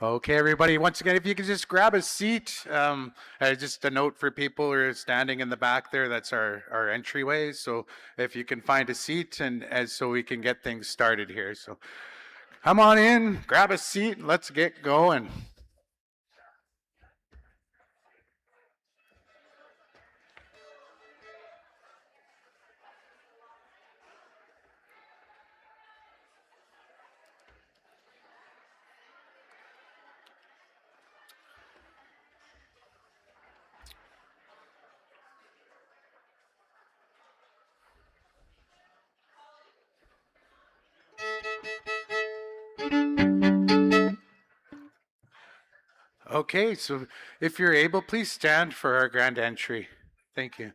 Okay, everybody, once again, if you could just grab a seat. Just a note for people who are standing in the back there, that's our entryway. So if you can find a seat and as so we can get things started here. So come on in, grab a seat, and let's get going. Okay, so if you're able, please stand for our grand entry. Thank you.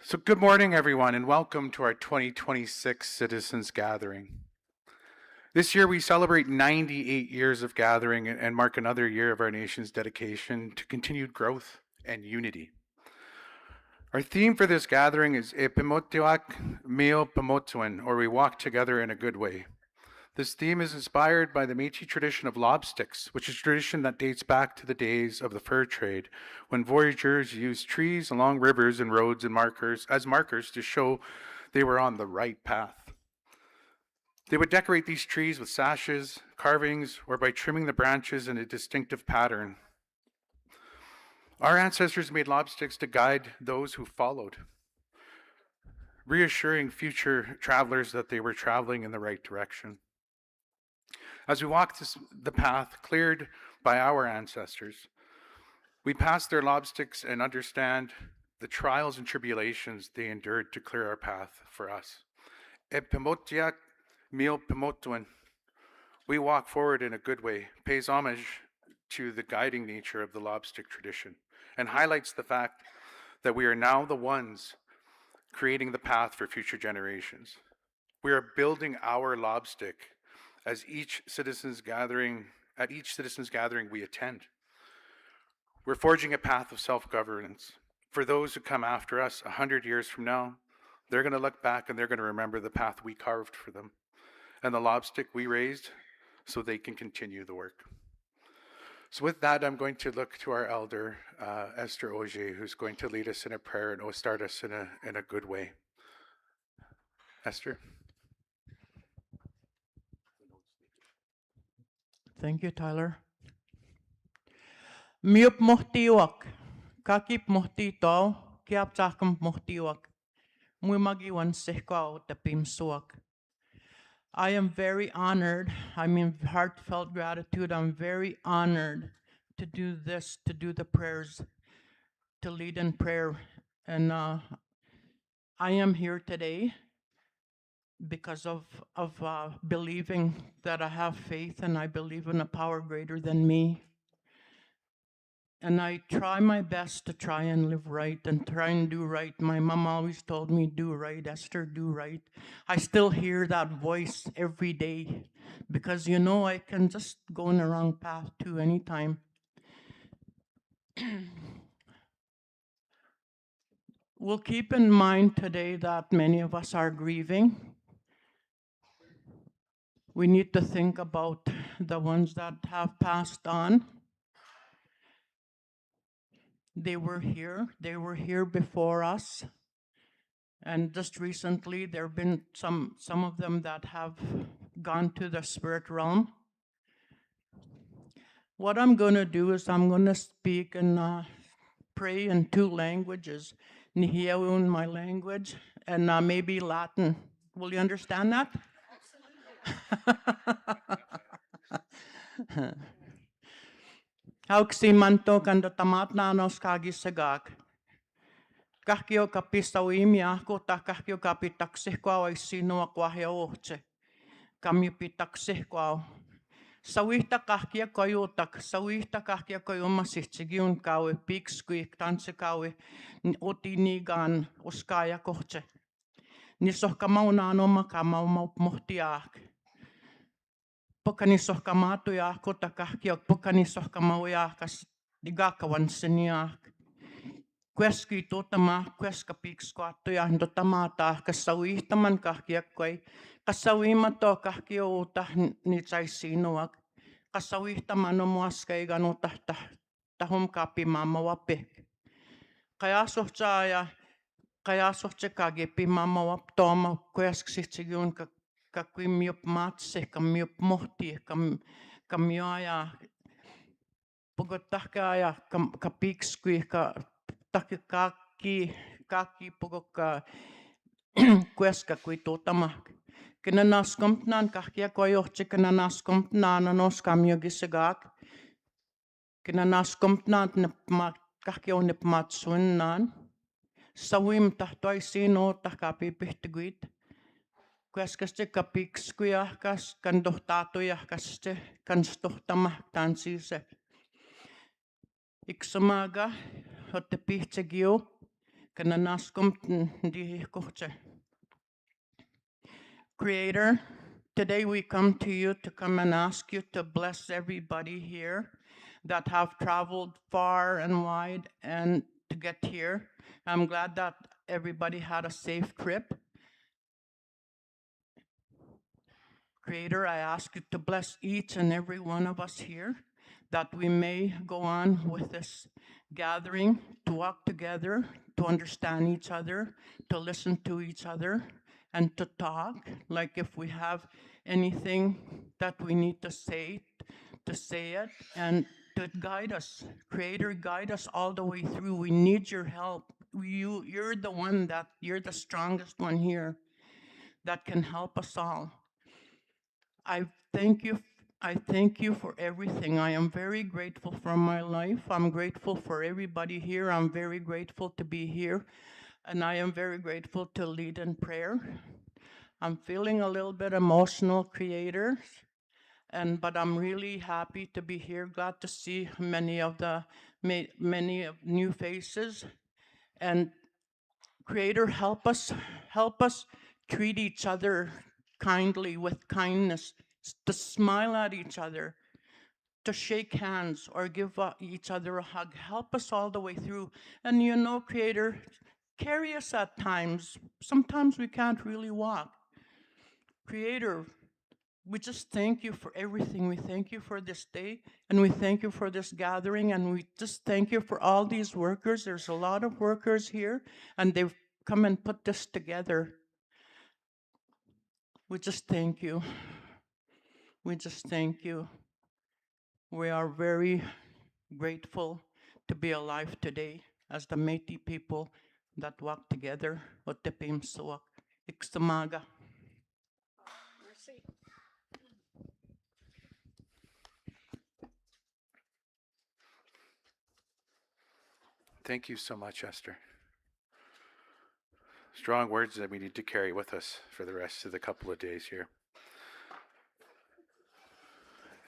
So good morning, everyone, and welcome to our 2026 Citizens Gathering. This year, we celebrate 98 years of gathering and mark another year of our nation's dedication to continued growth and unity. Our theme for this gathering is Otipemisiwak Métis Government, or we walk together in a good way. This theme is inspired by the Métis tradition of lobsticks, which is a tradition that dates back to the days of the fur trade, when voyageurs used trees along rivers and roads and markers to show they were on the right path. They would decorate these trees with sashes, carvings, or by trimming the branches in a distinctive pattern. Our ancestors made lobsticks to guide those who followed, reassuring future travelers that they were traveling in the right direction. As we walk the path cleared by our ancestors, we pass their lobsticks and understand the trials and tribulations they endured to clear our path for us. Epimotiak mil pimotuan. We walk forward in a good way, pays homage to the guiding nature of the lobstick tradition, and highlights the fact that we are now the ones creating the path for future generations. We are building our lobstick at each citizens gathering we attend. We're forging a path of self-governance. For those who come after us 100 years from now, they're going to look back and they're going to remember the path we carved for them and the lobstick we raised so they can continue the work. So with that, I'm going to look to our elder, Esther Auger, who's going to lead us in a prayer and will start us in a good way. Esther? Thank you, Tyler. Miup mohtiwak, kakip mohtito, kiap takam mohtiwak, muimagiwan sehkao Otipemisiwak. I am very honored. I mean, heartfelt gratitude. I'm very honored to do this, to do the prayers, to lead in prayer. And I am here today because of believing that I have faith and I believe in a power greater than me. And I try my best to try and live right and try and do right. My mom always told me, do right, Esther, do right. I still hear that voice every day because, you know, I can just go in the wrong path too anytime. We'll keep in mind today that many of us are grieving. We need to think about the ones that have passed on. They were here before us. And just recently, there have been some of them that have gone to the spirit realm. What I'm going to do is I'm going to speak and pray in two languages, Nihiaun, my language, and maybe Latin. Will you understand that? Hauksi manto kando tamatna nos kagisagak. Kahkio kapista uimia kota kahkio kapitaksehkoa isinua kwahia ohtse. Kamio pitaksehkoa. Sawihta kahkia koyutak, sawihta kahkia koyumasihtsigiun kaue pikskuik tantsikaue otinigan uskaya kohtse. Nisohkamaunano makamau mohtiak. Pokanisohkamatuja kota kahkia pokanisohkamauja kas digakawan seniak. Kueski tuotama kueska pikskoattuja ndotamata kasawihtaman kahkiakkoi kasawimato kahkiouta nitsaisinuak kasawihtaman omuaskeiganuta tahum kapimamawape kayasohtse kagipimamawap toma kuesksitsigiun kakimiup matse kamiup mohti kamioja pogotahkaaja kapikskui kaki pogokka kueska kui tuotama. Kena naskomtnan kahkia kojohtse kena naskomtnan anos kamiogisagak. Kena naskomtnan kahkia onep matsuinnan. Sawim tahtoi sino tahkapi pihtiguit. Kueskaste kapikskuja kan dohtatuja kaste kan stohtama tansise. Iksamaga Otipemisiwak Creator, today we come to you to come and ask you to bless everybody here that have traveled far and wide and to get here. I'm glad that everybody had a safe trip. Creator, I ask you to bless each and every one of us here, that we may go on with this gathering, to walk together, to understand each other, to listen to each other, and to talk, like if we have anything that we need to say it, and to guide us. Creator, guide us all the way through. We need your help. You're the strongest one here that can help us all. I thank you for everything. I am very grateful for my life. I'm grateful for everybody here. I'm very grateful to be here. And I am very grateful to lead in prayer. I'm feeling a little bit emotional, Creator, but I'm really happy to be here. Glad to see many new faces. And Creator, help us treat each other kindly, with kindness, to smile at each other, to shake hands or give each other a hug. Help us all the way through. And you know, Creator, carry us at times. Sometimes we can't really walk. Creator, we just thank you for everything. We thank you for this day, and we thank you for this gathering, and we just thank you for all these workers. There's a lot of workers here, and they've come and put this together. We just thank you. We just thank you. We are very grateful to be alive today as the Métis people that walk together. Otipemisiwak Métis. Thank you so much, Esther. Strong words that we need to carry with us for the rest of the couple of days here.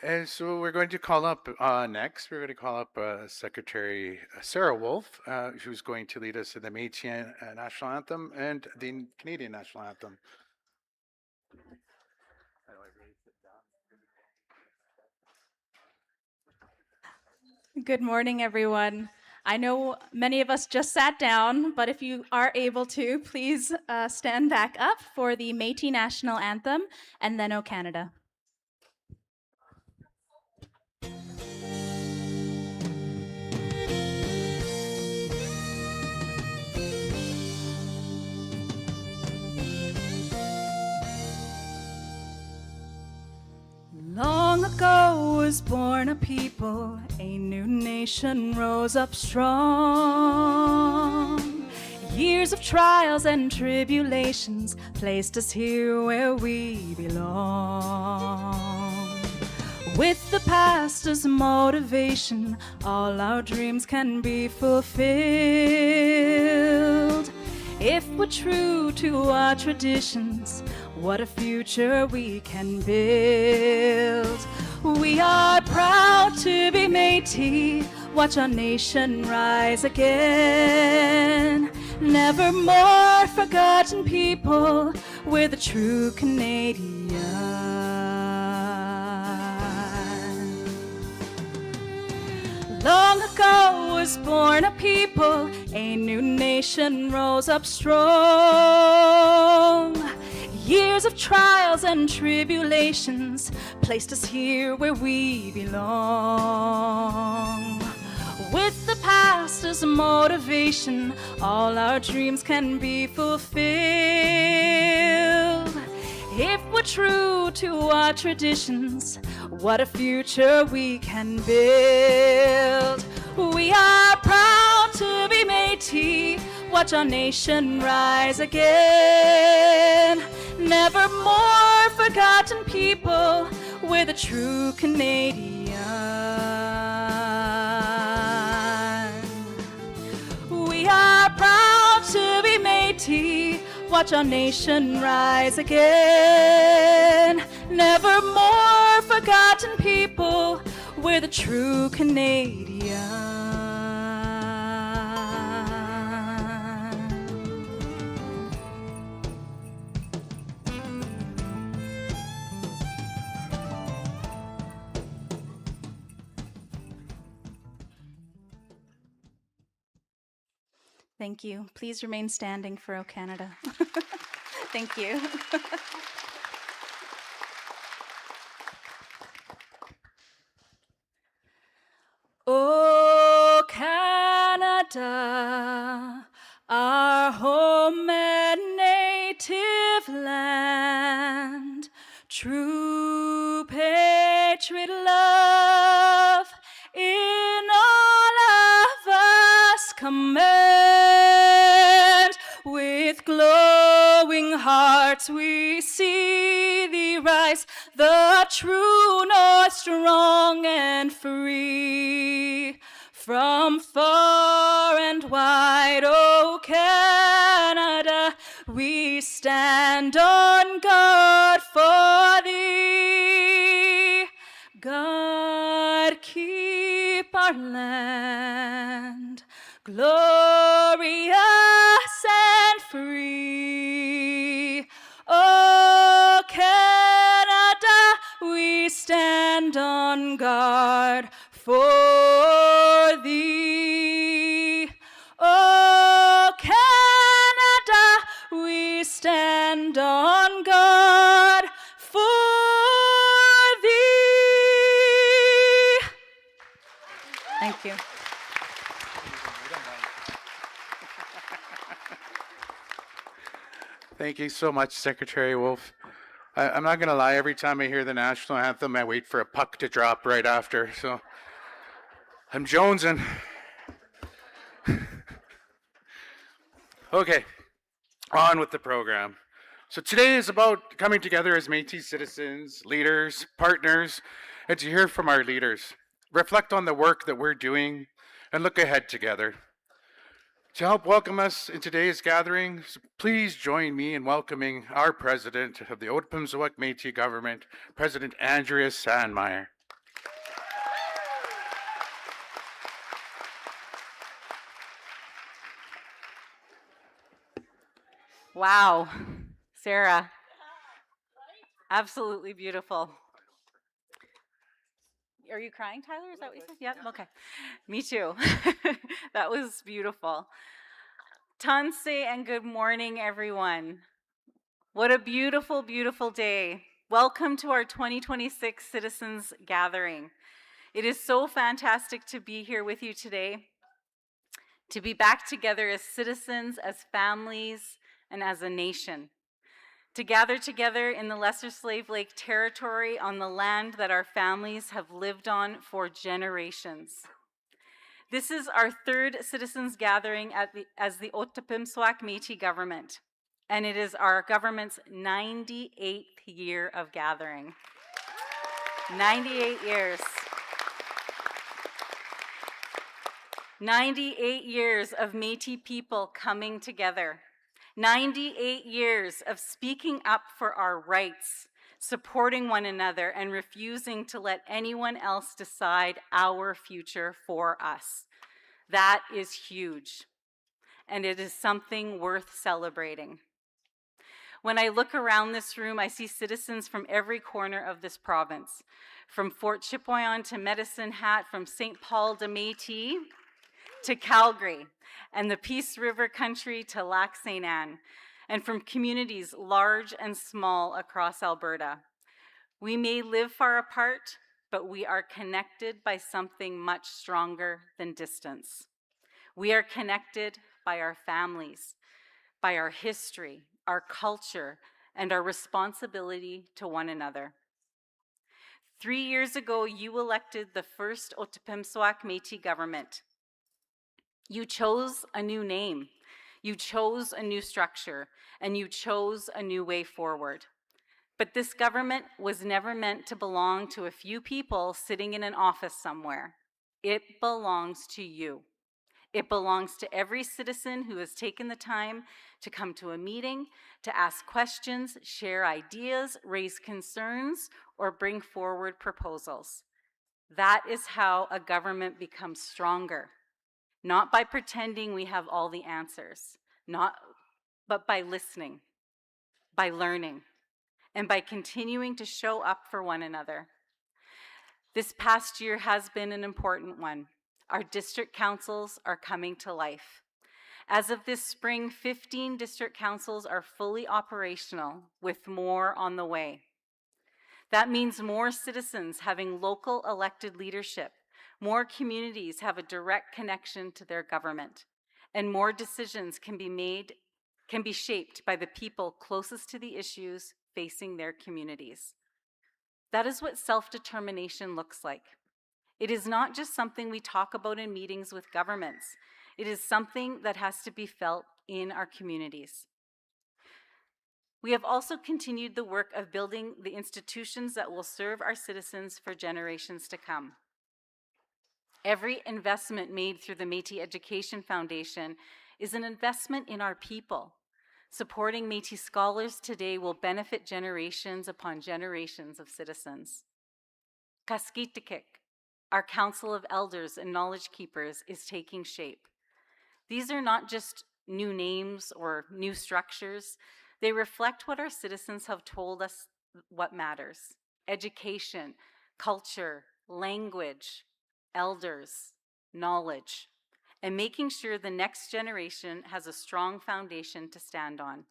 And so we're going to call up next, we're going to call up Secretary Sarah Wolfe, who's going to lead us in the Métis National Anthem and the Canadian National Anthem. Good morning, everyone. I know many of us just sat down, but if you are able to, please stand back up for the Métis National Anthem and then O Canada. Long ago was born a people, a new nation rose up strong. Years of trials and tribulations placed us here where we belong. With the past as motivation, all our dreams can be fulfilled. If we're true to our traditions, what a future we can build. We are proud to be Métis, watch our nation rise again. Never more forgotten people, we're the true Canadian. Long ago was born a people, a new nation rose up strong. Years of trials and tribulations placed us here where we belong. With the past as motivation, all our dreams can be fulfilled. If we're true to our traditions, what a future we can build. We are proud to be Métis, watch our nation rise again. Never more forgotten people, we're the true Canadian. We are proud to be Métis, watch our nation rise again. Never more forgotten people, we're the true Canadian. Thank you. Please remain standing for O Canada. Thank you. Oh, Canada, our home and native land, true patriot love in all of us command. With glowing hearts we see thee rise, the true north, strong and free. From far and wide, O Canada, we stand on guard for thee. God, keep our land glorious and free. Oh, Canada, we stand on guard for thee. Oh, Canada, we stand on guard for thee. Thank you. Thank you so much, Secretary Wolfe. I'm not going to lie, every time I hear the national anthem, I wait for a puck to drop right after. So I'm jonesing. Okay, on with the program. So today is about coming together as Métis citizens, leaders, partners, and to hear from our leaders, reflect on the work that we're doing, and look ahead together. To help welcome us in today's gathering, please join me in welcoming our President of the Otipemisiwak Métis Government, President Andrea Sandmaier. Wow, Sarah, absolutely beautiful. Are you crying, Tyler? Is that what you said? Yep, okay. Me too. That was beautiful. Tanse and good morning, everyone. What a beautiful, beautiful day. Welcome to our 2026 Citizens Gathering. It is so fantastic to be here with you today, to be back together as citizens, as families, and as a nation. To gather together in the Lesser Slave Lake territory on the land that our families have lived on for generations. This is our third citizens gathering as the Otipemisiwak Métis Government, and it is our government's 98th year of gathering. 98 years. 98 years of Métis people coming together. 98 years of speaking up for our rights, supporting one another, and refusing to let anyone else decide our future for us. That is huge, and it is something worth celebrating. When I look around this room, I see citizens from every corner of this province, from Fort Chipewyan to Medicine Hat, from St. Paul de Métis to Calgary, and the Peace River country to Lac St. Anne, and from communities large and small across Alberta. We may live far apart, but we are connected by something much stronger than distance. We are connected by our families, by our history, our culture, and our responsibility to one another. 3 years ago, you elected the first Otipemisiwak Métis government. You chose a new name, you chose a new structure, and you chose a new way forward. But this government was never meant to belong to a few people sitting in an office somewhere. It belongs to you. It belongs to every citizen who has taken the time to come to a meeting, to ask questions, share ideas, raise concerns, or bring forward proposals. That is how a government becomes stronger. Not by pretending we have all the answers, but by listening, by learning, and by continuing to show up for one another. This past year has been an important one. Our district councils are coming to life. As of this spring, 15 district councils are fully operational, with more on the way. That means more citizens having local elected leadership, More communities have a direct connection to their government, and more decisions can be shaped by the people closest to the issues facing their communities. That is what self-determination looks like. It is not just something we talk about in meetings with governments. It is something that has to be felt in our communities. We have also continued the work of building the institutions that will serve our citizens for generations to come. Every investment made through the Métis Education Foundation is an investment in our people. Supporting Métis scholars today will benefit generations upon generations of citizens. Kaskitikik, our Council of Elders and Knowledge Keepers, is taking shape. These are not just new names or new structures. They reflect what our citizens have told us what matters: education, culture, language, elders, knowledge, and making sure the next generation has a strong foundation to stand on.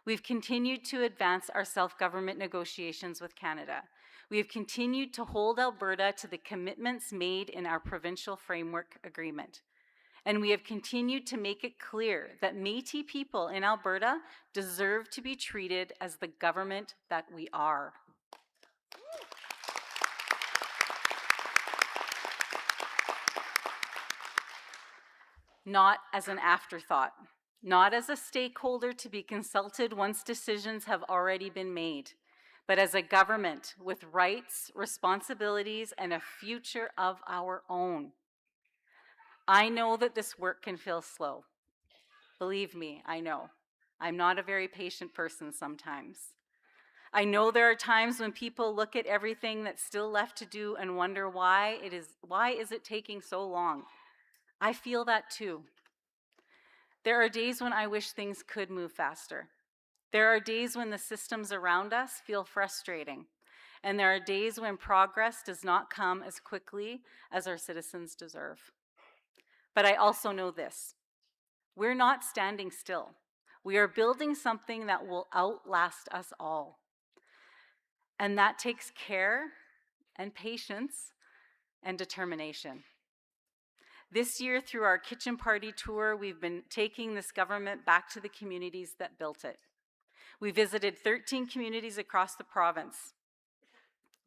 We've continued to advance our self-government negotiations with Canada. We have continued to hold Alberta to the commitments made in our provincial framework agreement. And we have continued to make it clear that Métis people in Alberta deserve to be treated as the government that we are. Not as an afterthought, not as a stakeholder to be consulted once decisions have already been made, but as a government with rights, responsibilities, and a future of our own. I know that this work can feel slow. Believe me, I know. I'm not a very patient person sometimes. I know there are times when people look at everything that's still left to do and wonder why is it taking so long? I feel that too. There are days when I wish things could move faster. There are days when the systems around us feel frustrating. And there are days when progress does not come as quickly as our citizens deserve. But I also know this: we're not standing still. We are building something that will outlast us all. And that takes care and patience and determination. This year, through our kitchen party tour, we've been taking this government back to the communities that built it. We visited 13 communities across the province,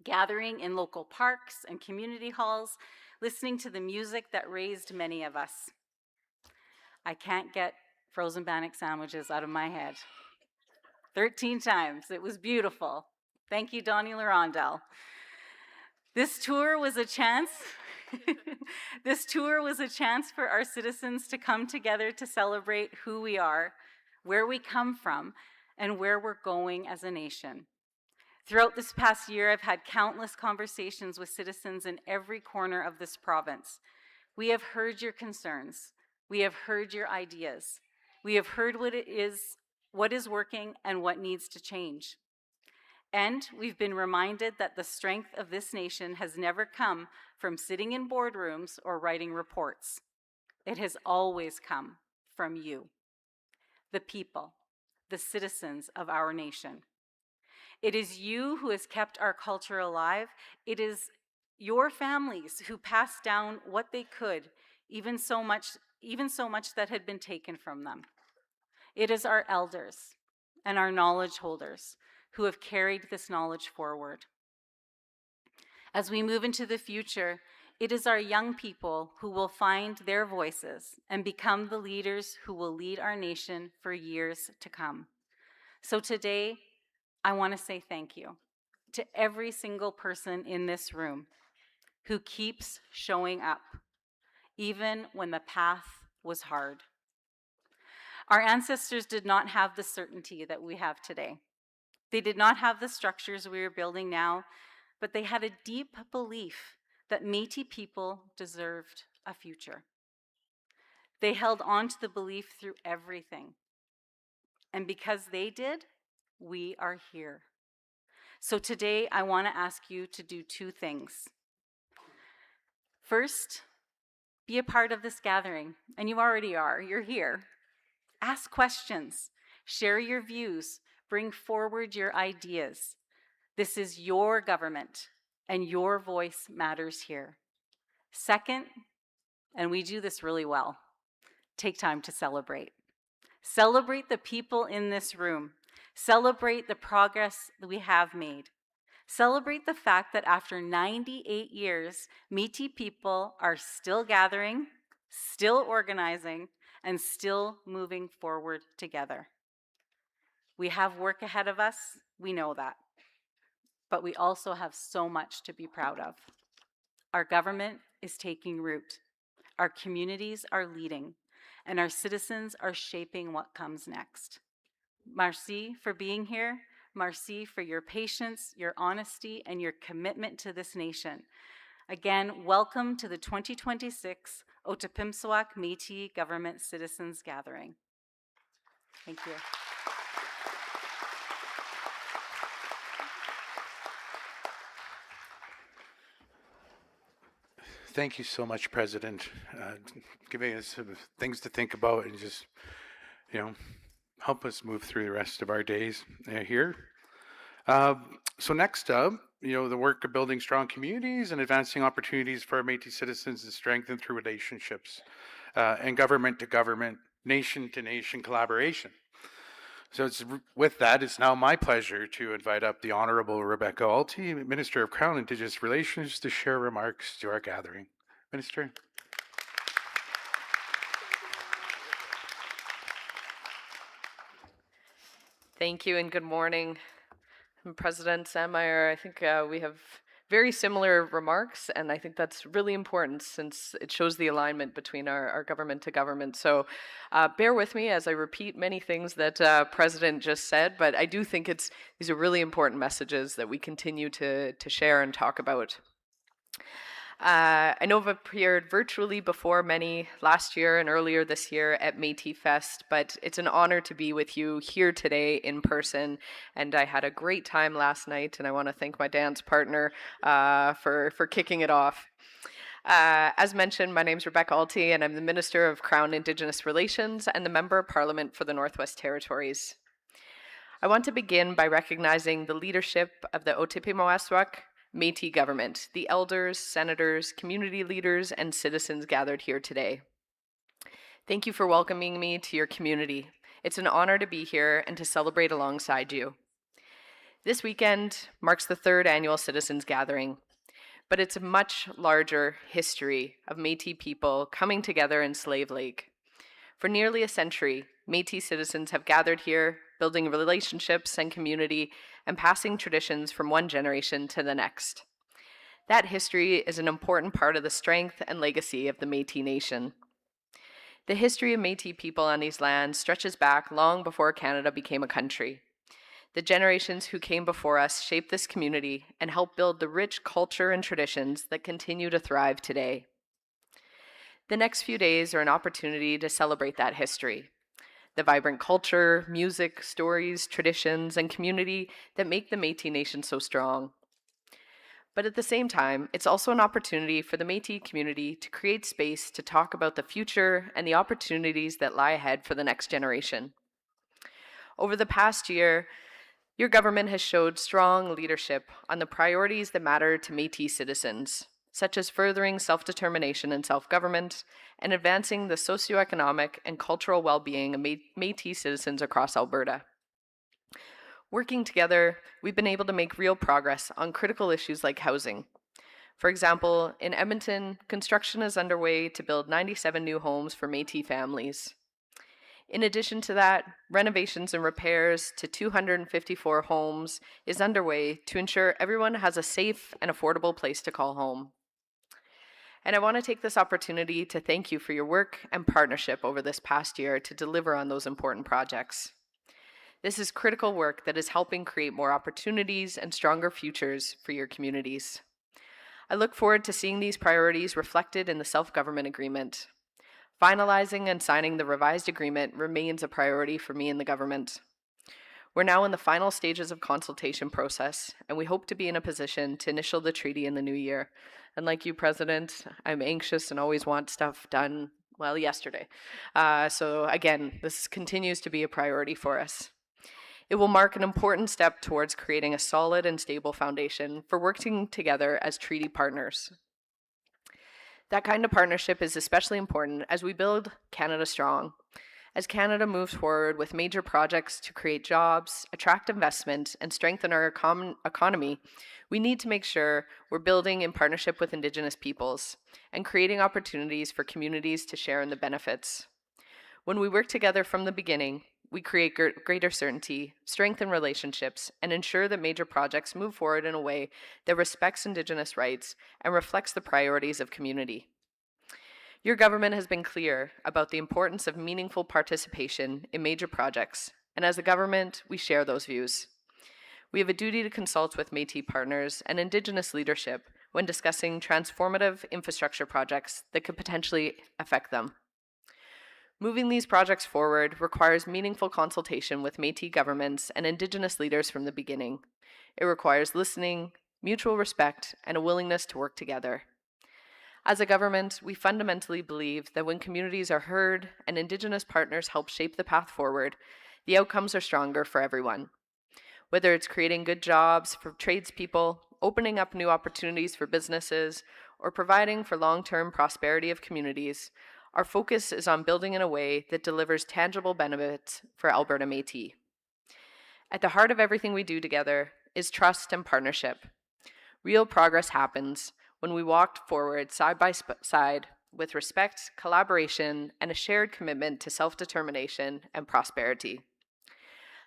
gathering in local parks and community halls, listening to the music that raised many of us. I can't get frozen bannock sandwiches out of my head. 13 times. It was beautiful. Thank you, Donnie Larondel. This tour was a chance for our citizens to come together to celebrate who we are, where we come from, and where we're going as a nation. Throughout this past year, I've had countless conversations with citizens in every corner of this province. We have heard your concerns. We have heard your ideas. We have heard what is working and what needs to change. And we've been reminded that the strength of this nation has never come from sitting in boardrooms or writing reports. It has always come from you, the people, the citizens of our nation. It is you who has kept our culture alive. It is your families who passed down what they could, even so much that had been taken from them. It is our elders and our knowledge holders who have carried this knowledge forward. As we move into the future, it is our young people who will find their voices and become the leaders who will lead our nation for years to come. So today, I want to say thank you to every single person in this room who keeps showing up, even when the path was hard. Our ancestors did not have the certainty that we have today. They did not have the structures we are building now, but they had a deep belief that Métis people deserved a future. They held on to the belief through everything. And because they did, we are here. So today, I want to ask you to do two things. First, be a part of this gathering, and you already are. You're here. Ask questions, share your views, bring forward your ideas. This is your government, and your voice matters here. Second, and we do this really well, take time to celebrate. Celebrate the people in this room. Celebrate the progress that we have made. Celebrate the fact that after 98 years, Métis people are still gathering, still organizing, and still moving forward together. We have work ahead of us, we know that. But we also have so much to be proud of. Our government is taking root. Our communities are leading, and our citizens are shaping what comes next. Merci for being here. Merci for your patience, your honesty, and your commitment to this nation. Again, welcome to the 2026 Otipemisiwak Métis Government Citizens Gathering. Thank you. Thank you so much, President, giving us some things to think about and just, help us move through the rest of our days here. So next up, the work of building strong communities and advancing opportunities for our Métis citizens is strengthened through relationships and government-to-government, nation-to-nation collaboration. So with that, it's now my pleasure to invite up the Honourable Rebecca Alty, Minister of Crown-Indigenous Relations, to share remarks to our gathering. Minister. Thank you and good morning. President Sandmaier, I think we have very similar remarks, and I think that's really important since it shows the alignment between our government to government. So bear with me as I repeat many things that President just said, but I do think these are really important messages that we continue to share and talk about. I know I've appeared virtually before many last year and earlier this year at Métis Fest, but it's an honor to be with you here today in person, and I had a great time last night, and I want to thank my dance partner for kicking it off. As mentioned, my name is Rebecca Alty, and I'm the Minister of Crown-Indigenous Relations and the Member of Parliament for the Northwest Territories. I want to begin by recognizing the leadership of the Otipemisiwak Métis Government, the elders, senators, community leaders, and citizens gathered here today. Thank you for welcoming me to your community. It's an honor to be here and to celebrate alongside you. This weekend marks the 3rd annual Citizens Gathering, but it's a much larger history of Métis people coming together in Slave Lake. For nearly a century, Métis citizens have gathered here, building relationships and community, and passing traditions from one generation to the next. That history is an important part of the strength and legacy of the Métis Nation. The history of Métis people on these lands stretches back long before Canada became a country. The generations who came before us shaped this community and helped build the rich culture and traditions that continue to thrive today. The next few days are an opportunity to celebrate that history, the vibrant culture, music, stories, traditions, and community that make the Métis Nation so strong. But at the same time, it's also an opportunity for the Métis community to create space to talk about the future and the opportunities that lie ahead for the next generation. Over the past year, your government has showed strong leadership on the priorities that matter to Métis citizens, such as furthering self-determination and self-government, and advancing the socioeconomic and cultural well-being of Métis citizens across Alberta. Working together, we've been able to make real progress on critical issues like housing. For example, in Edmonton, construction is underway to build 97 new homes for Métis families. In addition to that, renovations and repairs to 254 homes is underway to ensure everyone has a safe and affordable place to call home. And I want to take this opportunity to thank you for your work and partnership over this past year to deliver on those important projects. This is critical work that is helping create more opportunities and stronger futures for your communities. I look forward to seeing these priorities reflected in the self-government agreement. Finalizing and signing the revised agreement remains a priority for me and the government. We're now in the final stages of consultation process, and we hope to be in a position to initial the treaty in the new year. And like you, President, I'm anxious and always want stuff done, well, yesterday. So again, this continues to be a priority for us. It will mark an important step towards creating a solid and stable foundation for working together as treaty partners. That kind of partnership is especially important as we build Canada strong. As Canada moves forward with major projects to create jobs, attract investment, and strengthen our economy, we need to make sure we're building in partnership with Indigenous peoples and creating opportunities for communities to share in the benefits. When we work together from the beginning, we create greater certainty, strengthen relationships, and ensure that major projects move forward in a way that respects Indigenous rights and reflects the priorities of community. Your government has been clear about the importance of meaningful participation in major projects, and as a government, we share those views. We have a duty to consult with Métis partners and Indigenous leadership when discussing transformative infrastructure projects that could potentially affect them. Moving these projects forward requires meaningful consultation with Métis governments and Indigenous leaders from the beginning. It requires listening, mutual respect, and a willingness to work together. As a government, we fundamentally believe that when communities are heard and Indigenous partners help shape the path forward, the outcomes are stronger for everyone. Whether it's creating good jobs for tradespeople, opening up new opportunities for businesses, or providing for long-term prosperity of communities, our focus is on building in a way that delivers tangible benefits for Alberta Métis. At the heart of everything we do together is trust and partnership. Real progress happens when we walk forward side by side with respect, collaboration, and a shared commitment to self-determination and prosperity.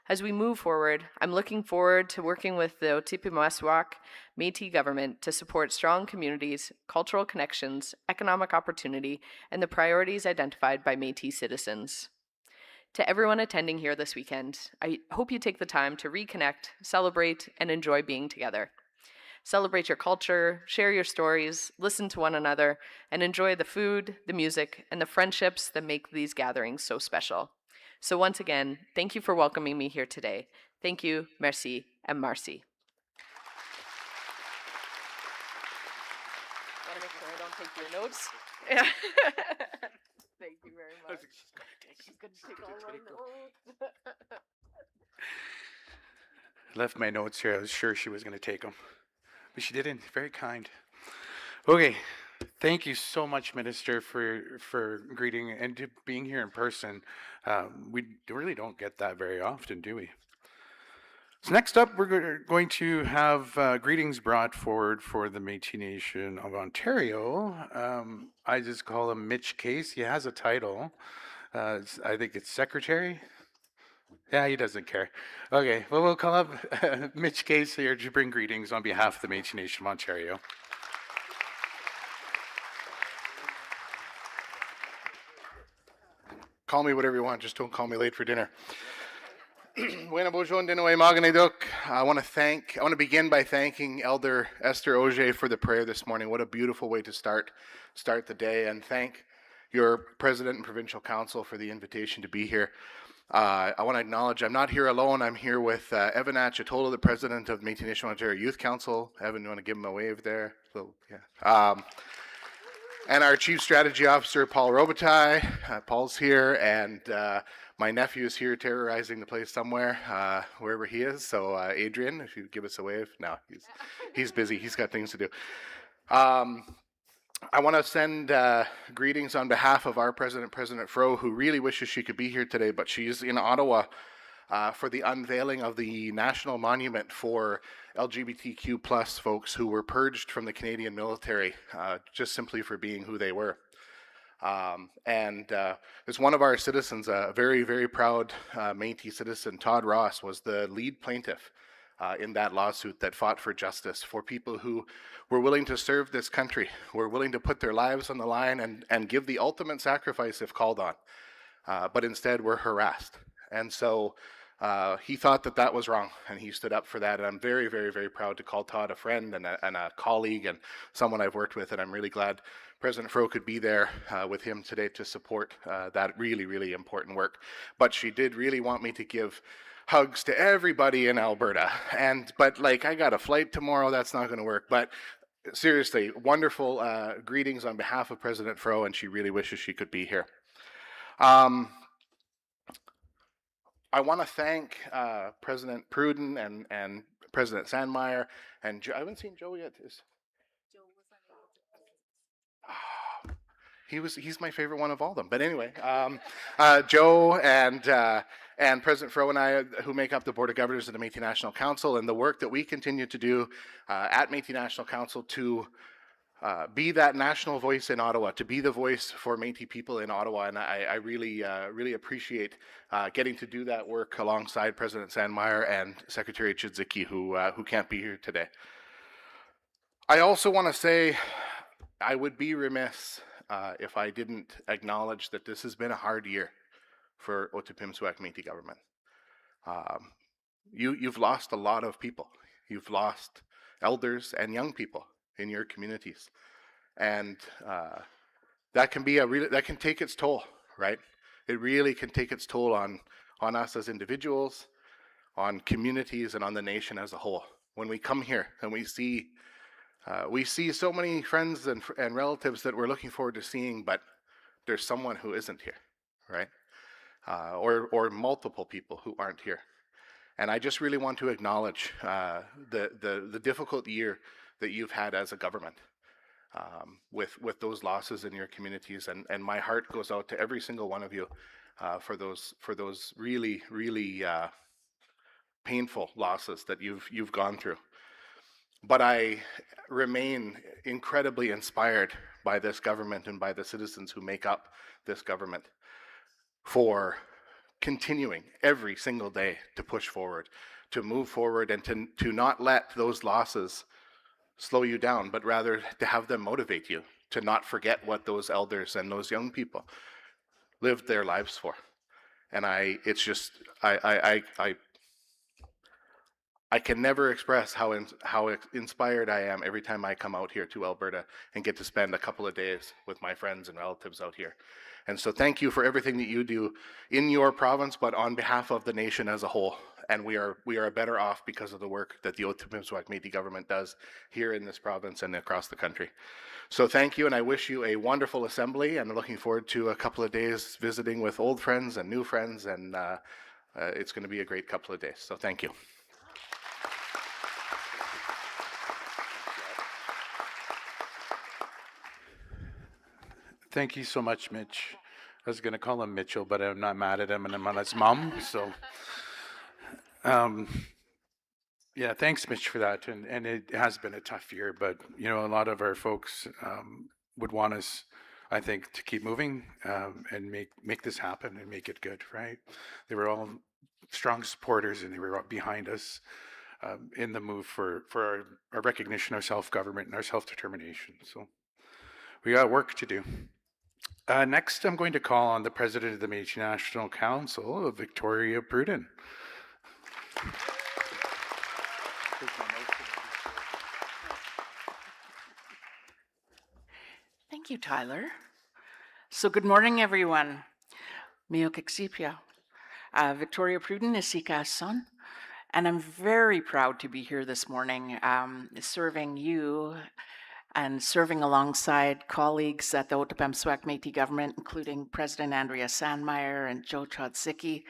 As we move forward, I'm looking forward to working with the Otipemisiwak Métis Government to support strong communities, cultural connections, economic opportunity, and the priorities identified by Métis citizens. To everyone attending here this weekend, I hope you take the time to reconnect, celebrate, and enjoy being together. Celebrate your culture, share your stories, listen to one another, and enjoy the food, the music, and the friendships that make these gatherings so special. So once again, thank you for welcoming me here today. Thank you, merci, and marcy. Want to make sure I don't take your notes? Yeah. Thank you very much. She's going to take all our notes. Left my notes here. I was sure she was going to take them, but she didn't. Very kind. Okay. Thank you so much, Minister, for greeting and to being here in person. We really don't get that very often, do we? So next up, we're going to have greetings brought forward for the Métis Nation of Ontario. I just call him Mitch Case. He has a title. I think it's Secretary. Yeah, he doesn't care. Okay, well, we'll call up Mitch Case here to bring greetings on behalf of the Métis Nation of Ontario. Call me whatever you want, just don't call me late for dinner. Buena bonjour, dinaway maganiduk. I want to begin by thanking Elder Esther Auger for the prayer this morning. What a beautiful way to start the day, and thank your President and Provincial Council for the invitation to be here. I want to acknowledge I'm not here alone. I'm here with Evan Achitola, the President of Métis Nation of Ontario Youth Council. Evan, you want to give him a wave there? So, yeah. And our Chief Strategy Officer, Paul Robitaille. Paul's here, and my nephew is here terrorizing the place somewhere, wherever he is. So Adrian, if you give us a wave. No, he's busy. He's got things to do. I want to send greetings on behalf of our President, President Fro, who really wishes she could be here today, but she's in Ottawa for the unveiling of the National Monument for LGBTQ plus folks who were purged from the Canadian military just simply for being who they were. And as one of our citizens, a very, very proud Métis citizen, Todd Ross, was the lead plaintiff in that lawsuit that fought for justice for people who were willing to serve this country, were willing to put their lives on the line and give the ultimate sacrifice if called on, but instead were harassed. And so he thought that that was wrong, and he stood up for that. And I'm very, very, very proud to call Todd a friend and a colleague and someone I've worked with, and I'm really glad President Fro could be there with him today to support that really, really important work. But she did really want me to give hugs to everybody in Alberta. But like, I got a flight tomorrow, that's not going to work. But seriously, wonderful greetings on behalf of President Fro, and she really wishes she could be here. I want to thank President Pruden and President Sandmaier, and I haven't seen Joe yet. He's my favorite one of all of them. But anyway, Joe and President Fro and I, who make up the Board of Governors of the Métis National Council, and the work that we continue to do at Métis National Council to be that national voice in Ottawa, to be the voice for Métis people in Ottawa, and I really appreciate getting to do that work alongside President Sandmaier and Secretary Chidzicki, who can't be here today. I also want to say I would be remiss if I didn't acknowledge that this has been a hard year for Otipemisiwak Métis Government. You've lost a lot of people. You've lost elders and young people in your communities, and that can take its toll, right? It really can take its toll on us as individuals, on communities, and on the nation as a whole. When we come here and we see so many friends and relatives that we're looking forward to seeing, but there's someone who isn't here, right? Or multiple people who aren't here. And I just really want to acknowledge the difficult year that you've had as a government with those losses in your communities. And my heart goes out to every single one of you for those really painful losses that you've gone through. But I remain incredibly inspired by this government and by the citizens who make up this government for continuing every single day to push forward, to move forward, and to not let those losses slow you down, but rather to have them motivate you to not forget what those elders and those young people lived their lives for. And I can never express how inspired I am every time I come out here to Alberta and get to spend a couple of days with my friends and relatives out here. And so thank you for everything that you do in your province, but on behalf of the nation as a whole. And we are better off because of the work that the Otipemisiwak Métis Government does here in this province and across the country. So thank you, and I wish you a wonderful assembly, and I'm looking forward to a couple of days visiting with old friends and new friends, and it's going to be a great couple of days. So thank you. Thank you so much, Mitch. I was going to call him Mitchell, but I'm not mad at him, and I'm on his mom. So, yeah, thanks, Mitch, for that. And it has been a tough year, but you know, a lot of our folks would want us, I think, to keep moving and make this happen and make it good, right? They were all strong supporters, and they were behind us in the move for our recognition of self-government and our self-determination. So we got work to do. Next, I'm going to call on the President of the Métis National Council, Victoria Pruden. Thank you, Tyler. So good morning, everyone. Mio Kiksipia. Victoria Pruden is Sikason, and I'm very proud to be here this morning serving you and serving alongside colleagues at the Otipemisiwak Métis Government, including President Andrea Sandmaier and Joe Chidzicki.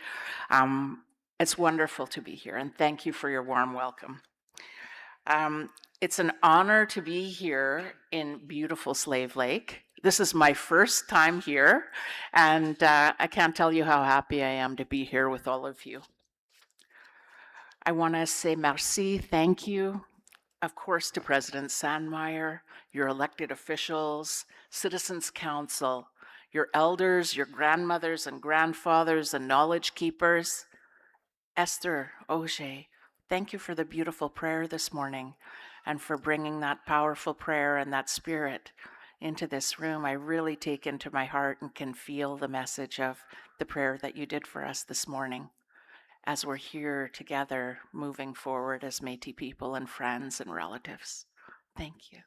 It's wonderful to be here, and thank you for your warm welcome. It's an honor to be here in beautiful Slave Lake. This is my first time here, and I can't tell you how happy I am to be here with all of you. I want to say merci, thank you, of course, to President Sandmaier, your elected officials, Citizens Council, your elders, your grandmothers and grandfathers and knowledge keepers. Esther, Auger, thank you for the beautiful prayer this morning and for bringing that powerful prayer and that spirit into this room. I really take into my heart and can feel the message of the prayer that you did for us this morning as we're here together moving forward as Métis people and friends and relatives. Thank you.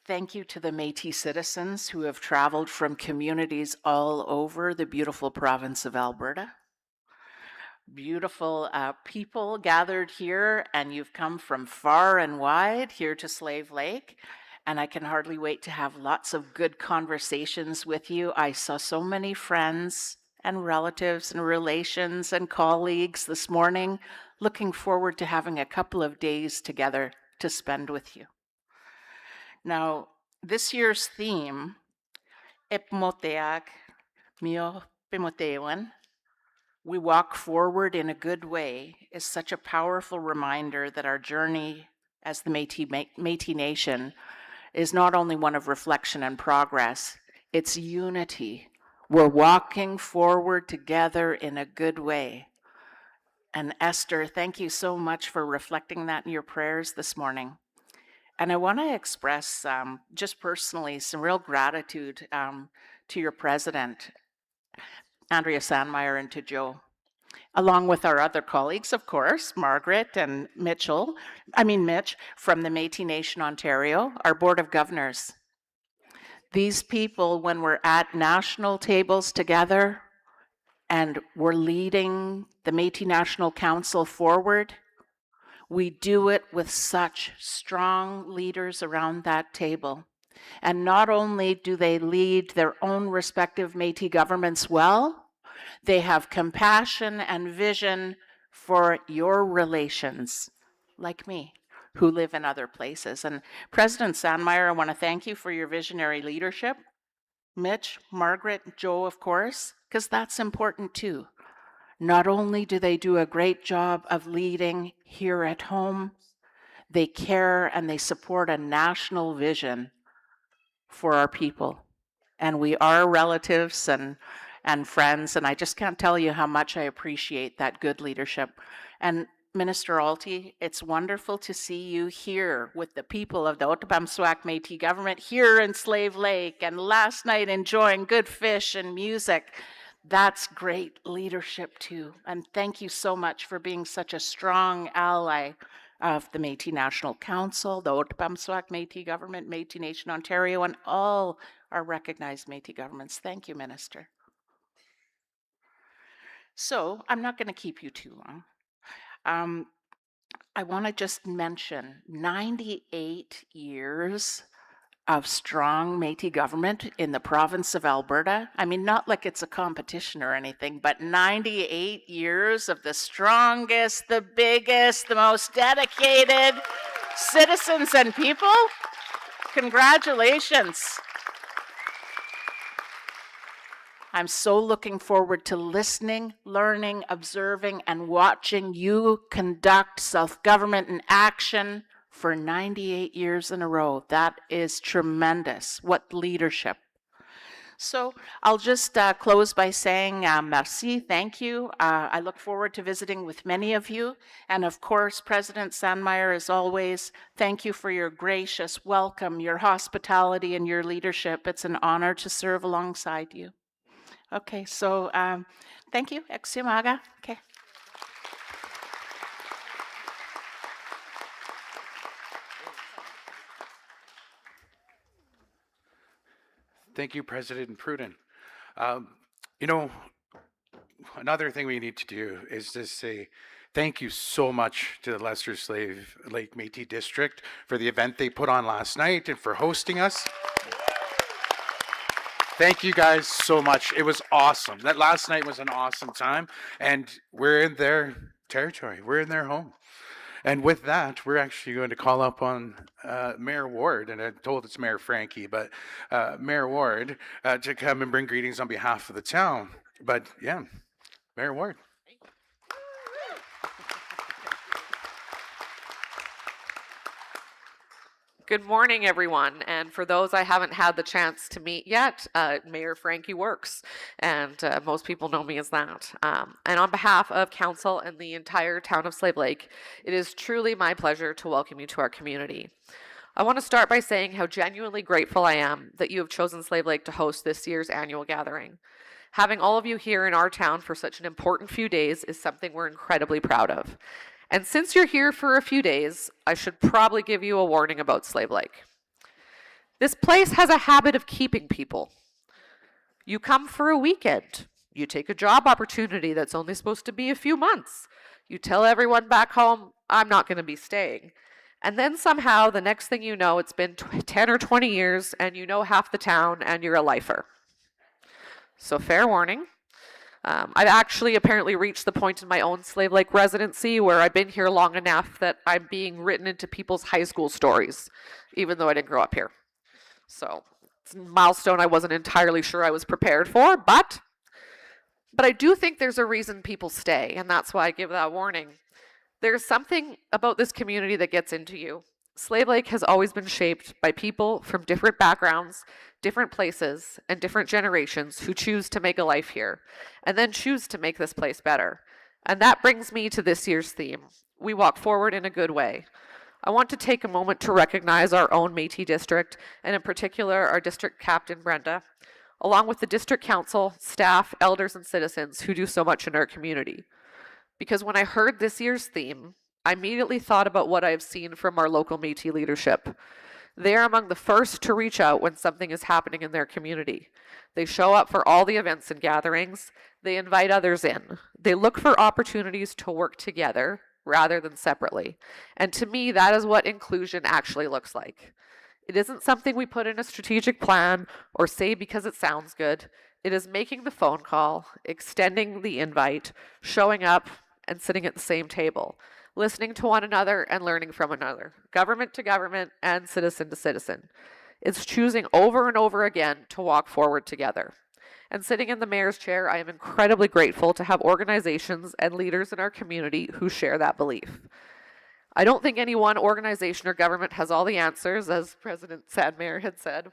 Thank you to the Métis citizens who have traveled from communities all over the beautiful province of Alberta. Beautiful people gathered here, and you've come from far and wide here to Slave Lake, and I can hardly wait to have lots of good conversations with you. I saw so many friends and relatives and relations and colleagues this morning. Looking forward to having a couple of days together to spend with you. Now, this year's theme, Ipmoteak Mio Pimotewan, we walk forward in a good way, is such a powerful reminder that our journey as the Métis Nation is not only one of reflection and progress, it's unity. We're walking forward together in a good way. And Esther, thank you so much for reflecting that in your prayers this morning. And I want to express just personally some real gratitude to your president, Andrea Sandmaier, and to Joe, along with our other colleagues, of course, Margaret and Mitch from the Métis Nation Ontario, our Board of Governors. These people, when we're at national tables together and we're leading the Métis National Council forward, we do it with such strong leaders around that table. And not only do they lead their own respective Métis governments well, they have compassion and vision for your relations, like me, who live in other places. And President Sandmaier, I want to thank you for your visionary leadership. Mitch, Margaret, Joe, of course, because that's important too. Not only do they do a great job of leading here at home, they care and they support a national vision for our people. And we are relatives and friends, and I just can't tell you how much I appreciate that good leadership. And Minister Alty, it's wonderful to see you here with the people of the Otipemisiwak Métis Government here in Slave Lake, and last night enjoying good fish and music. That's great leadership too. And thank you so much for being such a strong ally of the Métis National Council, the Otipemisiwak Métis Government, Métis Nation Ontario, and all our recognized Métis governments. Thank you, Minister. So I'm not going to keep you too long. I want to just mention 98 years of strong Métis government in the province of Alberta. I mean, not like it's a competition or anything, but 98 years of the strongest, the biggest, the most dedicated citizens and people. Congratulations. I'm so looking forward to listening, learning, observing, and watching you conduct self-government in action for 98 years in a row. That is tremendous. What leadership. So I'll just close by saying merci, thank you. I look forward to visiting with many of you. And of course, President Sandmaier, as always, thank you for your gracious welcome, your hospitality, and your leadership. It's an honor to serve alongside you. Okay, so thank you. Eximaga. Okay. Thank you, President Pruden. You know, another thing we need to do is just say thank you so much to the Leicester Slave Lake Métis District for the event they put on last night and for hosting us. Thank you guys so much. It was awesome. That last night was an awesome time, and we're in their territory. We're in their home. And with that, we're actually going to call up on Mayor Ward, and I'm told it's Mayor Frankie, but Mayor Ward to come and bring greetings on behalf of the town. But yeah, Mayor Ward. Good morning, everyone. And for those I haven't had the chance to meet yet, Mayor Frankie Works, and most people know me as that. And on behalf of Council and the entire town of Slave Lake, it is truly my pleasure to welcome you to our community. I want to start by saying how genuinely grateful I am that you have chosen Slave Lake to host this year's annual gathering. Having all of you here in our town for such an important few days is something we're incredibly proud of. And since you're here for a few days, I should probably give you a warning about Slave Lake. This place has a habit of keeping people. You come for a weekend. You take a job opportunity that's only supposed to be a few months. You tell everyone back home, I'm not going to be staying. And then somehow, the next thing you know, it's been 10 or 20 years, and you know half the town, and you're a lifer. So fair warning. I've actually apparently reached the point in my own Slave Lake residency where I've been here long enough that I'm being written into people's high school stories, even though I didn't grow up here. So it's a milestone I wasn't entirely sure I was prepared for, but I do think there's a reason people stay, and that's why I give that warning. There's something about this community that gets into you. Slave Lake has always been shaped by people from different backgrounds, different places, and different generations who choose to make a life here, and then choose to make this place better. And that brings me to this year's theme. We walk forward in a good way. I want to take a moment to recognize our own Métis district, and in particular our district captain, Brenda, along with the district council, staff, elders, and citizens who do so much in our community. Because when I heard this year's theme, I immediately thought about what I've seen from our local Métis leadership. They are among the first to reach out when something is happening in their community. They show up for all the events and gatherings. They invite others in. They look for opportunities to work together rather than separately. And to me, that is what inclusion actually looks like. It isn't something we put in a strategic plan or say because it sounds good. It is making the phone call, extending the invite, showing up, and sitting at the same table, listening to one another and learning from another, government to government and citizen to citizen. It's choosing over and over again to walk forward together. And sitting in the mayor's chair, I am incredibly grateful to have organizations and leaders in our community who share that belief. I don't think any one organization or government has all the answers, as President Sandmaier had said.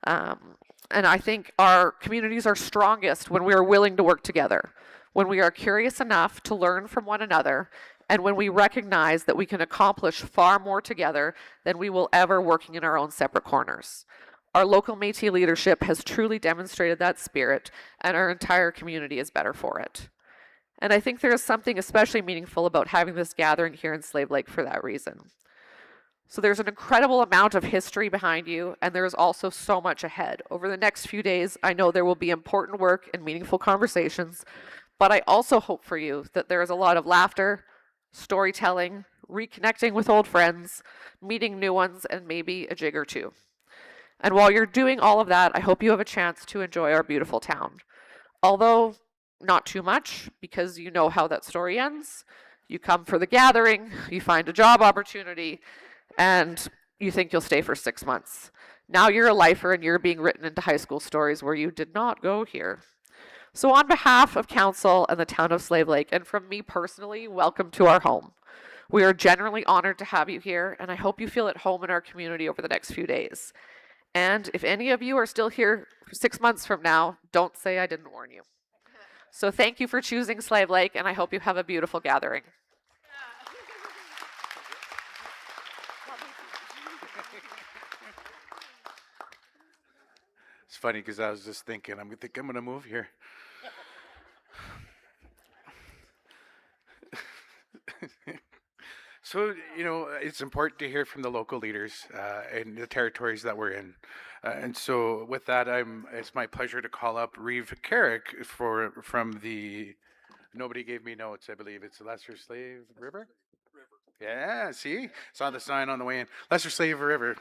And I think our communities are strongest when we are willing to work together, when we are curious enough to learn from one another, and when we recognize that we can accomplish far more together than we will ever working in our own separate corners. Our local Métis leadership has truly demonstrated that spirit, and our entire community is better for it. And I think there is something especially meaningful about having this gathering here in Slave Lake for that reason. So there's an incredible amount of history behind you, and there is also so much ahead. Over the next few days, I know there will be important work and meaningful conversations, but I also hope for you that there is a lot of laughter, storytelling, reconnecting with old friends, meeting new ones, and maybe a jig or two. And while you're doing all of that, I hope you have a chance to enjoy our beautiful town. Although, not too much, because you know how that story ends. You come for the gathering, you find a job opportunity, and you think you'll stay for 6 months. Now you're a lifer and you're being written into high school stories where you did not go here. So on behalf of Council and the town of Slave Lake, and from me personally, welcome to our home. We are genuinely honored to have you here, and I hope you feel at home in our community over the next few days. And if any of you are still here 6 months from now, don't say I didn't warn you. So thank you for choosing Slave Lake, and I hope you have a beautiful gathering. It's funny because I was just thinking, I'm going to move here. So, you know, it's important to hear from the local leaders in the territories that we're in. And so with that, it's my pleasure to call up Reeve Kerik from the, nobody gave me notes, I believe it's the Lesser Slave River? Yeah, see? Saw the sign on the way in. Lesser Slave River.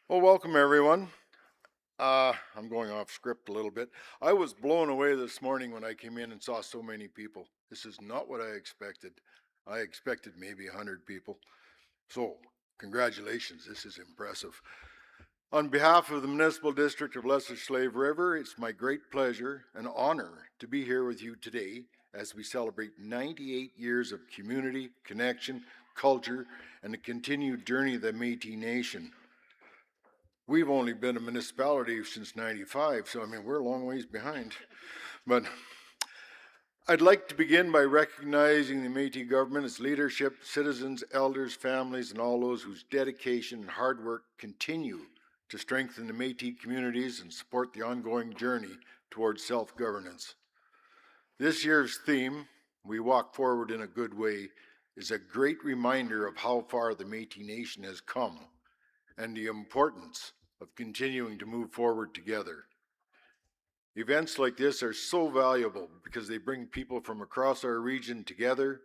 Well, welcome everyone. I'm going off script a little bit. I was blown away this morning when I came in and saw so many people. This is not what I expected. I expected maybe 100 people. So, congratulations, this is impressive. On behalf of the Municipal District of Lesser Slave River, it's my great pleasure and honor to be here with you today as we celebrate 98 years of community, connection, culture, and the continued journey of the Métis Nation. We've only been a municipality since '95, so I mean, we're a long ways behind. But I'd like to begin by recognizing the Métis government, its leadership, citizens, elders, families, and all those whose dedication and hard work continue to strengthen the Métis communities and support the ongoing journey towards self-governance. This year's theme, We Walk Forward in a Good Way, is a great reminder of how far the Métis Nation has come and the importance of continuing to move forward together. Events like this are so valuable because they bring people from across our region together,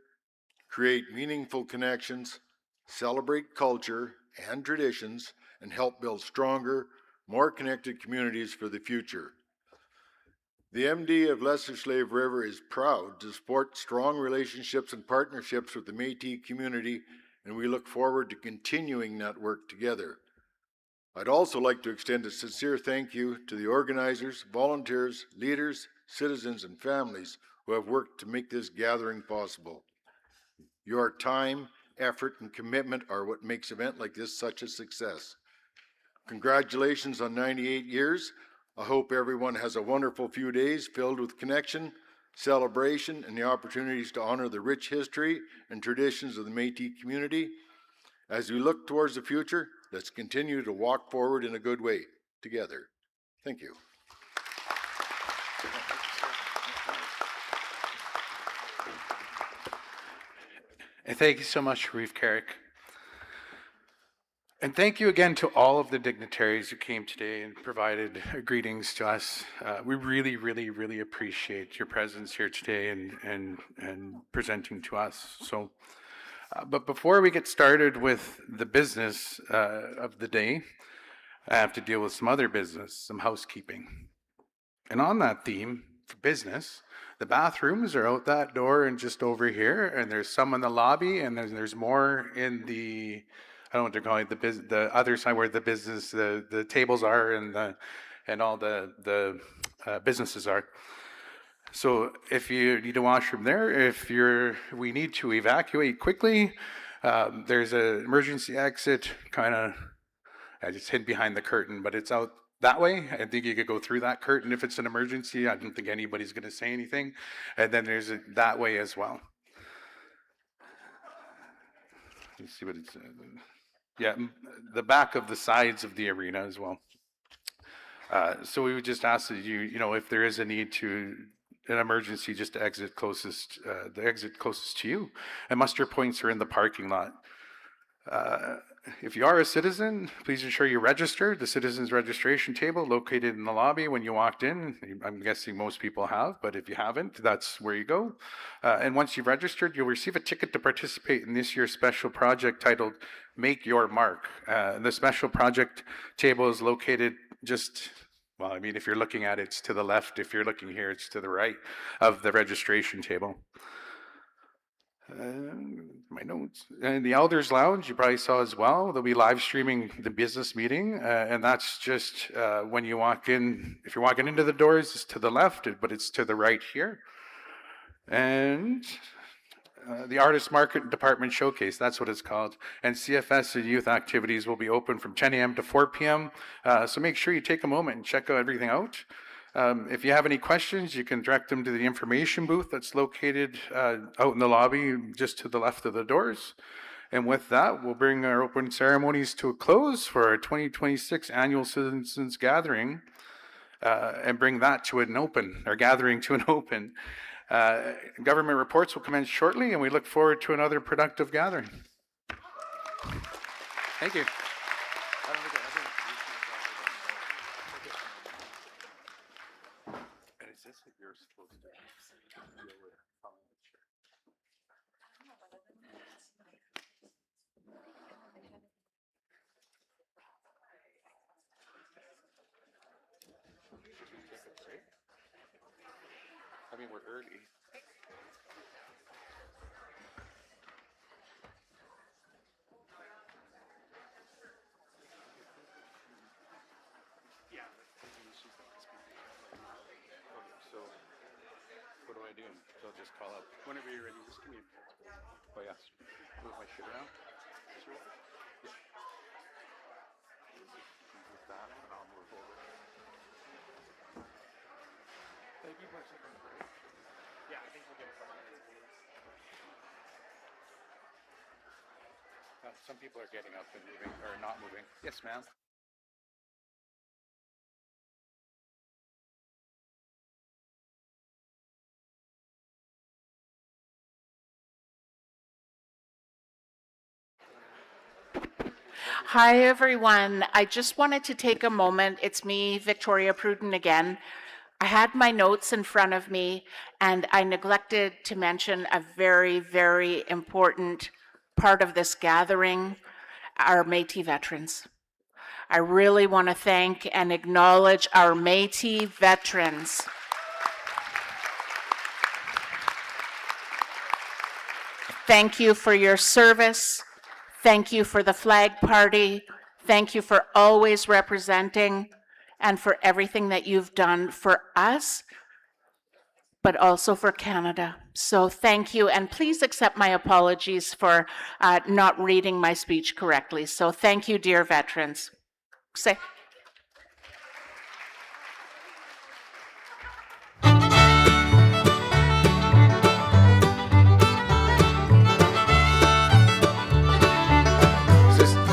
create meaningful connections, celebrate culture and traditions, and help build stronger, more connected communities for the future. The MD of Lesser Slave River is proud to support strong relationships and partnerships with the Métis community, and we look forward to continuing that work together. I'd also like to extend a sincere thank you to the organizers, volunteers, leaders, citizens, and families who have worked to make this gathering possible. Your time, effort, and commitment are what makes an event like this such a success. Congratulations on 98 years. I hope everyone has a wonderful few days filled with connection, celebration, and the opportunities to honor the rich history and traditions of the Métis community. As we look towards the future, let's continue to walk forward in a good way together. Thank you. And thank you so much, Reeve, Kerik. And thank you again to all of the dignitaries who came today and provided greetings to us. We really, really, really appreciate your presence here today and presenting to us. So, but before we get started with the business of the day, I have to deal with some other business, some housekeeping. And on that theme, for business, the bathrooms are out that door and just over here, and there's some in the lobby, and there's more in the, I don't know what they're calling it, the other side where the business, the tables are and all the businesses are. So if you need a washroom there, we need to evacuate quickly, there's an emergency exit, kind of, I just hid behind the curtain, but it's out that way. I think you could go through that curtain if it's an emergency. I don't think anybody's going to say anything. And then there's that way as well. Let's see what it's. Yeah, the back of the sides of the arena as well. So we would just ask that you know, if there is a need to an emergency, just to exit closest, the exit closest to you. And muster points are in the parking lot. If you are a citizen, please ensure you register. The citizens registration table located in the lobby when you walked in. I'm guessing most people have, but if you haven't, that's where you go. And once you've registered, you'll receive a ticket to participate in this year's special project titled Make Your Mark. The special project table is located just, well, I mean, if you're looking at it, it's to the left. If you're looking here, it's to the right of the registration table. My notes. And the Elders Lounge, you probably saw as well, they'll be live streaming the business meeting, and that's just when you walk in. If you're walking into the doors, it's to the left, but it's to the right here. And the Artist Market Department Showcase, that's what it's called. And CFS and youth activities will be open from 10 a.m. to 4 p.m. So make sure you take a moment and check everything out. If you have any questions, you can direct them to the information booth that's located out in the lobby just to the left of the doors. And with that, we'll bring our open ceremonies to a close for our 2026 annual Citizens Gathering and bring that to an open, our gathering to an open. Government reports will commence shortly, and we look forward to another productive gathering. Thank you. I mean, we're early. Yeah. Okay, so what do I do? So I'll just call up. Whenever you're ready, just give me a minute. Oh, yes. Move my shit around. Yeah. Move that, and I'll move over. Thank you for something great. Yeah, I think we'll get a couple minutes. Some people are getting up and moving, or not moving. Yes, ma'am. Hi, everyone. I just wanted to take a moment. It's me, Victoria Pruden again. I had my notes in front of me, and I neglected to mention a very, very important part of this gathering are Métis veterans. I really want to thank and acknowledge our Métis veterans. Thank you for your service. Thank you for the flag party. Thank you for always representing and for everything that you've done for us, but also for Canada. So thank you, and please accept my apologies for not reading my speech correctly. So thank you, dear veterans. Say.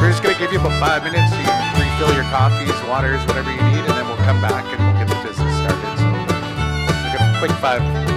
We're just going to give you about 5 minutes. You can refill your coffees, waters, whatever you need, and then we'll come back and we'll get the business started. So, like a quick 5.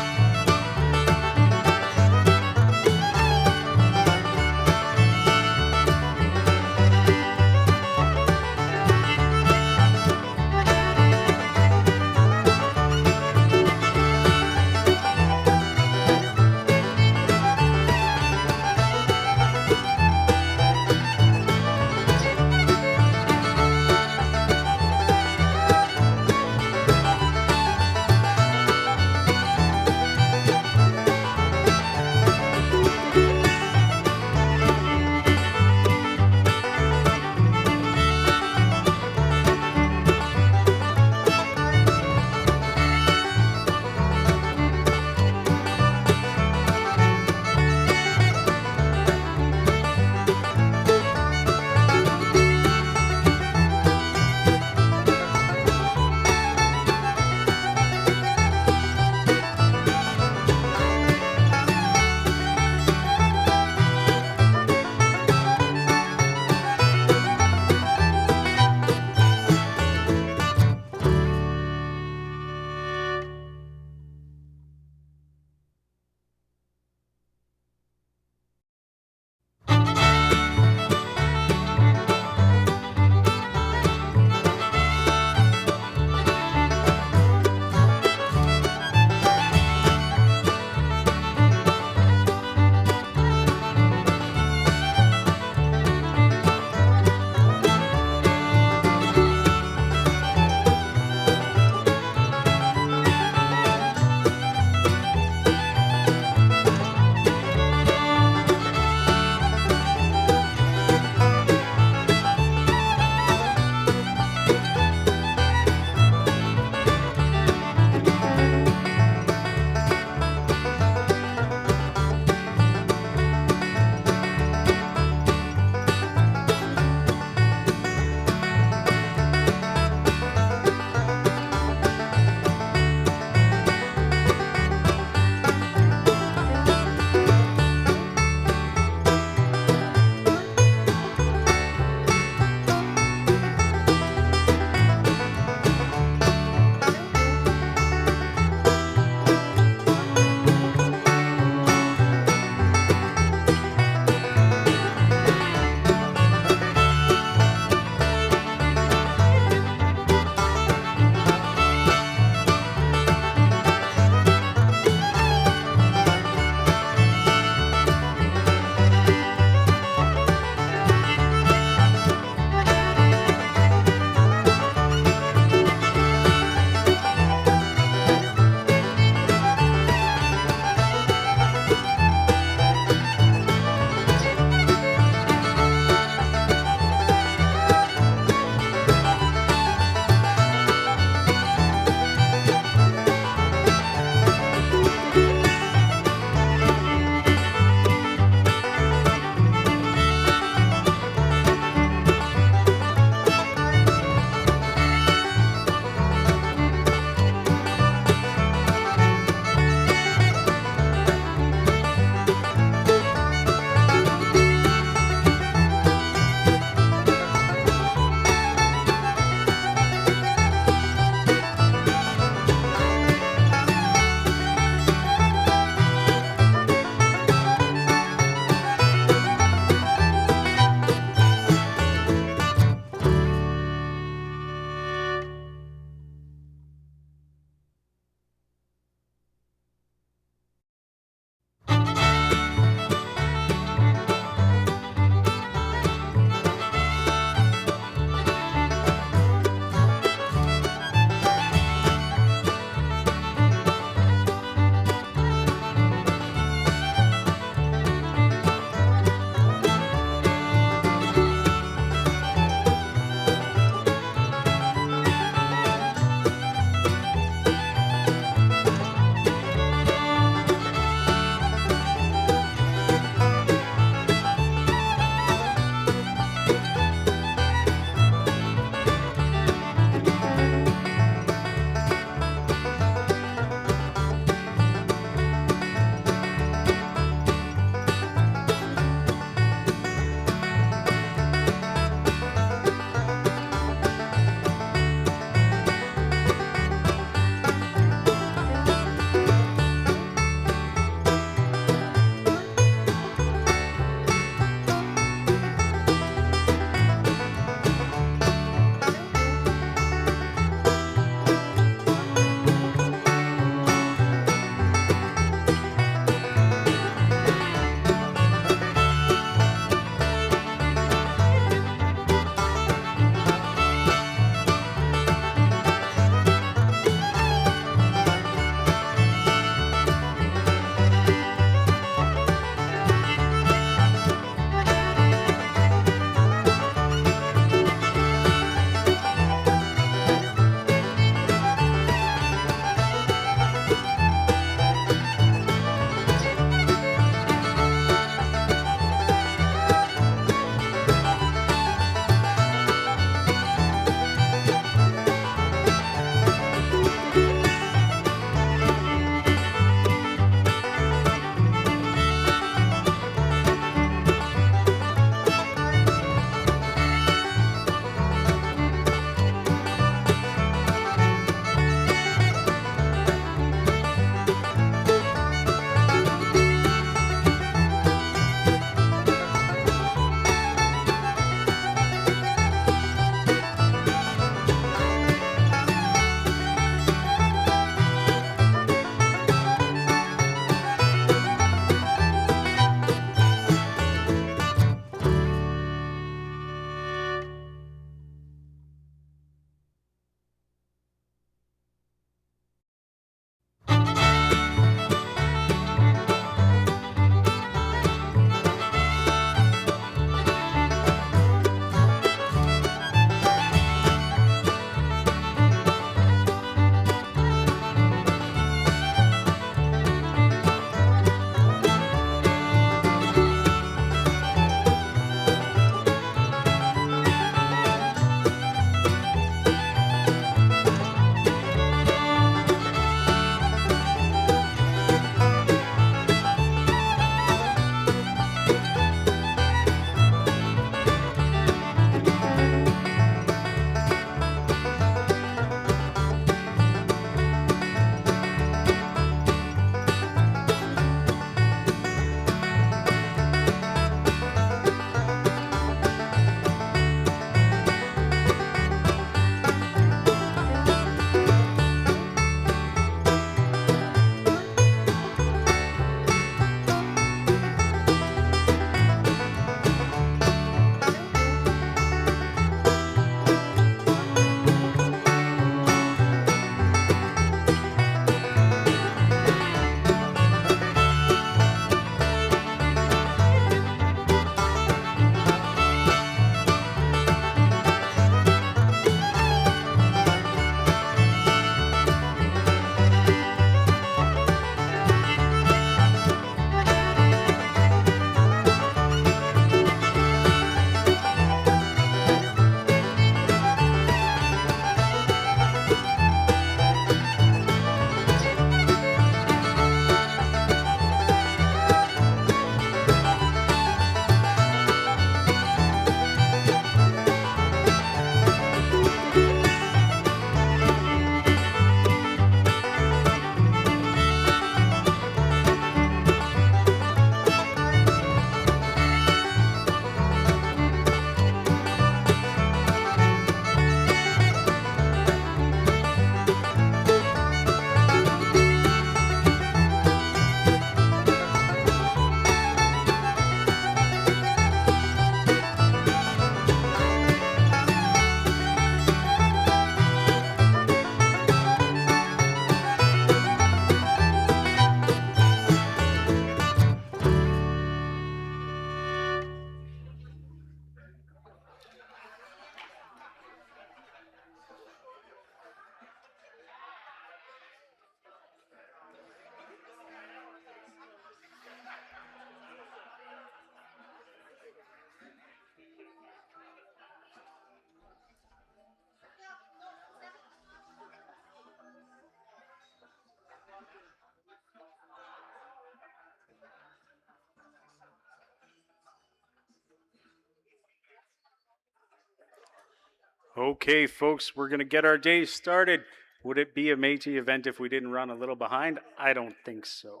Okay, folks, we're going to get our day started. Would it be a Métis event if we didn't run a little behind? I don't think so.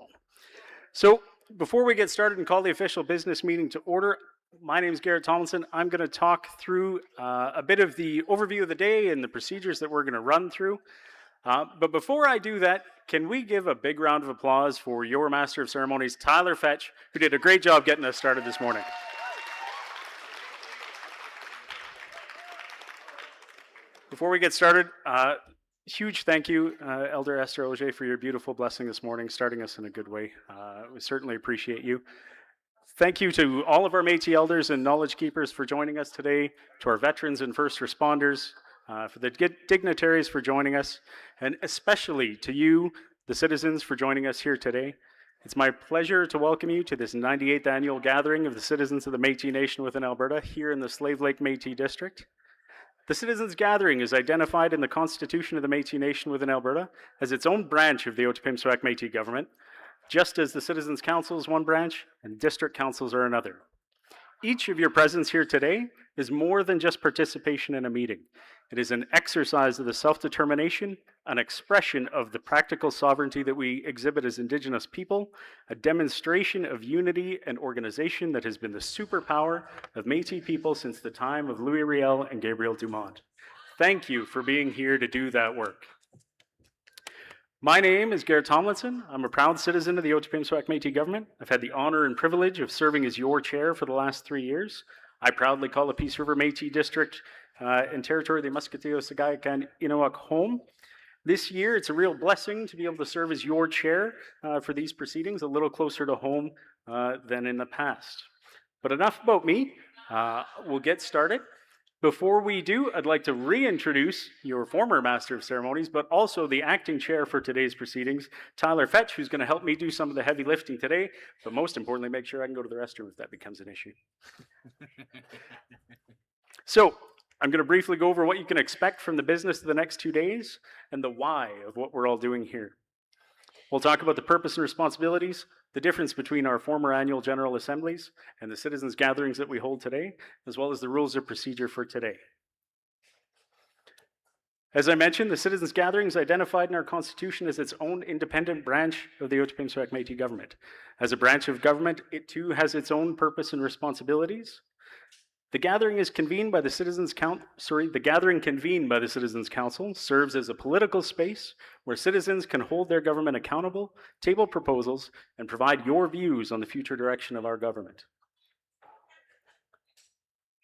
So, before we get started and call the official business meeting to order, my name is Garrett Tomlinson. I'm going to talk through a bit of the overview of the day and the procedures that we're going to run through. But before I do that, can we give a big round of applause for your Master of Ceremonies, Tyler Fetch, who did a great job getting us started this morning. Before we get started, huge thank you, Elder Esther Auger, for your beautiful blessing this morning, starting us in a good way. We certainly appreciate you. Thank you to all of our Métis elders and knowledge keepers for joining us today, to our veterans and first responders, for the dignitaries for joining us, and especially to you, the citizens, for joining us here today. It's my pleasure to welcome you to this 98th annual gathering of the citizens of the Métis Nation within Alberta here in the Slave Lake Métis District. The Citizens' Gathering is identified in the Constitution of the Métis Nation within Alberta as its own branch of the Otipemisiwak Métis Government, just as the Citizens' Council is one branch and district councils are another. Each of your presence here today is more than just participation in a meeting. It is an exercise of the self-determination, an expression of the practical sovereignty that we exhibit as Indigenous people, a demonstration of unity and organization that has been the superpower of Métis people since the time of Louis Riel and Gabriel Dumont. Thank you for being here to do that work. My name is Garrett Tomlinson. I'm a proud citizen of the Otipemisiwak Métis Government. I've had the honor and privilege of serving as your chair for the last 3 years. I proudly call the Peace River Métis District and territory of the Muscateo Sagayakan Innuak home. This year, it's a real blessing to be able to serve as your chair for these proceedings, a little closer to home than in the past. But enough about me. We'll get started. Before we do, I'd like to reintroduce your former Master of Ceremonies, but also the acting chair for today's proceedings, Tyler Fetch, who's going to help me do some of the heavy lifting today, but most importantly, make sure I can go to the restroom if that becomes an issue. So, I'm going to briefly go over what you can expect from the business of the next 2 days and the why of what we're all doing here. We'll talk about the purpose and responsibilities, the difference between our former annual General Assemblies and the citizens' gatherings that we hold today, as well as the rules of procedure for today. As I mentioned, the citizens' gathering is identified in our Constitution as its own independent branch of the Otipemisiwak Métis Government. As a branch of government, it too has its own purpose and responsibilities. The gathering is convened by the Citizens' Council serves as a political space where citizens can hold their government accountable, table proposals, and provide your views on the future direction of our government.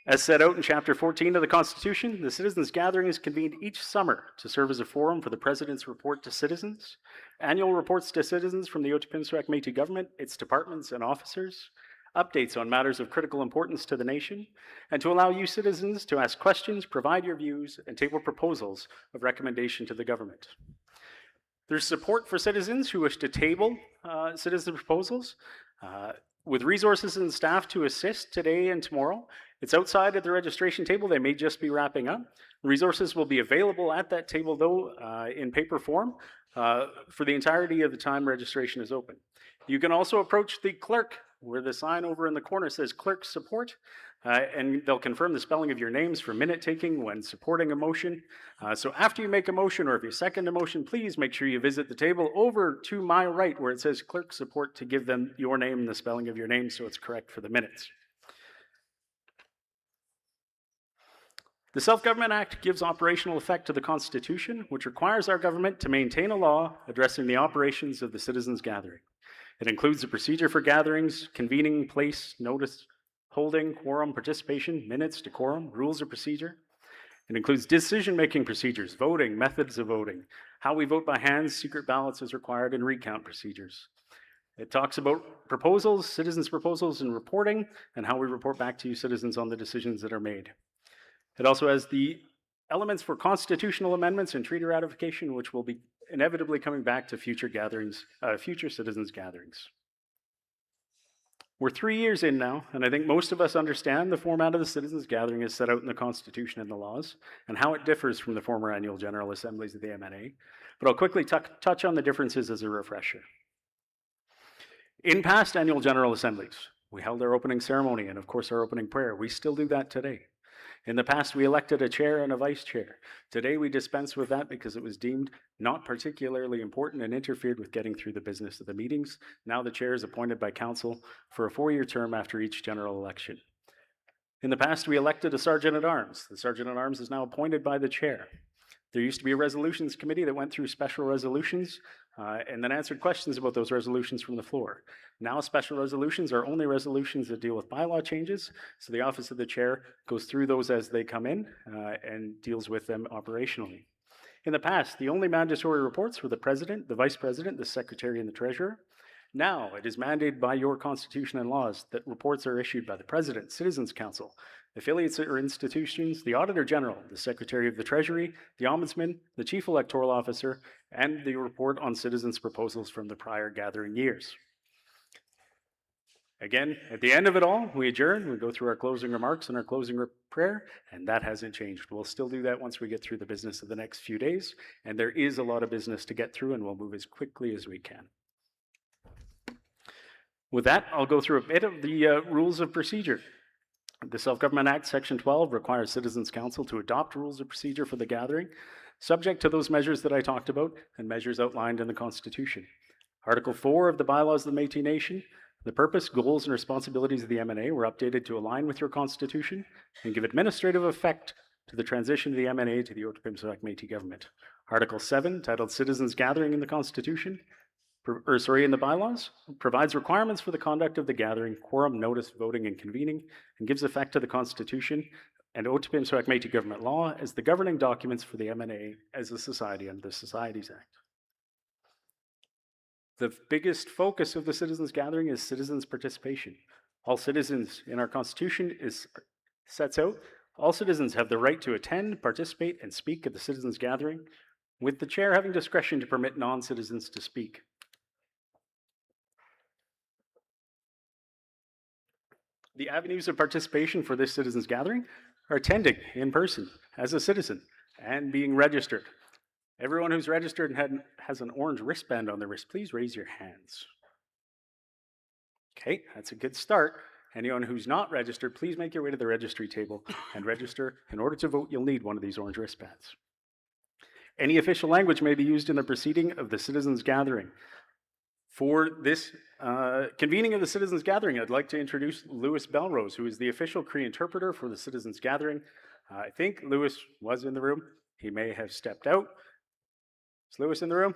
As set out in Chapter 14 of the Constitution, the Citizens' Gathering is convened each summer to serve as a forum for the President's report to citizens, annual reports to citizens from the Otipemisiwak Métis Government, its departments and officers, updates on matters of critical importance to the nation, and to allow you citizens to ask questions, provide your views, and table proposals of recommendation to the government. There's support for citizens who wish to table citizen proposals with resources and staff to assist today and tomorrow. It's outside at the registration table. They may just be wrapping up. Resources will be available at that table, though, in paper form for the entirety of the time registration is open. You can also approach the clerk where the sign over in the corner says clerk support, and they'll confirm the spelling of your names for minute taking when supporting a motion. So after you make a motion, or if you second a motion, please make sure you visit the table over to my right where it says clerk support to give them your name and the spelling of your name so it's correct for the minutes. The Self-Government Act gives operational effect to the Constitution, which requires our government to maintain a law addressing the operations of the Citizens' Gathering. It includes the procedure for gatherings, convening, place, notice, holding, quorum, participation, minutes, decorum, rules of procedure. It includes decision-making procedures, voting, methods of voting, how we vote by hands, secret ballots as required, and recount procedures. It talks about proposals, citizens' proposals, and reporting, and how we report back to you citizens on the decisions that are made. It also has the elements for constitutional amendments and treaty ratification, which will be inevitably coming back to future gatherings, future citizens' gatherings. We're 3 years in now, and I think most of us understand the format of the citizens' gathering is set out in the Constitution and the laws, and how it differs from the former annual General Assemblies of the MNA. But I'll quickly touch on the differences as a refresher. In past annual General Assemblies, we held our opening ceremony and, of course, our opening prayer. We still do that today. In the past, we elected a chair and a vice chair. Today, we dispense with that because it was deemed not particularly important and interfered with getting through the business of the meetings. Now the chair is appointed by council for a 4-year term after each general election. In the past, we elected a sergeant-at-arms. The sergeant-at-arms is now appointed by the chair. There used to be a resolutions committee that went through special resolutions and then answered questions about those resolutions from the floor. Now special resolutions are only resolutions that deal with bylaw changes, so the office of the chair goes through those as they come in and deals with them operationally. In the past, the only mandatory reports were the president, the vice president, the secretary, and the treasurer. Now it is mandated by your constitution and laws that reports are issued by the president, citizens council, affiliates or institutions, the auditor general, the secretary of the treasury, the ombudsman, the chief electoral officer, and the report on citizens' proposals from the prior gathering years. Again, at the end of it all, we adjourn, we go through our closing remarks and our closing prayer, and that hasn't changed. We'll still do that once we get through the business of the next few days, and there is a lot of business to get through, and we'll move as quickly as we can. With that, I'll go through a bit of the rules of procedure. The Self-Government Act, Section 12, requires Citizens Council to adopt rules of procedure for the gathering, subject to those measures that I talked about and measures outlined in the Constitution. Article 4 of the bylaws of the Métis Nation, the purpose, goals, and responsibilities of the MNA were updated to align with your Constitution and give administrative effect to the transition of the MNA to the Otipemisiwak Métis Government. Article 7, titled Citizens Gathering in the Constitution, in the bylaws, provides requirements for the conduct of the gathering, quorum, notice, voting, and convening, and gives effect to the Constitution and Otipemisiwak Métis Government law as the governing documents for the MNA as a society under the Societies Act. The biggest focus of the citizens gathering is citizens participation. All citizens in our Constitution sets out, all citizens have the right to attend, participate, and speak at the citizens gathering, with the chair having discretion to permit non-citizens to speak. The avenues of participation for this citizens gathering are attending in person as a citizen and being registered. Everyone who's registered and has an orange wristband on their wrist, please raise your hands. Okay, that's a good start. Anyone who's not registered, please make your way to the registry table and register. In order to vote, you'll need one of these orange wristbands. Any official language may be used in the proceeding of the citizens gathering. For this convening of the citizens gathering, I'd like to introduce Louis Belrose, who is the official Cree interpreter for the citizens gathering. I think Louis was in the room. He may have stepped out. Is Louis in the room?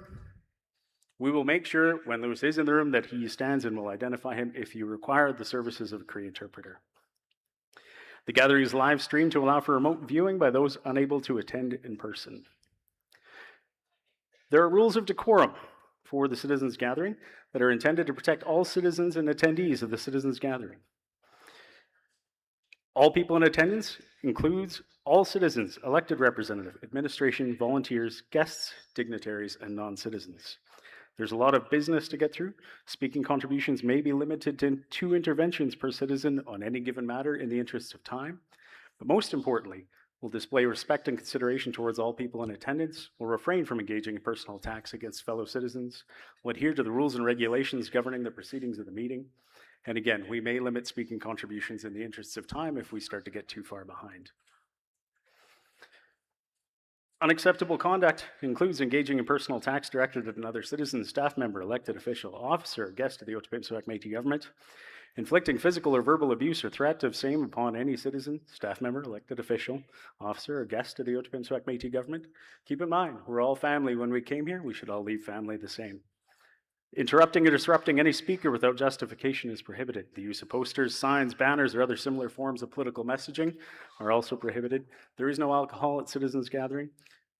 We will make sure when Louis is in the room that he stands and will identify him if you require the services of a Cree interpreter. The gathering is live streamed to allow for remote viewing by those unable to attend in person. There are rules of decorum for the citizens gathering that are intended to protect all citizens and attendees of the citizens gathering. All people in attendance includes all citizens, elected representative, administration, volunteers, guests, dignitaries, and non-citizens. There's a lot of business to get through. Speaking contributions may be limited to 2 interventions per citizen on any given matter in the interest of time. But most importantly, we'll display respect and consideration towards all people in attendance, will refrain from engaging in personal attacks against fellow citizens, will adhere to the rules and regulations governing the proceedings of the meeting. And again, we may limit speaking contributions in the interests of time if we start to get too far behind. Unacceptable conduct includes engaging in personal attacks directed at another citizen, staff member, elected official, officer, or guest of the Otipemisiwak Métis Government, inflicting physical or verbal abuse or threat of same upon any citizen, staff member, elected official, officer, or guest of the Otipemisiwak Métis Government. Keep in mind, we're all family. When we came here, we should all leave family the same. Interrupting or disrupting any speaker without justification is prohibited. The use of posters, signs, banners, or other similar forms of political messaging are also prohibited. There is no alcohol at citizens gathering.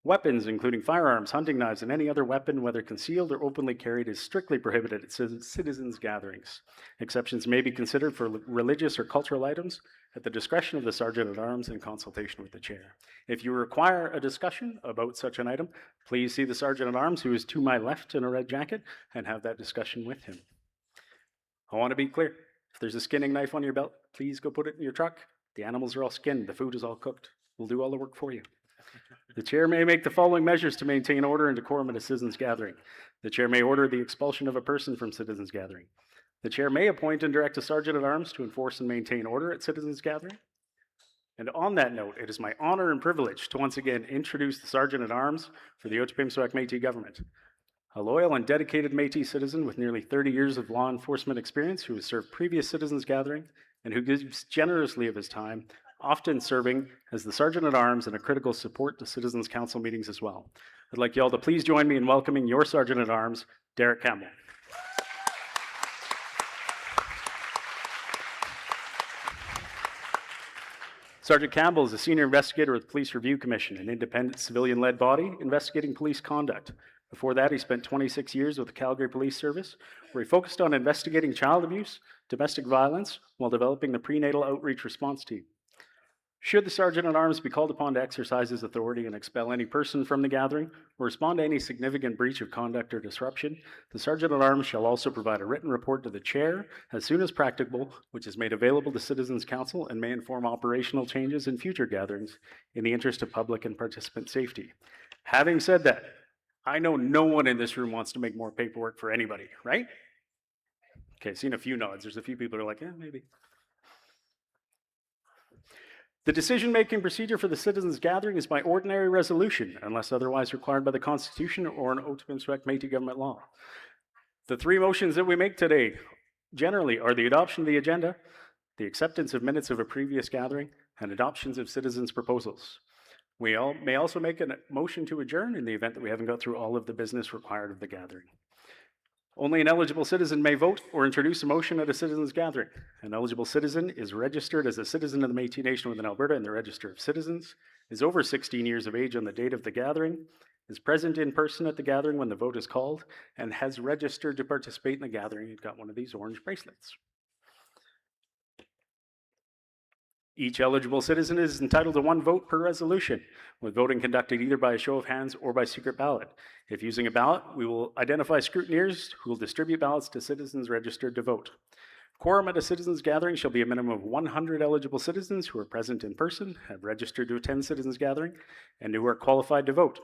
Weapons, including firearms, hunting knives, and any other weapon, whether concealed or openly carried, is strictly prohibited at citizens gatherings. Exceptions may be considered for religious or cultural items at the discretion of the Sergeant-at-Arms in consultation with the chair. If you require a discussion about such an item, please see the Sergeant-at-Arms, who is to my left in a red jacket, and have that discussion with him. I want to be clear. If there's a skinning knife on your belt, please go put it in your truck. The animals are all skinned. The food is all cooked. We'll do all the work for you. The chair may make the following measures to maintain order and decorum at a citizens gathering. The chair may order the expulsion of a person from citizens gathering. The chair may appoint and direct a sergeant-at-arms to enforce and maintain order at citizens gathering. And on that note, it is my honor and privilege to once again introduce the Sergeant-at-Arms for the Otipemisiwak Métis Government. A loyal and dedicated Métis citizen with nearly 30 years of law enforcement experience who has served previous citizens gathering and who gives generously of his time, often serving as the Sergeant-at-Arms and a critical support to Citizens Council meetings as well. I'd like you all to please join me in welcoming your Sergeant-at-Arms, Derek Campbell. Sergeant Campbell is a senior investigator with the Police Review Commission, an independent civilian-led body investigating police conduct. Before that, he spent 26 years with the Calgary Police Service, where he focused on investigating child abuse, domestic violence, while developing the prenatal outreach response team. Should the Sergeant-at-Arms be called upon to exercise his authority and expel any person from the gathering, or respond to any significant breach of conduct or disruption, the Sergeant-at-Arms shall also provide a written report to the Chair as soon as practicable, which is made available to Citizens Council and may inform operational changes in future gatherings in the interest of public and participant safety. Having said that, I know no one in this room wants to make more paperwork for anybody, right? Okay, seen a few nods. There's a few people who are like, yeah, maybe. The decision-making procedure for the citizens' gathering is by ordinary resolution, unless otherwise required by the Constitution or an Otipemisiwak Métis government law. The three motions that we make today generally are the adoption of the agenda, the acceptance of minutes of a previous gathering, and adoptions of citizens' proposals. We may also make a motion to adjourn in the event that we haven't got through all of the business required of the gathering. Only an eligible citizen may vote or introduce a motion at a citizens' gathering. An eligible citizen is registered as a citizen of the Métis Nation within Alberta in the Register of Citizens, is over 16 years of age on the date of the gathering, is present in person at the gathering when the vote is called, and has registered to participate in the gathering. You've got one of these orange bracelets. Each eligible citizen is entitled to one vote per resolution, with voting conducted either by a show of hands or by secret ballot. If using a ballot, we will identify scrutineers who will distribute ballots to citizens registered to vote. Quorum at a citizens' gathering shall be a minimum of 100 eligible citizens who are present in person, have registered to attend citizens' gathering, and who are qualified to vote.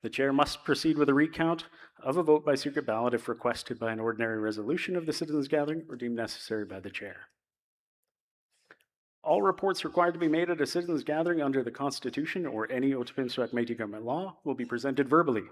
The chair must proceed with a recount of a vote by secret ballot if requested by an ordinary resolution of the citizens' gathering or deemed necessary by the chair. All reports required to be made at a citizens' gathering under the Constitution or any Otipemisiwak Métis government law will be presented verbally.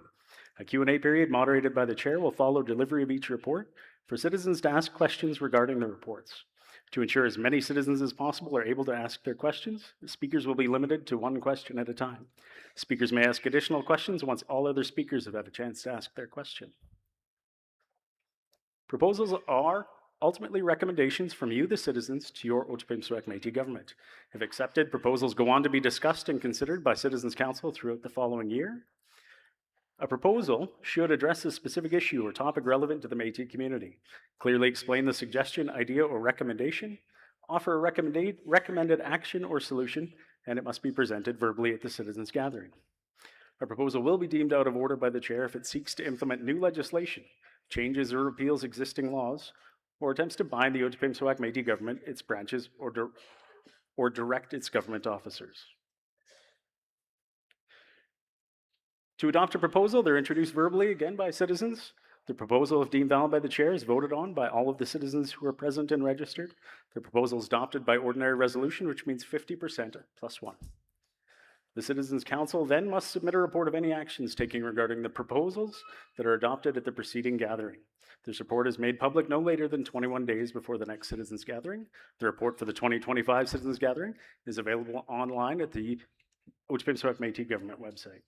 A Q&A period moderated by the chair will follow delivery of each report for citizens to ask questions regarding the reports. To ensure as many citizens as possible are able to ask their questions, speakers will be limited to one question at a time. Speakers may ask additional questions once all other speakers have had a chance to ask their question. Proposals are ultimately recommendations from you, the citizens, to your Otipemisiwak Métis government. If accepted, proposals go on to be discussed and considered by Citizens Council throughout the following year. A proposal should address a specific issue or topic relevant to the Métis community, clearly explain the suggestion, idea, or recommendation, offer a recommended action or solution, and it must be presented verbally at the citizens' gathering. A proposal will be deemed out of order by the chair if it seeks to implement new legislation, changes or repeals existing laws, or attempts to bind the Otipemisiwak Métis government, its branches, or direct its government officers. To adopt a proposal, they're introduced verbally again by citizens. The proposal, if deemed valid by the chair, is voted on by all of the citizens who are present and registered. The proposal is adopted by ordinary resolution, which means 50% plus one. The Citizens Council then must submit a report of any actions taken regarding the proposals that are adopted at the preceding gathering. This report is made public no later than 21 days before the next Citizens Gathering. The report for the 2025 Citizens Gathering is available online at the Otipemisiwak Métis Government website.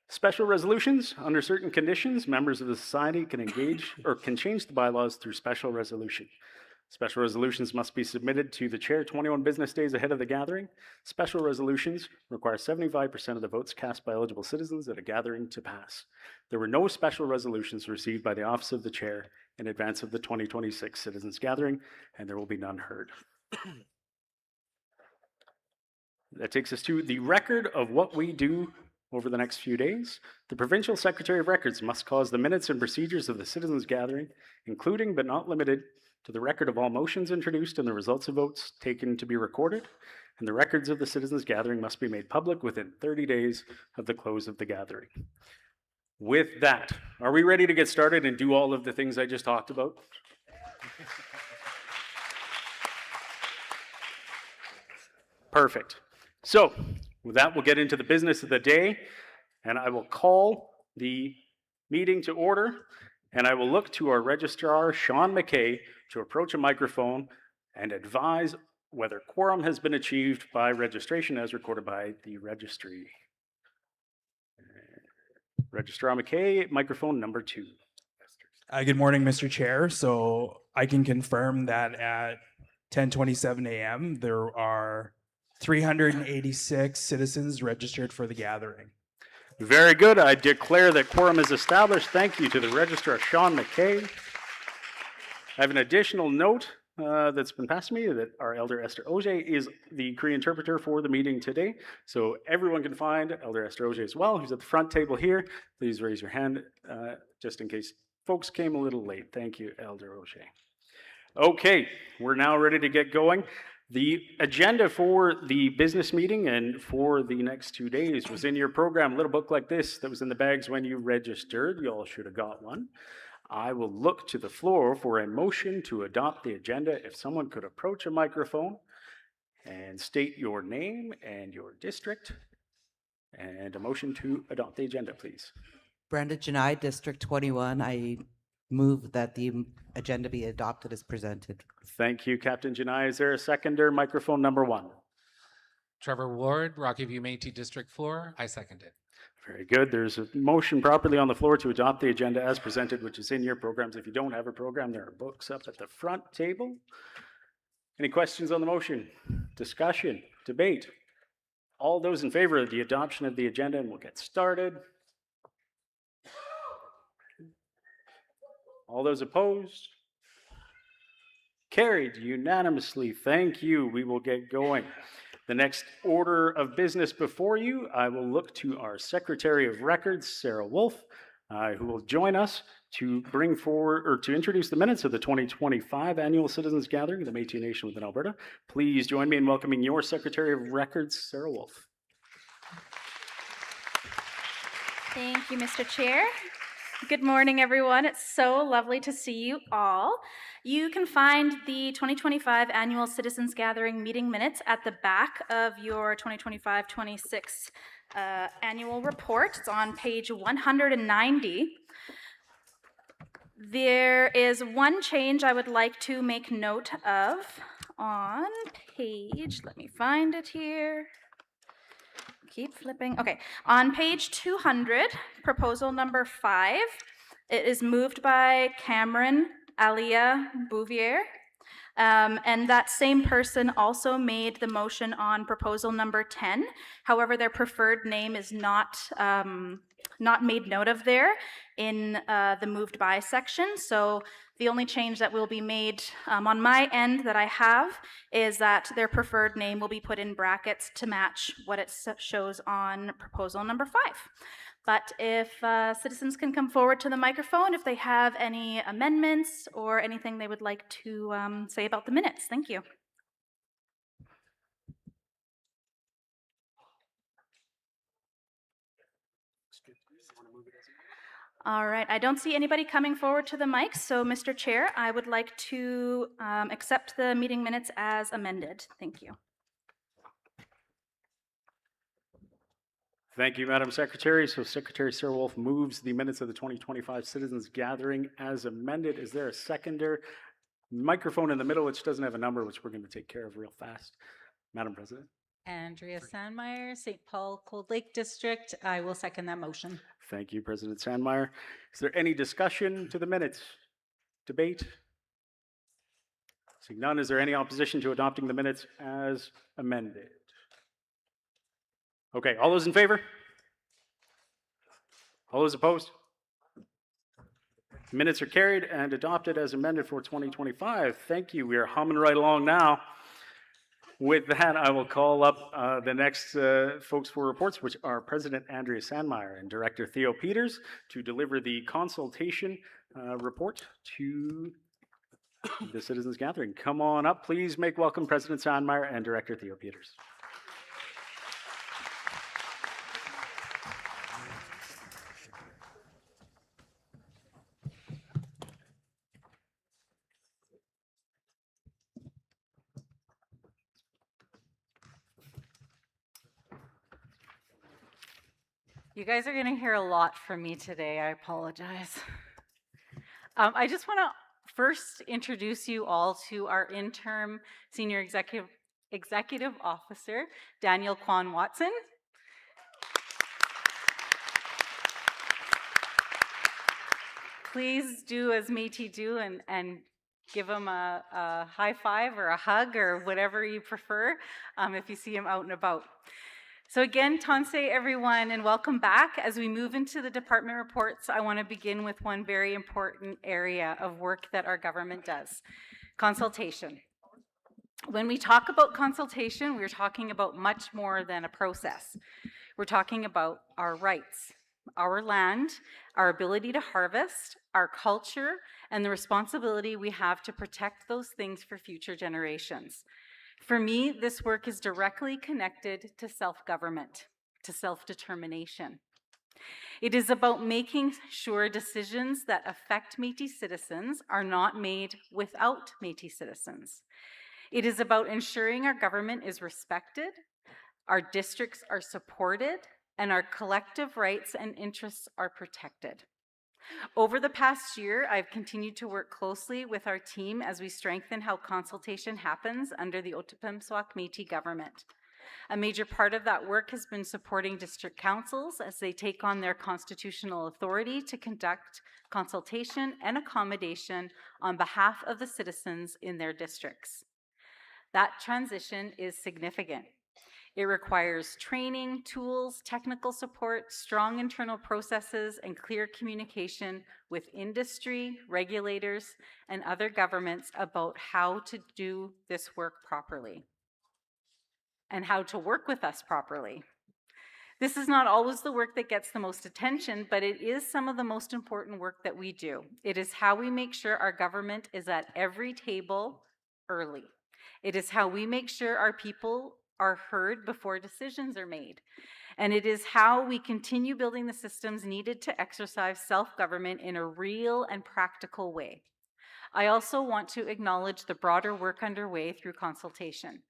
Special resolutions. Under certain conditions, members of the society can engage or can change the bylaws through special resolution. Special resolutions must be submitted to the chair 21 business days ahead of the gathering. Special resolutions require 75% of the votes cast by eligible citizens at a gathering to pass. There were no special resolutions received by the office of the chair in advance of the 2026 Citizens Gathering, and there will be none heard. That takes us to the record of what we do over the next few days. The Provincial Secretary of Records must cause the minutes and procedures of the Citizens Gathering, including but not limited to the record of all motions introduced and the results of votes taken to be recorded, and the records of the Citizens Gathering must be made public within 30 days of the close of the gathering. With that, are we ready to get started and do all of the things I just talked about? Perfect. So with that, we'll get into the business of the day, and I will call the meeting to order, and I will look to our registrar, Sean McKay, to approach a microphone and advise whether quorum has been achieved by registration as recorded by the registry. Registrar McKay, microphone number 2. Good morning, Mr. Chair. So I can confirm that at 10:27 a.m. there are 386 citizens registered for the gathering. Very good. I declare that quorum is established. Thank you to the registrar, Sean McKay. I have an additional note that's been passed to me that our Elder Esther Auger is the Cree interpreter for the meeting today. So everyone can find Elder Esther Auger as well, who's at the front table here. Please raise your hand just in case folks came a little late. Thank you, Elder Auger. Okay, we're now ready to get going. The agenda for the business meeting and for the next 2 days was in your program, a little book like this that was in the bags when you registered. You all should have got one. I will look to the floor for a motion to adopt the agenda. If someone could approach a microphone and state your name and your district, and a motion to adopt the agenda, please. Brenda Janai, District 21. I move that the agenda be adopted as presented. Thank you, Captain Janai. Is there a seconder? Microphone number 1. Trevor Ward, Rocky View Métis District 4. I second it. Very good. There's a motion properly on the floor to adopt the agenda as presented, which is in your programs. If you don't have a program, there are books up at the front table. Any questions on the motion? Discussion? Debate? All those in favor of the adoption of the agenda, and we'll get started. All those opposed? Carried unanimously. Thank you. We will get going. The next order of business before you, I will look to our Secretary of Records, Sarah Wolfe, who will join us to bring forward or to introduce the minutes of the 2025 Annual Citizens Gathering of the Métis Nation within Alberta. Please join me in welcoming your Secretary of Records, Sarah Wolfe. Thank you, Mr. Chair. Good morning, everyone. It's so lovely to see you all. You can find the 2025 Annual Citizens Gathering meeting minutes at the back of your 2025-26 annual report. It's on page 190. There is one change I would like to make note of on page, let me find it here. Keep flipping. Okay, on page 200, proposal number 5, it is moved by Cameron Alia Bouvier. And that same person also made the motion on proposal number 10. However, their preferred name is not made note of there in the moved by section. So the only change that will be made on my end that I have is that their preferred name will be put in brackets to match what it shows on proposal number 5. But if citizens can come forward to the microphone if they have any amendments or anything they would like to say about the minutes. Thank you. All right, I don't see anybody coming forward to the mic, so Mr. Chair, I would like to accept the meeting minutes as amended. Thank you. Thank you, Madam Secretary. So Secretary Sarah Wolfe moves the minutes of the 2025 Citizens Gathering as amended. Is there a seconder? Microphone in the middle, which doesn't have a number, which we're going to take care of real fast. Madam President. Andrea Sandmaier, St. Paul Cold Lake District. I will second that motion. Thank you, President Sandmaier. Is there any discussion to the minutes? Debate? Seeing none, is there any opposition to adopting the minutes as amended? Okay, all those in favor? All those opposed? Minutes are carried and adopted as amended for 2025. Thank you. We are humming right along now. With that, I will call up the next folks for reports, which are President Andrea Sandmaier and Director Theo Peters, to deliver the consultation report to the Citizens Gathering. Come on up. Please make welcome President Sandmaier and Director Theo Peters. You guys are going to hear a lot from me today. I apologize. I just want to first introduce you all to our interim senior executive officer, Daniel Kwan Watson. Please do as Métis do and give him a high five or a hug or whatever you prefer if you see him out and about. So again, Tanse everyone, and welcome back. As we move into the department reports, I want to begin with one very important area of work that our government does, consultation. When we talk about consultation, we're talking about much more than a process. We're talking about our rights, our land, our ability to harvest, our culture, and the responsibility we have to protect those things for future generations. For me, this work is directly connected to self-government, to self-determination. It is about making sure decisions that affect Métis citizens are not made without Métis citizens. It is about ensuring our government is respected, our districts are supported, and our collective rights and interests are protected. Over the past year, I've continued to work closely with our team as we strengthen how consultation happens under the Otipemisiwak Métis Government. A major part of that work has been supporting district councils as they take on their constitutional authority to conduct consultation and accommodation on behalf of the citizens in their districts. That transition is significant. It requires training, tools, technical support, strong internal processes, and clear communication with industry, regulators, and other governments about how to do this work properly and how to work with us properly. This is not always the work that gets the most attention, but it is some of the most important work that we do. It is how we make sure our government is at every table early. It is how we make sure our people are heard before decisions are made. And it is how we continue building the systems needed to exercise self-government in a real and practical way. I also want to acknowledge the broader work underway through consultation,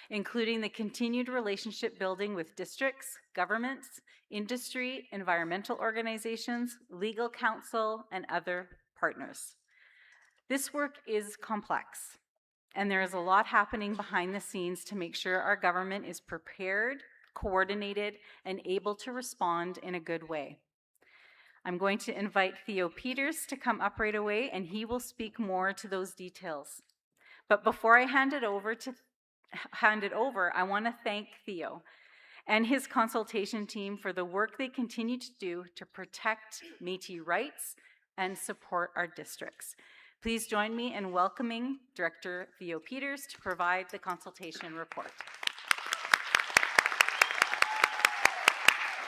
including the continued relationship building with districts, governments, industry, environmental organizations, legal counsel, and other partners. This work is complex. And there is a lot happening behind the scenes to make sure our government is prepared, coordinated, and able to respond in a good way. I'm going to invite Theo Peters to come up right away, and he will speak more to those details. But before I hand it over, I want to thank Theo and his consultation team for the work they continue to do to protect Métis rights and support our districts. Please join me in welcoming Director Theo Peters to provide the consultation report.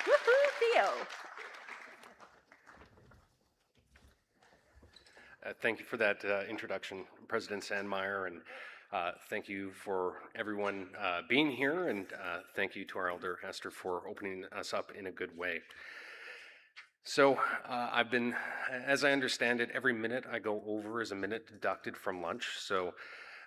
Woohoo, Theo! Thank you for that introduction, President Sandmaier, and thank you for everyone being here, and thank you to our Elder Esther for opening us up in a good way. So I've been, as I understand it, every minute I go over is a minute deducted from lunch. So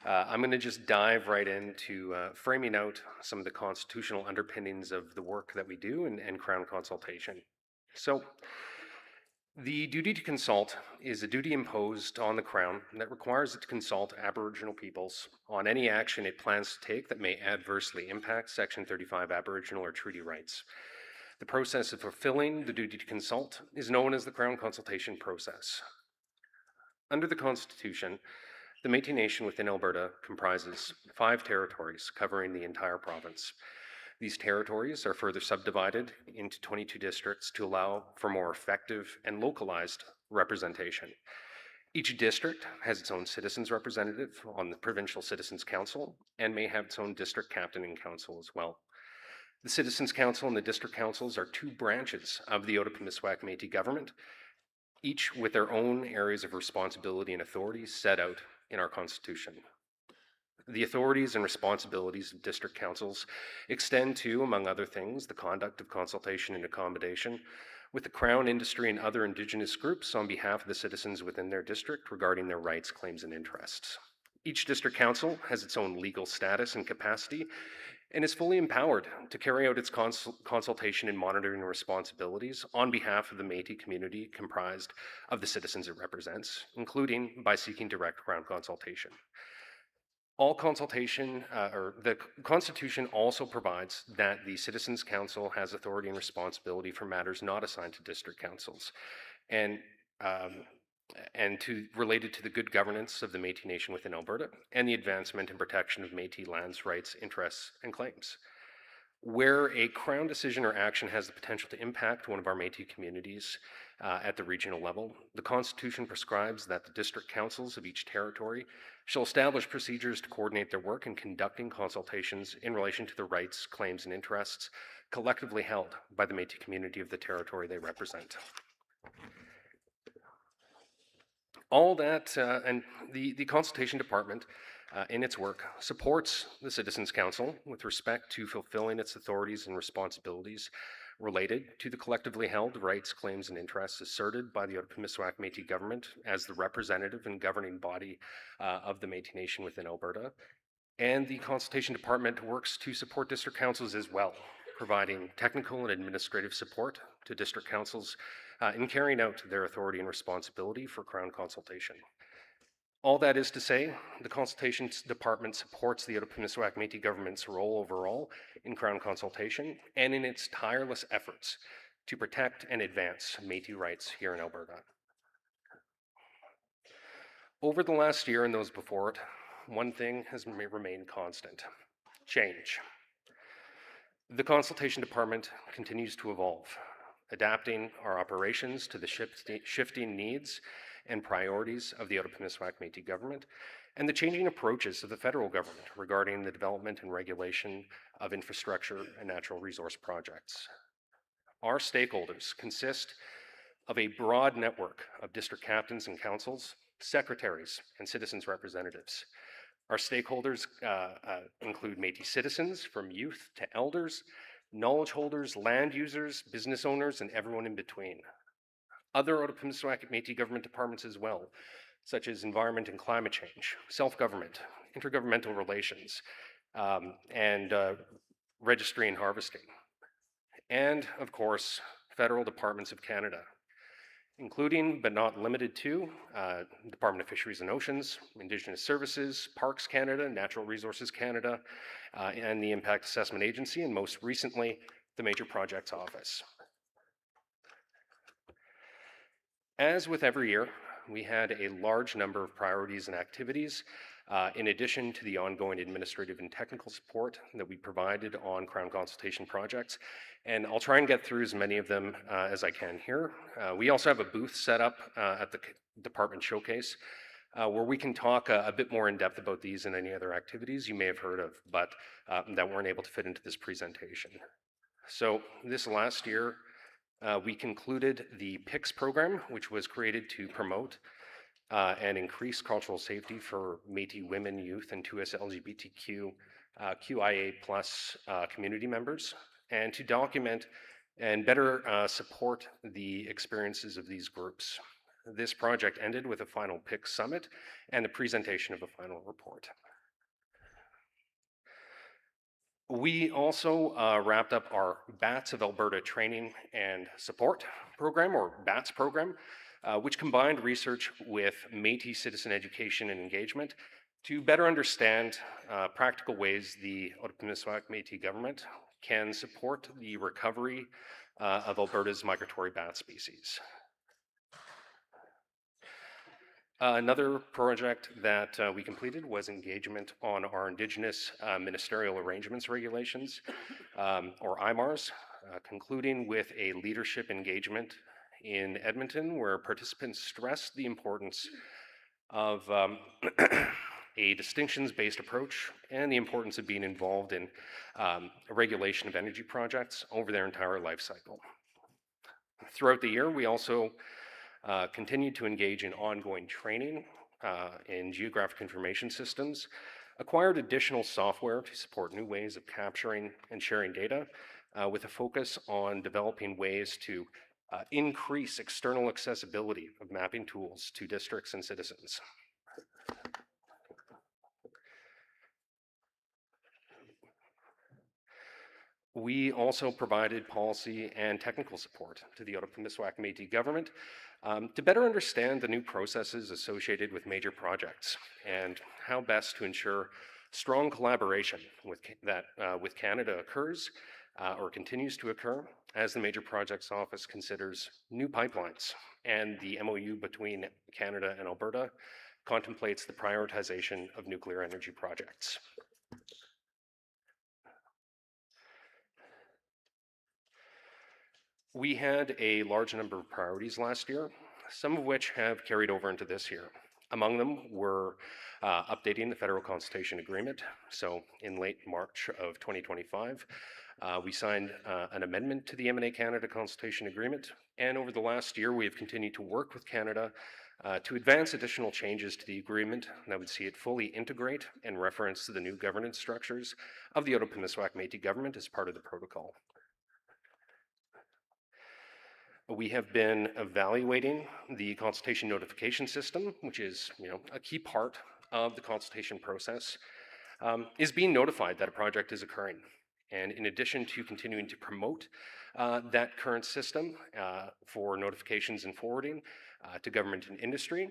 I'm going to just dive right into framing out some of the constitutional underpinnings of the work that we do and Crown consultation. So the duty to consult is a duty imposed on the Crown that requires it to consult Aboriginal peoples on any action it plans to take that may adversely impact Section 35 Aboriginal or treaty rights. The process of fulfilling the duty to consult is known as the Crown consultation process. Under the Constitution, the Métis Nation within Alberta comprises 5 territories covering the entire province. These territories are further subdivided into 22 districts to allow for more effective and localized representation. Each district has its own citizens representative on the Provincial Citizens Council and may have its own district captain and council as well. The Citizens Council and the District Councils are 2 branches of the Otipemisiwak Métis Government, each with their own areas of responsibility and authority set out in our Constitution. The authorities and responsibilities of district councils extend to, among other things, the conduct of consultation and accommodation with the Crown, industry, and other Indigenous groups on behalf of the citizens within their district regarding their rights, claims, and interests. Each district council has its own legal status and capacity and is fully empowered to carry out its consultation and monitoring responsibilities on behalf of the Métis community comprised of the citizens it represents, including by seeking direct Crown consultation. All consultation, or the Constitution also provides that the Citizens Council has authority and responsibility for matters not assigned to district councils, and related to the good governance of the Métis Nation within Alberta and the advancement and protection of Métis lands, rights, interests, and claims. Where a Crown decision or action has the potential to impact one of our Métis communities at the regional level, the Constitution prescribes that the district councils of each territory shall establish procedures to coordinate their work in conducting consultations in relation to the rights, claims, and interests collectively held by the Métis community of the territory they represent. All that, and the Consultation Department in its work supports the Citizens Council with respect to fulfilling its authorities and responsibilities related to the collectively held rights, claims, and interests asserted by the Otipemisiwak Métis Government as the representative and governing body of the Métis Nation within Alberta. And the Consultation Department works to support district councils as well, providing technical and administrative support to district councils in carrying out their authority and responsibility for Crown consultation. All that is to say, the Consultation Department supports the Otipemisiwak Métis Government's role overall in Crown consultation and in its tireless efforts to protect and advance Métis rights here in Alberta. Over the last year and those before it, one thing has remained constant: change. The Consultation Department continues to evolve, adapting our operations to the shifting needs and priorities of the Otipemisiwak Métis Government and the changing approaches of the federal government regarding the development and regulation of infrastructure and natural resource projects. Our stakeholders consist of a broad network of district captains and councils, secretaries, and citizens representatives. Our stakeholders include Métis citizens, from youth to elders, knowledge holders, land users, business owners, and everyone in between. Other Otipemisiwak Métis government departments as well, such as environment and climate change, self-government, intergovernmental relations, and registry and harvesting. And, of course, federal departments of Canada, including but not limited to Department of Fisheries and Oceans, Indigenous Services, Parks Canada, Natural Resources Canada, and the Impact Assessment Agency, and most recently, the Major Projects Office. As with every year, we had a large number of priorities and activities in addition to the ongoing administrative and technical support that we provided on Crown consultation projects. And I'll try and get through as many of them as I can here. We also have a booth set up at the department showcase where we can talk a bit more in depth about these and any other activities you may have heard of, but that weren't able to fit into this presentation. So this last year, we concluded the PICS program, which was created to promote and increase cultural safety for Métis women, youth, and 2S LGBTQ QIA plus community members, and to document and better support the experiences of these groups. This project ended with a final PICS summit and the presentation of a final report. We also wrapped up our BATS of Alberta Training and Support Program, or BATS program, which combined research with Métis citizen education and engagement to better understand practical ways the Otipemisiwak Métis government can support the recovery of Alberta's migratory bat species. Another project that we completed was engagement on our Indigenous Ministerial Arrangements Regulations, or IMARs, concluding with a leadership engagement in Edmonton where participants stressed the importance of a distinctions-based approach and the importance of being involved in a regulation of energy projects over their entire life cycle. Throughout the year, we also continued to engage in ongoing training in geographic information systems, acquired additional software to support new ways of capturing and sharing data, with a focus on developing ways to increase external accessibility of mapping tools to districts and citizens. We also provided policy and technical support to the Otipemisiwak Métis Government to better understand the new processes associated with major projects and how best to ensure strong collaboration with Canada occurs or continues to occur as the Major Projects Office considers new pipelines, and the MOU between Canada and Alberta contemplates the prioritization of nuclear energy projects. We had a large number of priorities last year, some of which have carried over into this year. Among them were updating the Federal Consultation Agreement. So in late March of 2025, we signed an amendment to the M&A Canada Consultation Agreement. And over the last year, we have continued to work with Canada to advance additional changes to the agreement that would see it fully integrate and reference the new governance structures of the Otipemisiwak Métis Government as part of the protocol. We have been evaluating the consultation notification system, which is, a key part of the consultation process, is being notified that a project is occurring. And in addition to continuing to promote that current system for notifications and forwarding to government and industry,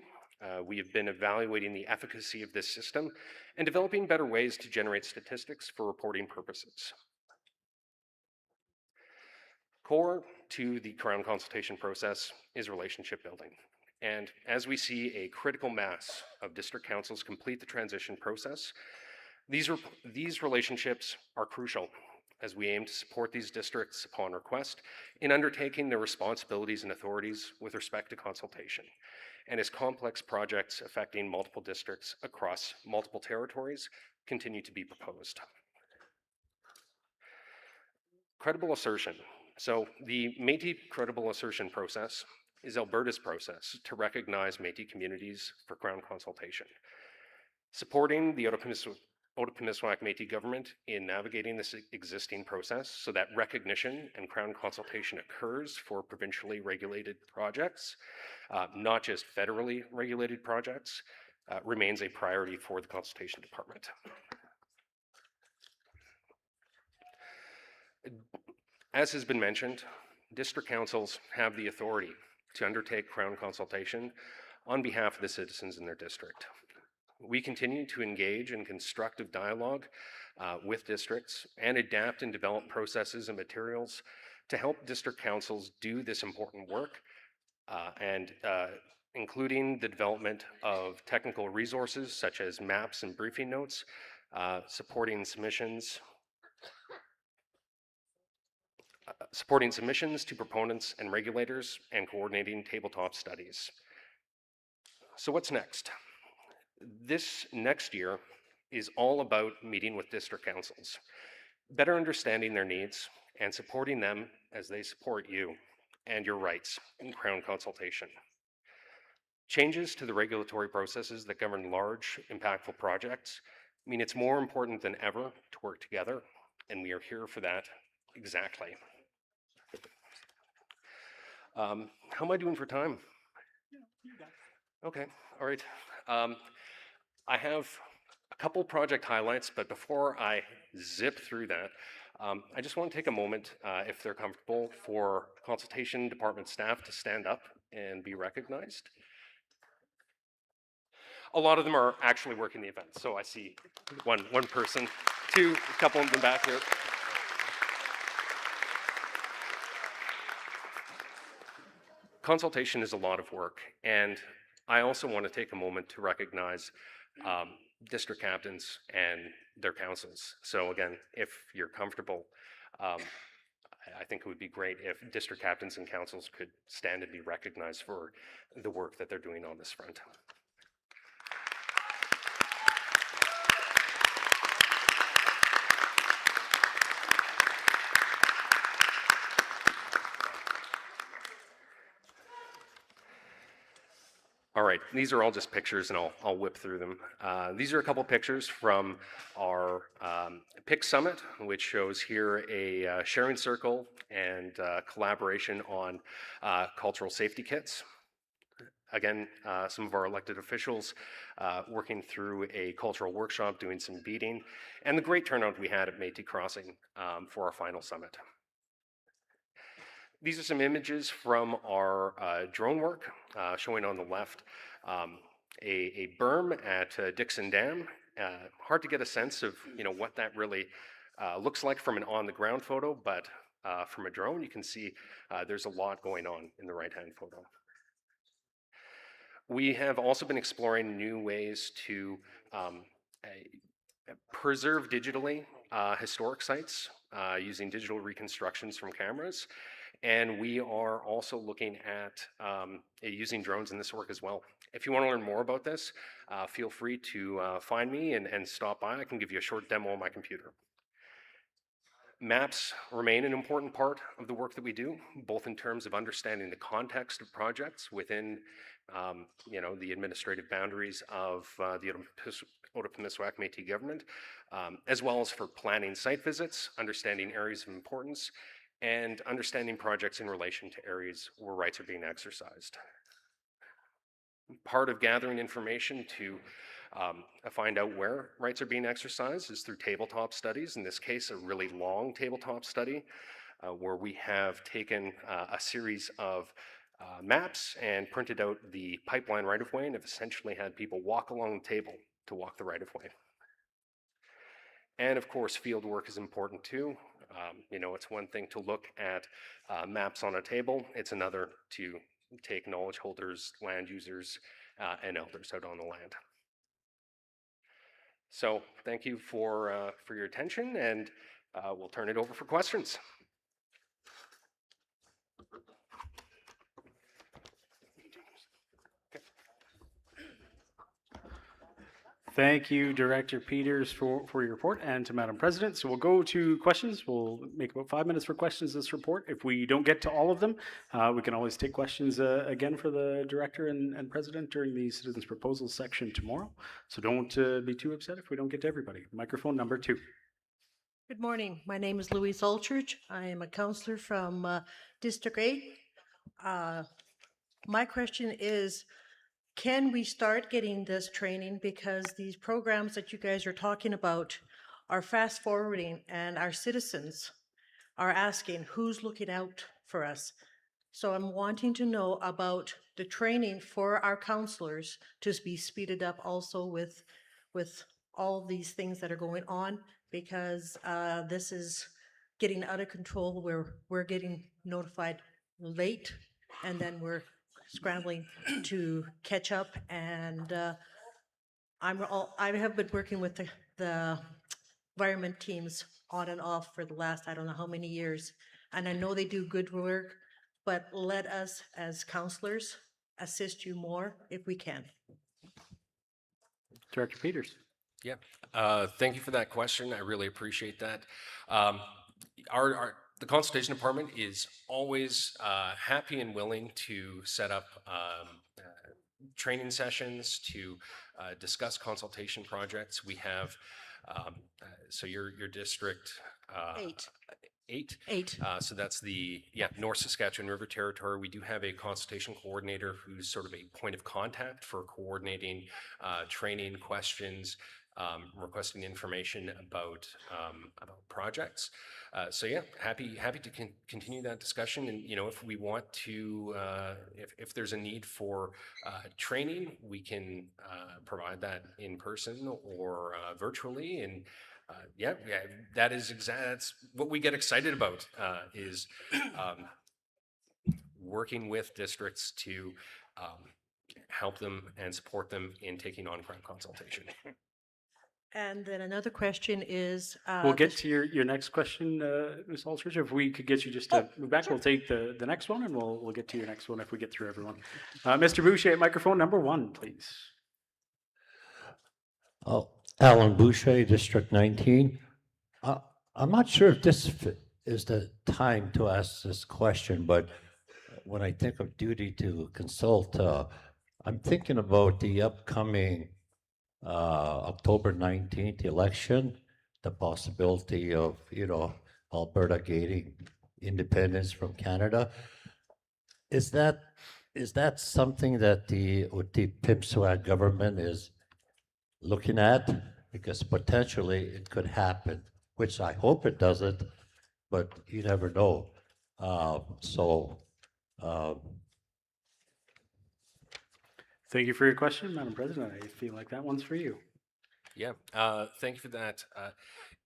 we have been evaluating the efficacy of this system and developing better ways to generate statistics for reporting purposes. Core to the Crown consultation process is relationship building. And as we see a critical mass of district councils complete the transition process, these relationships are crucial as we aim to support these districts upon request in undertaking their responsibilities and authorities with respect to consultation, and as complex projects affecting multiple districts across multiple territories continue to be proposed. Credible assertion. So the Métis credible assertion process is Alberta's process to recognize Métis communities for Crown consultation. Supporting the Otipemisiwak Métis Government in navigating this existing process so that recognition and Crown consultation occurs for provincially regulated projects, not just federally regulated projects, remains a priority for the Consultation Department. As has been mentioned, district councils have the authority to undertake Crown consultation on behalf of the citizens in their district. We continue to engage in constructive dialogue with districts and adapt and develop processes and materials to help district councils do this important work, including the development of technical resources such as maps and briefing notes, supporting submissions to proponents and regulators, and coordinating tabletop studies. So what's next? This next year is all about meeting with district councils, better understanding their needs, and supporting them as they support you and your rights in Crown consultation. Changes to the regulatory processes that govern large, impactful projects mean it's more important than ever to work together, and we are here for that exactly. How am I doing for time? Okay, all right. I have a couple project highlights, but before I zip through that, I just want to take a moment, if they're comfortable, for consultation department staff to stand up and be recognized. A lot of them are actually working the event, so I see one person, a couple in the back here. Consultation is a lot of work, and I also want to take a moment to recognize district captains and their councils. So again, if you're comfortable, I think it would be great if district captains and councils could stand and be recognized for the work that they're doing on this front. All right, these are all just pictures, and I'll whip through them. These are a couple pictures from our PIC Summit, which shows here a sharing circle and collaboration on cultural safety kits. Again, some of our elected officials working through a cultural workshop, doing some beading, and the great turnout we had at Métis Crossing for our final summit. These are some images from our drone work, showing on the left a berm at Dixon Dam. Hard to get a sense of what that really looks like from an on-the-ground photo, but from a drone you can see there's a lot going on in the right-hand photo. We have also been exploring new ways to preserve digitally historic sites using digital reconstructions from cameras. And we are also looking at using drones in this work as well. If you want to learn more about this, feel free to find me and stop by. I can give you a short demo on my computer. Maps remain an important part of the work that we do, both in terms of understanding the context of projects within the administrative boundaries of the Otipemisiwak Métis Government, as well as for planning site visits, understanding areas of importance, and understanding projects in relation to areas where rights are being exercised. Part of gathering information to find out where rights are being exercised is through tabletop studies, in this case a really long tabletop study where we have taken a series of maps and printed out the pipeline right-of-way and have essentially had people walk along the table to walk the right-of-way. And of course, field work is important too. It's one thing to look at maps on a table. It's another to take knowledge holders, land users, and elders out on the land. So thank you for your attention, and we'll turn it over for questions. Thank you, Director Peters, for your report, and to Madam President. So we'll go to questions. We'll make about 5 minutes for questions this report. If we don't get to all of them, we can always take questions again for the Director and President during the Citizens Proposals section tomorrow. So don't be too upset if we don't get to everybody. Microphone number 2. Good morning. My name is Louise Alchurch. I am a councillor from District 8. My question is, can we start getting this training, because these programs that you guys are talking about are fast forwarding and our citizens are asking who's looking out for us. So I'm wanting to know about the training for our councillors to be speeded up also with all these things that are going on, because this is getting out of control where we're getting notified late and then we're scrambling to catch up. And I have been working with the environment teams on and off for the last, I don't know how many years, and I know they do good work, but let us as councillors assist you more if we can. Director Peters. Yeah, thank you for that question. I really appreciate that. The Consultation Department is always happy and willing to set up training sessions to discuss consultation projects. We have, so your district. 8. So that's the North Saskatchewan River Territory. We do have a consultation coordinator who's sort of a point of contact for coordinating training questions, requesting information about projects. So yeah, happy to continue that discussion. And if we want to, if there's a need for training, we can provide that in person or virtually. And that's what we get excited about, is working with districts to help them and support them in taking on grant consultation. And then another question is... we'll get to your next question, Ms. Alchurch. If we could get you just to move back, sure. We'll take the next one, and we'll get to your next one if we get through everyone. Mr. Boucher, microphone number 1, please. Oh, Alan Boucher, District 19. I'm not sure if this is the time to ask this question, but when I think of duty to consult, I'm thinking about the upcoming October 19th election, the possibility of, Alberta gaining independence from Canada. Is is that something that the Otipemisiwak government is looking at? Because potentially it could happen, which I hope it doesn't, but you never know. Thank you for your question, Madam President. I feel like that one's for you. Yeah, thank you for that.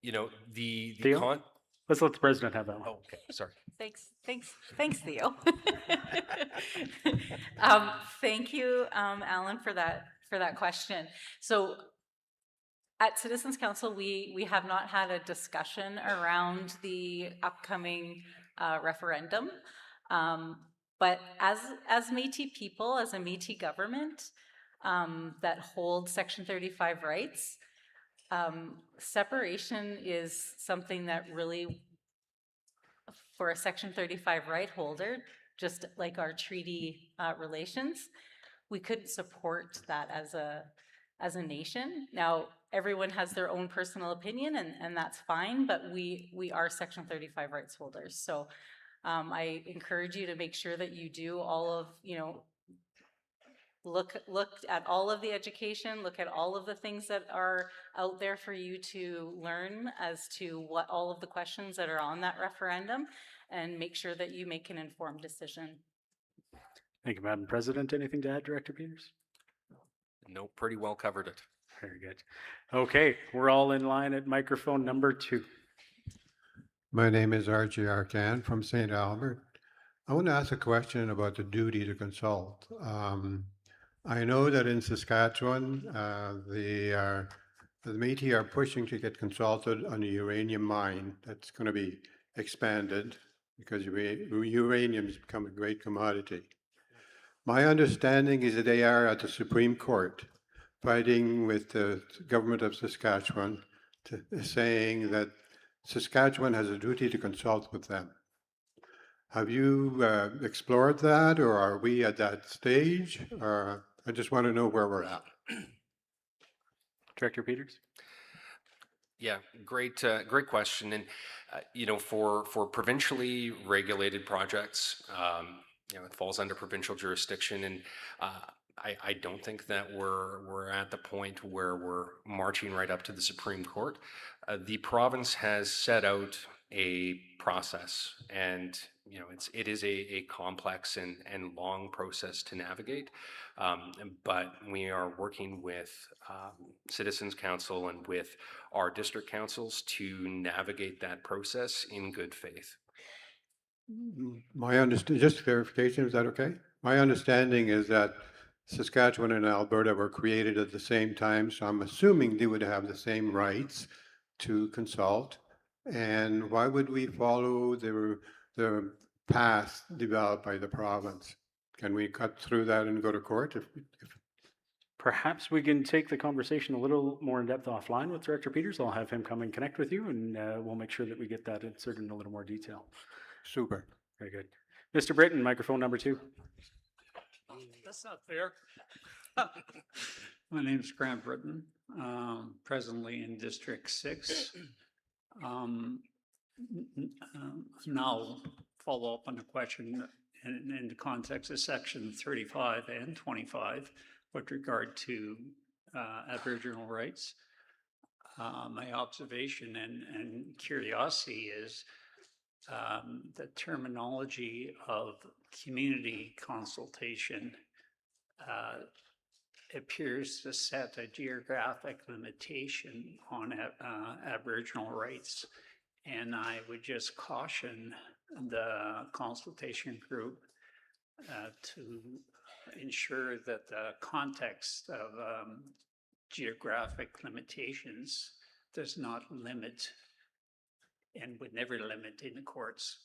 You know, the Theo? Let's let the president have that one. Oh, okay, sorry. Thanks, Theo. Thank you, Alan, for that question. So at Citizens Council, we have not had a discussion around the upcoming referendum. But as Métis people, as a Métis government that holds Section 35 rights, separation is something that really, for a Section 35 right holder, just like our treaty relations, we couldn't support that as a nation. Now, everyone has their own personal opinion, and that's fine, but we are Section 35 rights holders. So I encourage you to make sure that you do all of, look at all of the education, look at all of the things that are out there for you to learn as to what all of the questions that are on that referendum, and make sure that you make an informed decision. Thank you, Madam President. Anything to add, Director Peters? No, pretty well covered it. Very good. Okay, we're all in line at microphone number 2. My name is R.J. Arcan from St. Albert. I want to ask a question about the duty to consult. I know that in Saskatchewan, the Métis are pushing to get consulted on a uranium mine that's going to be expanded because uranium has become a great commodity. My understanding is that they are at the Supreme Court fighting with the government of Saskatchewan, saying that Saskatchewan has a duty to consult with them. Have you explored that, or are we at that stage? Or I just want to know where we're at. Director Peters? Yeah, great question. And for provincially regulated projects, it falls under provincial jurisdiction, and I don't think that we're at the point where we're marching right up to the Supreme Court. The province has set out a process, and it is a complex and long process to navigate. But we are working with Citizens Council and with our district councils to navigate that process in good faith. Just clarification, is that okay? My understanding is that Saskatchewan and Alberta were created at the same time, so I'm assuming they would have the same rights to consult. And why would we follow the path developed by the province? Can we cut through that and go to court? Perhaps we can take the conversation a little more in depth offline with Director Peters. I'll have him come and connect with you, and we'll make sure that we get that inserted in a little more detail. Super. Very good. Mr. Britton, microphone number 2. That's not fair. My name is Grant Britton, presently in District 6. Now, follow up on the question in the context of Section 35 and 25 with regard to Aboriginal rights. My observation and curiosity is the terminology of community consultation appears to set a geographic limitation on Aboriginal rights. And I would just caution the consultation group to ensure that the context of geographic limitations does not limit and would never limit in the courts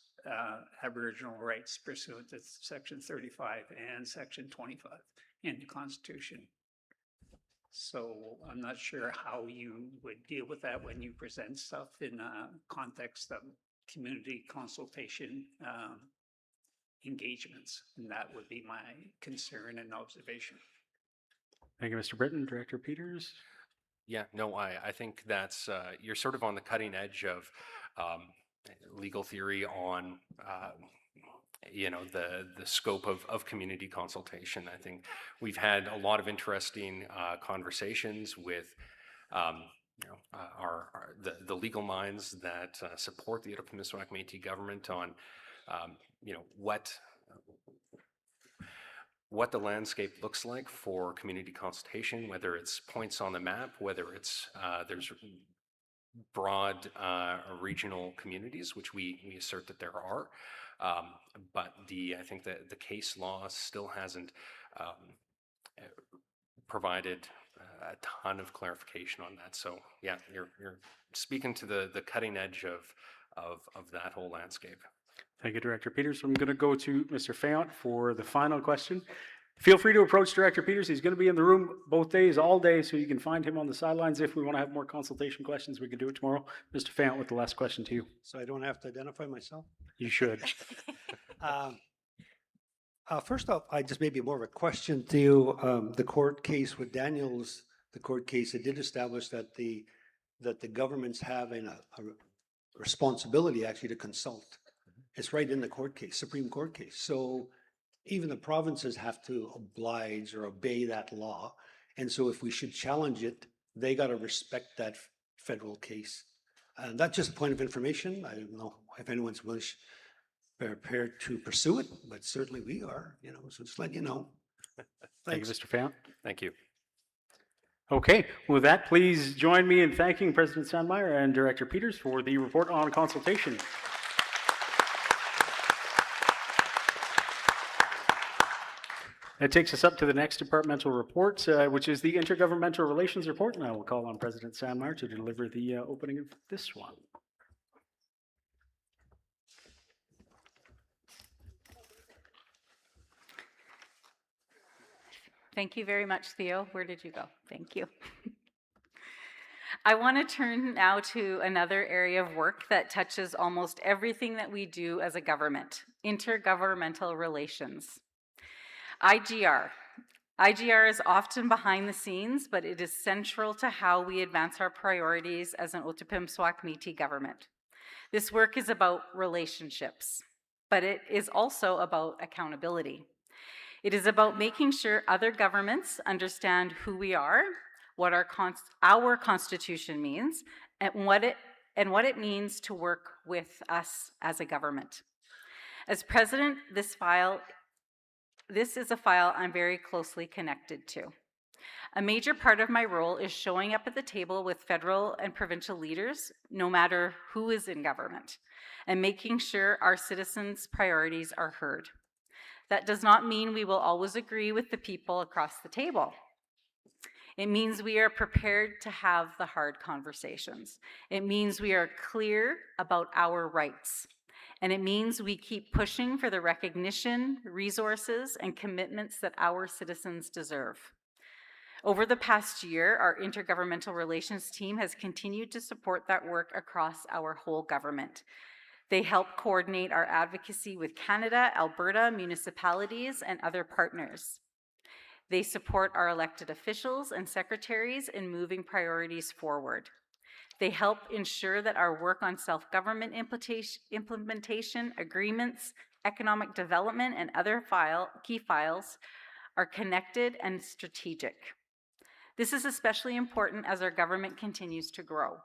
Aboriginal rights pursuant to Section 35 and Section 25 in the Constitution. So I'm not sure how you would deal with that when you present stuff in a context of community consultation engagements. And that would be my concern and observation. Thank you, Mr. Britton. Director Peters? Yeah, no, I think that's, you're sort of on the cutting edge of legal theory on the scope of community consultation. I think we've had a lot of interesting conversations with the legal minds that support the Otipemisiwak Métis government on what the landscape looks like for community consultation, whether it's points on the map, whether it's there's broad regional communities, which we assert that there are. But I think that the case law still hasn't provided a ton of clarification on that. So yeah, you're speaking to the cutting edge of that whole landscape. Thank you, Director Peters. I'm going to go to Mr. Fayant for the final question. Feel free to approach Director Peters. He's going to be in the room both days, all day, so you can find him on the sidelines. If we want to have more consultation questions, we can do it tomorrow. Mr. Fayant with the last question to you. So I don't have to identify myself? You should. First off, I just maybe more of a question to you. The court case with Daniels, the court case, it did establish that the governments have a responsibility actually to consult. It's right in the court case, Supreme Court case. So even the provinces have to oblige or obey that law. And so if we should challenge it, they got to respect that federal case. And that's just a point of information. I don't know if anyone's prepared to pursue it, but certainly we are, so just let you know. Thank you, Mr. Fayant. Thank you. Okay, with that, please join me in thanking President Sandmaier and Director Peters for the report on consultation. That takes us up to the next departmental report, which is the Intergovernmental Relations Report, and I will call on President Sandmaier to deliver the opening of this one. Thank you very much, Theo. Where did you go? Thank you. I want to turn now to another area of work that touches almost everything that we do as a government, intergovernmental relations. IGR. IGR is often behind the scenes, but it is central to how we advance our priorities as an Otipemisiwak Métis government. This work is about relationships, but it is also about accountability. It is about making sure other governments understand who we are, what our Constitution means, and what it means to work with us as a government. As President, this is a file I'm very closely connected to. A major part of my role is showing up at the table with federal and provincial leaders, no matter who is in government, and making sure our citizens' priorities are heard. That does not mean we will always agree with the people across the table. It means we are prepared to have the hard conversations. It means we are clear about our rights. And it means we keep pushing for the recognition, resources, and commitments that our citizens deserve. Over the past year, our Intergovernmental Relations team has continued to support that work across our whole government. They help coordinate our advocacy with Canada, Alberta, municipalities, and other partners. They support our elected officials and secretaries in moving priorities forward. They help ensure that our work on self-government implementation, agreements, economic development, and other key files are connected and strategic. This is especially important as our government continues to grow.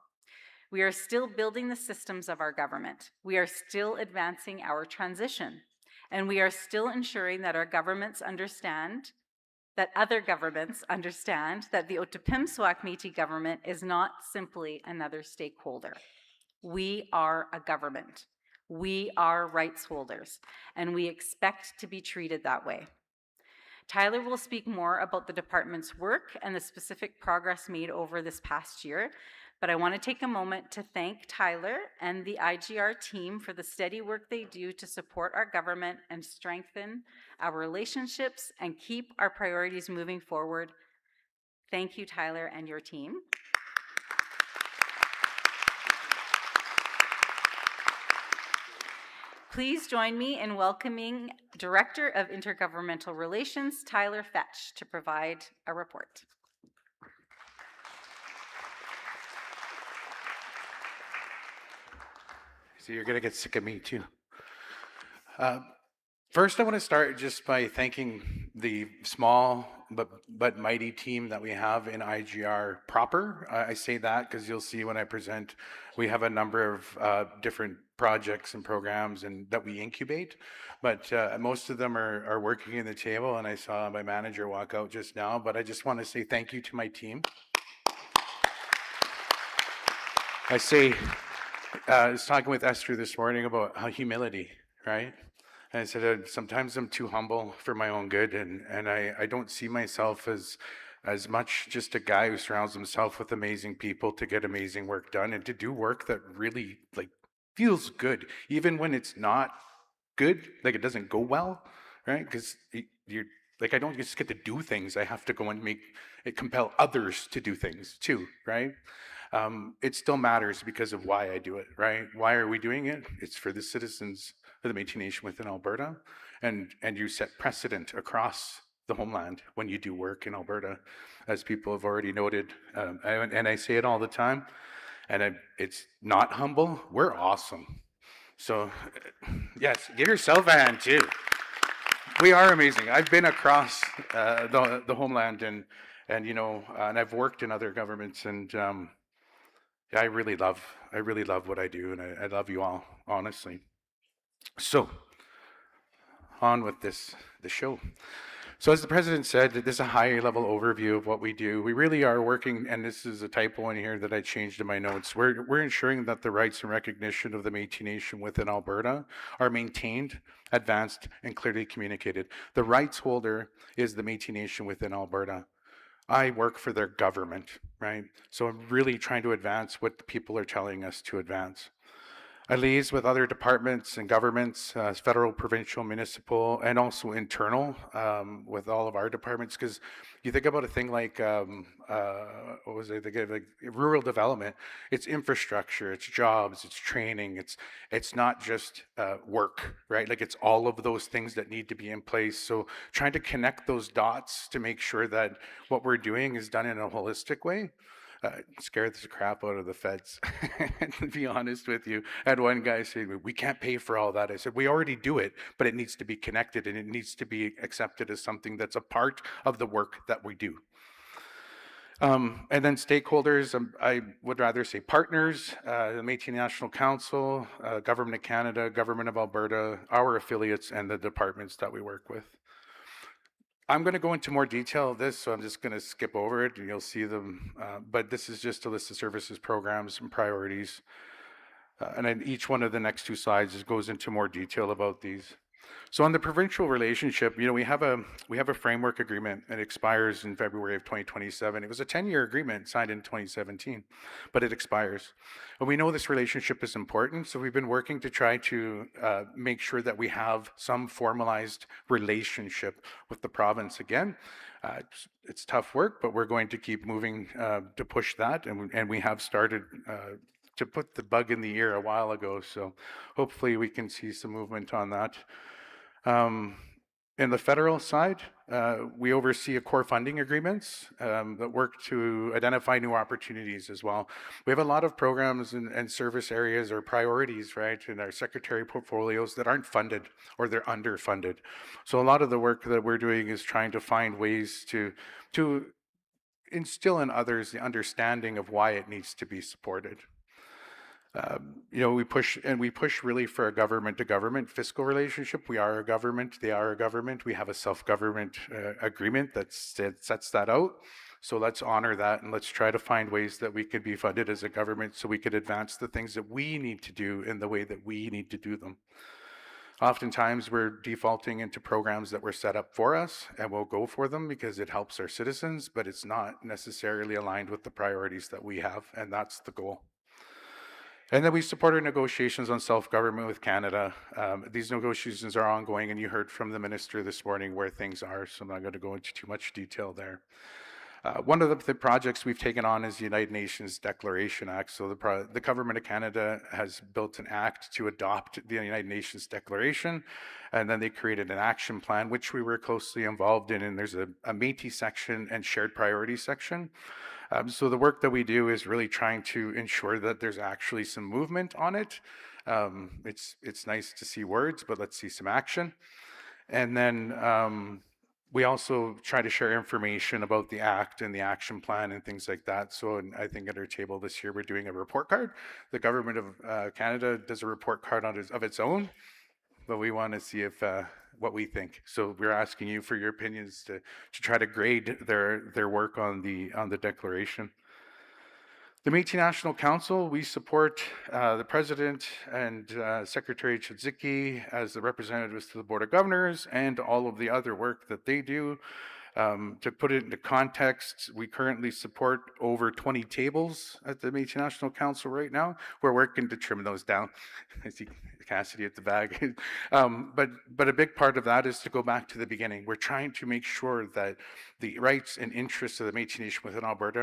We are still building the systems of our government. We are still advancing our transition. And we are still ensuring that our governments understand that other governments understand that the Otipemisiwak Métis government is not simply another stakeholder. We are a government. We are rights holders, and we expect to be treated that way. Tyler will speak more about the department's work and the specific progress made over this past year, but I want to take a moment to thank Tyler and the IGR team for the steady work they do to support our government and strengthen our relationships and keep our priorities moving forward. Thank you, Tyler, and your team. Please join me in welcoming Director of Intergovernmental Relations, Tyler Fetch, to provide a report. So you're going to get sick of me too. First, I want to start just by thanking the small but mighty team that we have in IGR proper. I say that because you'll see when I present, we have a number of different projects and programs and that we incubate, but most of them are working in the table, and I saw my manager walk out just now, but I just want to say thank you to my team. I was talking with Esther this morning about how humility, right? And I said, sometimes I'm too humble for my own good, and I don't see myself as much just a guy who surrounds himself with amazing people to get amazing work done and to do work that really like feels good, even when it's not good, like it doesn't go well, right? Because you're like, I don't just get to do things. I have to go and compel others to do things too, right? It still matters because of why I do it, right? Why are we doing it? It's for the citizens of the Métis Nation within Alberta, and you set precedent across the homeland when you do work in Alberta, as people have already noted, and I say it all the time, and it's not humble, we're awesome. So yes, give yourself a hand too. We are amazing. I've been across the homeland, and you know, and I've worked in other governments, and yeah, I really love what I do, and I love you all, honestly. So, on with the show. So as the president said, this is a high-level overview of what we do. We really are working, and this is a typo in here that I changed in my notes. We're ensuring that the rights and recognition of the Métis Nation within Alberta are maintained, advanced, and clearly communicated. The rights holder is the Métis Nation within Alberta. I work for their government, right? So I'm really trying to advance what the people are telling us to advance. I liaise with other departments and governments, federal, provincial, municipal, and also internal with all of our departments. Because you think about a thing like, what was it? Like rural development. It's infrastructure, it's jobs, it's training. It's not just work, right? Like it's all of those things that need to be in place. So trying to connect those dots to make sure that what we're doing is done in a holistic way. Scared the crap out of the feds, to be honest with you. I had one guy say, we can't pay for all that. I said, we already do it, but it needs to be connected and it needs to be accepted as something that's a part of the work that we do. And then stakeholders, I would rather say partners, the Métis National Council, Government of Canada, Government of Alberta, our affiliates, and the departments that we work with. I'm going to go into more detail of this, so I'm just going to skip over it and you'll see them. But this is just a list of services, programs, and priorities. And then each one of the next two slides goes into more detail about these. So on the provincial relationship, you know, we have a framework agreement that expires in February of 2027. It was a 10-year agreement signed in 2017, but it expires. And we know this relationship is important, so we've been working to try to make sure that we have some formalized relationship with the province again. It's tough work, but we're going to keep moving to push that, and we have started to put the bug in the ear a while ago, so hopefully we can see some movement on that. In the federal side, we oversee core funding agreements that work to identify new opportunities as well. We have a lot of programs and service areas or priorities, right, in our secretary portfolios that aren't funded or they're underfunded. So a lot of the work that we're doing is trying to find ways to instill in others the understanding of why it needs to be supported. You know, we push really for a government-to-government fiscal relationship. We are a government, they are a government. We have a self-government agreement that sets that out. So let's honor that and let's try to find ways that we could be funded as a government so we could advance the things that we need to do in the way that we need to do them. Oftentimes we're defaulting into programs that were set up for us, and we'll go for them because it helps our citizens, but it's not necessarily aligned with the priorities that we have, and that's the goal. And then we support our negotiations on self-government with Canada. These negotiations are ongoing, and you heard from the minister this morning where things are, so I'm not going to go into too much detail there. One of the projects we've taken on is the United Nations Declaration Act. So the Government of Canada has built an act to adopt the United Nations Declaration, and then they created an action plan, which we were closely involved in, and there's a Métis section and shared priorities section. So the work that we do is really trying to ensure that there's actually some movement on it. It's nice to see words, but let's see some action. And then we also try to share information about the Act and the action plan and things like that. So I think at our table this year, we're doing a report card. The Government of Canada does a report card of its own, but we want to see if what we think. So we're asking you for your opinions to try to grade their work on the declaration. The Métis National Council, we support the President and Secretary Chidziki as the representatives to the Board of Governors and all of the other work that they do. To put it into context, we currently support over 20 tables at the Métis National Council right now. We're working to trim those down. I see Cassidy at the back. But a big part of that is to go back to the beginning. We're trying to make sure that the rights and interests of the Métis Nation within Alberta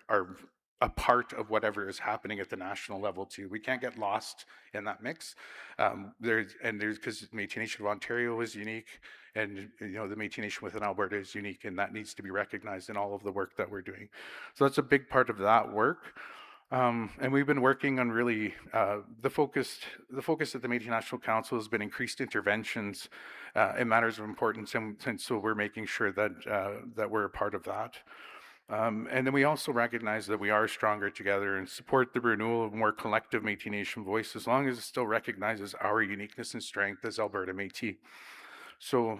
are a part of whatever is happening at the national level too. We can't get lost in that mix. There's because Métis Nation of Ontario is unique, and the Métis Nation within Alberta is unique, and that needs to be recognized in all of the work that we're doing. So that's a big part of that work. And we've been working on really the focus at the Métis National Council has been increased interventions in matters of importance, and so we're making sure that we're a part of that. And then we also recognize that we are stronger together and support the renewal of more collective Métis Nation voice as long as it still recognizes our uniqueness and strength as Alberta Métis. So,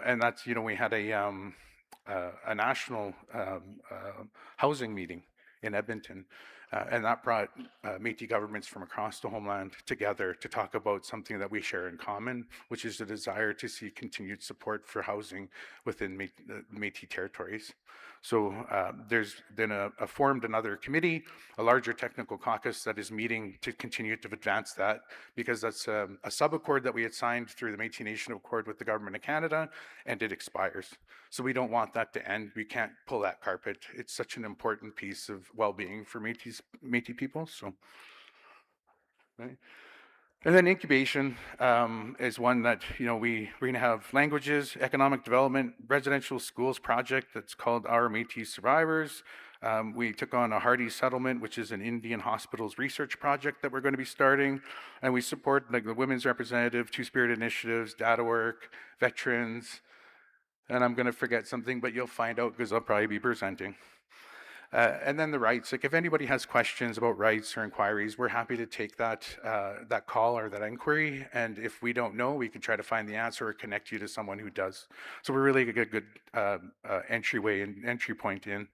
and that's, we had a national housing meeting in Edmonton, and that brought Métis governments from across the homeland together to talk about something that we share in common, which is the desire to see continued support for housing within Métis territories. So there's been formed another committee, a larger technical caucus that is meeting to continue to advance that, because that's a sub-accord that we had signed through the Métis Nation Accord with the Government of Canada, and it expires. So we don't want that to end. We can't pull that carpet. It's such an important piece of well-being for Métis people. So, right. And then incubation is one that, we're going to have languages, economic development, residential schools project that's called Our Métis Survivors. We took on a Hardy Settlement, which is an Indian hospitals research project that we're going to be starting. And we support the Women's Representative, Two-Spirit Initiatives, data work, veterans. And I'm going to forget something, but you'll find out because I'll probably be presenting. And then the rights, like if anybody has questions about rights or inquiries, we're happy to take that call or that inquiry. And if we don't know, we can try to find the answer or connect you to someone who does. So we're really a good entryway and entry point in.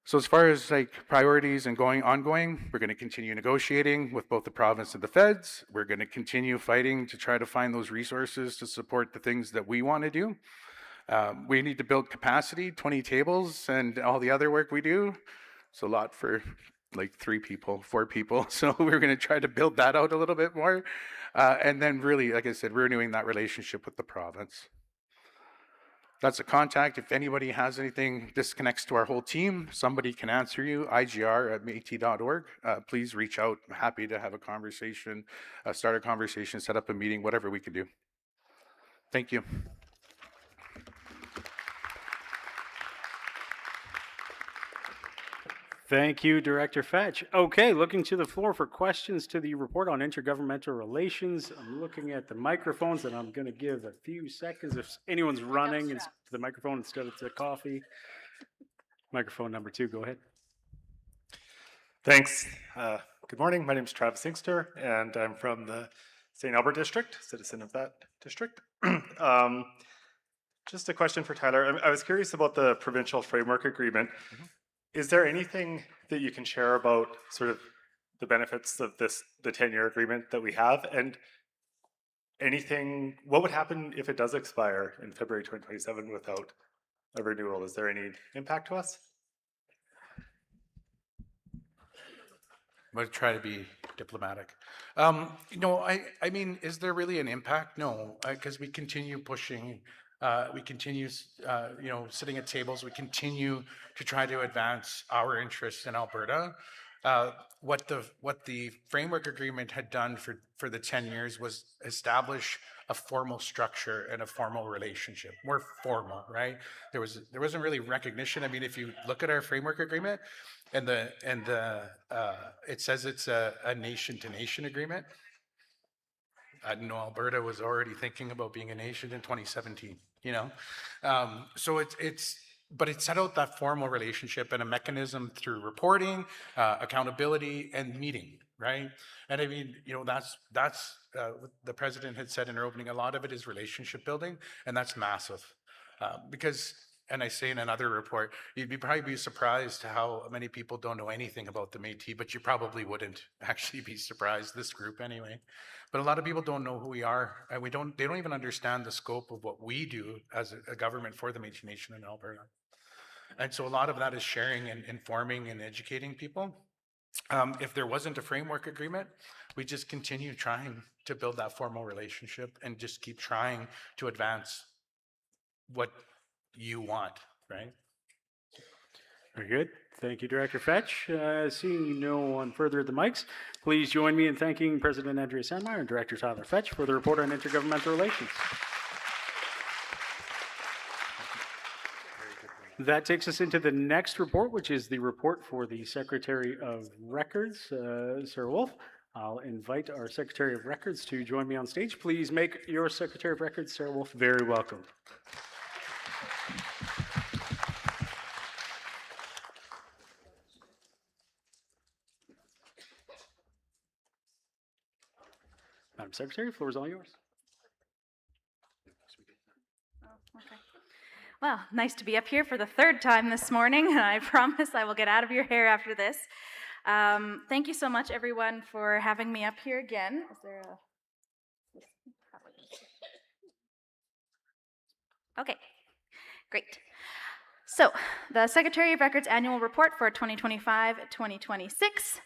So as far as priorities and ongoing, we're going to continue negotiating with both the province and the feds. We're going to continue fighting to try to find those resources to support the things that we want to do. We need to build capacity, 20 tables, and all the other work we do. It's a lot for 3 people, 4 people. So we're going to try to build that out a little bit more. And then really, like I said, renewing that relationship with the province. That's a contact. If anybody has anything, this connects to our whole team. Somebody can answer you, igr@métis.org. Please reach out. I'm happy to have a conversation, start a conversation, set up a meeting, whatever we can do. Thank you. Thank you, Director Fetch. Okay, looking to the floor for questions to the report on intergovernmental relations. I'm looking at the microphones, and I'm going to give a few seconds if anyone's running to the microphone instead of to coffee. Microphone number 2, go ahead. Thanks. Good morning. My name is Travis Inkster, and I'm from the St. Albert District, citizen of that district. Just a question for Tyler. I was curious about the provincial framework agreement. Mm-hmm. Is there anything that you can share about sort of the benefits of the 10-year agreement that we have, and what would happen if it does expire in February 2027 without a renewal? Is there any impact to us? I'm going to try to be diplomatic. I mean, is there really an impact? No, because we continue pushing. We continue, sitting at tables. We continue to try to advance our interests in Alberta. What the framework agreement had done for the 10 years was establish a formal structure and a formal relationship. More formal, right? There wasn't really recognition. I mean, if you look at our framework agreement, and it says it's a nation-to-nation agreement. Alberta was already thinking about being a nation in 2017, you know? So but it set out that formal relationship and a mechanism through reporting, accountability, and meeting, right? And I mean, you know, that's what the president had said in her opening. A lot of it is relationship building, and that's massive. Because, and I say in another report, you'd probably be surprised how many people don't know anything about the Métis, but you probably wouldn't actually be surprised, this group anyway. But a lot of people don't know who we are, and they don't even understand the scope of what we do as a government for the Métis Nation in Alberta. And so a lot of that is sharing and informing and educating people. If there wasn't a framework agreement, we just continue trying to build that formal relationship and just keep trying to advance what you want, right? Very good. Thank you, Director Fetch. Seeing no one further at the mics, please join me in thanking President Andrea Sandmaier and Director Tyler Fetch for the report on intergovernmental relations. That takes us into the next report, which is the report for the Secretary of Records, Sir Wolfe. I'll invite our Secretary of Records to join me on stage. Please make your Secretary of Records, Sarah Wolfe, very welcome. Madam Secretary, the floor is all yours. Well, nice to be up here for the third time this morning, and I promise I will get out of your hair after this. Thank you so much, everyone, for having me up here again. Is there a... Okay, great. So, the Secretary of Records Annual Report for 2025-2026.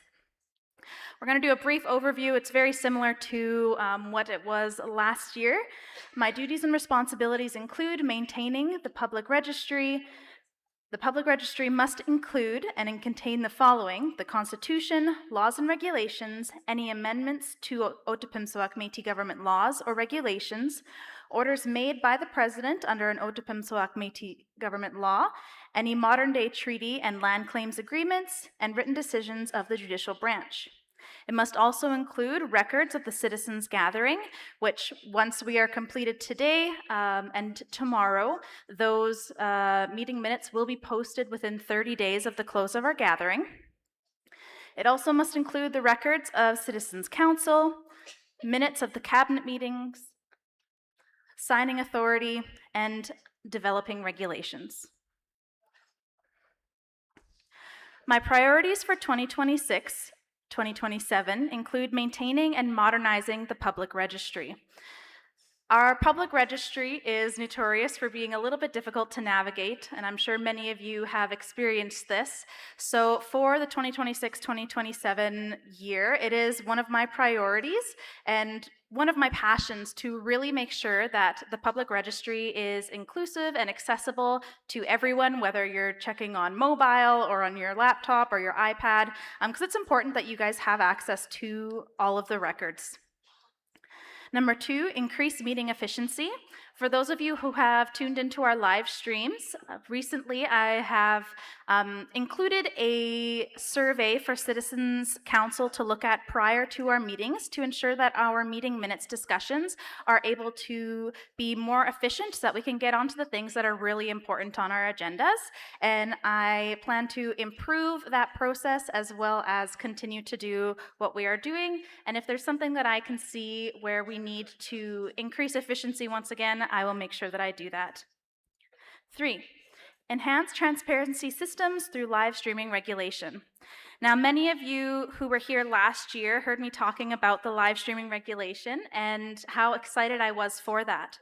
We're going to do a brief overview. It's very similar to what it was last year. My duties and responsibilities include maintaining the public registry. The public registry must include and contain the following: the Constitution, laws and regulations, any amendments to Otipemisiwak Métis Government laws or regulations, orders made by the President under an Otipemisiwak Métis Government law, any modern-day treaty and land claims agreements, and written decisions of the judicial branch. It must also include records of the citizens' gathering, which once we are completed today and tomorrow, those meeting minutes will be posted within 30 days of the close of our gathering. It also must include the records of Citizens' Council, minutes of the cabinet meetings, signing authority, and developing regulations. My priorities for 2026-2027 include maintaining and modernizing the public registry. Our public registry is notorious for being a little bit difficult to navigate, and I'm sure many of you have experienced this. So for the 2026-2027 year, it is one of my priorities and one of my passions to really make sure that the public registry is inclusive and accessible to everyone, whether you're checking on mobile or on your laptop or your iPad, because it's important that you guys have access to all of the records. Number 2, increase meeting efficiency. For those of you who have tuned into our live streams, recently I have included a survey for Citizens Council to look at prior to our meetings to ensure that our meeting minutes discussions are able to be more efficient so that we can get onto the things that are really important on our agendas. And I plan to improve that process as well as continue to do what we are doing. And if there's something that I can see where we need to increase efficiency once again, I will make sure that I do that. 3, enhance transparency systems through live streaming regulation. Now, many of you who were here last year heard me talking about the live streaming regulation and how excited I was for that.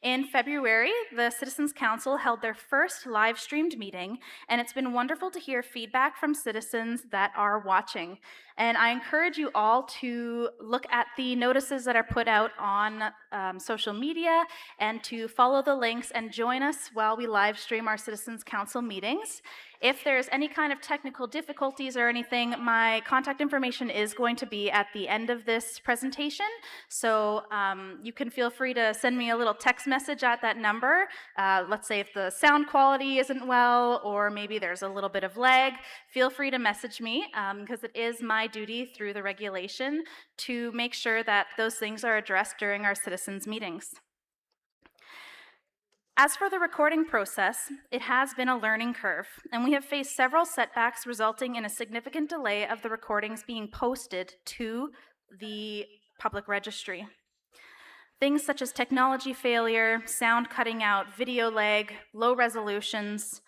In February, the Citizens Council held their first live streamed meeting, and it's been wonderful to hear feedback from citizens that are watching. And I encourage you all to look at the notices that are put out on social media and to follow the links and join us while we live stream our Citizens Council meetings. If there's any kind of technical difficulties or anything, my contact information is going to be at the end of this presentation. So you can feel free to send me a little text message at that number. Let's say if the sound quality isn't well, or maybe there's a little bit of lag, feel free to message me because it is my duty through the regulation to make sure that those things are addressed during our citizens' meetings. As for the recording process, it has been a learning curve, and we have faced several setbacks resulting in a significant delay of the recordings being posted to the public registry. Things such as technology failure, sound cutting out, video lag, low resolutions,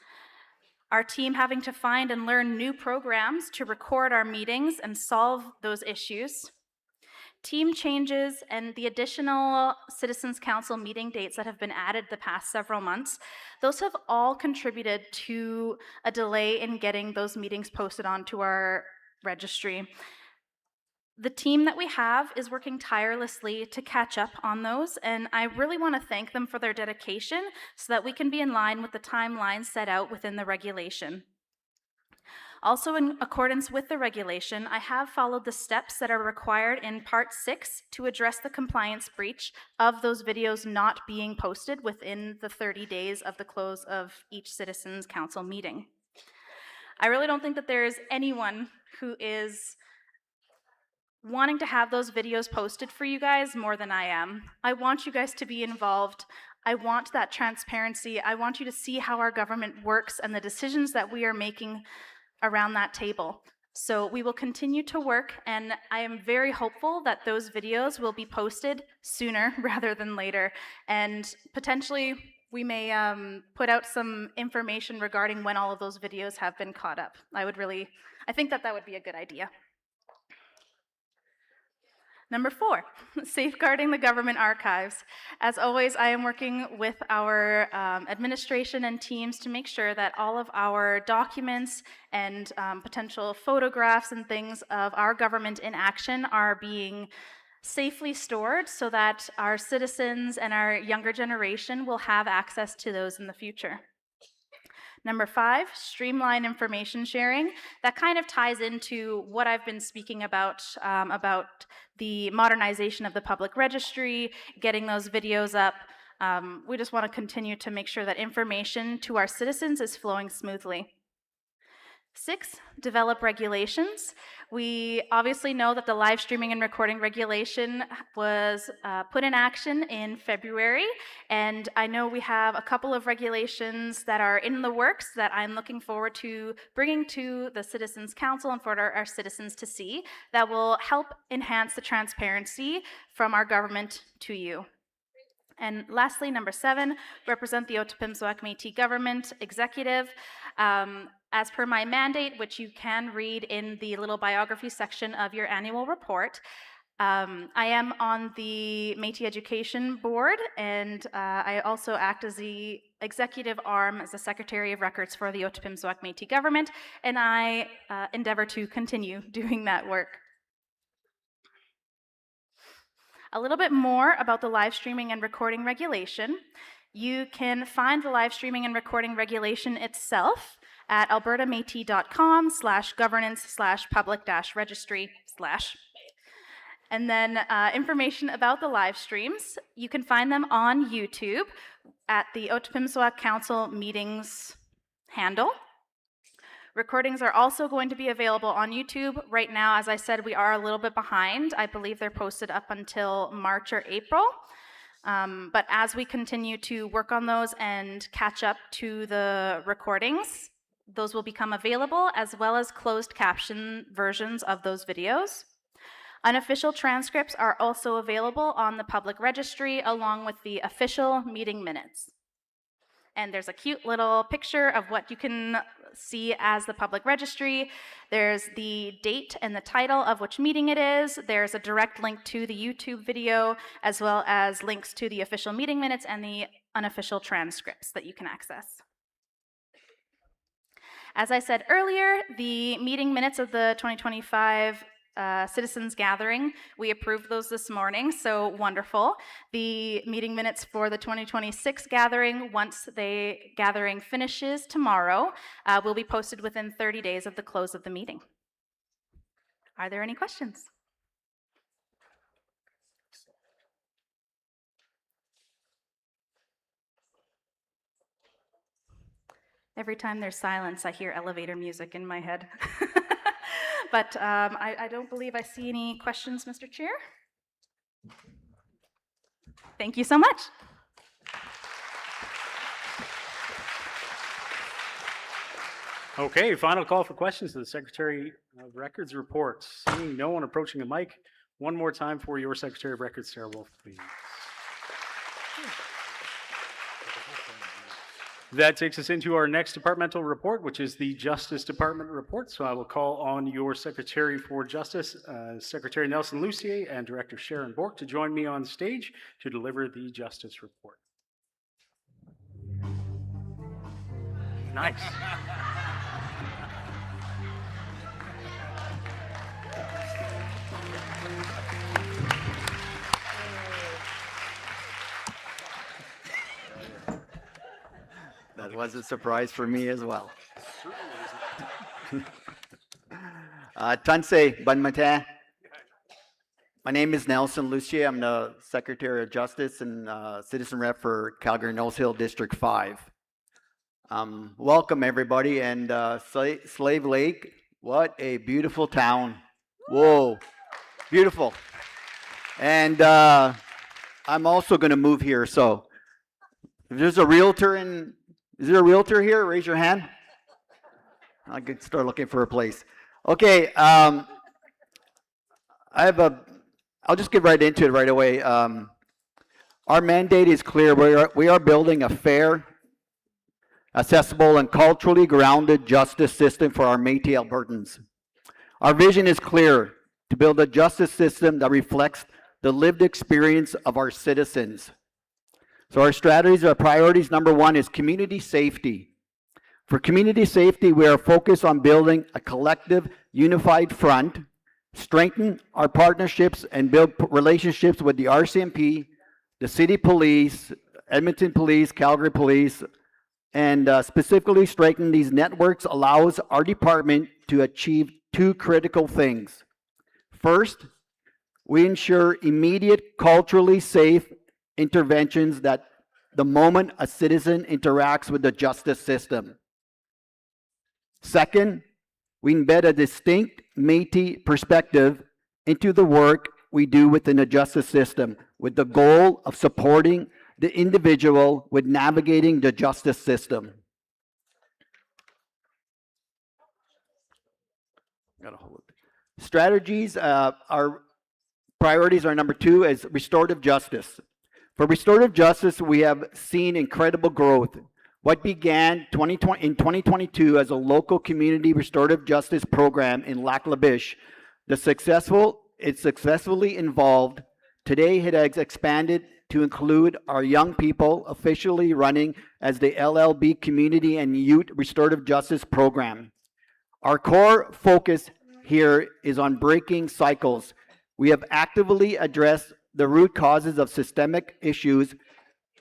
our team having to find and learn new programs to record our meetings and solve those issues, team changes, and the additional Citizens Council meeting dates that have been added the past several months, those have all contributed to a delay in getting those meetings posted onto our registry. The team that we have is working tirelessly to catch up on those, and I really want to thank them for their dedication so that we can be in line with the timeline set out within the regulation. Also, in accordance with the regulation, I have followed the steps that are required in Part 6 to address the compliance breach of those videos not being posted within the 30 days of the close of each Citizens Council meeting. I really don't think that there is anyone who is wanting to have those videos posted for you guys more than I am. I want you guys to be involved. I want that transparency. I want you to see how our government works and the decisions that we are making around that table. So we will continue to work, and I am very hopeful that those videos will be posted sooner rather than later. And potentially we may put out some information regarding when all of those videos have been caught up. I think that would be a good idea. Number 4, safeguarding the government archives. As always, I am working with our administration and teams to make sure that all of our documents and potential photographs and things of our government in action are being safely stored so that our citizens and our younger generation will have access to those in the future. Number 5, streamline information sharing. That kind of ties into what I've been speaking about the modernization of the public registry, getting those videos up. We just want to continue to make sure that information to our citizens is flowing smoothly. 6, develop regulations. We obviously know that the live streaming and recording regulation was put in action in February, and I know we have a couple of regulations that are in the works that I'm looking forward to bringing to the Citizens Council and for our citizens to see that will help enhance the transparency from our government to you. And lastly, number 7, represent the Otipemisiwak Métis Government Executive. As per my mandate, which you can read in the little biography section of your annual report, I am on the Métis Education Board, and I also act as the executive arm as the Secretary of Records for the Otipemisiwak Métis Government, and I endeavor to continue doing that work. A little bit more about the live streaming and recording regulation. You can find the live streaming and recording regulation itself at albertametis.com/governance/public-registry/. And then information about the live streams, you can find them on YouTube at the Otipemisiwak Council meetings handle. Recordings are also going to be available on YouTube. Right now, as I said, we are a little bit behind. I believe they're posted up until March or April. But as we continue to work on those and catch up to the recordings, those will become available, as well as closed caption versions of those videos. Unofficial transcripts are also available on the public registry, along with the official meeting minutes. And there's a cute little picture of what you can see as the public registry. There's the date and the title of which meeting it is. There's a direct link to the YouTube video, as well as links to the official meeting minutes and the unofficial transcripts that you can access. As I said earlier, the meeting minutes of the 2025 citizens gathering. We approved those this morning, so wonderful. The meeting minutes for the 2026 gathering, once the gathering finishes tomorrow, will be posted within 30 days of the close of the meeting. Are there any questions? Every time there's silence, I hear elevator music in my head. But I don't believe I see any questions, Mr. Chair. Thank you so much. Okay, final call for questions to the Secretary of Records report. Seeing no one approaching a mic, one more time for your Secretary of Records, Sarah Wolfe, please. That takes us into our next departmental report, which is the Justice Department report. So I will call on your Secretary for Justice, Secretary Nelson Lucier, and Director Sharon Bork to join me on stage to deliver the Justice report. Nice. That was a surprise for me as well. Tanse Banmate. My name is Nelson Lucier. I'm the Secretary of Justice and Citizen Rep for Calgary-Nose Hill District 5. Welcome everybody, and Slave Lake, what a beautiful town. Whoa, beautiful. And I'm also going to move here, so if there's a realtor in, is there a realtor here? Raise your hand. I could start looking for a place. Okay, I'll just get right into it right away. Our mandate is clear. We are building a fair, accessible, and culturally grounded justice system for our Métis Albertans. Our vision is clear: to build a justice system that reflects the lived experience of our citizens. So our strategies, our priorities, number one is community safety. For community safety, we are focused on building a collective, unified front, strengthen our partnerships and build relationships with the RCMP, the City Police, Edmonton Police, Calgary Police, and specifically strengthening these networks allows our department to achieve two critical things. First, we ensure immediate, culturally safe interventions that the moment a citizen interacts with the justice system. Second, we embed a distinct Métis perspective into the work we do within the justice system, with the goal of supporting the individual with navigating the justice system. Strategies, our priorities are number two is restorative justice. For restorative justice, we have seen incredible growth. What began in 2022 as a local community restorative justice program in Lac La Biche, it successfully evolved. Today it has expanded to include our young people officially running as the LLB Community and Youth Restorative Justice Program. Our core focus here is on breaking cycles. We have actively addressed the root causes of systemic issues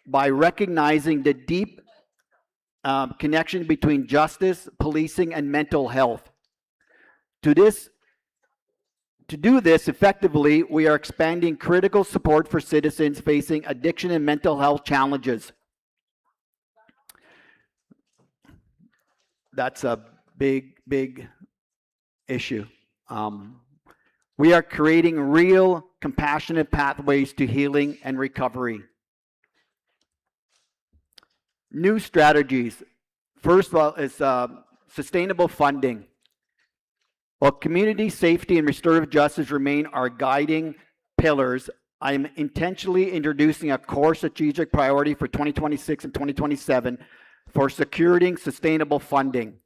by recognizing the deep connection between justice, policing, and mental health. To do this effectively, we are expanding critical support for citizens facing addiction and mental health challenges. That's a big issue. We are creating real, compassionate pathways to healing and recovery. New strategies. First of all is sustainable funding. While community safety and restorative justice remain our guiding pillars, I am intentionally introducing a core strategic priority for 2026 and 2027 for securing sustainable funding.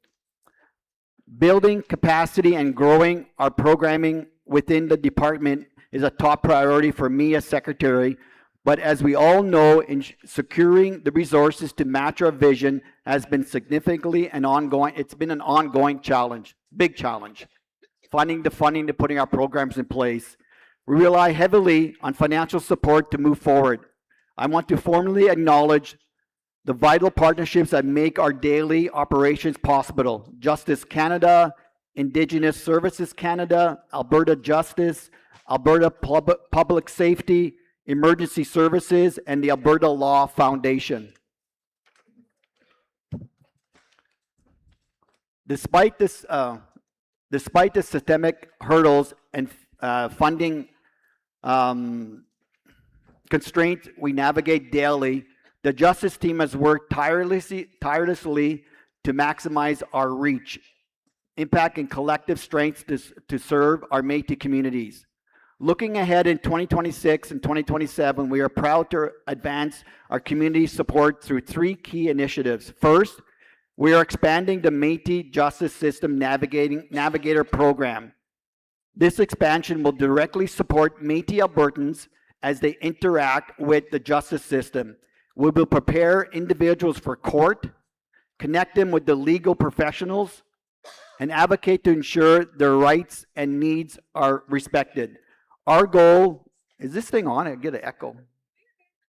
Building capacity and growing our programming within the department is a top priority for me as secretary, but as we all know, securing the resources to match our vision has been significantly an ongoing challenge, big challenge. funding to putting our programs in place. We rely heavily on financial support to move forward. I want to formally acknowledge the vital partnerships that make our daily operations possible. Justice Canada, Indigenous Services Canada, Alberta Justice, Alberta Public Safety, Emergency Services, and the Alberta Law Foundation. Despite the systemic hurdles and funding constraints we navigate daily, the Justice team has worked tirelessly to maximize our reach, impact, and collective strengths to serve our Métis communities. Looking ahead in 2026 and 2027, we are proud to advance our community support through 3 key initiatives. First, we are expanding the Métis Justice System Navigator program. This expansion will directly support Métis Albertans as they interact with the justice system. We will prepare individuals for court, connect them with the legal professionals, and advocate to ensure their rights and needs are respected. Our goal, is this thing on? I get an echo.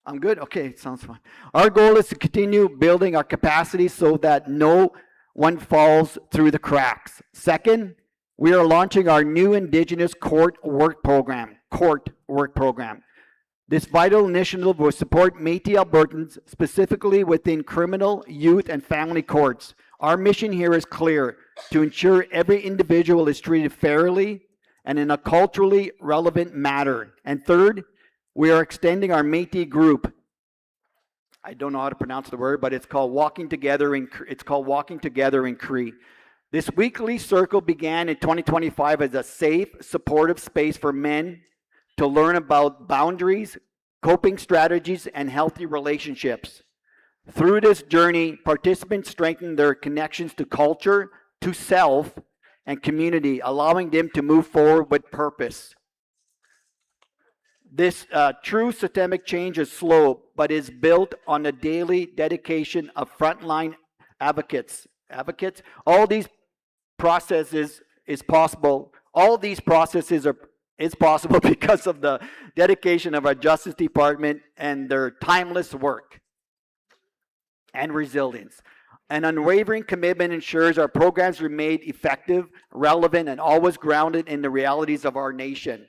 I'm good? Okay, it sounds fine. Our goal is to continue building our capacity so that no one falls through the cracks. Second, we are launching our new Indigenous Court Work Program. This vital initiative will support Métis Albertans, specifically within criminal, youth, and family courts. Our mission here is clear: to ensure every individual is treated fairly and in a culturally relevant manner. And third, we are extending our Métis group. I don't know how to pronounce the word, but it's called Walking Together in Cree. This weekly circle began in 2025 as a safe, supportive space for men to learn about boundaries, coping strategies, and healthy relationships. Through this journey, participants strengthen their connections to culture, to self, and community, allowing them to move forward with purpose. This true systemic change is slow, but is built on the daily dedication of frontline advocates. All these processes is possible. All these processes is possible because of the dedication of our Justice Department and their timeless work and resilience. An unwavering commitment ensures our programs remain effective, relevant, and always grounded in the realities of our nation.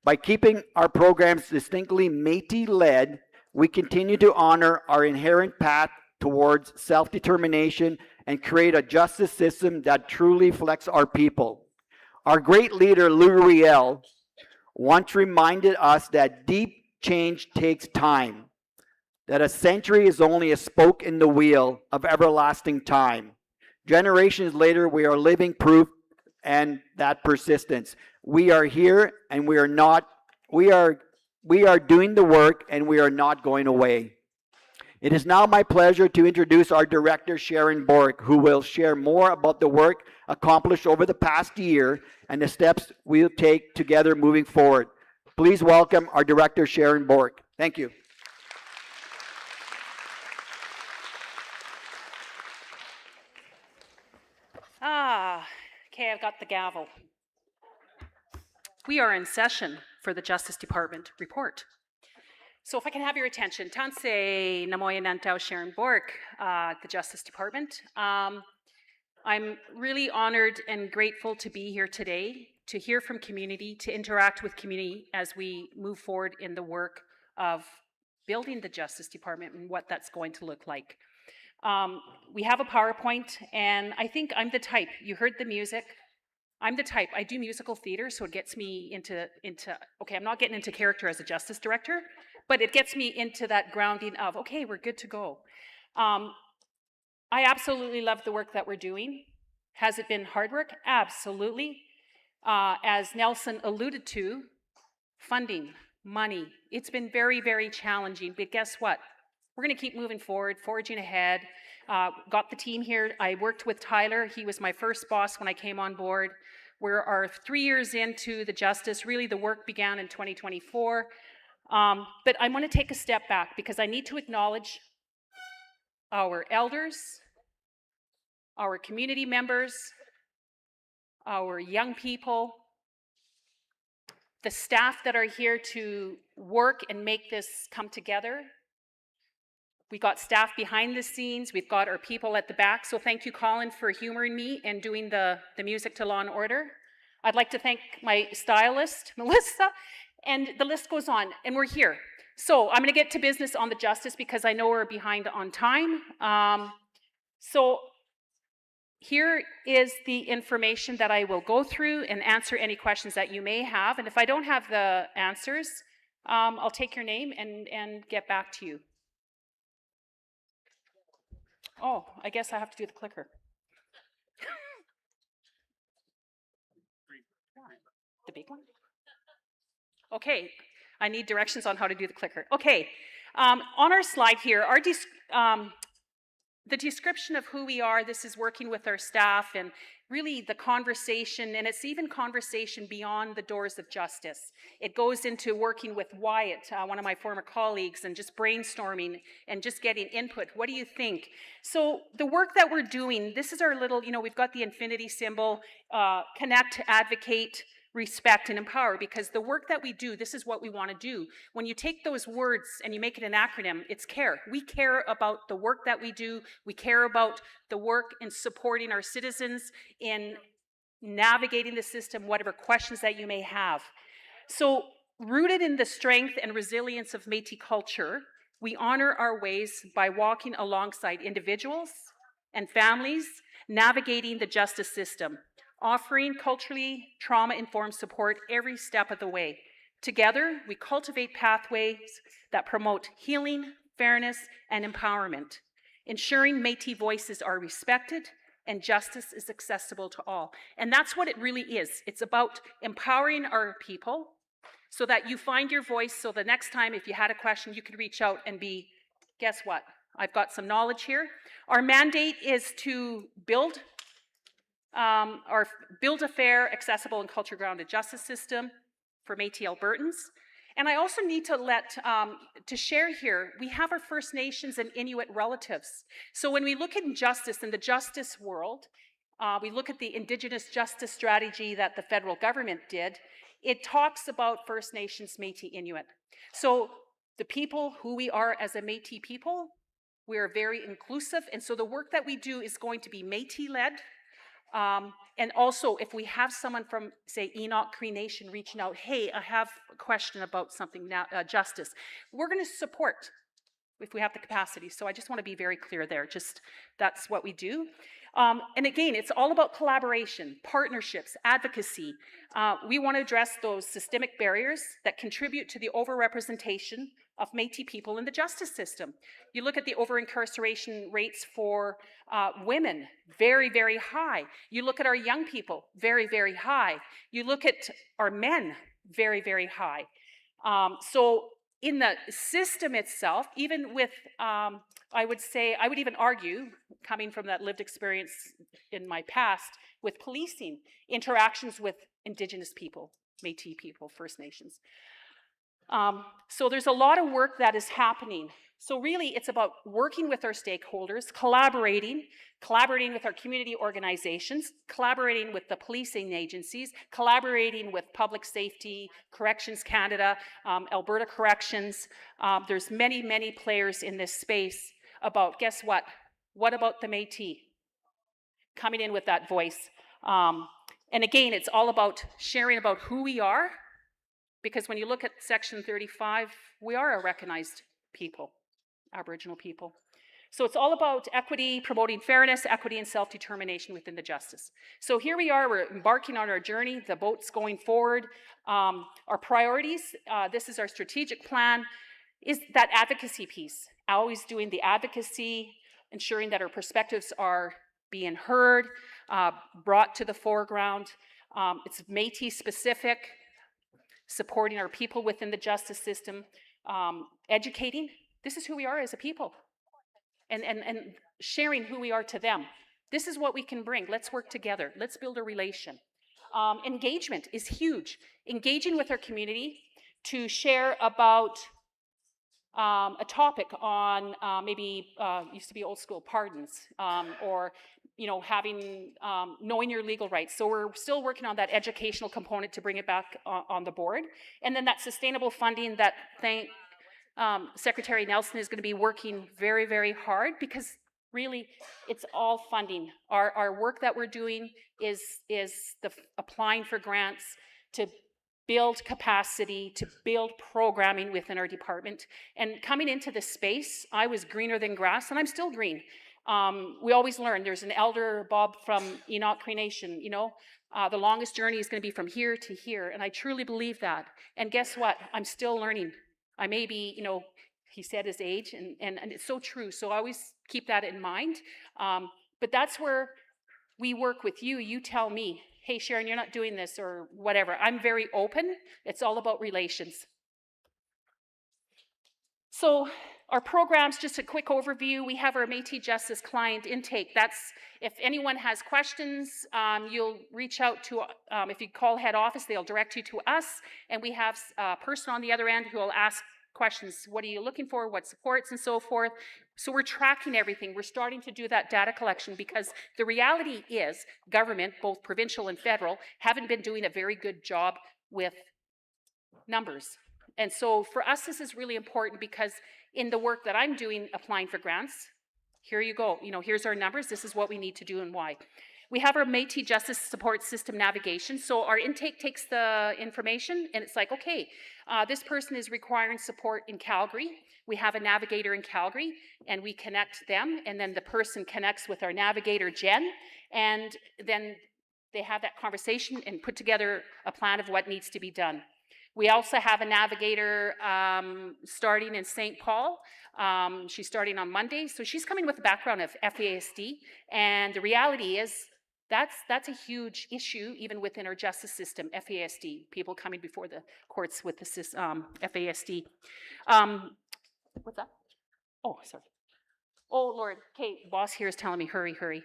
By keeping our programs distinctly Métis-led, we continue to honor our inherent path towards self-determination and create a justice system that truly reflects our people. Our great leader, Lou Riel, once reminded us that deep change takes time, that a century is only a spoke in the wheel of everlasting time. Generations later, we are living proof and that persistence. We are here and we are doing the work and we are not going away. It is now my pleasure to introduce our Director, Sharon Bork, who will share more about the work accomplished over the past year and the steps we'll take together moving forward. Please welcome our Director, Sharon Bork. Thank you. Okay, I've got the gavel. We are in session for the Justice Department report. So if I can have your attention, Tanse Namoya Nantao Sharon Bork, the Justice Department. I'm really honored and grateful to be here today, to hear from community, to interact with community as we move forward in the work of building the Justice Department and what that's going to look like. We have a PowerPoint, and I think I'm the type, you heard the music, I'm the type, I do musical theater, so it gets me into okay, I'm not getting into character as a justice director, but it gets me into that grounding of, okay, we're good to go. I absolutely love the work that we're doing. Has it been hard work? Absolutely. As Nelson alluded to, funding, money, it's been very, very challenging, but guess what? We're going to keep moving forward, forging ahead. Got the team here. I worked with Tyler. He was my first boss when I came on board. We are 3 years into the Justice. Really, the work began in 2024. But I want to take a step back because I need to acknowledge our elders, our community members, our young people, the staff that are here to work and make this come together. We got staff behind the scenes, we've got our people at the back, so thank you, Colin, for humoring me and doing the music to Law and Order. I'd like to thank my stylist, Melissa, and the list goes on, and we're here. So I'm gonna get to business on the justice because I know we're behind on time. So here is the information that I will go through and answer any questions that you may have. And if I don't have the answers, I'll take your name and get back to you. Oh, I guess I have to do the clicker. The big one? Okay, I need directions on how to do the clicker. Okay, on our slide here, the description of who we are, this is working with our staff and really the conversation, and it's even conversation beyond the doors of justice. It goes into working with Wyatt, one of my former colleagues, and just brainstorming and just getting input. What do you think? So the work that we're doing, this is our little, we've got the infinity symbol, connect, advocate, respect, and empower, because the work that we do, this is what we want to do. When you take those words and you make it an acronym, it's CARE. We care about the work that we do. We care about the work in supporting our citizens, in navigating the system, whatever questions that you may have. So rooted in the strength and resilience of Métis culture, we honor our ways by walking alongside individuals and families, navigating the justice system, offering culturally trauma-informed support every step of the way. Together, we cultivate pathways that promote healing, fairness, and empowerment, ensuring Métis voices are respected and justice is accessible to all. And that's what it really is. It's about empowering our people so that you find your voice, so the next time if you had a question, you could reach out and be, guess what? I've got some knowledge here. Our mandate is to build a fair, accessible, and culture-grounded justice system for Métis Albertans. And I also need to share here, we have our First Nations and Inuit relatives. So when we look at justice in the justice world, we look at the Indigenous justice strategy that the federal government did, it talks about First Nations, Métis, Inuit. So the people who we are as a Métis people, we are very inclusive, and so the work that we do is going to be Métis-led. And also, if we have someone from, say, Enoch Cree Nation reaching out, hey, I have a question about something now, justice, we're going to support if we have the capacity. So I just want to be very clear there. Just that's what we do. And again, it's all about collaboration, partnerships, advocacy. We want to address those systemic barriers that contribute to the overrepresentation of Métis people in the justice system. You look at the over-incarceration rates for women, very, very high. You look at our young people, very, very high. You look at our men, very, very high. So in the system itself, even with, I would even argue, coming from that lived experience in my past, with policing, interactions with Indigenous people, Métis people, First Nations. So there's a lot of work that is happening. So really, it's about working with our stakeholders, collaborating with our community organizations, collaborating with the policing agencies, collaborating with Public Safety, Corrections Canada, Alberta Corrections. There's many, many players in this space about, guess what? What about the Métis? Coming in with that voice. And again, it's all about sharing about who we are, because when you look at Section 35, we are a recognized people, Aboriginal people. So it's all about equity, promoting fairness, equity, and self-determination within the justice. So here we are, we're embarking on our journey, the boat's going forward. Our priorities, this is our strategic plan, is that advocacy piece. Always doing the advocacy, ensuring that our perspectives are being heard, brought to the foreground. It's Métis specific, supporting our people within the justice system, educating. This is who we are as a people, and sharing who we are to them. This is what we can bring. Let's work together. Let's build a relation. Engagement is huge. Engaging with our community to share about a topic on maybe used to be old school pardons, or having knowing your legal rights. So we're still working on that educational component to bring it back on the board, and then that sustainable funding that Secretary Nelson is going to be working very, very hard, because really it's all funding. Our work that we're doing is the applying for grants to build capacity, to build programming within our department. And coming into this space, I was greener than grass, and I'm still green. We always learn. There's an elder, Bob from Enoch Cree Nation, the longest journey is going to be from here to here, and I truly believe that. And guess what? I'm still learning. I may be, he said his age, and it's so true. So I always keep that in mind. But that's where we work with you. You tell me, hey, Sharon, you're not doing this or whatever. I'm very open. It's all about relations. So our programs, just a quick overview. We have our Métis Justice client intake. That's, if anyone has questions, you'll reach out to, if you call head office, they'll direct you to us. And we have a person on the other end who will ask questions. What are you looking for? What supports and so forth? So we're tracking everything. We're starting to do that data collection, because the reality is government, both provincial and federal, haven't been doing a very good job with numbers. And so for us, this is really important, because in the work that I'm doing, applying for grants, here you go. Here's our numbers. This is what we need to do and why. We have our Métis Justice Support System navigation. So our intake takes the information and it's like, okay, this person is requiring support in Calgary. We have a navigator in Calgary and we connect them, and then the person connects with our navigator, Jen, and then they have that conversation and put together a plan of what needs to be done. We also have a navigator starting in St. Paul. She's starting on Monday. So she's coming with a background of FASD. And the reality is that's a huge issue even within our justice system, FASD, people coming before the courts with the FASD. What's that? Oh, sorry. Oh, Lord. Okay, boss here is telling me, hurry, hurry.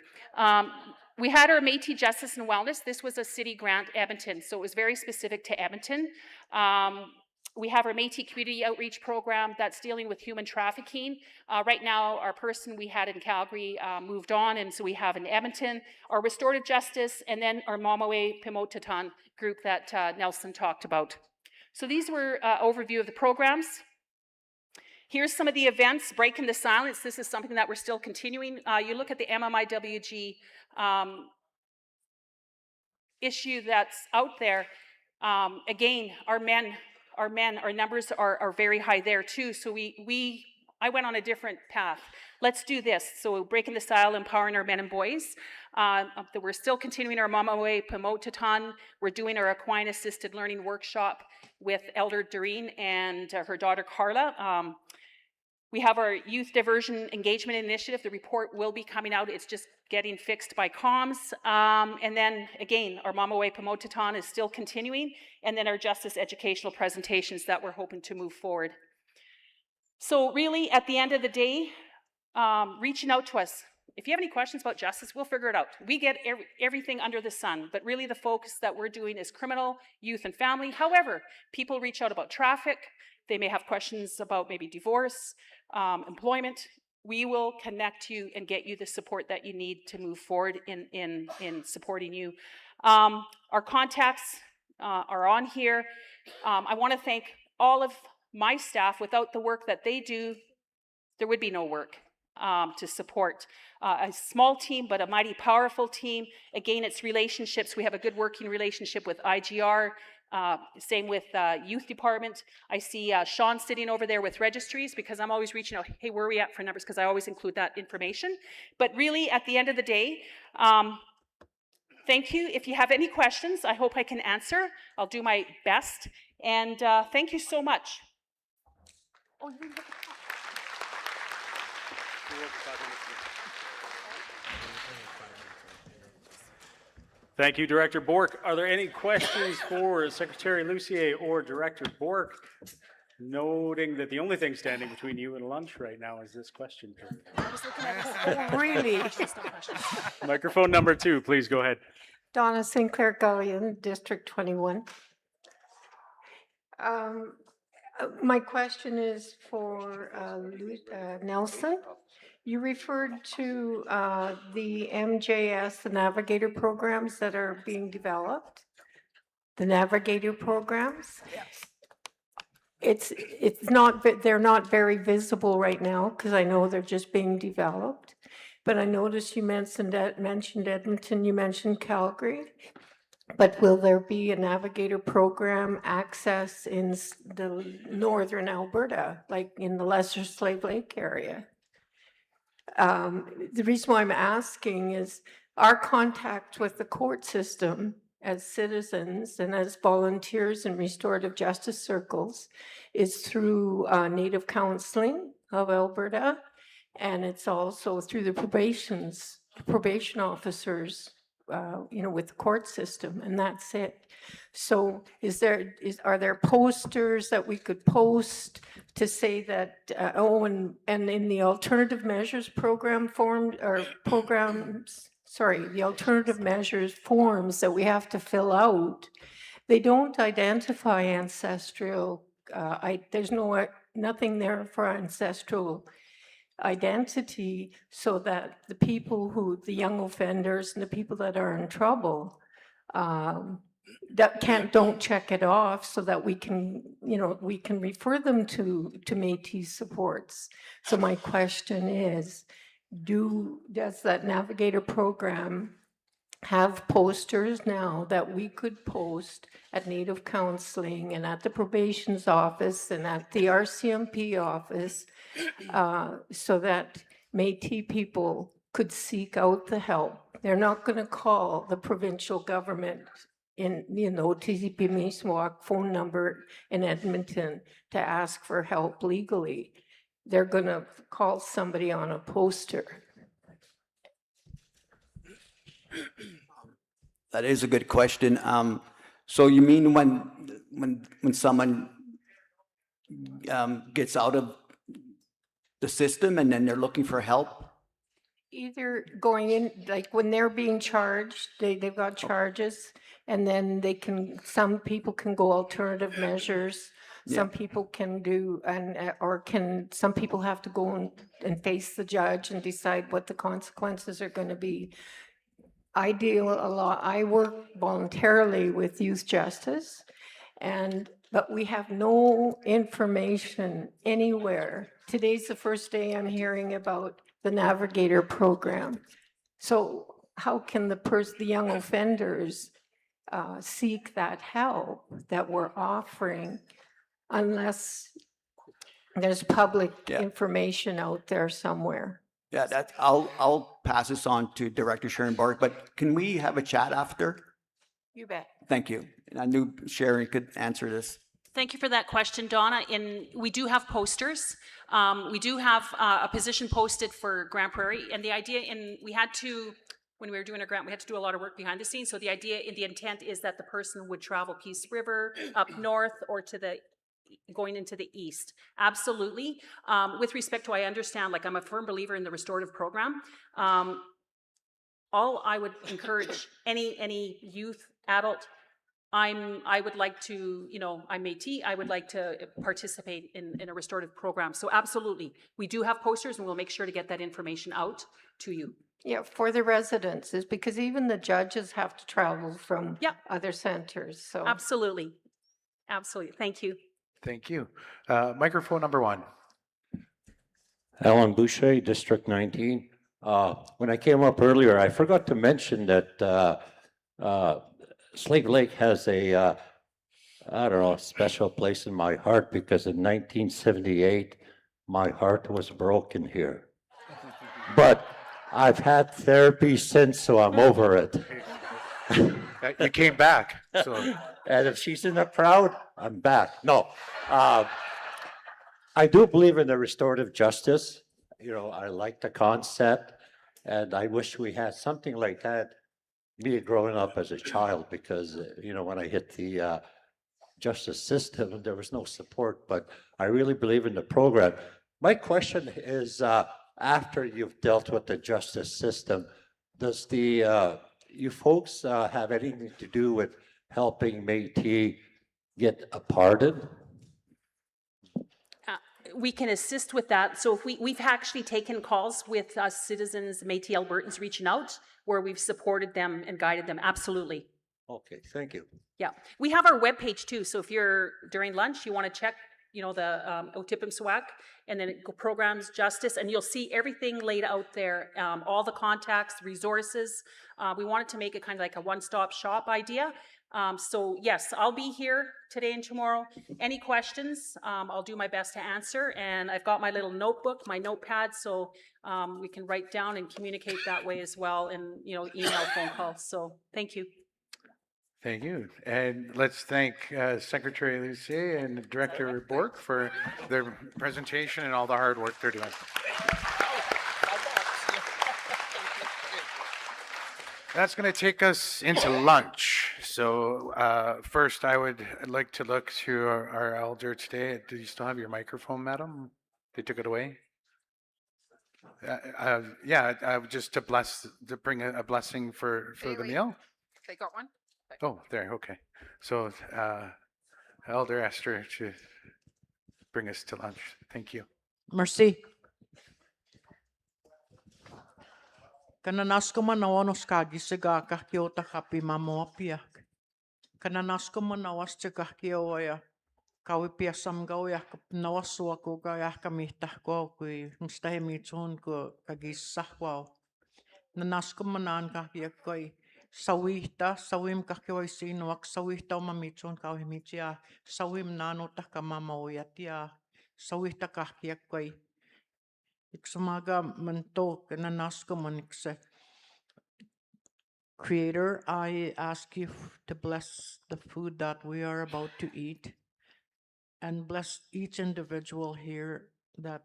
We had our Métis Justice and Wellness. This was a city grant, Edmonton, so it was very specific to Edmonton. We have our Métis Community Outreach Program that's dealing with human trafficking. Right now, our person we had in Calgary moved on, and so we have in Edmonton our Restorative Justice, and then our Mamawe Pimotetan group that Nelson talked about. So these were overview of the programs. Here's some of the events, Breaking the Silence. This is something that we're still continuing. You look at the MMIWG issue that's out there. Again, our numbers are very high there too. So I went on a different path. Let's do this. So Breaking the Silence, empowering our men and boys. We're still continuing our Mamawe Pimotetan. We're doing our equine assisted learning workshop with Elder Doreen and her daughter Carla. We have our Youth Diversion Engagement Initiative. The report will be coming out. It's just getting fixed by comms. And then again, our Mamawe Pimotetan is still continuing. And then our justice educational presentations that we're hoping to move forward. So really, at the end of the day, reaching out to us. If you have any questions about justice, we'll figure it out. We get everything under the sun, but really the focus that we're doing is criminal, youth, and family. However, people reach out about traffic. They may have questions about maybe divorce, employment. We will connect you and get you the support that you need to move forward in supporting you. Our contacts are on here. I want to thank all of my staff. Without the work that they do, there would be no work to support a small team, but a mighty powerful team. Again, it's relationships. We have a good working relationship with IGR, same with youth department. I see Sean sitting over there with registries, because I'm always reaching out, hey, where are we at for numbers? Because I always include that information. But really, at the end of the day, thank you. If you have any questions, I hope I can answer. I'll do my best. And thank you so much. Oh, you didn't get the top. Thank you, Director Bork. Are there any questions for Secretary Lucier or Director Bork? Noting that the only thing standing between you and lunch right now is this question period. I was looking at this. Oh, really? Microphone number 2, please go ahead. Donna St. Clair Gullion, District 21. My question is for Nelson. You referred to the MJS, the Navigator programs that are being developed. The Navigator programs. It's not, they're not very visible right now because I know they're just being developed. But I noticed you mentioned Edmonton, you mentioned Calgary. But will there be a Navigator program access in the northern Alberta, like in the Lesser Slave Lake area? The reason why I'm asking is our contact with the court system as citizens and as volunteers in restorative justice circles is through Native Counseling of Alberta, and it's also through the probation officers, with the court system, and that's it. So are there posters that we could post to say that, and in the alternative measures program the alternative measures forms that we have to fill out, they don't identify ancestral, there's nothing there for ancestral identity, so that the people the young offenders and the people that are in trouble don't check it off, so that we can refer them to Métis supports. So my question is, does that Navigator program have posters now that we could post at Native Counseling and at the probation's office and at the RCMP office, so that Métis people could seek out the help? They're not going to call the provincial government in Otipemisiwak phone number in Edmonton to ask for help legally. They're going to call somebody on a poster. That is a good question. So you mean when someone gets out of the system and then they're looking for help? Either going in, like when they're being charged, they've got charges, and then some people can go alternative measures. Some people can do, some people have to go and face the judge and decide what the consequences are going to be. I work voluntarily with youth justice, but we have no information anywhere. Today's the first day I'm hearing about the Navigator program. So how can the young offenders seek that help that we're offering unless there's public information out there somewhere? Yeah, I'll pass this on to Director Sharon Bork, but can we have a chat after? You bet. Thank you. And I knew Sharon could answer this. Thank you for that question, Donna. We do have posters. We do have a position posted for Grand Prairie, and the idea, when we were doing a grant, we had to do a lot of work behind the scenes. So the intent is that the person would travel Peace River up north or going into the east. Absolutely. With respect to, I understand, I'm a firm believer in the restorative program. All I would encourage any youth, adult, I would like to, I'm Métis, I would like to participate in a restorative program. So absolutely, we do have posters, and we'll make sure to get that information out to you. Yeah, for the residents, is because even the judges have to travel from other centers. So absolutely. Thank you. Thank you. Microphone number 1. Alan Boucher, District 19. When I came up earlier, I forgot to mention that Slave Lake has a special place in my heart, because in 1978, my heart was broken here. But I've had therapy since, so I'm over it. You came back. So. And if she's in the crowd, I'm back. No, I do believe in the restorative justice. I like the concept, and I wish we had something like that, me growing up as a child, because, when I hit the justice system, there was no support, but I really believe in the program. My question is, after you've dealt with the justice system, does you folks have anything to do with helping Métis get a pardon? we can assist with that. So if we've actually taken calls with citizens, Métis Albertans reaching out, where we've supported them and guided them, absolutely. Okay, thank you. Yeah, we have our webpage too, so if you're during lunch, you want to check, you know, the Otipemisiwak, and then it programs, justice, and you'll see everything laid out there, all the contacts, resources. We wanted to make it kind of like a one-stop shop idea. So yes, I'll be here today and tomorrow. Any questions, I'll do my best to answer, and I've got my little notebook, my notepad, so we can write down and communicate that way as well, and, you know, email, phone calls. So thank you. Thank you. And let's thank Secretary Lucier and Director Bork for their presentation and all the hard work they're doing. That's going to take us into lunch. So first, I would like to look to our elder today. Do you still have your microphone, madam? They took it away? Just to bring a blessing for the meal. They got one? Oh, there, okay. So, Elder Esther to bring us to lunch. Thank you. Merci. Kana nasko manawa skagi sega kakio takapi mamoapia. Kana nasko manawas tsekaki oya. Kawi pia samgao ya nawasua ko ya kamita ko kui mstahi mitun ko kagisahwao. Nanasko manan kaki koi sawita sawim kakio isinuak sawita mamitun kawi mitia sawim nano takamama oyatia sawita kaki koi. Iksamaga manto kananasko manikse. Creator, I ask you to bless the food that we are about to eat and bless each individual here that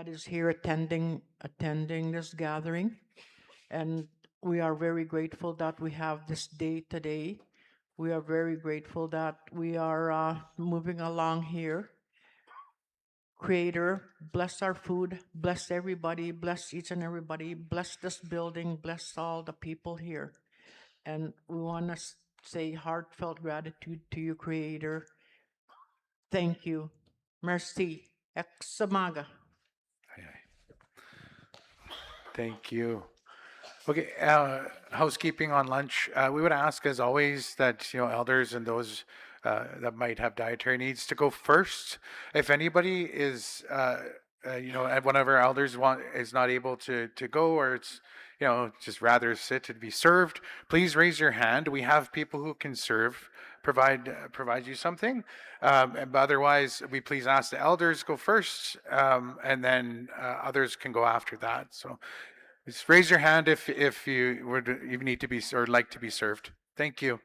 is here attending this gathering. And we are very grateful that we have this day today. We are very grateful that we are moving along here. Creator, bless our food, bless everybody, bless each and everybody, bless this building, bless all the people here. And we want to say heartfelt gratitude to you, Creator. Thank you. Merci. Examaga. Thank you. Okay, housekeeping on lunch. We would ask, as always, that elders and those that might have dietary needs to go first. If anybody is, one of our elders is not able to go, or it's, just rather sit and be served, please raise your hand. We have people who can provide you something. But otherwise, we please ask the elders go first, and then others can go after that. So just raise your hand if you need to be or like to be served. Thank you.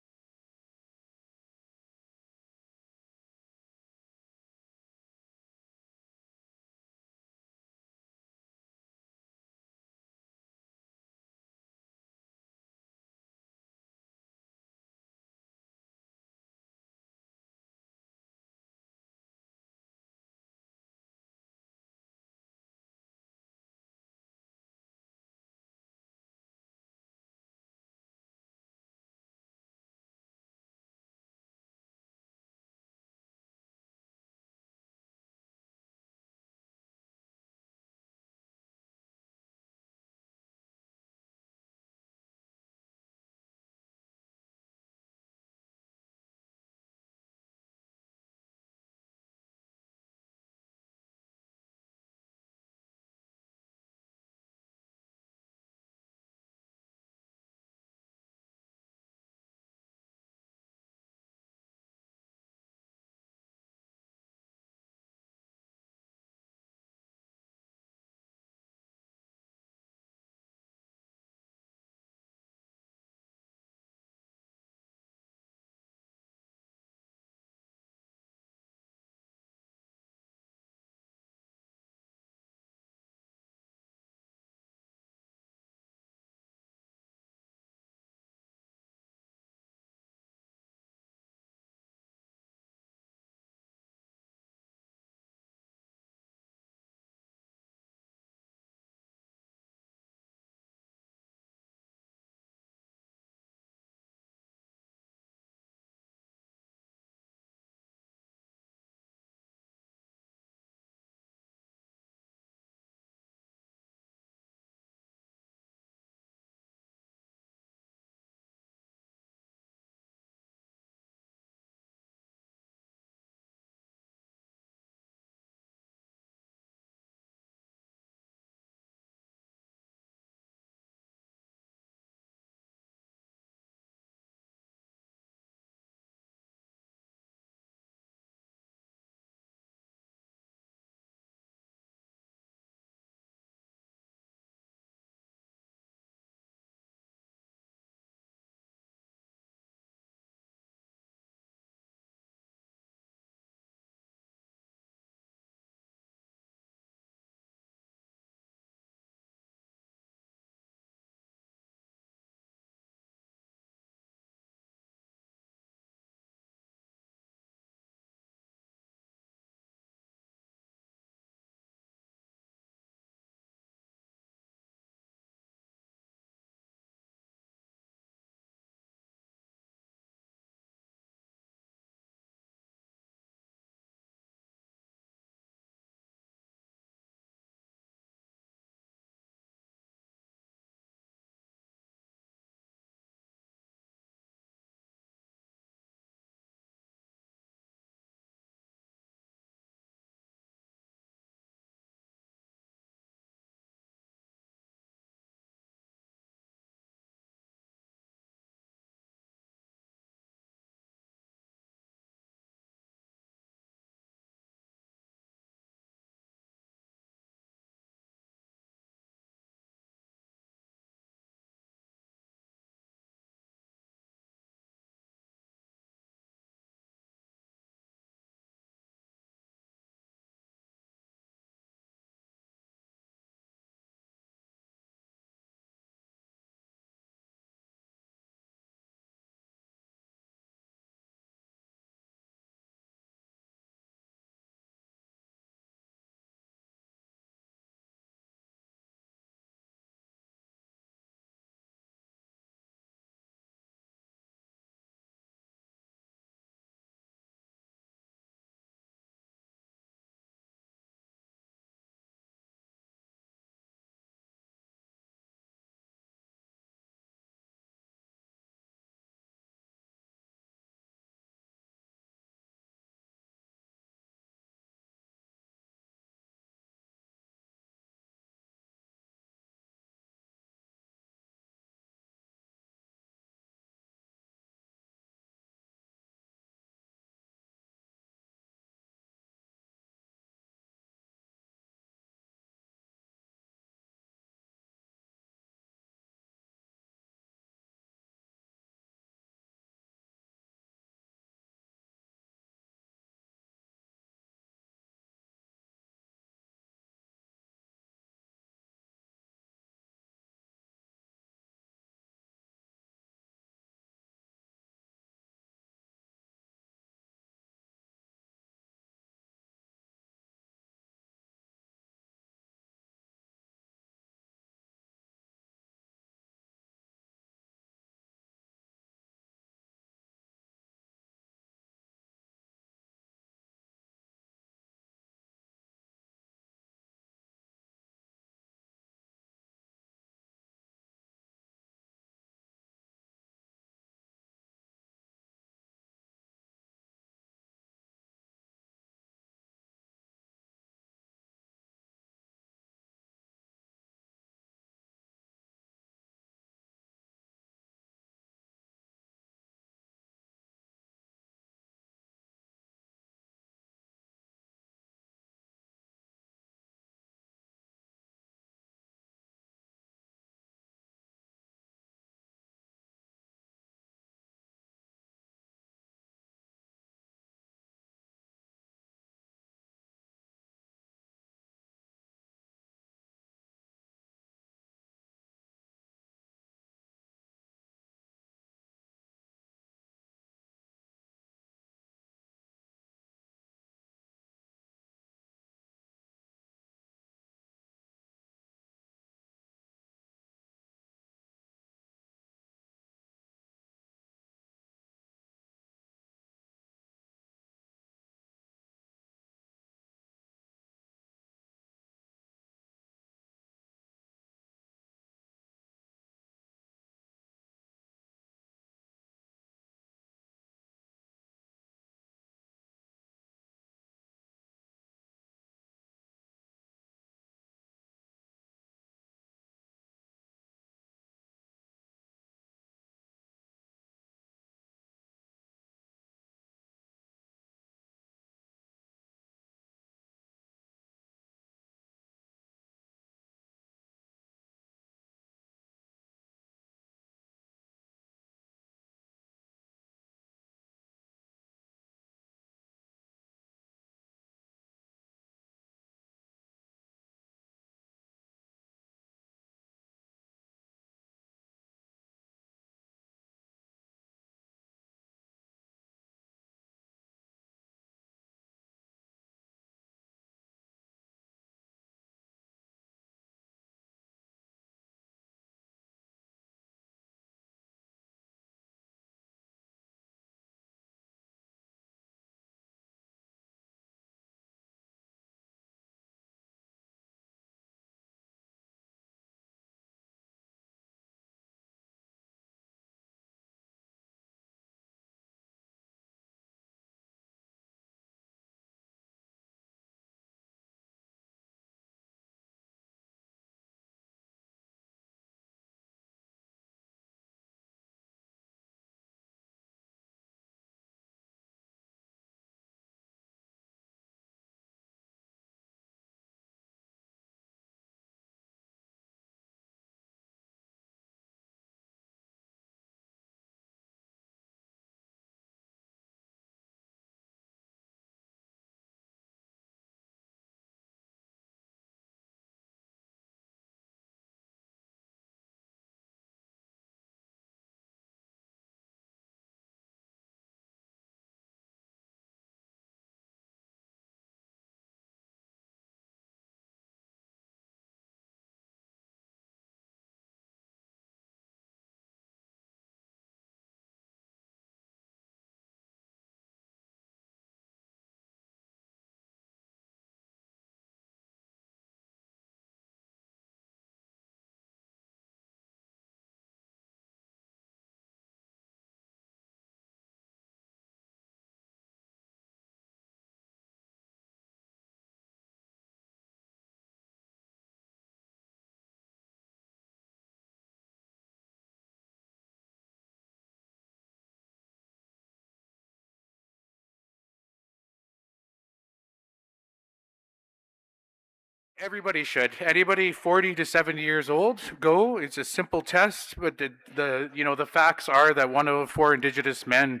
Everybody should. Anybody 40 to 70 years old, go. It's a simple test, but the facts are that 1 out of 4 Indigenous men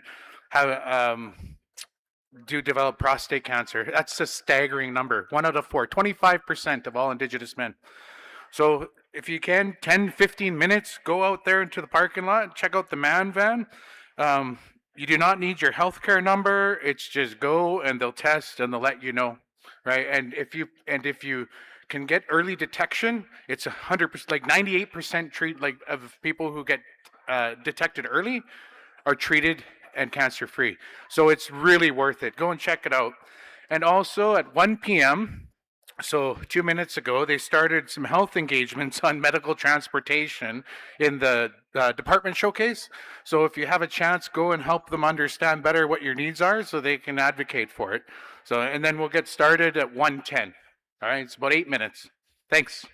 have do develop prostate cancer. That's a staggering number. 1 out of 4, 25% of all Indigenous men. So if you can, 10, 15 minutes, go out there into the parking lot, check out the man van. You do not need your healthcare number. It's just go and they'll test and they'll let you know, right? And if you can get early detection, it's 100%, like 98% of people who get detected early are treated and cancer free. So it's really worth it. Go and check it out. And also at 1 p.m. So 2 minutes ago, they started some health engagements on medical transportation in the department showcase. So if you have a chance, go and help them understand better what your needs are so they can advocate for it. So, and then we'll get started at 1:10. All right, it's about 8 minutes. Thanks.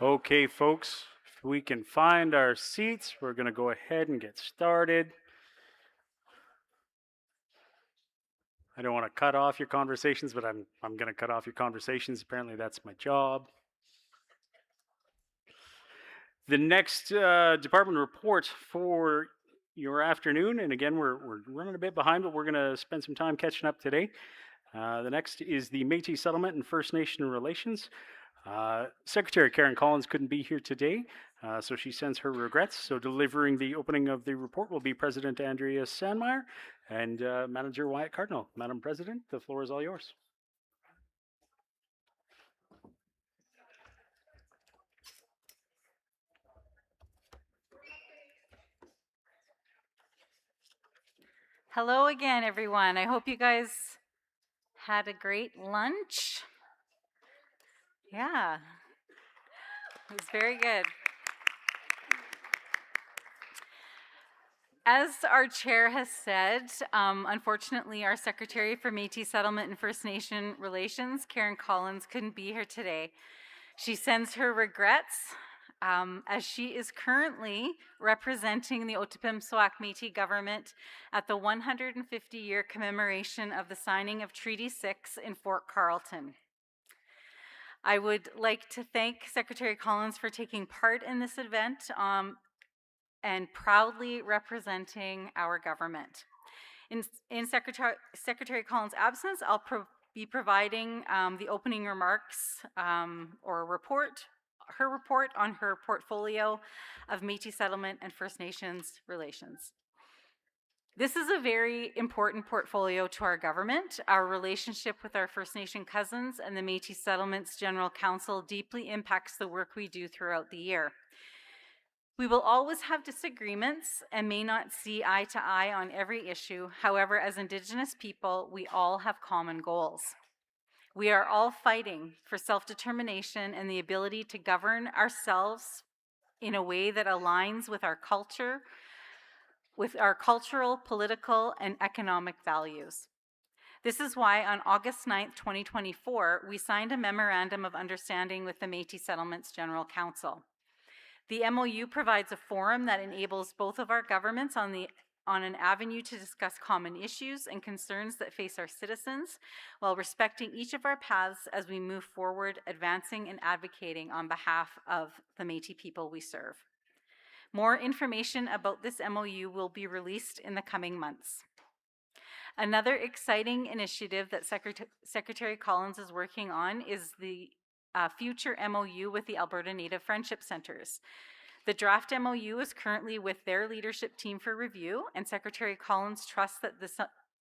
Okay, folks, if we can find our seats, we're going to go ahead and get started. I don't want to cut off your conversations, but I'm going to cut off your conversations. Apparently, that's my job. The next department report for your afternoon, and again, we're running a bit behind, but we're going to spend some time catching up today. The next is the Métis Settlement and First Nation Relations. Secretary Karen Collins couldn't be here today, so she sends her regrets. So delivering the opening of the report will be President Andrea Sandmaier and Manager Wyatt Cardinal. Madam President, the floor is all yours. Hello again, everyone. I hope you guys had a great lunch. Yeah, it was very good. As our chair has said, unfortunately, our Secretary for Métis Settlement and First Nation Relations, Karen Collins, couldn't be here today. She sends her regrets as she is currently representing the Otipemisiwak Métis Government at the 150-year commemoration of the signing of Treaty 6 in Fort Carlton. I would like to thank Secretary Collins for taking part in this event and proudly representing our government. In Secretary Collins' absence, I'll be providing the opening remarks or her report on her portfolio of Métis Settlement and First Nations relations. This is a very important portfolio to our government. Our relationship with our First Nation cousins and the Métis Settlements General Council deeply impacts the work we do throughout the year. We will always have disagreements and may not see eye to eye on every issue. However, as Indigenous people, we all have common goals. We are all fighting for self-determination and the ability to govern ourselves in a way that aligns with our culture, with our cultural, political, and economic values. This is why on August 9th, 2024, we signed a Memorandum of Understanding with the Métis Settlements General Council. The MOU provides a forum that enables both of our governments on an avenue to discuss common issues and concerns that face our citizens while respecting each of our paths as we move forward, advancing and advocating on behalf of the Métis people we serve. More information about this MOU will be released in the coming months. Another exciting initiative that Secretary Collins is working on is the future MOU with the Alberta Native Friendship Centres. The draft MOU is currently with their leadership team for review, and Secretary Collins trusts that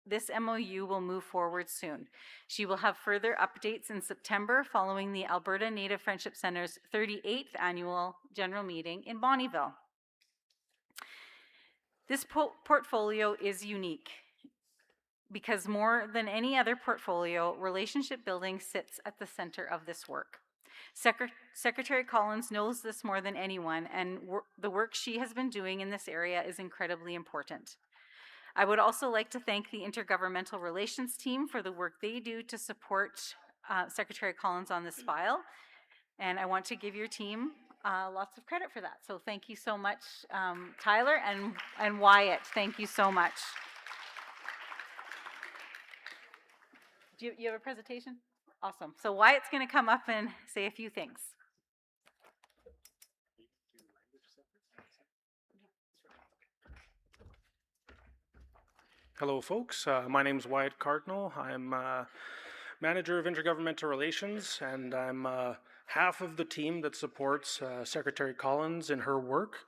this MOU will move forward soon. She will have further updates in September following the Alberta Native Friendship Centre's 38th annual general meeting in Bonnyville. This portfolio is unique because more than any other portfolio, relationship building sits at the center of this work. Secretary Collins knows this more than anyone, and the work she has been doing in this area is incredibly important. I would also like to thank the Intergovernmental Relations team for the work they do to support Secretary Collins on this file, and I want to give your team lots of credit for that. So thank you so much, Tyler and Wyatt. Thank you so much. Do you have a presentation? Awesome. So Wyatt's going to come up and say a few things. Hello, folks. My name is Wyatt Cardinal. I'm Manager of Intergovernmental Relations, and I'm half of the team that supports Secretary Collins in her work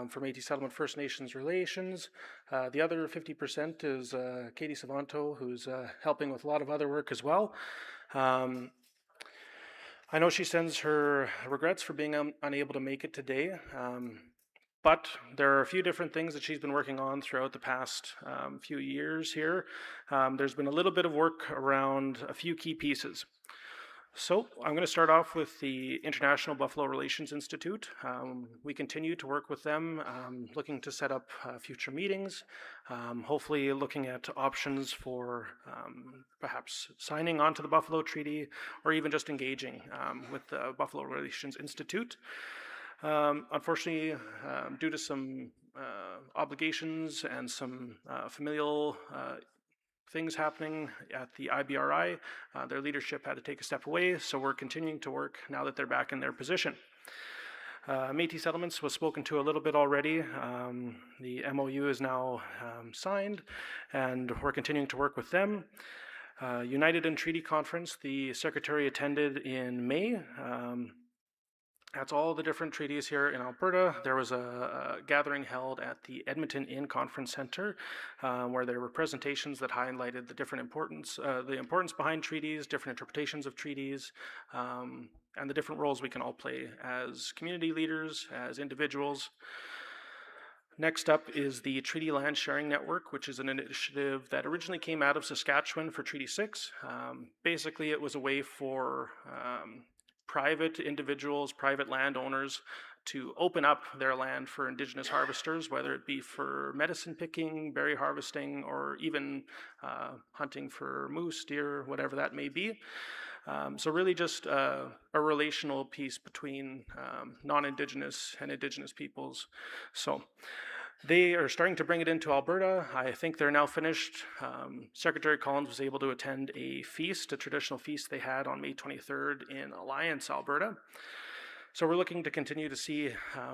for Métis Settlement First Nations Relations. The other 50% is Katie Savanto, who's helping with a lot of other work as well. I know she sends her regrets for being unable to make it today, but there are a few different things that she's been working on throughout the past few years here. There's been a little bit of work around a few key pieces. So I'm going to start off with the International Buffalo Relations Institute. We continue to work with them, looking to set up future meetings, hopefully looking at options for perhaps signing onto the Buffalo Treaty or even just engaging with the Buffalo Relations Institute. Unfortunately, due to some obligations and some familial things happening at the IBRI, their leadership had to take a step away, so we're continuing to work now that they're back in their position. Métis Settlements was spoken to a little bit already. The MOU is now signed, and we're continuing to work with them. United in Treaty Conference, the Secretary attended in May. That's all the different treaties here in Alberta. There was a gathering held at the Edmonton Inn Conference Centre where there were presentations that highlighted the different importance behind treaties, different interpretations of treaties, and the different roles we can all play as community leaders, as individuals. Next up is the Treaty Land Sharing Network, which is an initiative that originally came out of Saskatchewan for Treaty 6. Basically, it was a way for private individuals, private landowners to open up their land for Indigenous harvesters, whether it be for medicine picking, berry harvesting, or even hunting for moose, deer, whatever that may be. So really just a relational piece between non-Indigenous and Indigenous peoples. So they are starting to bring it into Alberta. I think they're now finished. Secretary Collins was able to attend a feast, a traditional feast they had on May 23rd in Alliance, Alberta. So we're looking to continue to see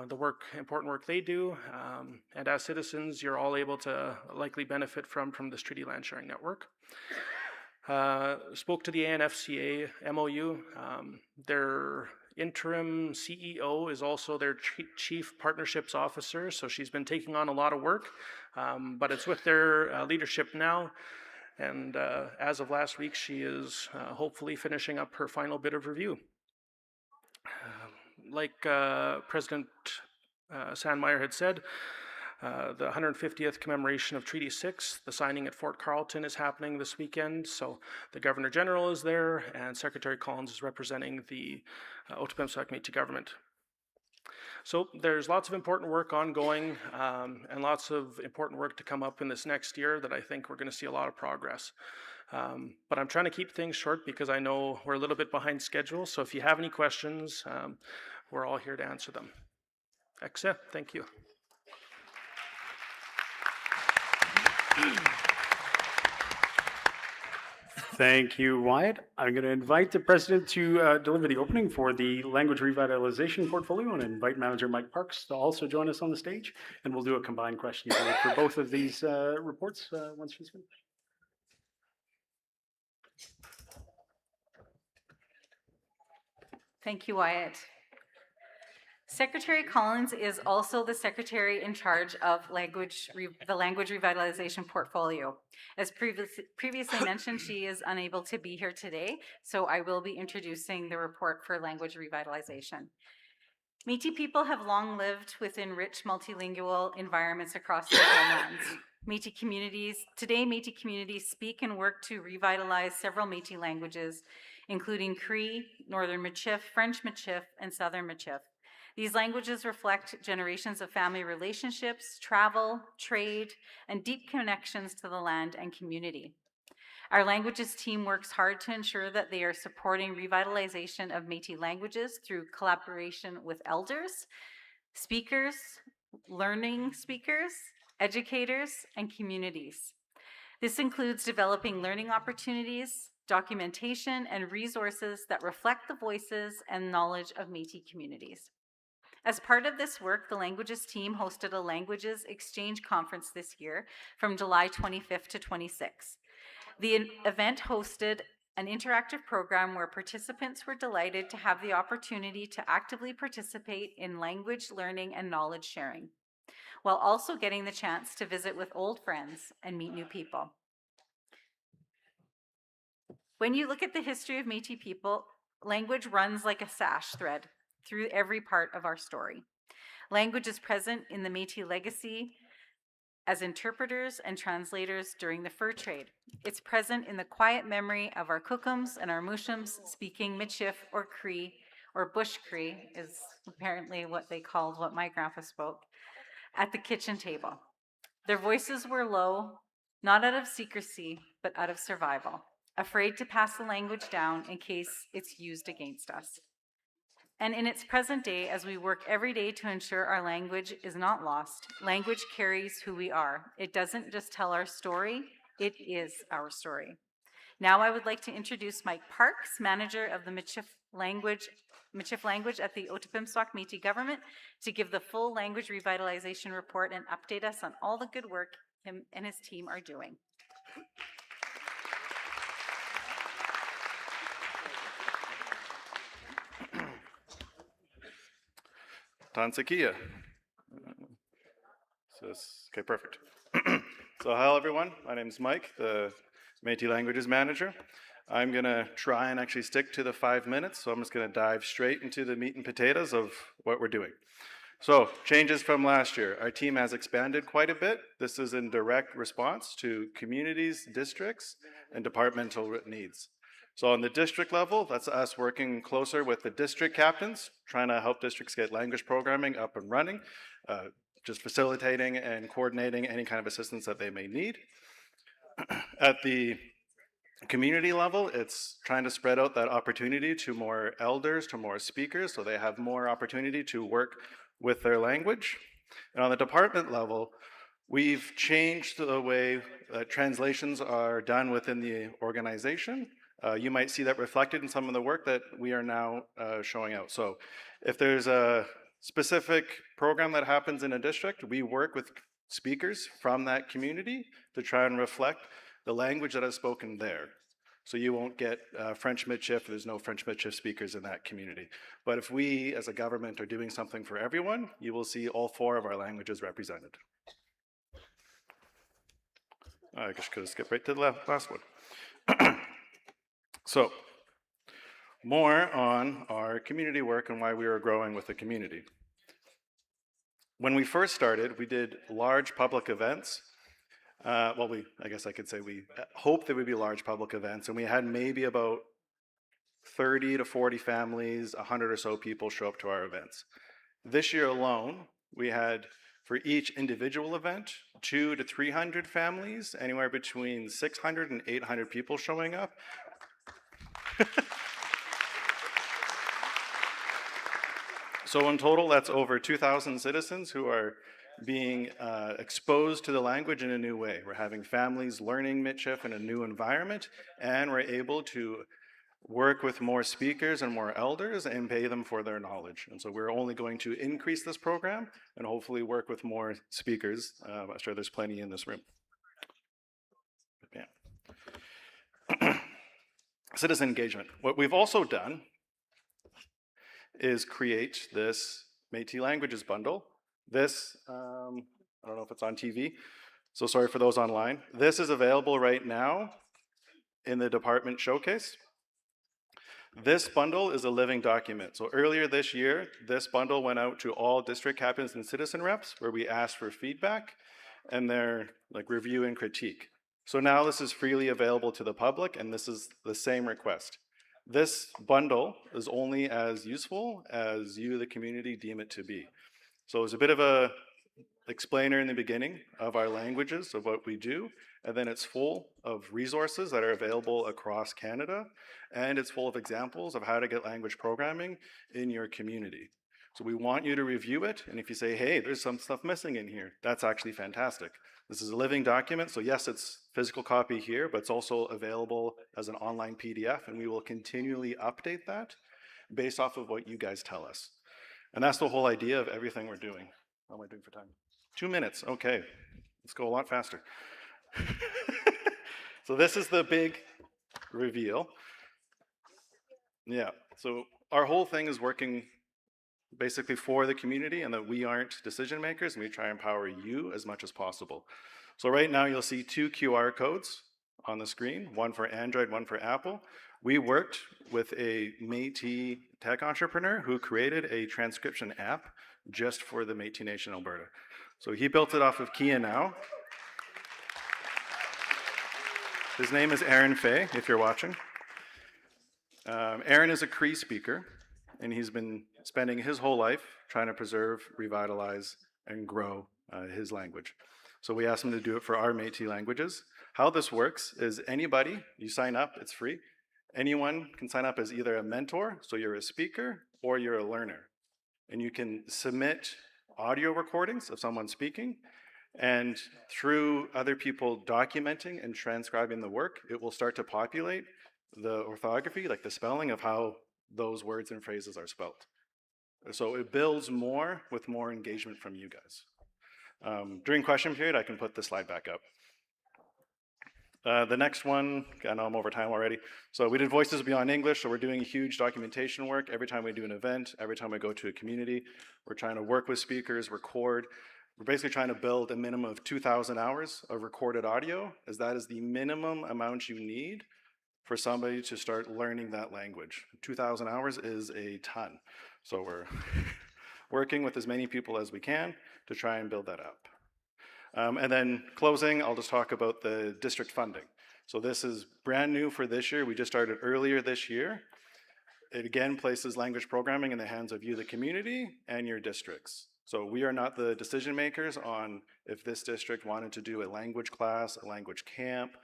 the important work they do. And as citizens, you're all able to likely benefit from this Treaty Land Sharing Network. Spoke to the ANFCA MOU. Their interim CEO is also their chief partnerships officer, so she's been taking on a lot of work, but it's with their leadership now, and as of last week, she is hopefully finishing up her final bit of review. Like President Sandmaier had said, the 150th commemoration of Treaty 6, the signing at Fort Carlton is happening this weekend, so the Governor General is there, and Secretary Collins is representing the Otipemisiwak Métis Government. So there's lots of important work ongoing, and lots of important work to come up in this next year that I think we're going to see a lot of progress. But I'm trying to keep things short because I know we're a little bit behind schedule, so if you have any questions, we're all here to answer them. Excellent, thank you. Thank you, Wyatt. I'm going to invite the President to deliver the opening for the Language Revitalization Portfolio and invite Manager Mike Parks to also join us on the stage. And we'll do a combined question period for both of these reports once she's finished. Thank you, Wyatt. Secretary Collins is also the secretary in charge of the Language Revitalization Portfolio. As previously mentioned, she is unable to be here today, so I will be introducing the report for language revitalization. Métis people have long lived within rich multilingual environments across their homelands. Today Métis communities speak and work to revitalize several Métis languages, including Cree, Northern Michif, French Michif, and Southern Michif. These languages reflect generations of family relationships, travel, trade, and deep connections to the land and community. Our languages team works hard to ensure that they are supporting revitalization of Métis languages through collaboration with elders, speakers, learning speakers, educators, and communities. This includes developing learning opportunities, documentation, and resources that reflect the voices and knowledge of Métis communities. As part of this work, the Languages team hosted a Languages Exchange Conference this year from July 25th to 26th. The event hosted an interactive program where participants were delighted to have the opportunity to actively participate in language learning and knowledge sharing, while also getting the chance to visit with old friends and meet new people. When you look at the history of Métis people, language runs like a sash thread through every part of our story. Language is present in the Métis legacy as interpreters and translators during the fur trade. It's present in the quiet memory of our cookums and our mushums speaking Michif or Cree, or Bush Cree is apparently what they called what my grandpa spoke, at the kitchen table. Their voices were low, not out of secrecy, but out of survival, afraid to pass the language down in case it's used against us. And in its present day, as we work every day to ensure our language is not lost, language carries who we are. It doesn't just tell our story, it is our story. Now I would like to introduce Mike Parks, manager of the Michif language at the Otipemisiwak Métis Government, to give the full language revitalization report and update us on all the good work him and his team are doing. Tansakia. Okay, perfect. So hello everyone, my name is Mike, the Métis Languages Manager. I'm gonna try and actually stick to the 5 minutes, so I'm just gonna dive straight into the meat and potatoes of what we're doing. So, changes from last year. Our team has expanded quite a bit. This is in direct response to communities, districts, and departmental needs. So on the district level, that's us working closer with the district captains, trying to help districts get language programming up and running, just facilitating and coordinating any kind of assistance that they may need. At the community level, it's trying to spread out that opportunity to more elders, to more speakers, so they have more opportunity to work with their language. And on the department level, we've changed the way that translations are done within the organization. You might see that reflected in some of the work that we are now showing out. So if there's a specific program that happens in a district, we work with speakers from that community to try and reflect the language that is spoken there. So you won't get French Michif, there's no French Michif speakers in that community. But if we as a government are doing something for everyone, you will see all 4 of our languages represented. I guess could have skipped right to the last one. So, more on our community work and why we were growing with the community. When we first started, we did large public events. I guess I could say we hoped there would be large public events, and we had maybe about 30 to 40 families, 100 or so people show up to our events. This year alone, we had, for each individual event, 200 to 300 families, anywhere between 600 and 800 people showing up. So in total, that's over 2,000 citizens who are being exposed to the language in a new way. We're having families learning Michif in a new environment, and we're able to work with more speakers and more elders and pay them for their knowledge. And so we're only going to increase this program and hopefully work with more speakers. I'm sure there's plenty in this room. Yeah. Citizen engagement. What we've also done is create this Métis Languages bundle. This, I don't know if it's on TV, so sorry for those online. This is available right now in the department showcase. This bundle is a living document. So earlier this year, this bundle went out to all district captains and citizen reps where we asked for feedback and their review and critique. So now this is freely available to the public, and this is the same request. This bundle is only as useful as you, the community, deem it to be. So it's a bit of a explainer in the beginning of our languages, of what we do, and then it's full of resources that are available across Canada, and it's full of examples of how to get language programming in your community. So we want you to review it, and if you say, hey, there's some stuff missing in here, that's actually fantastic. This is a living document, so yes, it's physical copy here, but it's also available as an online PDF, and we will continually update that based off of what you guys tell us. And that's the whole idea of everything we're doing. How am I doing for time? 2 minutes, okay. Let's go a lot faster. So this is the big reveal. Yeah, so our whole thing is working basically for the community, and that we aren't decision makers, and we try and empower you as much as possible. So right now you'll see 2 QR codes on the screen, one for Android, one for Apple. We worked with a Métis tech entrepreneur who created a transcription app just for the Métis Nation Alberta. So he built it off of Kia Now, His name is Aaron Fay, if you're watching. Aaron is a Cree speaker, and he's been spending his whole life trying to preserve, revitalize, and grow his language. So we asked him to do it for our Métis languages. How this works is anybody, you sign up, it's free. Anyone can sign up as either a mentor, so you're a speaker, or you're a learner. And you can submit audio recordings of someone speaking, and through other people documenting and transcribing the work, it will start to populate the orthography, like the spelling of how those words and phrases are spelled. So it builds more with more engagement from you guys. During question period, I can put the slide back up. The next one, I know I'm over time already. So we did Voices Beyond English, so we're doing huge documentation work. Every time we do an event, every time we go to a community, we're trying to work with speakers, record. We're basically trying to build a minimum of 2,000 hours of recorded audio, as that is the minimum amount you need for somebody to start learning that language. 2,000 hours is a ton. So we're working with as many people as we can to try and build that up. And then closing, I'll just talk about the district funding. So this is brand new for this year. We just started earlier this year. It again places language programming in the hands of you, the community, and your districts. So we are not the decision makers on if this district wanted to do a language class, a language camp,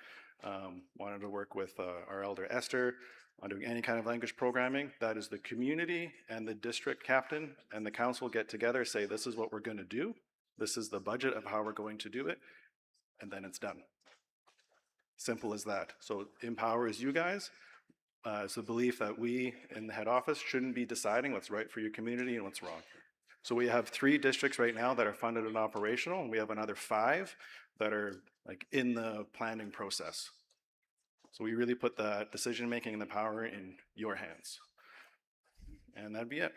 wanted to work with our elder Esther on doing any kind of language programming. That is the community and the district captain and the council get together, say this is what we're going to do. This is the budget of how we're going to do it, and then it's done. Simple as that. So empowers you guys. It's the belief that we in the head office shouldn't be deciding what's right for your community and what's wrong. So we have 3 districts right now that are funded and operational, and we have another 5 that are like in the planning process. So we really put the decision making and the power in your hands. And that'd be it.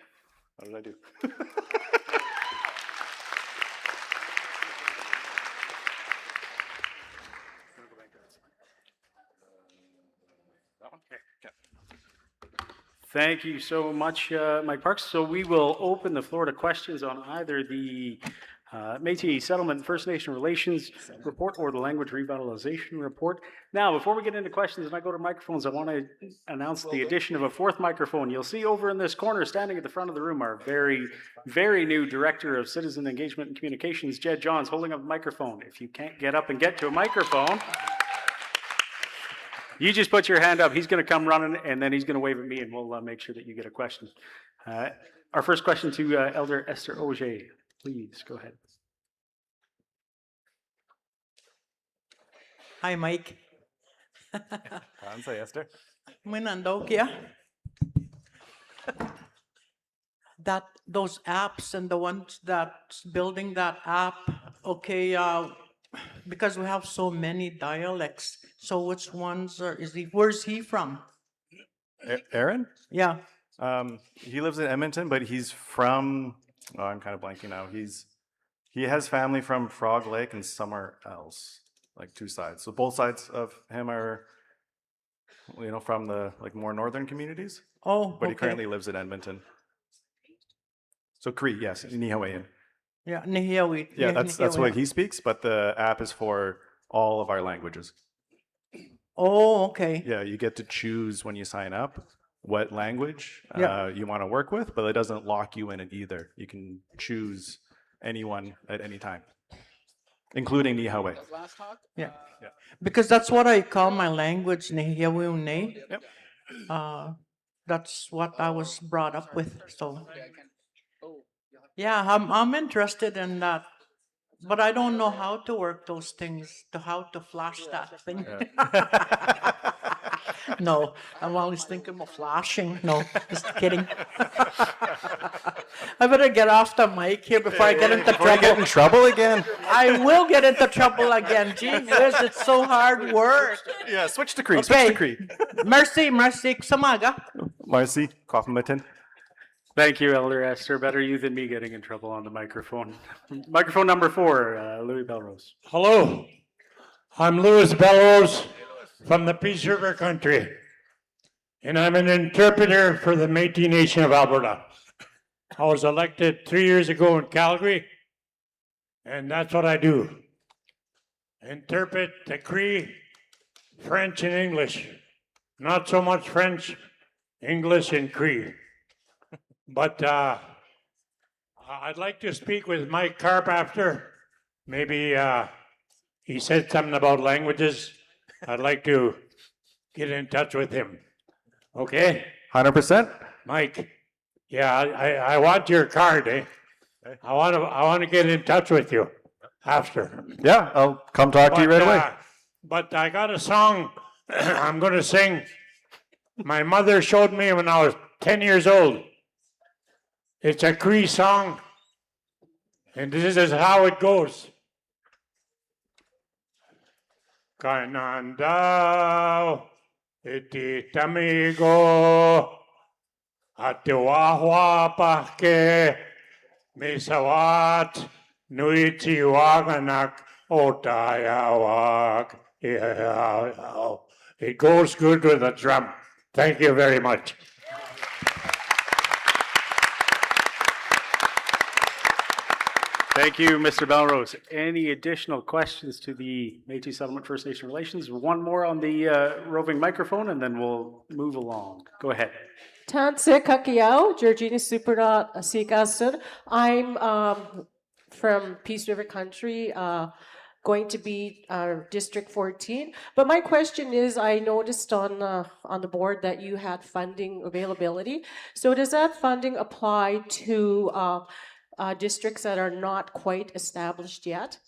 What did I do? Thank you so much, Mike Parks. So we will open the floor to questions on either the Métis Settlement First Nation Relations Report or the Language Revitalization Report. Now, before we get into questions and I go to microphones, I want to announce the addition of a 4th microphone. You'll see over in this corner, standing at the front of the room, our very, very new Director of Citizen Engagement and Communications, Jed Johns, holding up a microphone. If you can't get up and get to a microphone, you just put your hand up. He's going to come running, and then he's going to wave at me, and we'll make sure that you get a question. Our first question to Elder Esther Auger. Please, go ahead. Hi, Mike. Say Esther. Minandokia. That those apps and the ones that's building that app, okay, because we have so many dialects. So which ones where's he from? Aaron? Yeah. He lives in Edmonton, but he's from, I'm kind of blanking now. He has family from Frog Lake and somewhere else, like 2 sides. So both sides of him are, from the more northern communities. Oh, but he currently lives in Edmonton. So Cree, yes, Nihawayan. Yeah, Nihiawi. Yeah, that's what he speaks, but the app is for all of our languages. Oh, okay. Yeah, you get to choose when you sign up what language Yeah. you want to work with, but it doesn't lock you in it either. You can choose anyone at any time, including Nihawe. Yeah. Because that's what I call my language, Nihiawi. Yep. That's what I was brought up with. So yeah, I'm interested in that. But I don't know how to work those things, how to flash that thing. No, I'm always thinking of flashing. No, just kidding. I better get off the mic here before I get into trouble. Before you get in trouble again? I will get into trouble again. Gee whiz, it's so hard work. Yeah, switch to Cree. Okay. Switch to Cree. Merci, samaga. Marcy, Kaufmitten. Thank you, Elder Esther. Better you than me getting in trouble on the microphone. Microphone number 4, Louis Belrose. Hello, I'm Louis Belrose from the Peace River country, and I'm an interpreter for the Métis Nation of Alberta. I was elected 3 years ago in Calgary, and that's what I do. Interpret the Cree French and English. Not so much French, English and Cree. But I'd like to speak with Mike Karp after. Maybe he said something about languages. I'd like to get in touch with him. Okay? 100%. Mike, yeah, I want your card, eh? I want to get in touch with you after. Yeah, I'll come talk to you right away. But I got a song I'm going to sing. My mother showed me when I was 10 years old. It's a Cree song, and this is how it goes. Kainandao iti tamigo atiwahwa pake misawat nuiti waganak otayawak. It goes good with the drum. Thank you very much. Thank you, Mr. Belrose. Any additional questions to the Métis Settlement First Nation Relations? One more on the roving microphone, and then we'll move along. Go ahead. Tanse Kakiao, Georgina Supernat Asikasun. I'm from Peace River Country, going to be District 14. But my question is, I noticed on the board that you had funding availability. So does that funding apply to districts that are not quite established yet?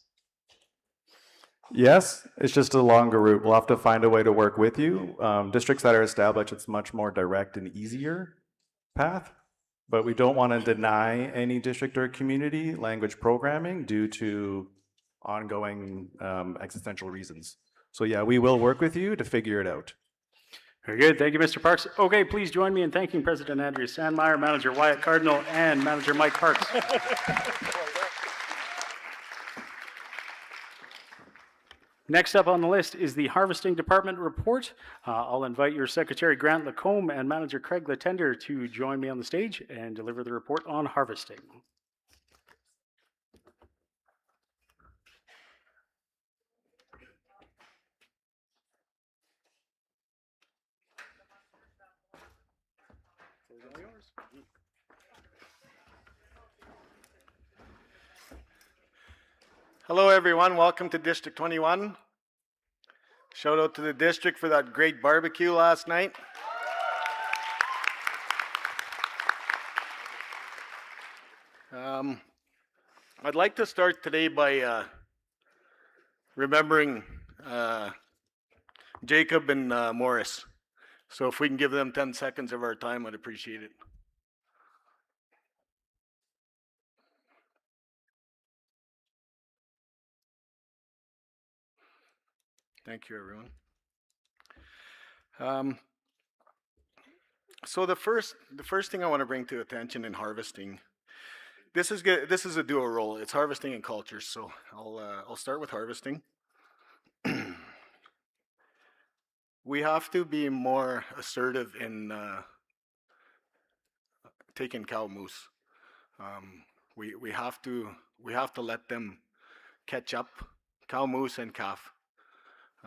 Yes, it's just a longer route. We'll have to find a way to work with you. Districts that are established, it's much more direct and easier path, but we don't want to deny any district or community language programming due to ongoing existential reasons. So yeah, we will work with you to figure it out. Very good. Thank you, Mr. Parks. Okay, please join me in thanking President Andrea Sandmaier, Manager Wyatt Cardinal, and Manager Mike Parks. Next up on the list is the Harvesting Department report. I'll invite your Secretary Grant Lacombe and Manager Craig Latender to join me on the stage and deliver the report on harvesting. Hello everyone, welcome to District 21. Shout out to the district for that great barbecue last night. I'd like to start today by remembering Jacob and Morris. So if we can give them 10 seconds of our time, I'd appreciate it. Thank you, everyone. So the first thing I want to bring to attention in harvesting, this is a dual role. It's harvesting and culture. So I'll start with harvesting. We have to be more assertive in taking cow moose. We have to let them catch up, cow moose and calf.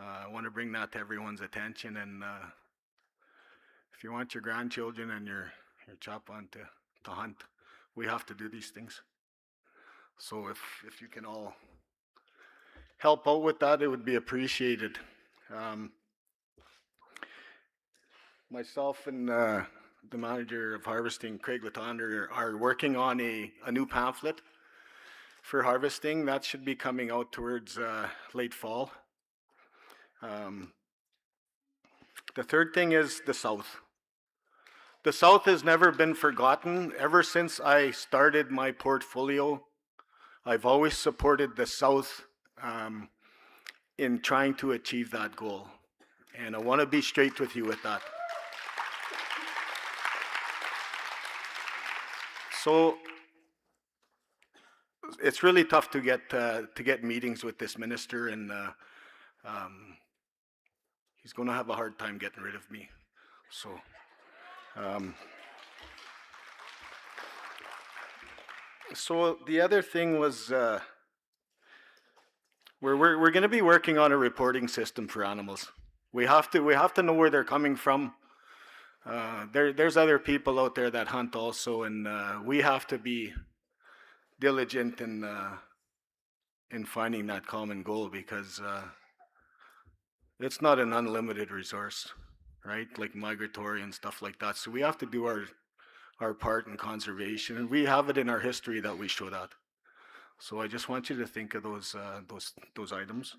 I want to bring that to everyone's attention, and if you want your grandchildren and your chop on to hunt, we have to do these things. So if you can all help out with that, it would be appreciated. Myself and the manager of harvesting, Craig Latonder, are working on a new pamphlet for harvesting. That should be coming out towards late fall. The third thing is the South. The South has never been forgotten. Ever since I started my portfolio, I've always supported the South in trying to achieve that goal. And I want to be straight with you with that. So it's really tough to get meetings with this minister, and he's going to have a hard time getting rid of me. So, so the other thing was we're going to be working on a reporting system for animals. We have to know where they're coming from. There's other people out there that hunt also, and we have to be diligent in finding that common goal, because it's not an unlimited resource, right? Like migratory and stuff like that. So we have to do our part in conservation, and we have it in our history that we show that. So I just want you to think of those items.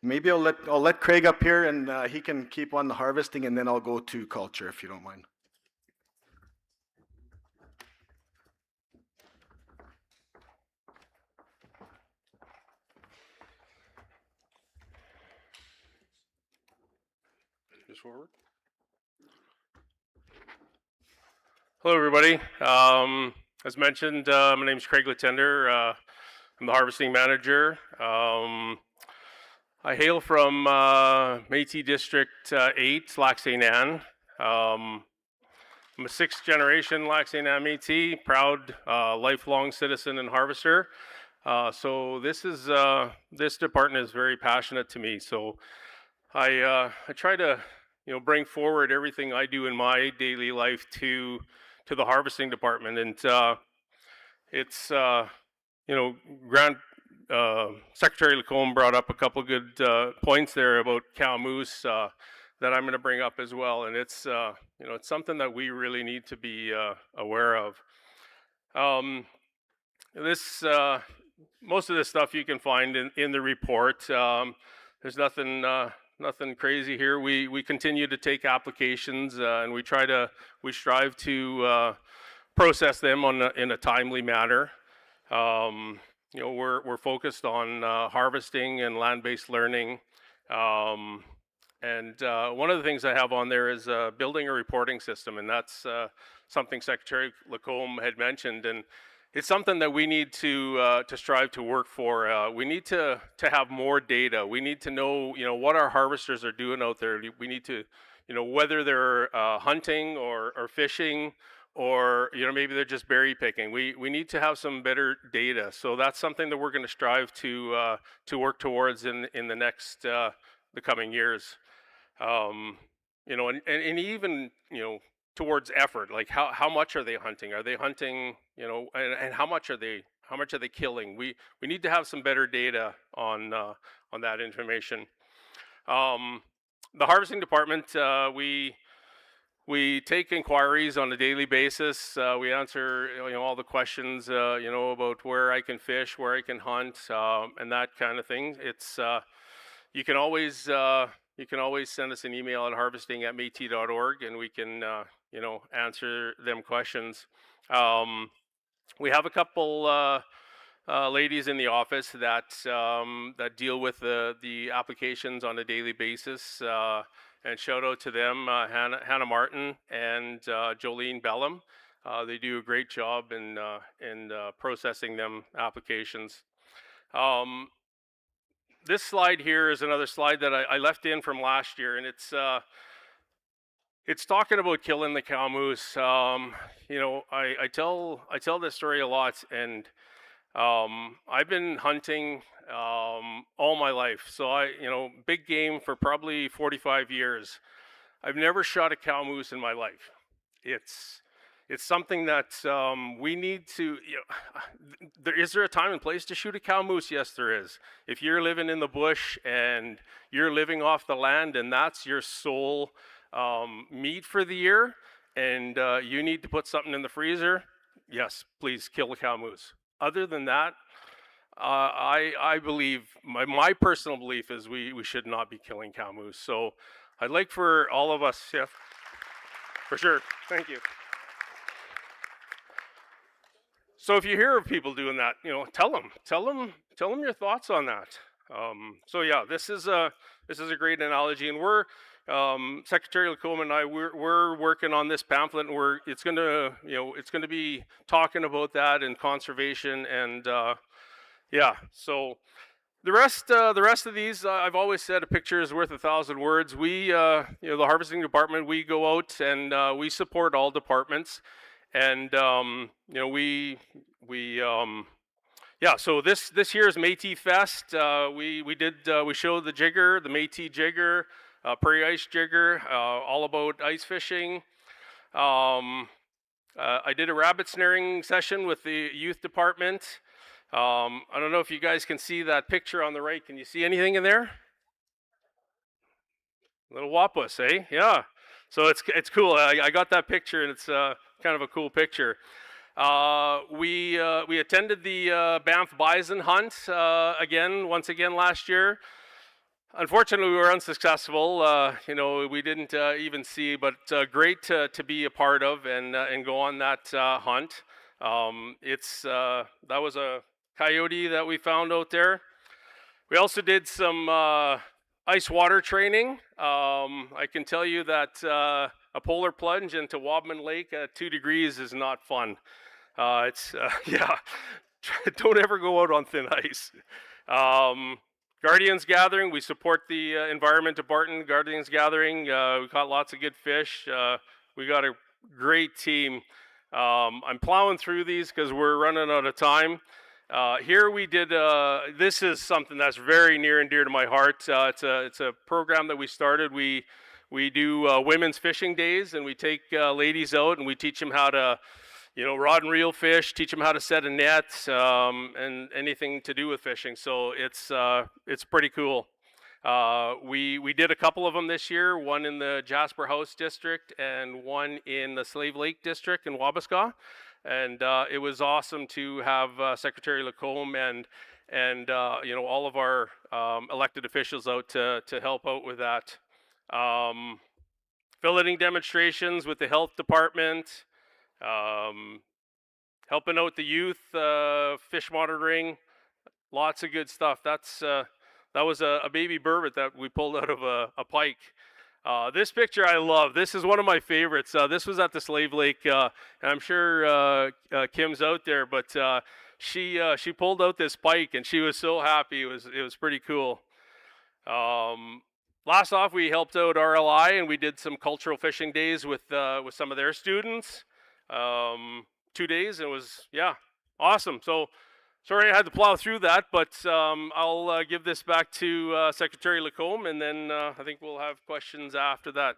Maybe I'll let Craig up here, and he can keep on the harvesting, and then I'll go to culture, if you don't mind. Just forward. Hello, everybody. As mentioned, my name is Craig Latender. I'm the harvesting manager. I hail from Métis District 8, Lac St. Anne. I'm a sixth generation Lac St. Anne Métis, proud lifelong citizen and harvester. So this department is very passionate to me. So I try to bring forward everything I do in my daily life to the harvesting department, and it's Grant Secretary Lacombe brought up a couple good points there about cow moose that I'm going to bring up as well, and it's it's something that we really need to be aware of. Most of this stuff you can find in the report. There's nothing crazy here. We continue to take applications and we strive to process them in a timely manner. We're focused on harvesting and land-based learning. And one of the things I have on there is building a reporting system, and that's something Secretary Lacombe had mentioned, and it's something that we need to strive to work for. We need to have more data. We need to know, what our harvesters are doing out there. We need to, whether they're hunting or fishing, or maybe they're just berry picking. We need to have some better data. So that's something that we're going to strive to work towards in the next the coming years. And even towards effort, like how much are they hunting? Are they hunting, and how much are they killing? We need to have some better data on that information. The harvesting department, we take inquiries on a daily basis. We answer all the questions about where I can fish, where I can hunt, and that kind of thing. It's you can always send us an email at harvesting@metis.org, and we can answer them questions. We have a couple ladies in the office that deal with the applications on a daily basis, and shout out to them, Hannah Martin and Jolene Bellum. They do a great job in processing them applications. This slide here is another slide that I left in from last year, and it's talking about killing the cow moose. I tell this story a lot, and I've been hunting all my life. So big game for probably 45 years. I've never shot a cow moose in my life. It's something that we need to, is there a time and place to shoot a cow moose? Yes, there is. If you're living in the bush and you're living off the land and that's your sole meat for the year, and you need to put something in the freezer, yes, please kill a cow moose. Other than that, I believe, my personal belief is we should not be killing cow moose. So I'd like for all of us, yeah, for sure, thank you. So if you hear of people doing that, tell them your thoughts on that. So yeah, this is a great analogy, and we're Secretary Lacombe and I, we're working on this pamphlet, and it's going to be talking about that and conservation, and yeah. So the rest of these, I've always said a picture is worth 1,000 words. We, the harvesting department, we go out and we support all departments. And we yeah, so this year's Métis Fest, we showed the jigger, the Métis jigger, prairie ice jigger, all about ice fishing. I did a rabbit snaring session with the youth department. I don't know if you guys can see that picture on the right. Can you see anything in there? Little wampus, eh? Yeah. So it's cool. I got that picture, and it's kind of a cool picture. We attended the Banff bison hunt once again last year. Unfortunately, we were unsuccessful. You know, we didn't even see, but great to be a part of and go on that hunt. That was a coyote that we found out there. We also did some ice water training. I can tell you that a polar plunge into Wobman Lake at 2 degrees is not fun. Yeah, don't ever go out on thin ice. Guardians Gathering, we support the Environment Department Guardians Gathering. We caught lots of good fish. We got a great team. I'm plowing through these because we're running out of time. Here we did, this is something that's very near and dear to my heart. It's a program that we started. We do women's fishing days, and we take ladies out and we teach them how to, you know, rod and reel fish, teach them how to set a net, and anything to do with fishing. So it's pretty cool. We did a couple of them this year, one in the Jasper House district and one in the Slave Lake district in Wabasca. And it was awesome to have Secretary Lacombe and you know, all of our elected officials out to help out with that. Filleting demonstrations with the health department, helping out the youth, fish monitoring, lots of good stuff. That was a baby burbot that we pulled out of a pike. This picture I love. This is one of my favorites. This was at the Slave Lake, and I'm sure Kim's out there, but she pulled out this pike and she was so happy. It was pretty cool. Last off, we helped out RLI and we did some cultural fishing days with some of their students. 2 days, and it was, yeah, awesome. So sorry I had to plow through that, but I'll give this back to Secretary Lacombe, and then I think we'll have questions after that.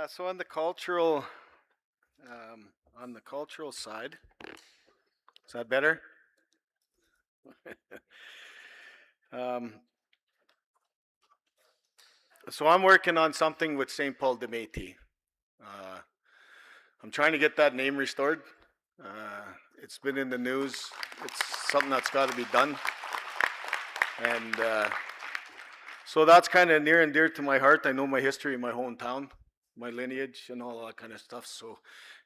So on the cultural side, is that better? So I'm working on something with St. Paul de Métis. I'm trying to get that name restored. It's been in the news. It's something that's got to be done. And so that's kind of near and dear to my heart. I know my history in my hometown, my lineage and all that kind of stuff. So,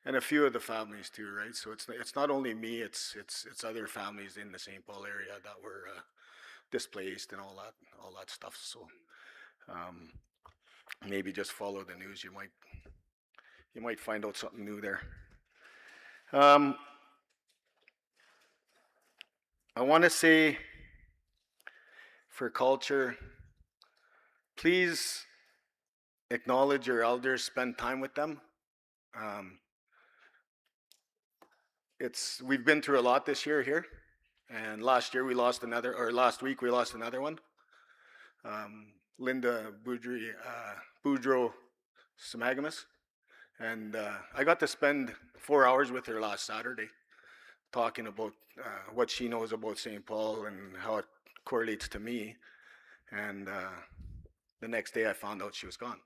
and a few of the families too, right? So it's not only me, it's other families in the St. Paul area that were displaced and all that stuff. So maybe just follow the news. You might find out something new there. I want to say for culture, please acknowledge your elders, spend time with them. We've been through a lot this year here, and last week we lost another one. Linda Boudreau Samagamus, and I got to spend 4 hours with her last Saturday, talking about what she knows about St. Paul and how it correlates to me, and the next day I found out she was gone.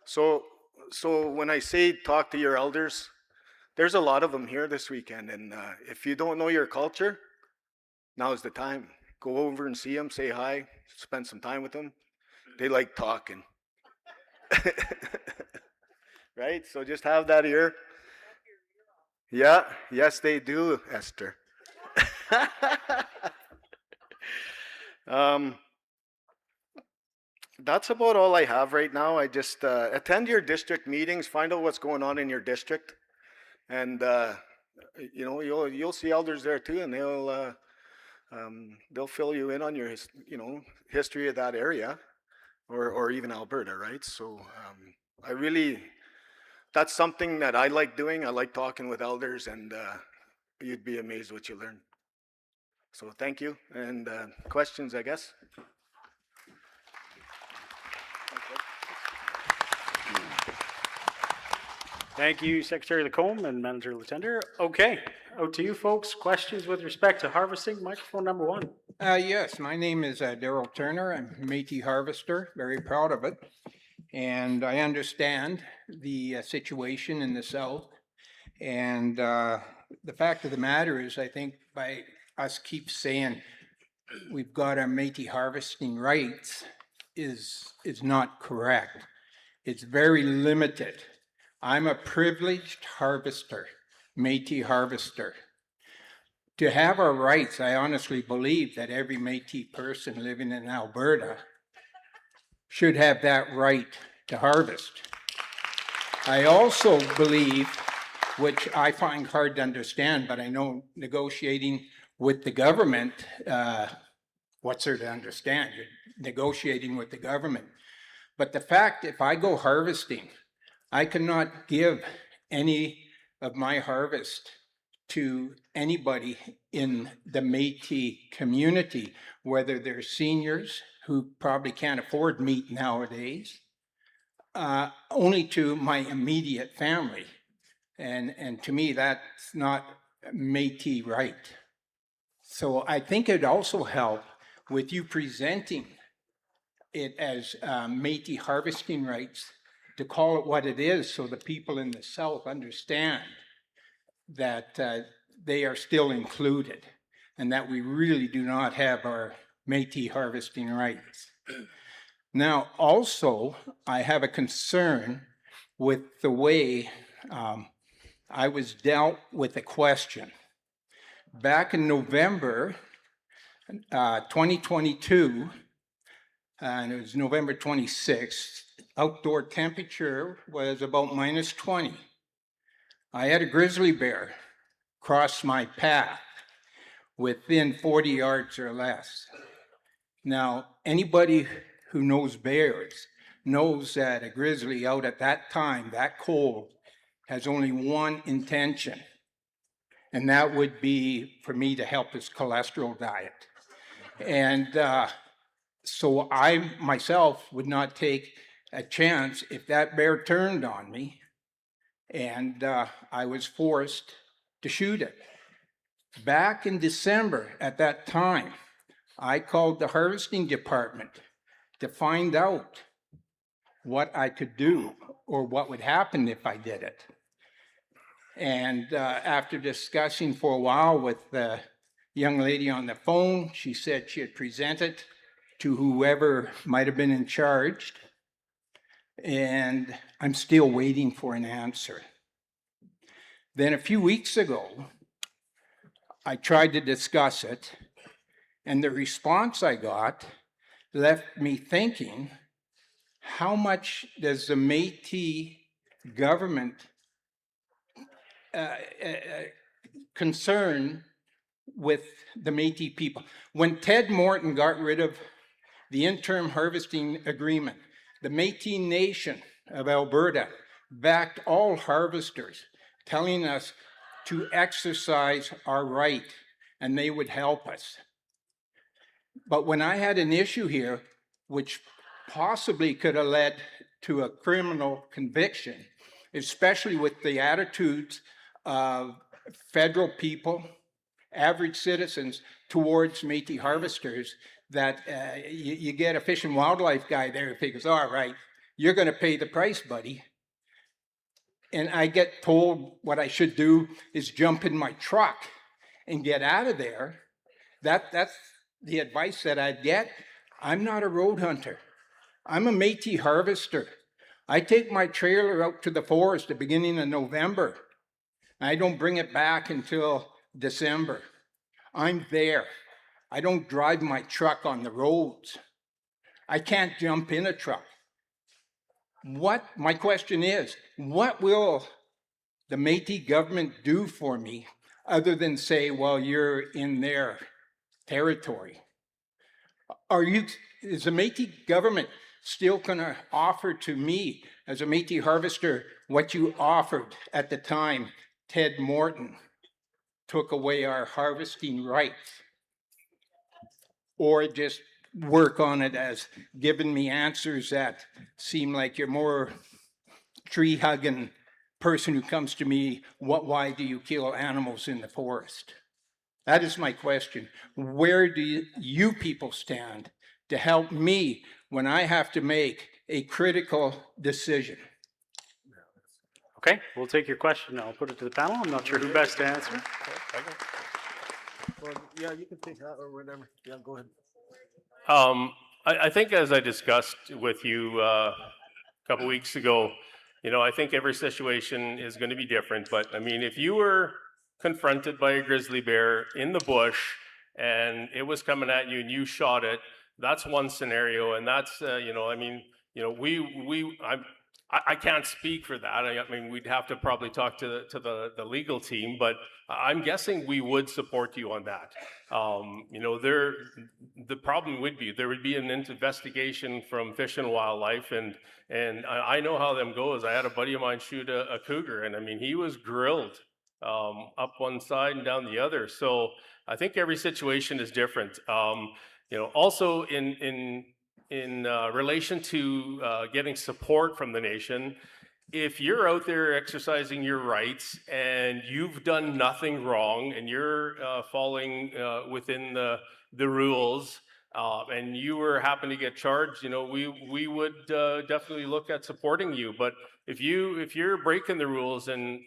So when I say talk to your elders, there's a lot of them here this weekend, and if you don't know your culture, now's the time. Go over and see them, say hi, spend some time with them. They like talking. Right? So just have that ear. Yeah, yes they do, Esther. That's about all I have right now. I just attend your district meetings, find out what's going on in your district, and you know, you'll see elders there too, and they'll they'll fill you in on your, history of that area, or even Alberta, right? So that's something that I like doing. I like talking with elders, and you'd be amazed what you learn. So thank you, and questions, I guess. Thank you, Secretary Lacombe and Manager Latender. Okay, out to you folks. Questions with respect to harvesting? Microphone number 1. Yes, my name is Daryl Turner. I'm a Métis harvester, very proud of it. And I understand the situation in the South. And the fact of the matter is, I think by us keep saying we've got our Métis harvesting rights is not correct. It's very limited. I'm a privileged harvester, Métis harvester. To have our rights, I honestly believe that every Métis person living in Alberta should have that right to harvest. I also believe, which I find hard to understand, but I know negotiating with the government, what's there to understand? You're negotiating with the government. But the fact, if I go harvesting, I cannot give any of my harvest to anybody in the Métis community, whether they're seniors who probably can't afford meat nowadays, only to my immediate family. And to me, that's not Métis right. So I think it'd also help with you presenting it as Métis harvesting rights, to call it what it is, so the people in the South understand that they are still included and that we really do not have our Métis harvesting rights. Now, also, I have a concern with the way I was dealt with a question. Back in November 2022, and it was November 26th, outdoor temperature was about -20. I had a grizzly bear cross my path within 40 yards or less. Now, anybody who knows bears knows that a grizzly out at that time, that cold, has only one intention, and that would be for me to help his cholesterol diet. And so I myself would not take a chance if that bear turned on me, and I was forced to shoot it. Back in December at that time, I called the harvesting department to find out what I could do or what would happen if I did it. And after discussing for a while with the young lady on the phone, she said she had presented to whoever might have been in charge, and I'm still waiting for an answer. Then a few weeks ago, I tried to discuss it, and the response I got left me thinking, how much does the Métis government concern with the Métis people? When Ted Morton got rid of the interim harvesting agreement, the Métis Nation of Alberta backed all harvesters, telling us to exercise our right, and they would help us. But when I had an issue here, which possibly could have led to a criminal conviction, especially with the attitudes of federal people, average citizens, towards Métis harvesters, that you get a fish and wildlife guy there who figures, all right, you're going to pay the price, buddy. And I get told what I should do is jump in my truck and get out of there. That's the advice that I get. I'm not a road hunter. I'm a Métis harvester. I take my trailer out to the forest at the beginning of November. I don't bring it back until December. I'm there. I don't drive my truck on the roads. I can't jump in a truck. My question is, what will the Métis government do for me other than say, well, you're in their territory. Is the Métis government still gonna offer to me as a Métis harvester what you offered at the time Ted Morton took away our harvesting rights? Or just work on it as giving me answers that seem like you're more tree-hugging person who comes to me, why do you kill animals in the forest? That is my question. Where do you people stand to help me when I have to make a critical decision? Okay, we'll take your question. I'll put it to the panel. I'm not sure who best to answer. Well, yeah, you can take that or whatever. Yeah, go ahead. I think as I discussed with you a couple weeks ago, you know, I think every situation is going to be different. But I mean, if you were confronted by a grizzly bear in the bush and it was coming at you and you shot it, that's one scenario. And that's, you know, I mean, you know, I can't speak for that. I mean, we'd have to probably talk to the legal team, but I'm guessing we would support you on that. You know, the problem would be there would be an investigation from Fish and Wildlife, and I know how them goes. I had a buddy of mine shoot a cougar, and I mean, he was grilled up one side and down the other. So I think every situation is different. You know, also in relation to getting support from the nation, if you're out there exercising your rights and you've done nothing wrong and you're following within the rules and you happen to get charged, you know, we would definitely look at supporting you. But if you're breaking the rules, and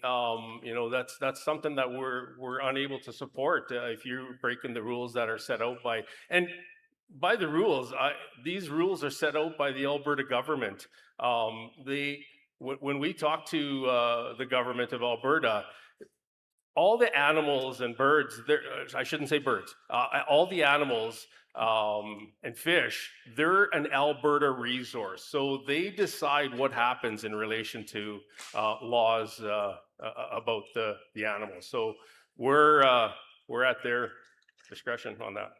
you know, that's something that we're unable to support. If you're breaking the rules that are set out by the rules, these rules are set out by the Alberta government. When we talk to the government of Alberta, all the animals and birds, I shouldn't say birds, all the animals and fish, they're an Alberta resource. So they decide what happens in relation to laws about the animals. So we're at their discretion on that.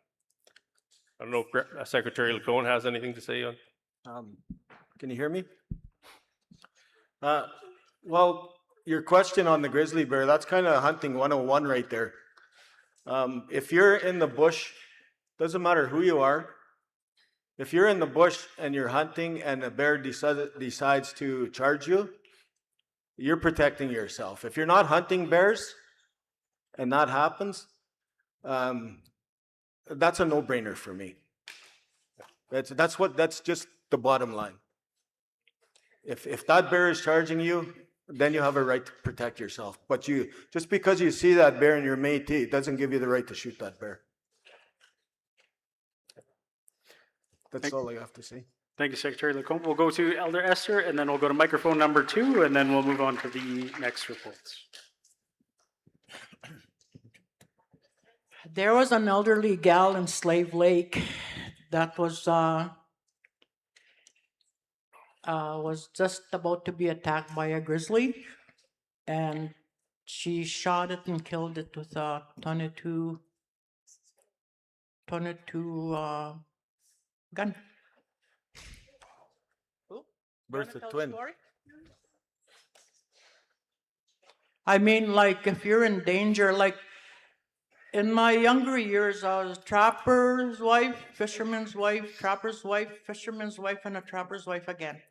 I don't know if Secretary Lacone has anything to say on. Can you hear me? Well, your question on the grizzly bear, that's kind of hunting 101 right there. If you're in the bush, doesn't matter who you are. If you're in the bush and you're hunting and a bear decides to charge you, you're protecting yourself. If you're not hunting bears and that happens, that's a no-brainer for me. That's just the bottom line. If that bear is charging you, then you have a right to protect yourself. But just because you see that bear and you're Métis, it doesn't give you the right to shoot that bear. That's all I have to say. Thank you, Secretary Lacombe. We'll go to Elder Esther, and then we'll go to microphone number 2, and then we'll move on to the next reports. There was an elderly gal in Slave Lake that was just about to be attacked by a grizzly, and she shot it and killed it with a 22 gun. Birth of twin. I mean, like, if you're in danger, like, in my younger years, I was a trapper's wife, fisherman's wife, trapper's wife, fisherman's wife, and a trapper's wife again.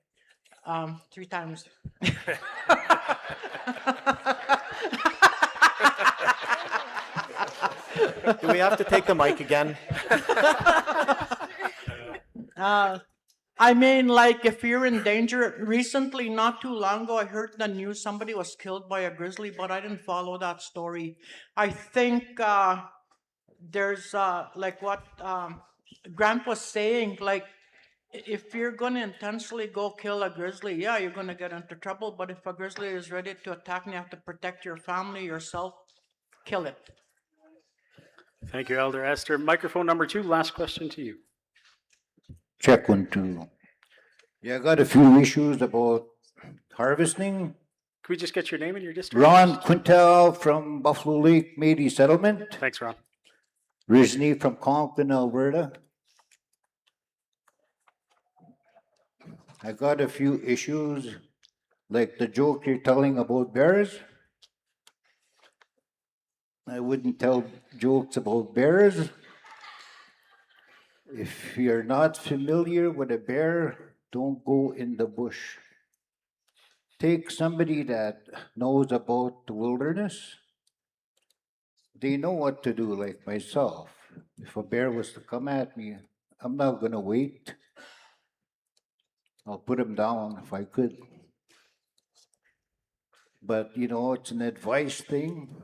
3 times. Do we have to take the mic again? I mean, like, if you're in danger, recently, not too long ago, I heard the news somebody was killed by a grizzly, but I didn't follow that story. I think there's, like what Grant was saying, like, if you're going to intentionally go kill a grizzly, yeah, you're going to get into trouble, but if a grizzly is ready to attack and you have to protect your family, yourself, kill it. Thank you, Elder Esther. Microphone number 2, last question to you. Check 1, 2. Yeah, I got a few issues about harvesting. Can we just get your name and your district? Ron Quintal from Buffalo Lake Métis Settlement. Thanks, Ron. Originally from Conklin, Alberta. I got a few issues, like the joke you're telling about bears. I wouldn't tell jokes about bears. If you're not familiar with a bear, don't go in the bush. Take somebody that knows about the wilderness. They know what to do, like myself. If a bear was to come at me, I'm not going to wait. I'll put him down if I could. But, you know, it's an advice thing.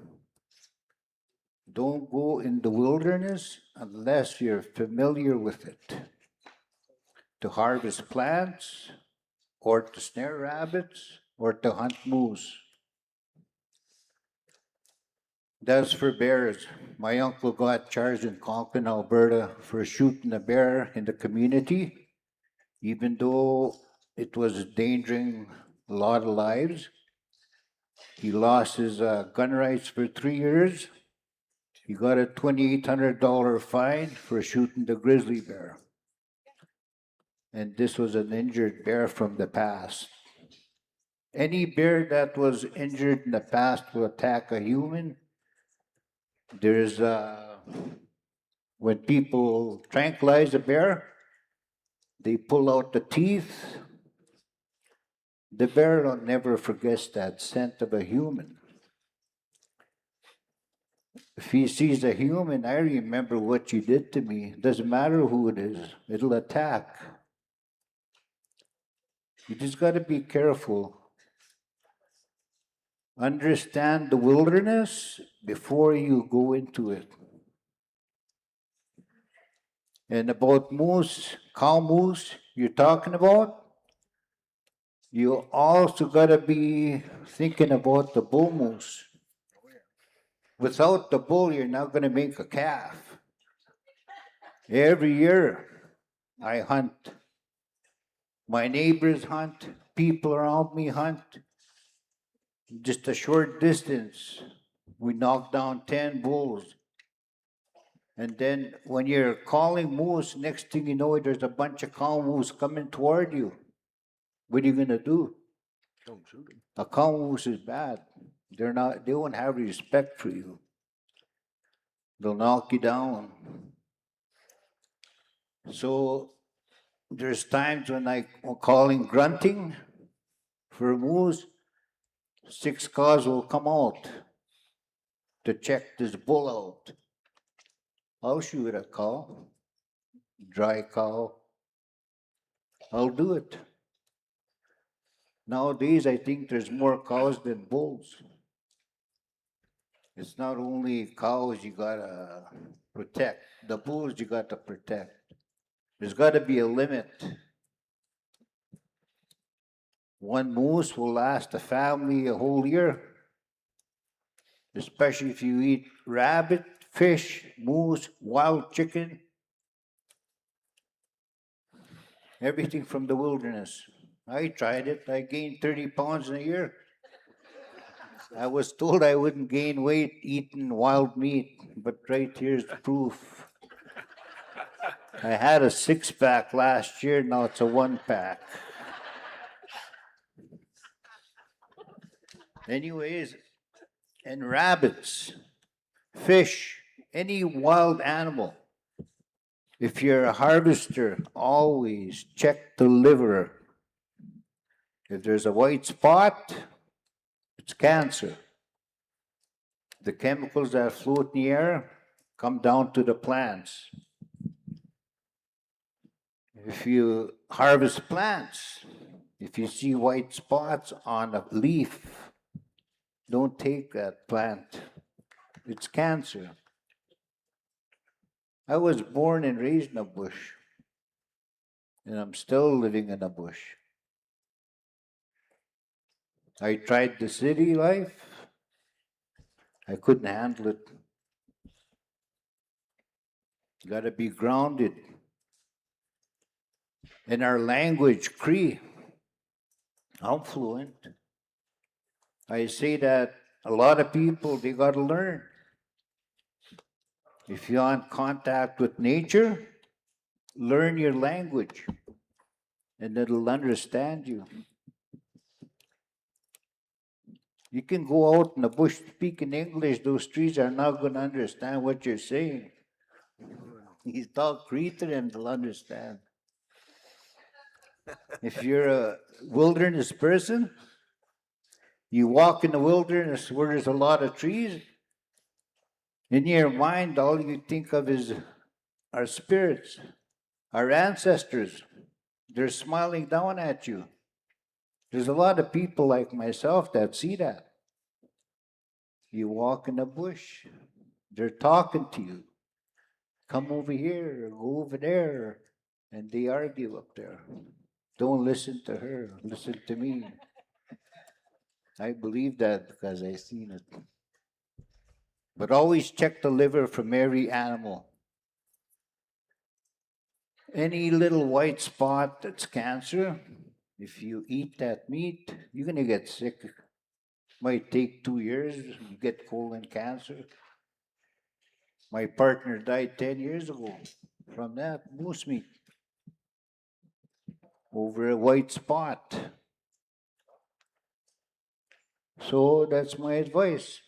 Don't go in the wilderness unless you're familiar with it. To harvest plants, or to snare rabbits, or to hunt moose. That's for bears. My uncle got charged in Conklin, Alberta for shooting a bear in the community, even though it was endangering a lot of lives. He lost his gun rights for 3 years. He got a $2,800 fine for shooting the grizzly bear. And this was an injured bear from the past. Any bear that was injured in the past will attack a human. There's, when people tranquilize a bear, they pull out the teeth. The bear never forgets that scent of a human. If he sees a human, I remember what you did to me. Doesn't matter who it is, it'll attack. You just got to be careful. Understand the wilderness before you go into it. And about moose, cow moose, you're talking about, you also got to be thinking about the bull moose. Without the bull, you're not going to make a calf. Every year, I hunt. My neighbors hunt. People around me hunt. Just a short distance, we knock down 10 bulls. And then when you're calling moose, next thing you know, there's a bunch of cow moose coming toward you. What are you going to do? Don't shoot them. A cow moose is bad. They won't have respect for you. They'll knock you down. So there's times when I'm calling grunting for a moose, 6 cows will come out to check this bull out. I'll shoot a cow, dry cow. I'll do it. Nowadays, I think there's more cows than bulls. It's not only cows you gotta protect, the bulls you gotta protect. There's gotta be a limit. One moose will last a family a whole year, especially if you eat rabbit, fish, moose, wild chicken, everything from the wilderness. I tried it. I gained 30 pounds in a year. I was told I wouldn't gain weight eating wild meat, but right here's the proof. I had a 6-pack last year, now it's a 1-pack. Anyways, and rabbits, fish, any wild animal. If you're a harvester, always check the liver. If there's a white spot, it's cancer. The chemicals that float in the air come down to the plants. If you harvest plants, if you see white spots on a leaf, don't take that plant. It's cancer. I was born and raised in a bush, and I'm still living in a bush. I tried the city life. I couldn't handle it. Got to be grounded. In our language, Cree, I'm fluent. I say that a lot of people, they got to learn. If you're in contact with nature, learn your language and it'll understand you. You can go out in the bush speaking English, those trees are not going to understand what you're saying. You talk Cree to them, they'll understand. If you're a wilderness person, you walk in the wilderness where there's a lot of trees, in your mind, all you think of is our spirits, our ancestors. They're smiling down at you. There's a lot of people like myself that see that. You walk in the bush, they're talking to you. Come over here, go over there, and they argue up there. Don't listen to her, listen to me. I believe that because I've seen it. But always check the liver from every animal. Any little white spot that's cancer, if you eat that meat, you're going to get sick. Might take 2 years, you get colon cancer. My partner died 10 years ago from that moose meat over a white spot. So that's my advice.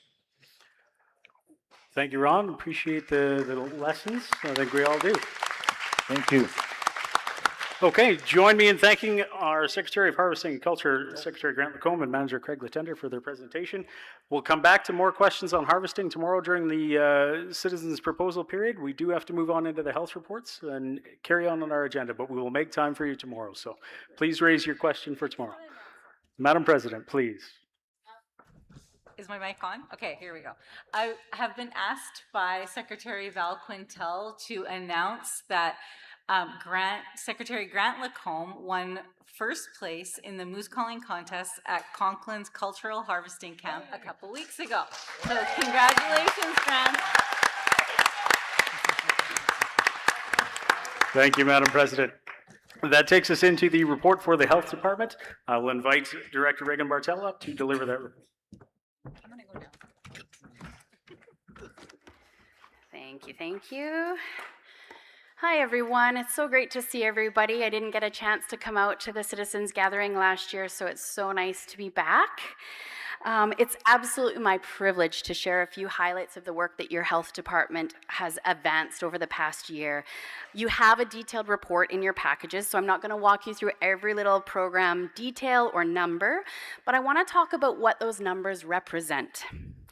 Thank you, Ron. Appreciate the lessons. I think we all do. Thank you. Okay, join me in thanking our Secretary of Harvesting and Culture, Secretary Grant Lacombe, and Manager Craig Latender for their presentation. We'll come back to more questions on harvesting tomorrow during the citizens' proposal period. We do have to move on into the health reports and carry on our agenda, but we will make time for you tomorrow. So please raise your question for tomorrow. Madam President, please. Is my mic on? Okay, here we go. I have been asked by Secretary Val Quintel to announce that Secretary Grant Lacombe won first place in the moose calling contest at Conklin's Cultural Harvesting Camp a couple weeks ago. So congratulations, Grant. Thank you, Madam President. That takes us into the report for the Health Department. I will invite Director Reagan Bartel up to deliver that report. Thank you. Hi, everyone. It's so great to see everybody. I didn't get a chance to come out to the Citizens Gathering last year, so it's so nice to be back. It's absolutely my privilege to share a few highlights of the work that your health department has advanced over the past year. You have a detailed report in your packages, so I'm not going to walk you through every little program detail or number, but I want to talk about what those numbers represent.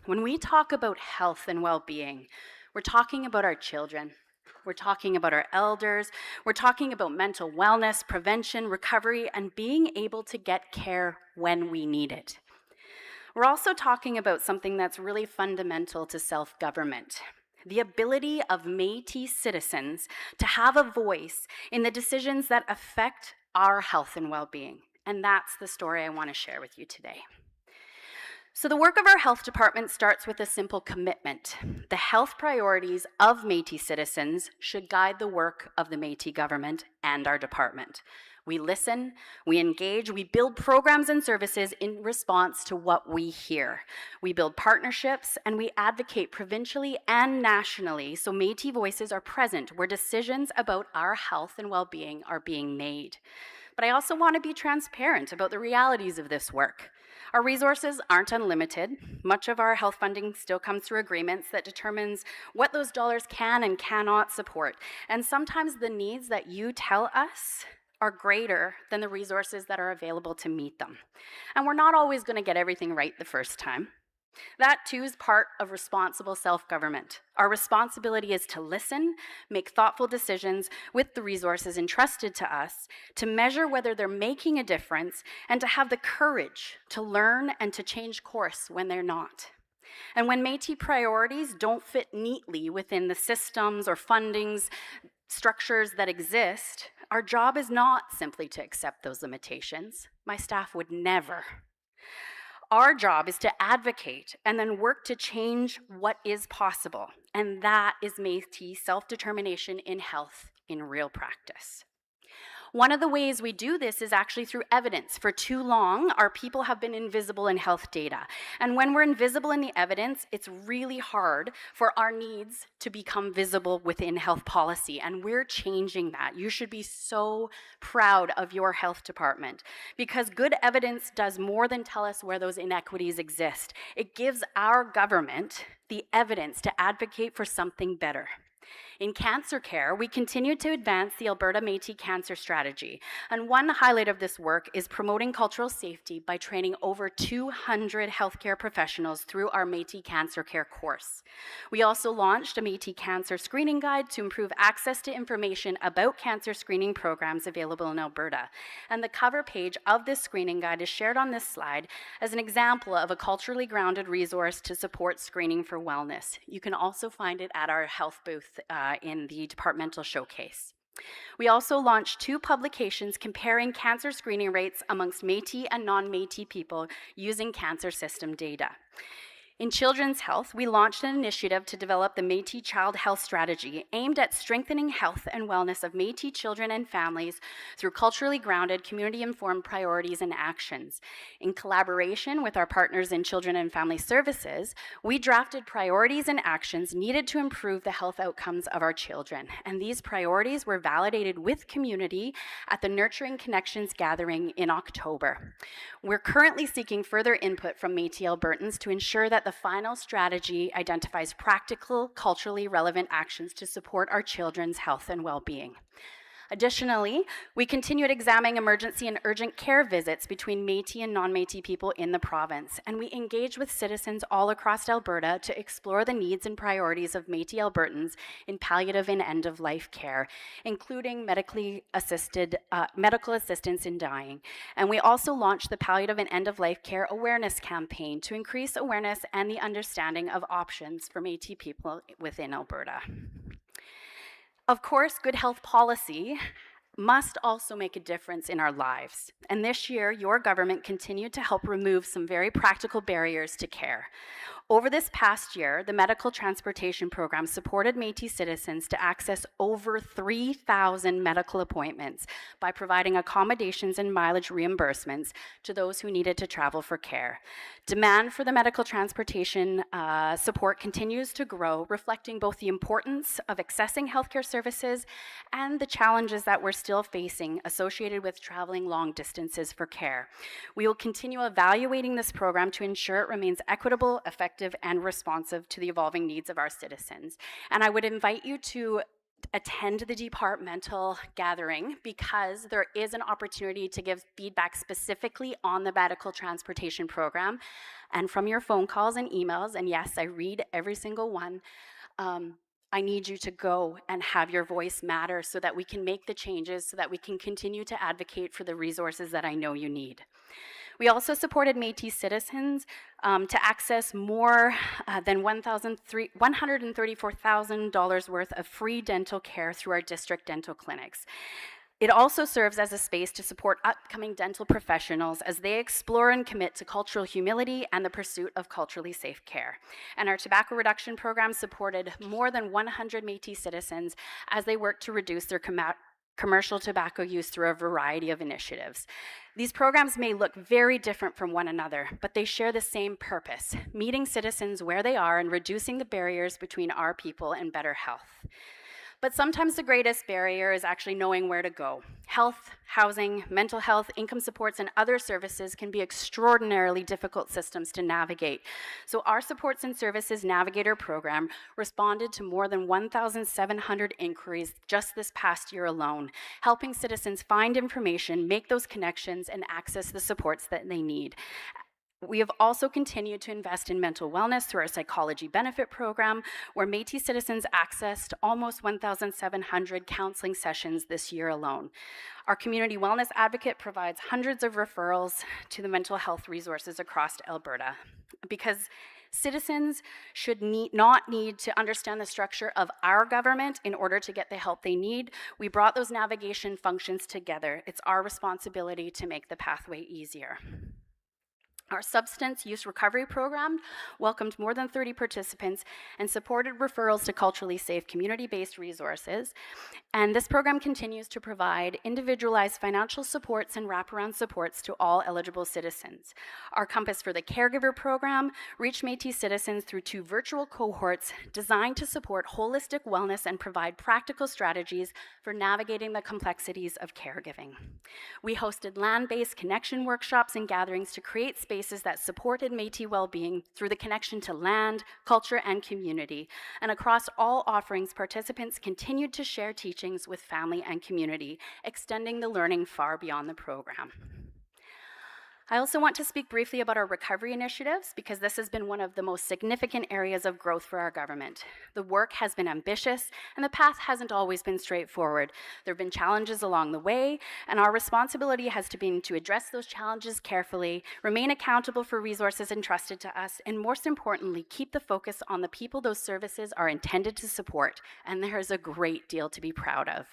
When we talk about health and well-being, we're talking about our children. We're talking about our elders. We're talking about mental wellness, prevention, recovery, and being able to get care when we need it. We're also talking about something that's really fundamental to self-government, the ability of Métis citizens to have a voice in the decisions that affect our health and well-being. And that's the story I want to share with you today. So the work of our health department starts with a simple commitment. The health priorities of Métis citizens should guide the work of the Métis government and our department. We listen, we engage, we build programs and services in response to what we hear. We build partnerships and we advocate provincially and nationally so Métis voices are present where decisions about our health and well-being are being made. But I also want to be transparent about the realities of this work. Our resources aren't unlimited. Much of our health funding still comes through agreements that determines what those dollars can and cannot support. And sometimes the needs that you tell us are greater than the resources that are available to meet them. And we're not always going to get everything right the first time. That too is part of responsible self-government. Our responsibility is to listen, make thoughtful decisions with the resources entrusted to us, to measure whether they're making a difference, and to have the courage to learn and to change course when they're not. And when Métis priorities don't fit neatly within the systems or fundings, structures that exist, our job is not simply to accept those limitations. My staff would never. Our job is to advocate and then work to change what is possible. And that is Métis self-determination in health in real practice. One of the ways we do this is actually through evidence. For too long, our people have been invisible in health data. And when we're invisible in the evidence, it's really hard for our needs to become visible within health policy. And we're changing that. You should be so proud of your health department, because good evidence does more than tell us where those inequities exist. It gives our government the evidence to advocate for something better. In cancer care, we continue to advance the Alberta Métis Cancer Strategy, and one highlight of this work is promoting cultural safety by training over 200 healthcare professionals through our Métis Cancer Care course. We also launched a Métis Cancer Screening Guide to improve access to information about cancer screening programs available in Alberta, and the cover page of this screening guide is shared on this slide as an example of a culturally grounded resource to support screening for wellness. You can also find it at our health booth in the departmental showcase. We also launched 2 publications comparing cancer screening rates amongst Métis and non-Métis people using cancer system data. In children's health, we launched an initiative to develop the Métis Child Health Strategy aimed at strengthening health and wellness of Métis children and families through culturally grounded, community-informed priorities and actions. In collaboration with our partners in Children and Family Services, we drafted priorities and actions needed to improve the health outcomes of our children. And these priorities were validated with community at the Nurturing Connections Gathering in October. We're currently seeking further input from Métis Albertans to ensure that the final strategy identifies practical, culturally relevant actions to support our children's health and well-being. Additionally, we continued examining emergency and urgent care visits between Métis and non-Métis people in the province, and we engaged with citizens all across Alberta to explore the needs and priorities of Métis Albertans in palliative and end-of-life care, including medical assistance in dying. And we also launched the Palliative and End-of-Life Care Awareness Campaign to increase awareness and the understanding of options for Métis people within Alberta. Of course, good health policy must also make a difference in our lives. And this year, your government continued to help remove some very practical barriers to care. Over this past year, the Medical Transportation Program supported Métis citizens to access over 3,000 medical appointments by providing accommodations and mileage reimbursements to those who needed to travel for care. Demand for the medical transportation support continues to grow, reflecting both the importance of accessing healthcare services and the challenges that we're still facing associated with traveling long distances for care. We will continue evaluating this program to ensure it remains equitable, effective, and responsive to the evolving needs of our citizens. And I would invite you to attend the departmental gathering, because there is an opportunity to give feedback specifically on the medical transportation program. And from your phone calls and emails, and yes, I read every single one, I need you to go and have your voice matter so that we can make the changes, so that we can continue to advocate for the resources that I know you need. We also supported Métis citizens to access more than $134,000 worth of free dental care through our district dental clinics. It also serves as a space to support upcoming dental professionals as they explore and commit to cultural humility and the pursuit of culturally safe care. And our tobacco reduction program supported more than 100 Métis citizens as they work to reduce their commercial tobacco use through a variety of initiatives. These programs may look very different from one another, but they share the same purpose: meeting citizens where they are and reducing the barriers between our people and better health. But sometimes the greatest barrier is actually knowing where to go. Health, housing, mental health, income supports, and other services can be extraordinarily difficult systems to navigate. So our Supports and Services Navigator program responded to more than 1,700 inquiries just this past year alone, helping citizens find information, make those connections, and access the supports that they need. We have also continued to invest in mental wellness through our psychology benefit program, where Métis citizens accessed almost 1,700 counseling sessions this year alone. Our community wellness advocate provides hundreds of referrals to the mental health resources across Alberta, because citizens should not need to understand the structure of our government in order to get the help they need. We brought those navigation functions together. It's our responsibility to make the pathway easier. Our substance use recovery program welcomed more than 30 participants and supported referrals to culturally safe community-based resources. And this program continues to provide individualized financial supports and wraparound supports to all eligible citizens. Our Compass for the Caregiver program reached Métis citizens through 2 virtual cohorts designed to support holistic wellness and provide practical strategies for navigating the complexities of caregiving. We hosted land-based connection workshops and gatherings to create spaces that supported Métis well-being through the connection to land, culture, and community. And across all offerings, participants continued to share teachings with family and community, extending the learning far beyond the program. I also want to speak briefly about our recovery initiatives because this has been one of the most significant areas of growth for our government. The work has been ambitious and the path hasn't always been straightforward. There have been challenges along the way, and our responsibility has been to address those challenges carefully, remain accountable for resources entrusted to us, and most importantly, keep the focus on the people those services are intended to support. And there's a great deal to be proud of.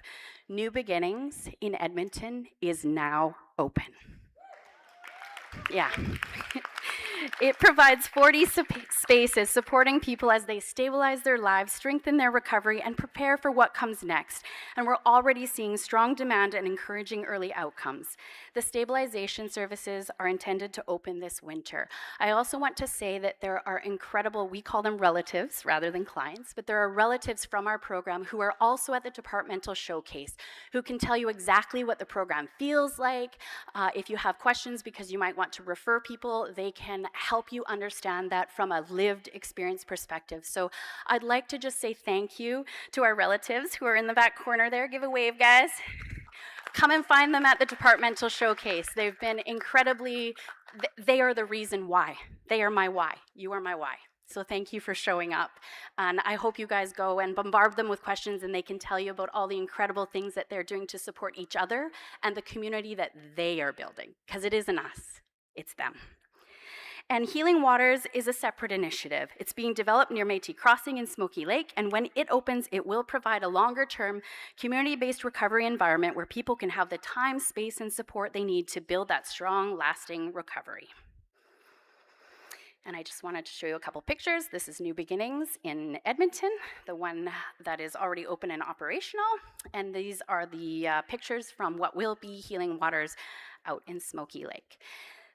New Beginnings in Edmonton is now open. Yeah. It provides 40 spaces supporting people as they stabilize their lives, strengthen their recovery, and prepare for what comes next. And we're already seeing strong demand and encouraging early outcomes. The stabilization services are intended to open this winter. I also want to say that there are incredible, we call them relatives rather than clients, but there are relatives from our program who are also at the departmental showcase, who can tell you exactly what the program feels like. If you have questions because you might want to refer people, they can help you understand that from a lived experience perspective. So I'd like to just say thank you to our relatives who are in the back corner there. Give a wave, guys. Come and find them at the departmental showcase. They've been incredibly, they are the reason why. They are my why. You are my why. So thank you for showing up. And I hope you guys go and bombard them with questions and they can tell you about all the incredible things that they're doing to support each other and the community that they are building. Because it isn't us, it's them. And Healing Waters is a separate initiative. It's being developed near Métis Crossing in Smoky Lake, and when it opens, it will provide a longer-term, community-based recovery environment where people can have the time, space, and support they need to build that strong, lasting recovery. And I just wanted to show you a couple pictures. This is New Beginnings in Edmonton, the one that is already open and operational. And these are the pictures from what will be Healing Waters out in Smoky Lake.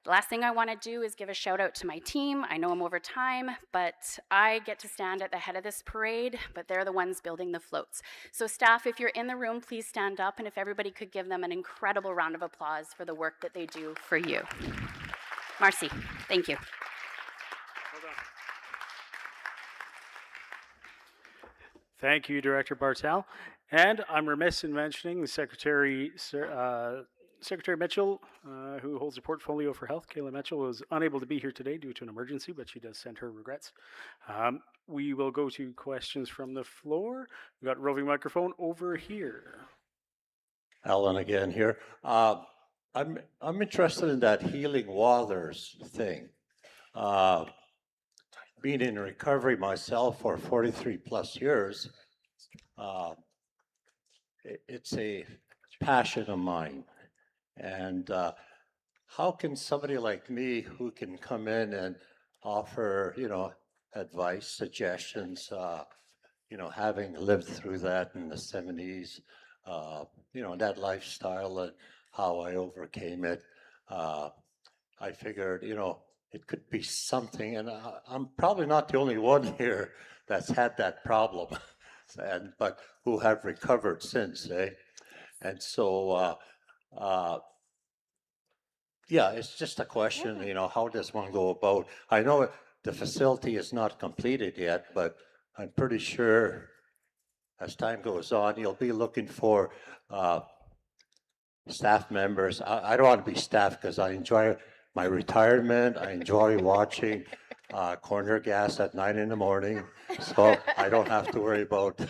The last thing I want to do is give a shout out to my team. I know I'm over time, but I get to stand at the head of this parade, but they're the ones building the floats. So staff, if you're in the room, please stand up, and if everybody could give them an incredible round of applause for the work that they do for you. Marcy, thank you. Thank you, Director Bartel. And I'm remiss in mentioning the Secretary Mitchell, who holds a portfolio for health. Kayla Mitchell was unable to be here today due to an emergency, but she does send her regrets. We will go to questions from the floor. We've got roving microphone over here. Alan again here. I'm interested in that Healing Waters thing. Being in recovery myself for 43 plus years, it's a passion of mine. And how can somebody like me who can come in and offer, advice, suggestions, having lived through that in the 70s, that lifestyle and how I overcame it, I figured, it could be something, and I'm probably not the only one here that's had that problem, but who have recovered since, eh? And so, yeah, it's just a question, how does one go about? I know the facility is not completed yet, but I'm pretty sure as time goes on, you'll be looking for staff members. I don't want to be staff because I enjoy my retirement. I enjoy watching corner gas at 9 in the morning, so I don't have to worry about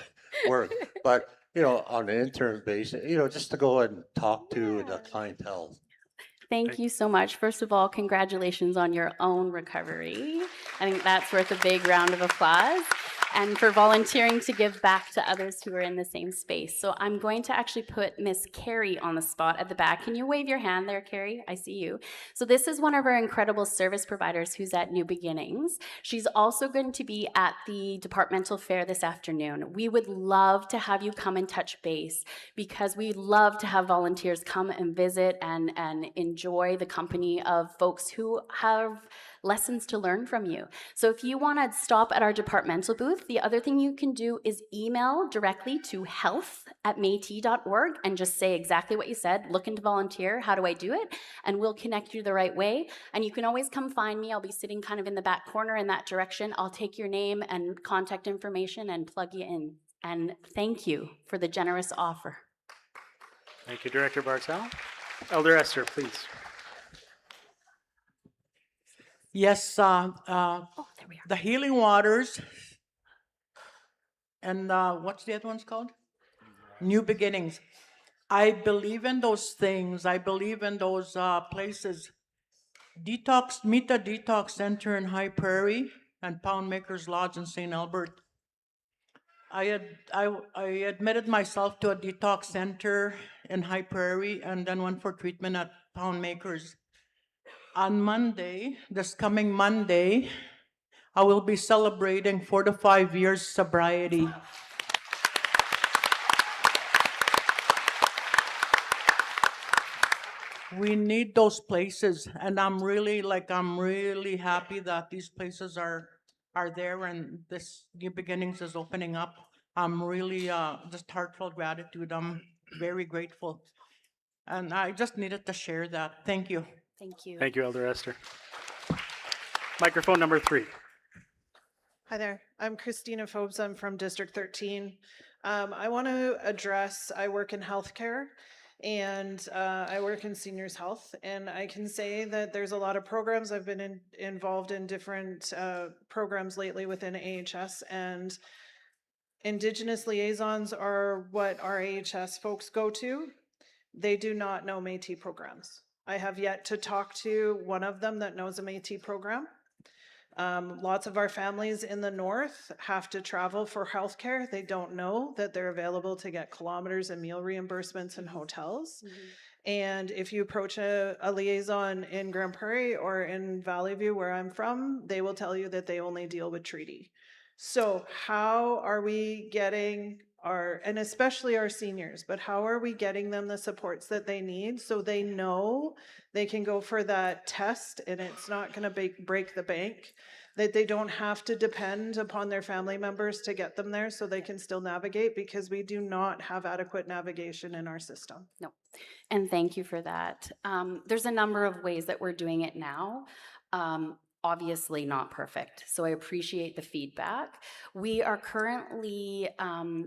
work. But, on an interim basis, just to go and talk to the clientele. Thank you so much. First of all, congratulations on your own recovery. I think that's worth a big round of applause. and for volunteering to give back to others who are in the same space. So I'm going to actually put Miss Carrie on the spot at the back. Can you wave your hand there, Carrie? I see you. So this is one of our incredible service providers who's at New Beginnings. She's also going to be at the departmental fair this afternoon. We would love to have you come and touch base because we love to have volunteers come and visit and enjoy the company of folks who have lessons to learn from you. So if you want to stop at our departmental booth, the other thing you can do is email directly to health@metis.org and just say exactly what you said, looking to volunteer, how do I do it? And we'll connect you the right way. And you can always come find me. I'll be sitting kind of in the back corner in that direction. I'll take your name and contact information and plug you in. And thank you for the generous offer. Thank you, Director Bartel. Elder Esther, please. Yes, the Healing Waters, and what's the other one's called? New Beginnings. I believe in those things. I believe in those places. Detox, Mita Detox Center in High Prairie and Poundmakers Lodge in St. Albert. I admitted myself to a detox center in High Prairie and then went for treatment at Poundmakers. On Monday, this coming Monday, I will be celebrating 4 to 5 years sobriety. We need those places, and I'm really happy that these places are there and this New Beginnings is opening up. I'm really just heartfelt gratitude. I'm very grateful, and I just needed to share that. Thank you. Thank you. Thank you, Elder Esther. Microphone number 3. Hi there. I'm Christina Phobes. I'm from District 13. I want to address, I work in healthcare and I work in seniors health, and I can say that there's a lot of programs. I've been involved in different programs lately within AHS, and Indigenous liaisons are what our AHS folks go to. They do not know Métis programs. I have yet to talk to one of them that knows a Métis program. Lots of our families in the north have to travel for healthcare. They don't know that they're available to get kilometers and meal reimbursements in hotels. And if you approach a liaison in Grand Prairie or in Valley View, where I'm from, they will tell you that they only deal with treaty. So how are we getting and especially our seniors, but how are we getting them the supports that they need so they know they can go for that test and it's not going to break the bank, that they don't have to depend upon their family members to get them there so they can still navigate, because we do not have adequate navigation in our system. No, and thank you for that. There's a number of ways that we're doing it now. Obviously not perfect, so I appreciate the feedback. We are currently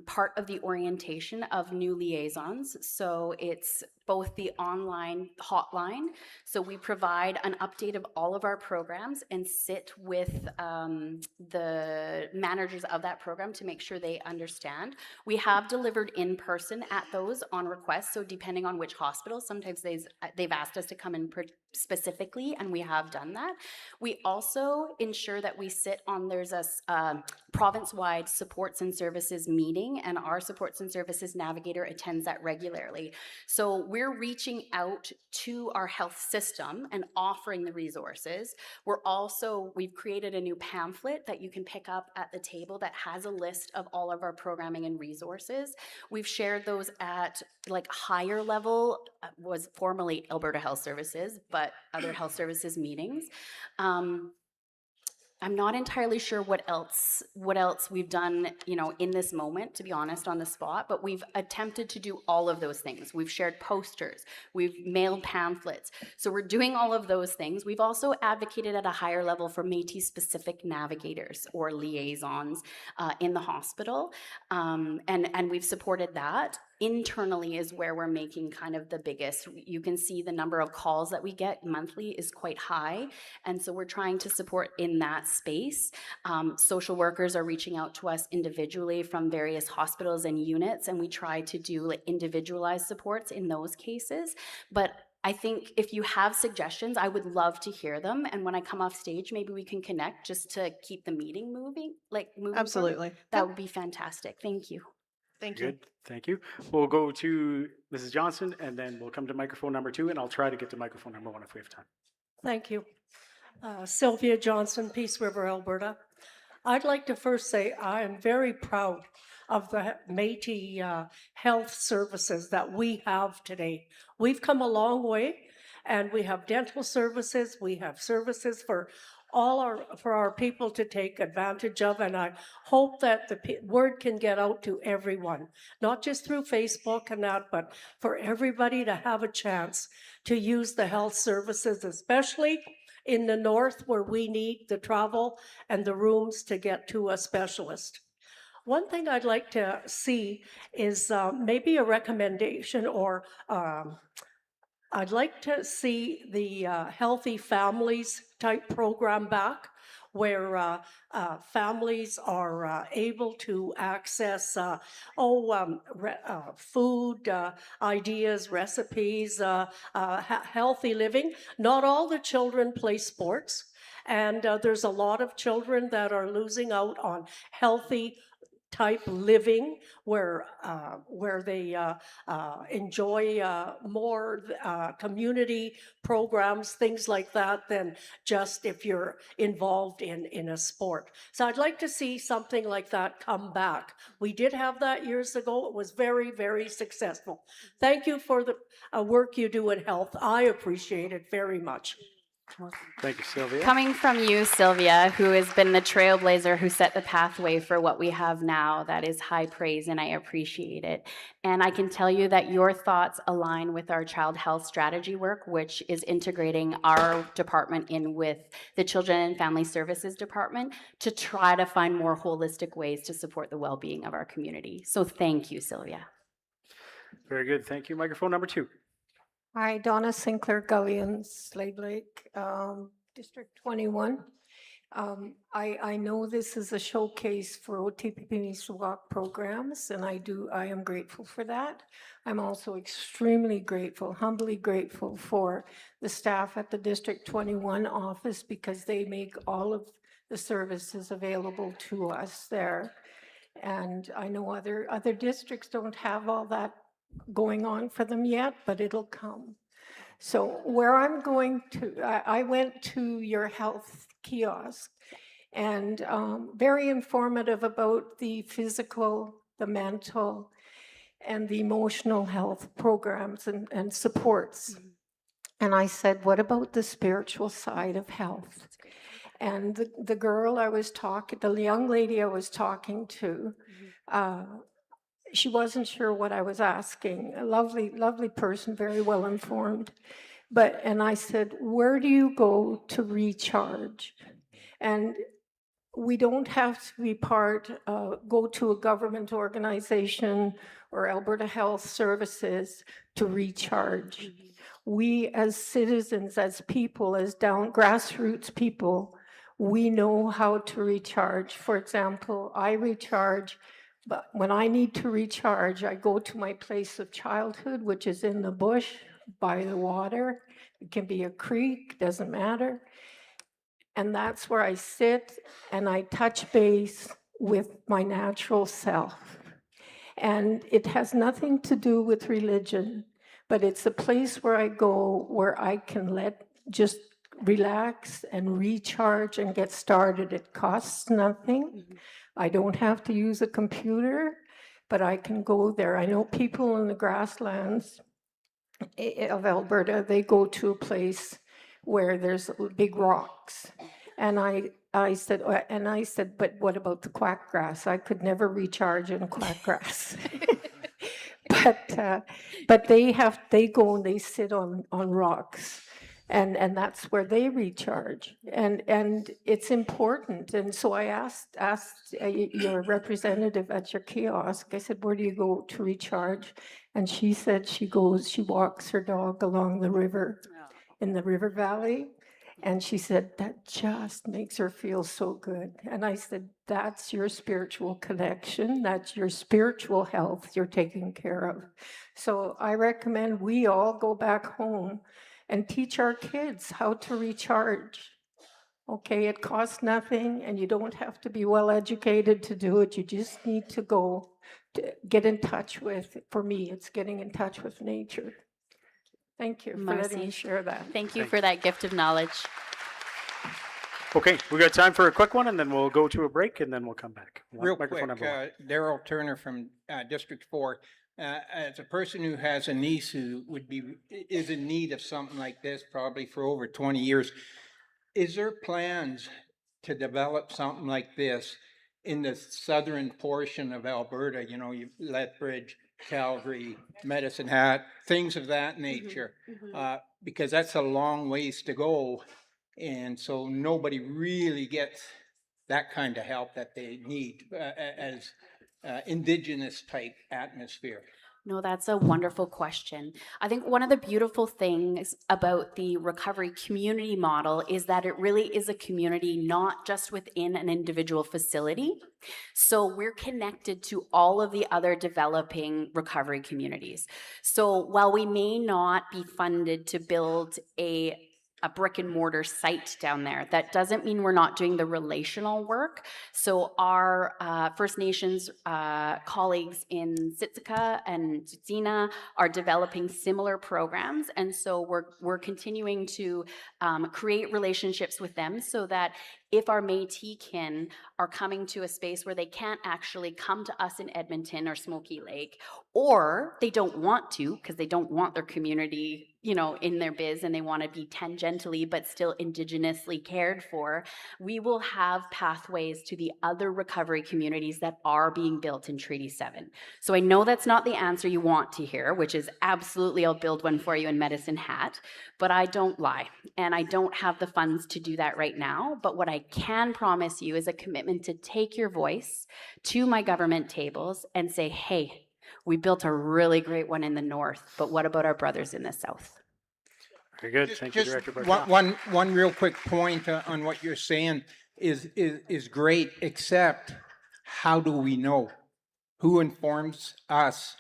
part of the orientation of new liaisons, so it's both the online hotline, so we provide an update of all of our programs and sit with the managers of that program to make sure they understand. We have delivered in person at those on request, so depending on which hospital, sometimes they've asked us to come in specifically, and we have done that. We also ensure that we sit on, there's a province-wide supports and services meeting, and our supports and services navigator attends that regularly. So we're reaching out to our health system and offering the resources. We've created a new pamphlet that you can pick up at the table that has a list of all of our programming and resources. We've shared those at higher level, was formerly Alberta Health Services, but other health services meetings. I'm not entirely sure what else we've done, in this moment, to be honest, on the spot, but we've attempted to do all of those things. We've shared posters, we've mailed pamphlets. So we're doing all of those things. We've also advocated at a higher level for Métis specific navigators or liaisons in the hospital. And we've supported that. Internally is where we're making kind of the biggest. You can see the number of calls that we get monthly is quite high, and so we're trying to support in that space. Social workers are reaching out to us individually from various hospitals and units, and we try to do individualized supports in those cases. But I think if you have suggestions, I would love to hear them. And when I come off stage, maybe we can connect just to keep the meeting moving, forward. Absolutely. That would be fantastic. Thank you. Thank you. Good, thank you. We'll go to Mrs. Johnson, and then we'll come to microphone number 2, and I'll try to get to microphone number 1 if we have time. Thank you. Sylvia Johnson, Peace River, Alberta. I'd like to first say I am very proud of the Métis health services that we have today. We've come a long way, and we have dental services, we have services for our people to take advantage of, and I hope that the word can get out to everyone, not just through Facebook and that, but for everybody to have a chance to use the health services, especially in the north where we need the travel and the rooms to get to a specialist. One thing I'd like to see is maybe a recommendation, or I'd like to see the Healthy Families type program back, where families are able to access food ideas, recipes, healthy living. Not all the children play sports, and there's a lot of children that are losing out on healthy type living, where they enjoy more community programs, things like that, than just if you're involved in a sport. So I'd like to see something like that come back. We did have that years ago. It was very, very successful. Thank you for the work you do in health. I appreciate it very much. Thank you, Sylvia. Coming from you, Sylvia, who has been the trailblazer who set the pathway for what we have now, that is high praise, and I appreciate it. And I can tell you that your thoughts align with our child health strategy work, which is integrating our department in with the Children and Family Services Department to try to find more holistic ways to support the well-being of our community. So thank you, Sylvia. Very good, thank you. Microphone number 2. Hi, Donna Sinclair Gullion, Slave Lake, District 21. I know this is a showcase for Otipemisiwak programs, and I am grateful for that. I'm also extremely grateful, humbly grateful for the staff at the District 21 office, because they make all of the services available to us there. And I know other districts don't have all that going on for them yet, but it'll come. So where I'm going to, I went to your health kiosk, and very informative about the physical, the mental, and the emotional health programs and supports. And I said, what about the spiritual side of health? And the girl I was talking, the young lady I was talking to, she wasn't sure what I was asking. A lovely, lovely person, very well informed. And I said, where do you go to recharge? And we don't have to be go to a government organization or Alberta Health Services to recharge. We as citizens, as people, as grassroots people, we know how to recharge. For example, I recharge. But when I need to recharge, I go to my place of childhood, which is in the bush by the water. It can be a creek, doesn't matter. And that's where I sit and I touch base with my natural self. And it has nothing to do with religion, but it's a place where I go where I can just relax and recharge and get started. It costs nothing. I don't have to use a computer, but I can go there. I know people in the grasslands of Alberta, they go to a place where there's big rocks. And I said, but what about the quack grass? I could never recharge in quack grass. But they go and they sit on rocks. And that's where they recharge, and it's important. And so I asked your representative at your kiosk, I said, where do you go to recharge? And she said she walks her dog along the river, in the river valley, And she said, that just makes her feel so good. And I said, that's your spiritual connection. That's your spiritual health you're taking care of. So I recommend we all go back home and teach our kids how to recharge. Okay, it costs nothing and you don't have to be well educated to do it. You just need to go to get in touch with, for me, it's getting in touch with nature. Thank you for letting me share that. Thank you for that gift of knowledge. Okay, we got time for a quick one, and then we'll go to a break, and then we'll come back. Real quick, Microphone number one. Daryl Turner from District 4. As a person who has a niece who is in need of something like this, probably for over 20 years, is there plans to develop something like this in the southern portion of Alberta? You know, Lethbridge, Calgary, Medicine Hat, things of that nature, because that's a long ways to go. And so nobody really gets that kind of help that they need as Indigenous type atmosphere. No, that's a wonderful question. I think one of the beautiful things about the recovery community model is that it really is a community, not just within an individual facility. So we're connected to all of the other developing recovery communities. So while we may not be funded to build a brick and mortar site down there, that doesn't mean we're not doing the relational work. So our First Nations colleagues in Siksika and Tsuut'ina are developing similar programs. And so we're continuing to create relationships with them so that if our Métis kin are coming to a space where they can't actually come to us in Edmonton or Smoky Lake, or they don't want to because they don't want their community, you know, in their biz and they want to be tangentially but still indigenously cared for, we will have pathways to the other recovery communities that are being built in Treaty 7. So I know that's not the answer you want to hear, which is absolutely I'll build one for you in Medicine Hat, but I don't lie. And I don't have the funds to do that right now. But what I can promise you is a commitment to take your voice to my government tables and say, hey, we built a really great one in the north, but what about our brothers in the south? Very good. Thank you, Director Bartel. One real quick point on what you're saying is great, except how do we know? Who informs us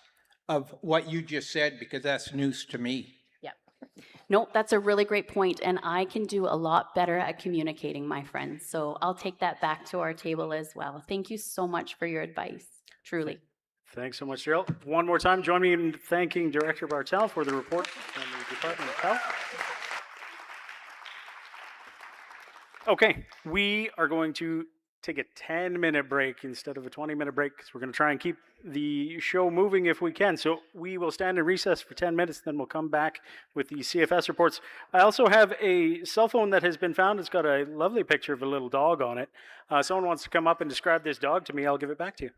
of what you just said? Because that's news to me. Yep. No, that's a really great point, and I can do a lot better at communicating, my friends. So I'll take that back to our table as well. Thank you so much for your advice, truly. Thanks so much, Daryl. One more time, join me in thanking Director Bartel for the report from the Department of Health. Okay, we are going to take a 10-minute break instead of a 20-minute break because we're going to try and keep the show moving if we can. So we will stand in recess for 10 minutes, then we'll come back with the CFS reports. I also have a cell phone that has been found. It's got a lovely picture of a little dog on it. Someone wants to come up and describe this dog to me. I'll give it back to you.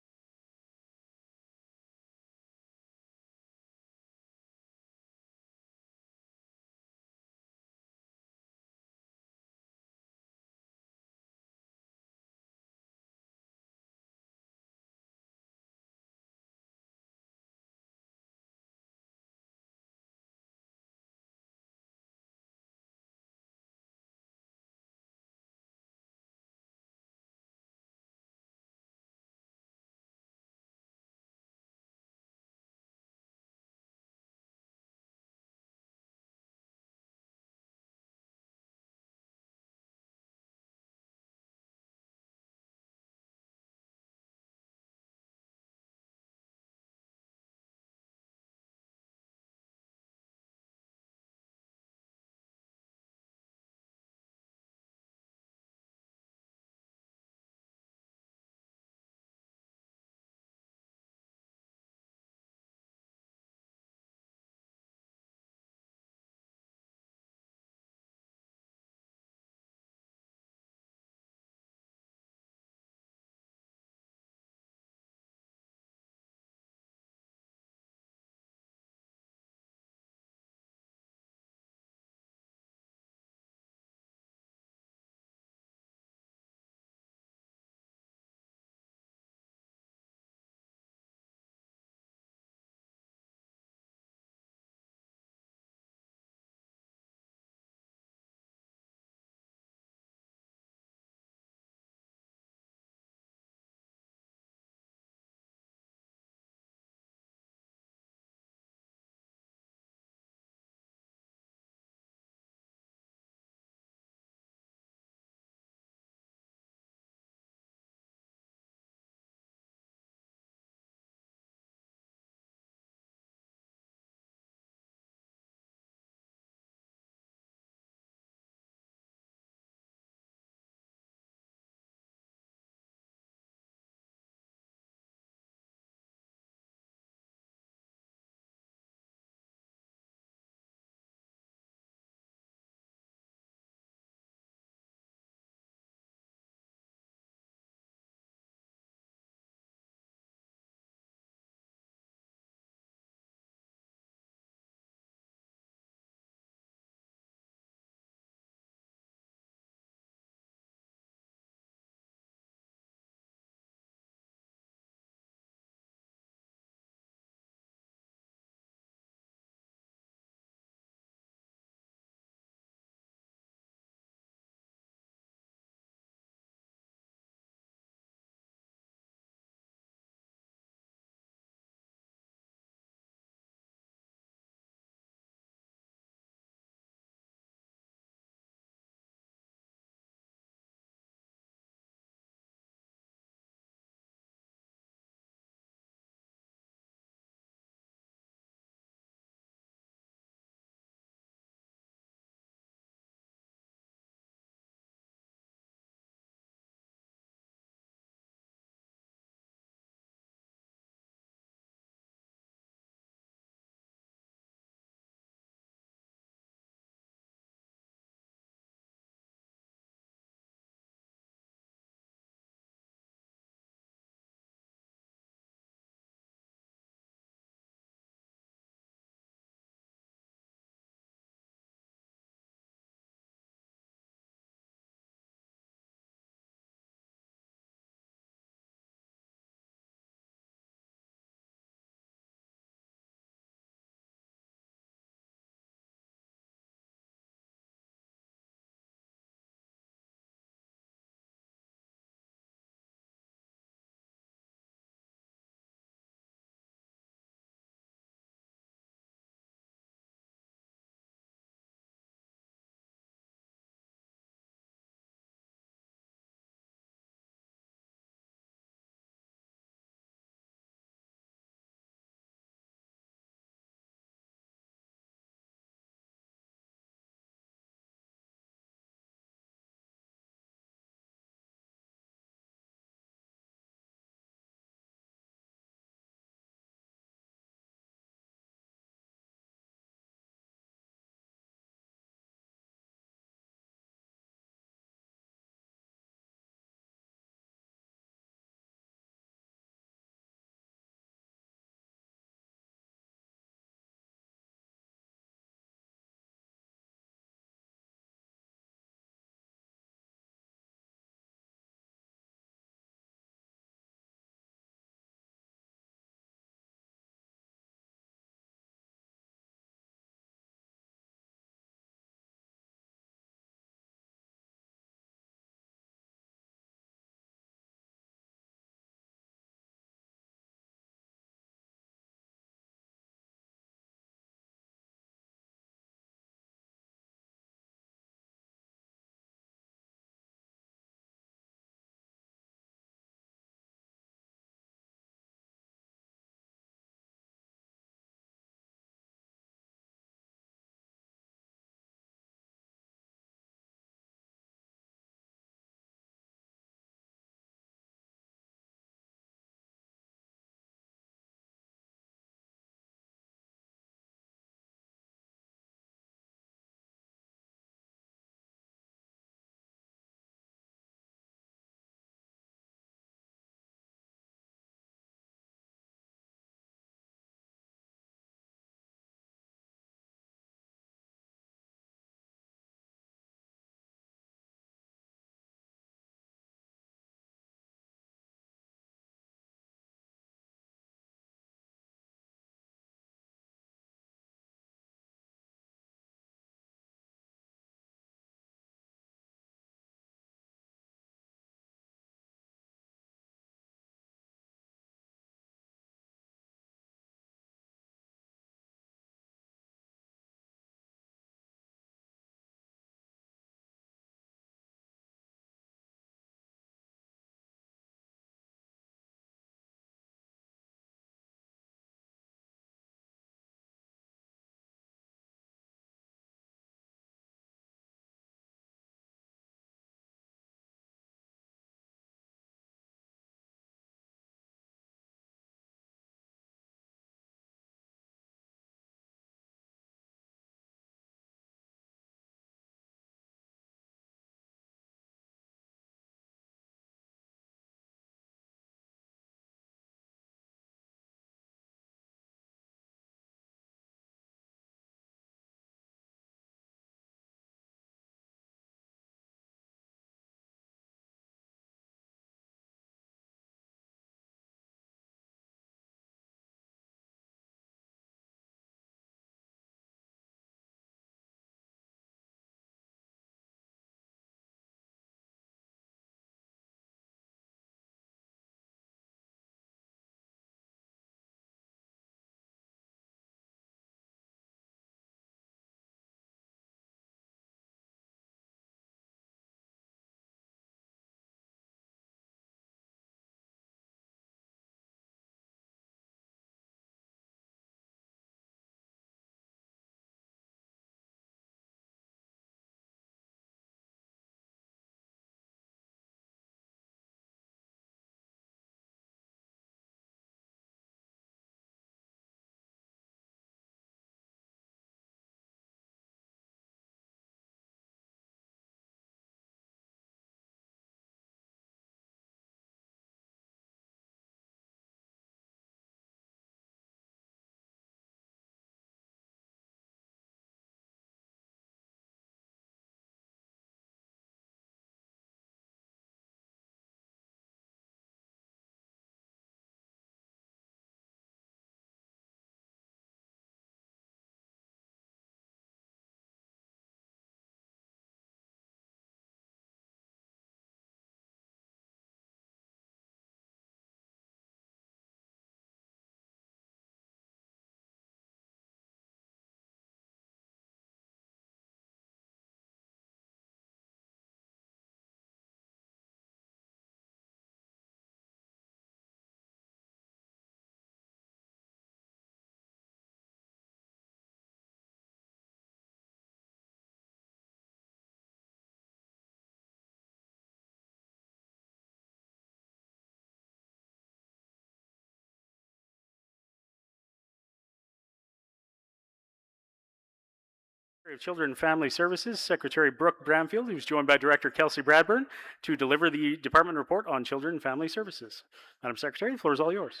of Children and Family Services, Secretary Brooke Bramfield, who's joined by Director Kelsey Bradburn to deliver the Department report on Children and Family Services. Madam Secretary, the floor is all yours.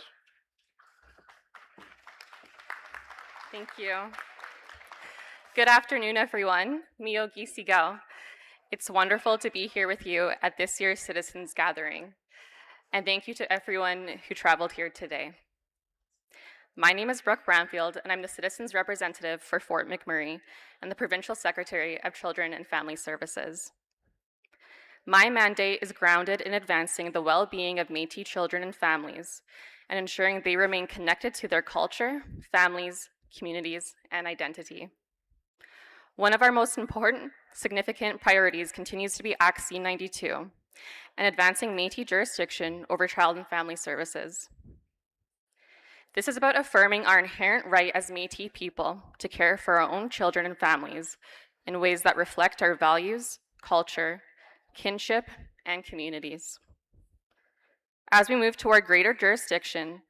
Thank you. Good afternoon, everyone. Mio Gisigal. It's wonderful to be here with you at this year's Citizens Gathering. And thank you to everyone who traveled here today. My name is Brooke Bramfield, and I'm the Citizens Representative for Fort McMurray and the Provincial Secretary of Children and Family Services. My mandate is grounded in advancing the well-being of Métis children and families and ensuring they remain connected to their culture, families, communities, and identity. One of our most important, significant priorities continues to be Act C-92 and advancing Métis jurisdiction over child and family services. This is about affirming our inherent right as Métis people to care for our own children and families in ways that reflect our values, culture, kinship, and communities. As we move toward greater jurisdiction,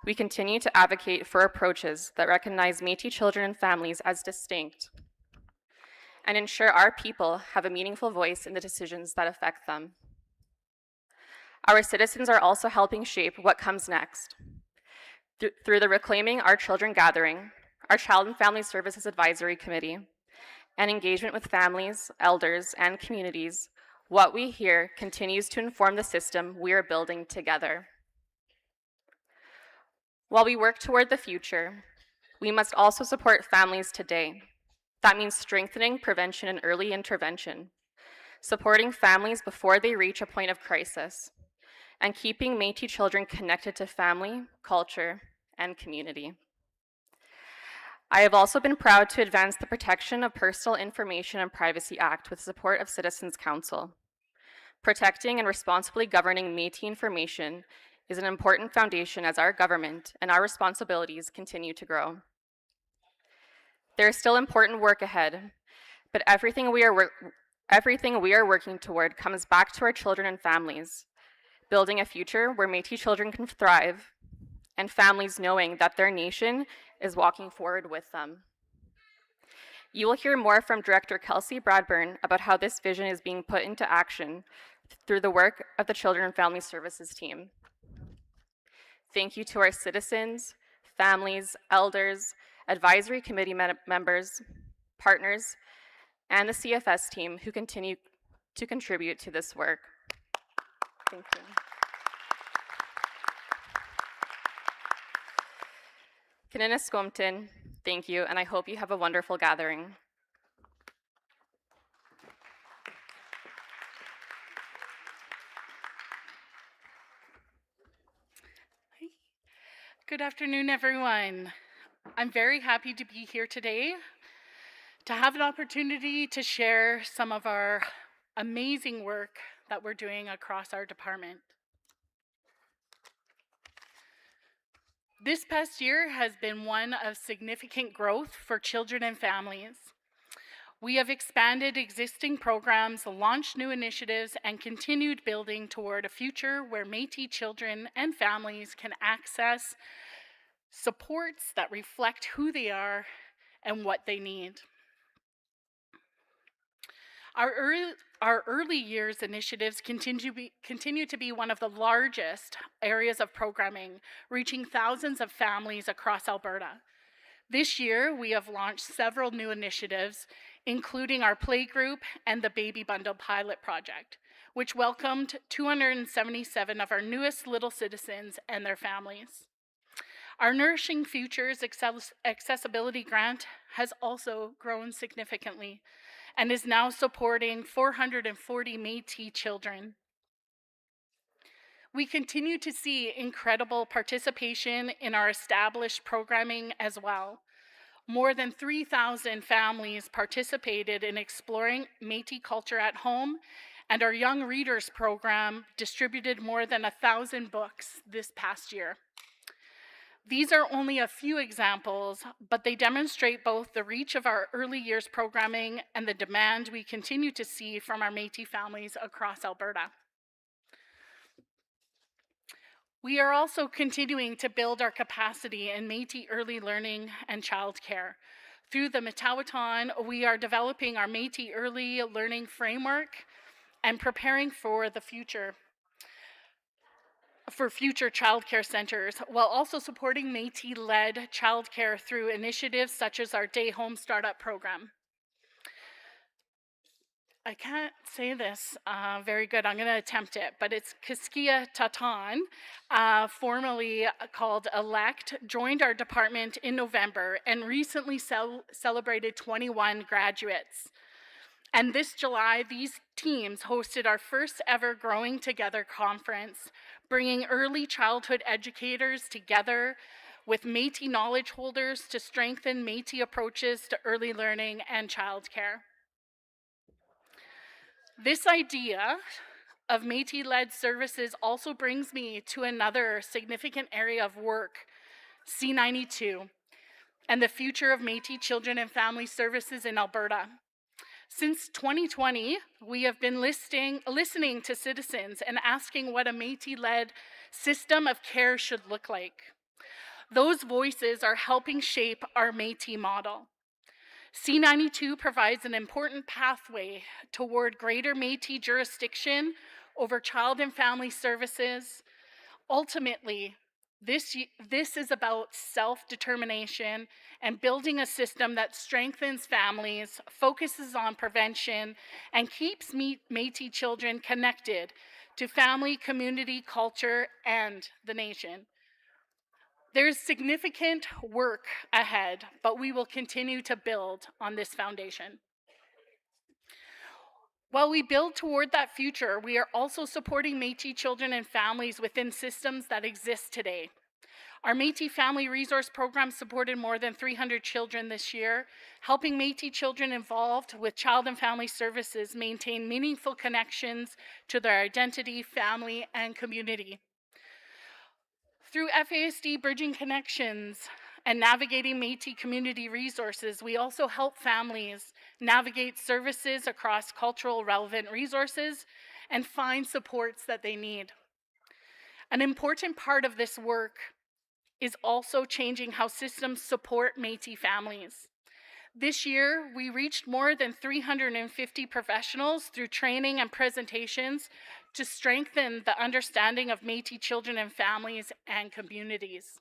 we continue to advocate for approaches that recognize Métis children and families as distinct and ensure our people have a meaningful voice in the decisions that affect them. Our citizens are also helping shape what comes next. Through the Reclaiming Our Children Gathering, our Child and Family Services Advisory Committee, and engagement with families, elders, and communities, what we hear continues to inform the system we are building together. While we work toward the future, we must also support families today. That means strengthening prevention and early intervention, supporting families before they reach a point of crisis, and keeping Métis children connected to family, culture, and community. I have also been proud to advance the Protection of Personal Information and Privacy Act with support of Citizens Council. Protecting and responsibly governing Métis information is an important foundation as our government and our responsibilities continue to grow. There is still important work ahead, but everything we are working toward comes back to our children and families, building a future where Métis children can thrive, and families knowing that their nation is walking forward with them. You will hear more from Director Kelsey Bradburn about how this vision is being put into action through the work of the Children and Family Services team. Thank you to our citizens, families, elders, advisory committee members, partners, and the CFS team who continue to contribute to this work. Thank you. Kininiskomtin, thank you, and I hope you have a wonderful gathering. Good afternoon, everyone. I'm very happy to be here today to have an opportunity to share some of our amazing work that we're doing across our department. This past year has been one of significant growth for children and families. We have expanded existing programs, launched new initiatives, and continued building toward a future where Métis children and families can access supports that reflect who they are and what they need. Our early years initiatives continue to be one of the largest areas of programming, reaching thousands of families across Alberta. This year, we have launched several new initiatives, including our playgroup and the Baby Bundle Pilot Project, which welcomed 277 of our newest little citizens and their families. Our Nourishing Futures Accessibility Grant has also grown significantly and is now supporting 440 Métis children. We continue to see incredible participation in our established programming as well. More than 3,000 families participated in exploring Métis culture at home, and our Young Readers program distributed more than 1,000 books this past year. These are only a few examples, but they demonstrate both the reach of our early years programming and the demand we continue to see from our Métis families across Alberta. We are also continuing to build our capacity in Métis early learning and childcare, Through the Metawaton, we are developing our Métis Early Learning Framework and preparing for the future childcare centers, while also supporting Métis-led childcare through initiatives such as our Day Home Startup Program. I can't say this very good. I'm going to attempt it, but it's Kiskia Tatan, formerly called Elect, joined our department in November and recently celebrated 21 graduates. And this July, these teams hosted our first ever Growing Together conference, bringing early childhood educators together with Métis knowledge holders to strengthen Métis approaches to early learning and childcare. This idea of Métis-led services also brings me to another significant area of work, C92, and the future of Métis children and family services in Alberta. Since 2020, we have been listening to citizens and asking what a Métis-led system of care should look like. Those voices are helping shape our Métis model. C92 provides an important pathway toward greater Métis jurisdiction over child and family services. Ultimately, this is about self-determination and building a system that strengthens families, focuses on prevention, and keeps Métis children connected to family, community, culture, and the nation. There's significant work ahead, but we will continue to build on this foundation. While we build toward that future, we are also supporting Métis children and families within systems that exist today. Our Métis Family Resource Program supported more than 300 children this year, helping Métis children involved with child and family services maintain meaningful connections to their identity, family, and community. Through FASD Bridging Connections and navigating Métis community resources, we also help families navigate services across cultural relevant resources and find supports that they need. An important part of this work is also changing how systems support Métis families. This year, we reached more than 350 professionals through training and presentations to strengthen the understanding of Métis children and families and communities.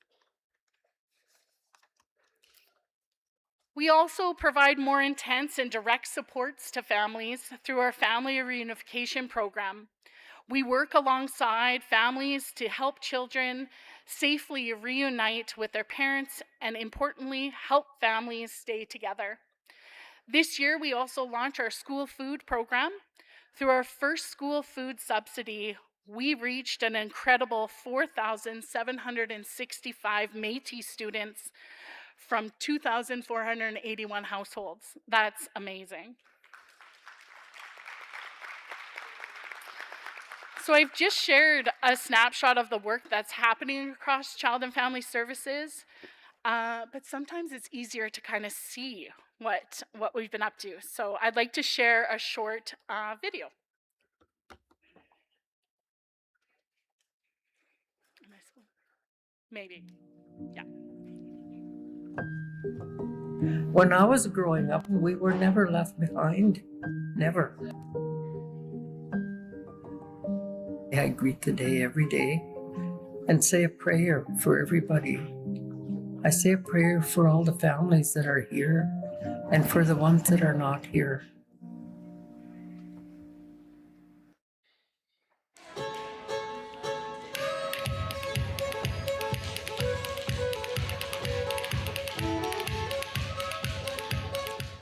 We also provide more intense and direct supports to families through our Family Reunification Program. We work alongside families to help children safely reunite with their parents and, importantly, help families stay together. This year, we also launched our school food program. Through our first school food subsidy, we reached an incredible 4,765 Métis students from 2,481 households. That's amazing. So I've just shared a snapshot of the work that's happening across child and family services, but sometimes it's easier to kind of see what we've been up to. So I'd like to share a short video. Maybe, yeah. When I was growing up, we were never left behind, never. I greet the day every day and say a prayer for everybody. I say a prayer for all the families that are here and for the ones that are not here.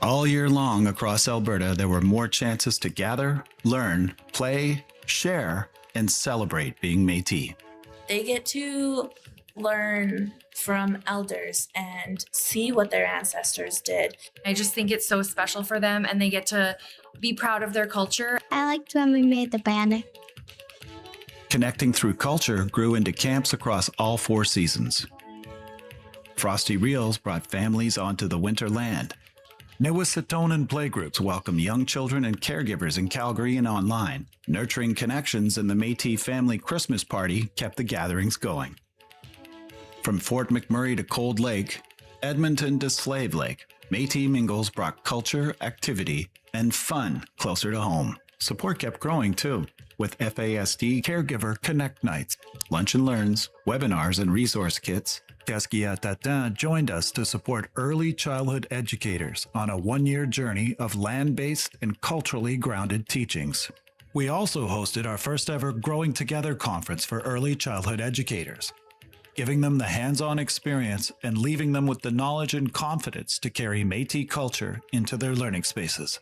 All year long across Alberta, there were more chances to gather, learn, play, share, and celebrate being Métis. They get to learn from elders and see what their ancestors did. I just think it's so special for them and they get to be proud of their culture. I liked when we made the banner. Connecting through culture grew into camps across all 4 seasons. Frosty Reels brought families onto the winter land. Newissatonin playgroups welcome young children and caregivers in Calgary and online. Nurturing connections in the Métis Family Christmas Party kept the gatherings going. From Fort McMurray to Cold Lake, Edmonton to Slave Lake, Métis Mingles brought culture, activity, and fun closer to home. Support kept growing too, with FASD Caregiver Connect Nights, Lunch and Learns, webinars, and resource kits. Kaskia Tata joined us to support early childhood educators on a one-year journey of land-based and culturally grounded teachings. We also hosted our first ever Growing Together conference for early childhood educators, giving them the hands-on experience and leaving them with the knowledge and confidence to carry Métis culture into their learning spaces.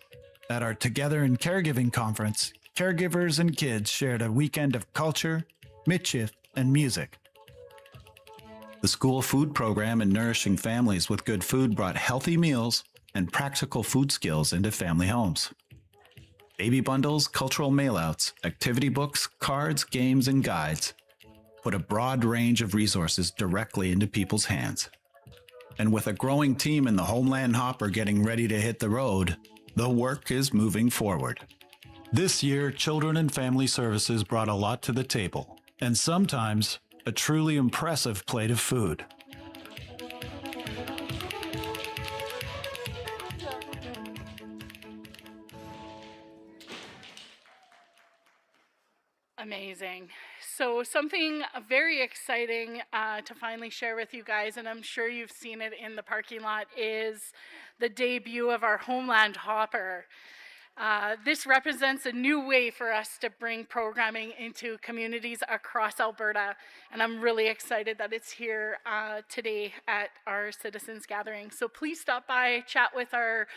At our Together in Caregiving conference, caregivers and kids shared a weekend of culture, mischief, and music. The school food program and nourishing families with good food brought healthy meals and practical food skills into family homes. Baby bundles, cultural mailouts, activity books, cards, games, and guides put a broad range of resources directly into people's hands. And with a growing team in the Homeland Hopper getting ready to hit the road, the work is moving forward. This year, Children and Family Services brought a lot to the table, and sometimes a truly impressive plate of food. Amazing. So something very exciting to finally share with you guys, and I'm sure you've seen it in the parking lot, is the debut of our Homeland Hopper. This represents a new way for us to bring programming into communities across Alberta, and I'm really excited that it's here today at our citizens gathering. So please stop by, chat with our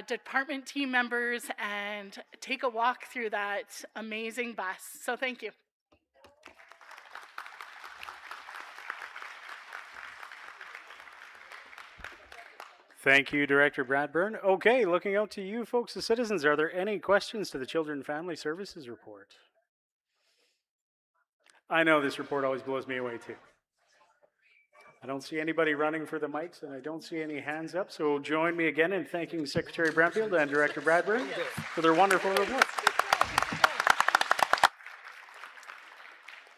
department team members, and take a walk through that amazing bus. So thank you. Thank you, Director Bradburn. Okay, looking out to you folks, the citizens, are there any questions to the Children and Family Services report? I know this report always blows me away too. I don't see anybody running for the mics, and I don't see any hands up, so join me again in thanking Secretary Bramfield and Director Bradburn for their wonderful report.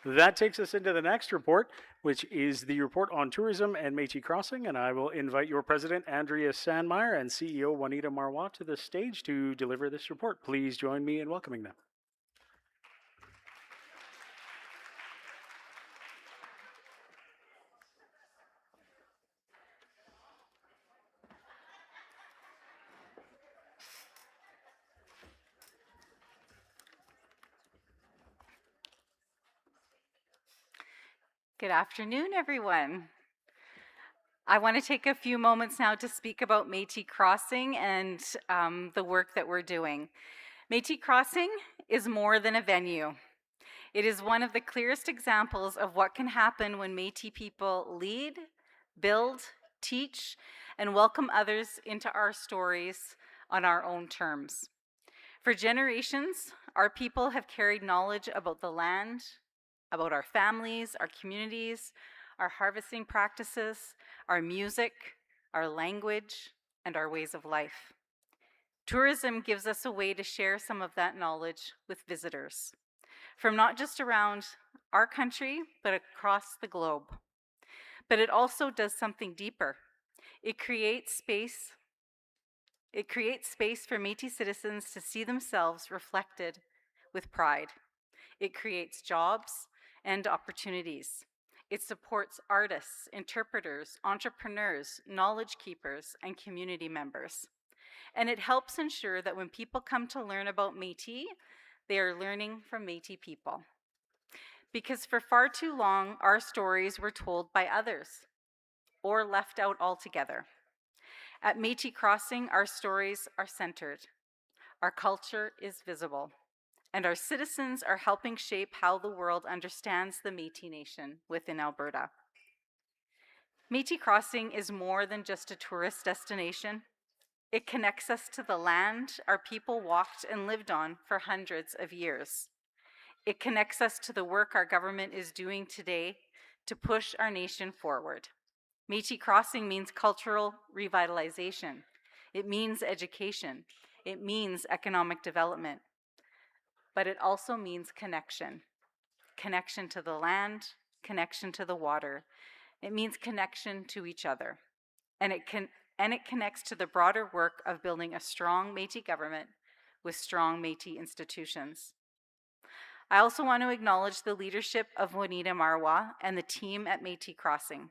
That takes us into the next report, which is the report on tourism and Métis Crossing, and I will invite your president, Andrea Sandmaier, and CEO Juanita Marois to the stage to deliver this report. Please join me in welcoming them. Good afternoon, everyone. I want to take a few moments now to speak about Métis Crossing and the work that we're doing. Métis Crossing is more than a venue. It is one of the clearest examples of what can happen when Métis people lead, build, teach, and welcome others into our stories on our own terms. For generations, our people have carried knowledge about the land, about our families, our communities, our harvesting practices, our music, our language, and our ways of life. Tourism gives us a way to share some of that knowledge with visitors, from not just around our country, but across the globe. But it also does something deeper. It creates space for Métis citizens to see themselves reflected with pride. It creates jobs and opportunities. It supports artists, interpreters, entrepreneurs, knowledge keepers, and community members. And it helps ensure that when people come to learn about Métis, they are learning from Métis people. Because for far too long, our stories were told by others or left out altogether. At Métis Crossing, our stories are centered. Our culture is visible. And our citizens are helping shape how the world understands the Métis Nation within Alberta. Métis Crossing is more than just a tourist destination. It connects us to the land our people walked and lived on for hundreds of years. It connects us to the work our government is doing today to push our nation forward. Métis Crossing means cultural revitalization. It means education. It means economic development. But it also means connection. Connection to the land, connection to the water. It means connection to each other. And it connects to the broader work of building a strong Métis government with strong Métis institutions. I also want to acknowledge the leadership of Juanita Marwa and the team at Métis Crossing.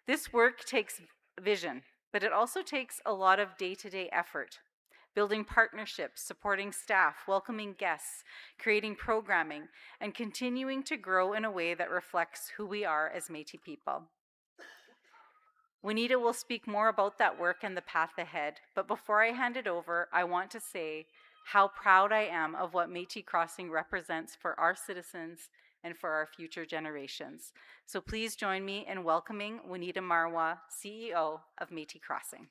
This work takes vision, but it also takes a lot of day-to-day effort. Building partnerships, supporting staff, welcoming guests, creating programming, and continuing to grow in a way that reflects who we are as Métis people. Juanita will speak more about that work and the path ahead, but before I hand it over, I want to say how proud I am of what Métis Crossing represents for our citizens and for our future generations. So please join me in welcoming Juanita Marwa, CEO of Métis Crossing.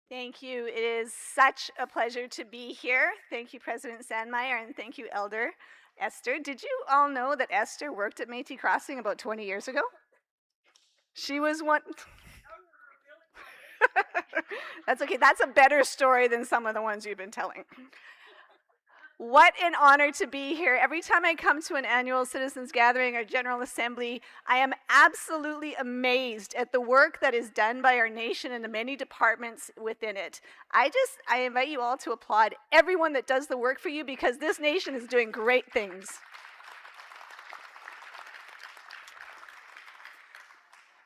Thank you. It is such a pleasure to be here. Thank you, President Sandmaier, and thank you, Elder Esther. Did you all know that Esther worked at Métis Crossing about 20 years ago? She was one. That's okay. That's a better story than some of the ones you've been telling. What an honor to be here. Every time I come to an annual citizens gathering or general assembly, I am absolutely amazed at the work that is done by our nation and the many departments within it. I invite you all to applaud everyone that does the work for you, because this nation is doing great things.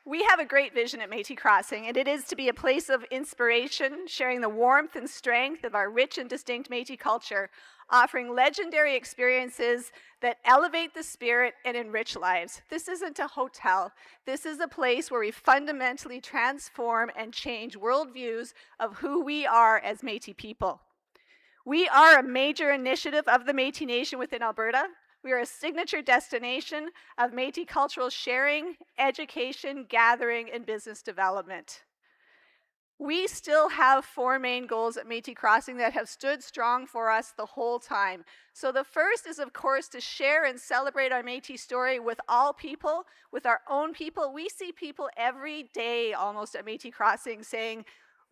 We have a great vision at Métis Crossing, and it is to be a place of inspiration, sharing the warmth and strength of our rich and distinct Métis culture, offering legendary experiences that elevate the spirit and enrich lives. This isn't a hotel. This is a place where we fundamentally transform and change worldviews of who we are as Métis people. We are a major initiative of the Métis Nation within Alberta. We are a signature destination of Métis cultural sharing, education, gathering, and business development. We still have 4 main goals at Métis Crossing that have stood strong for us the whole time. So the first is, of course, to share and celebrate our Métis story with all people, with our own people. We see people every day almost at Métis Crossing saying,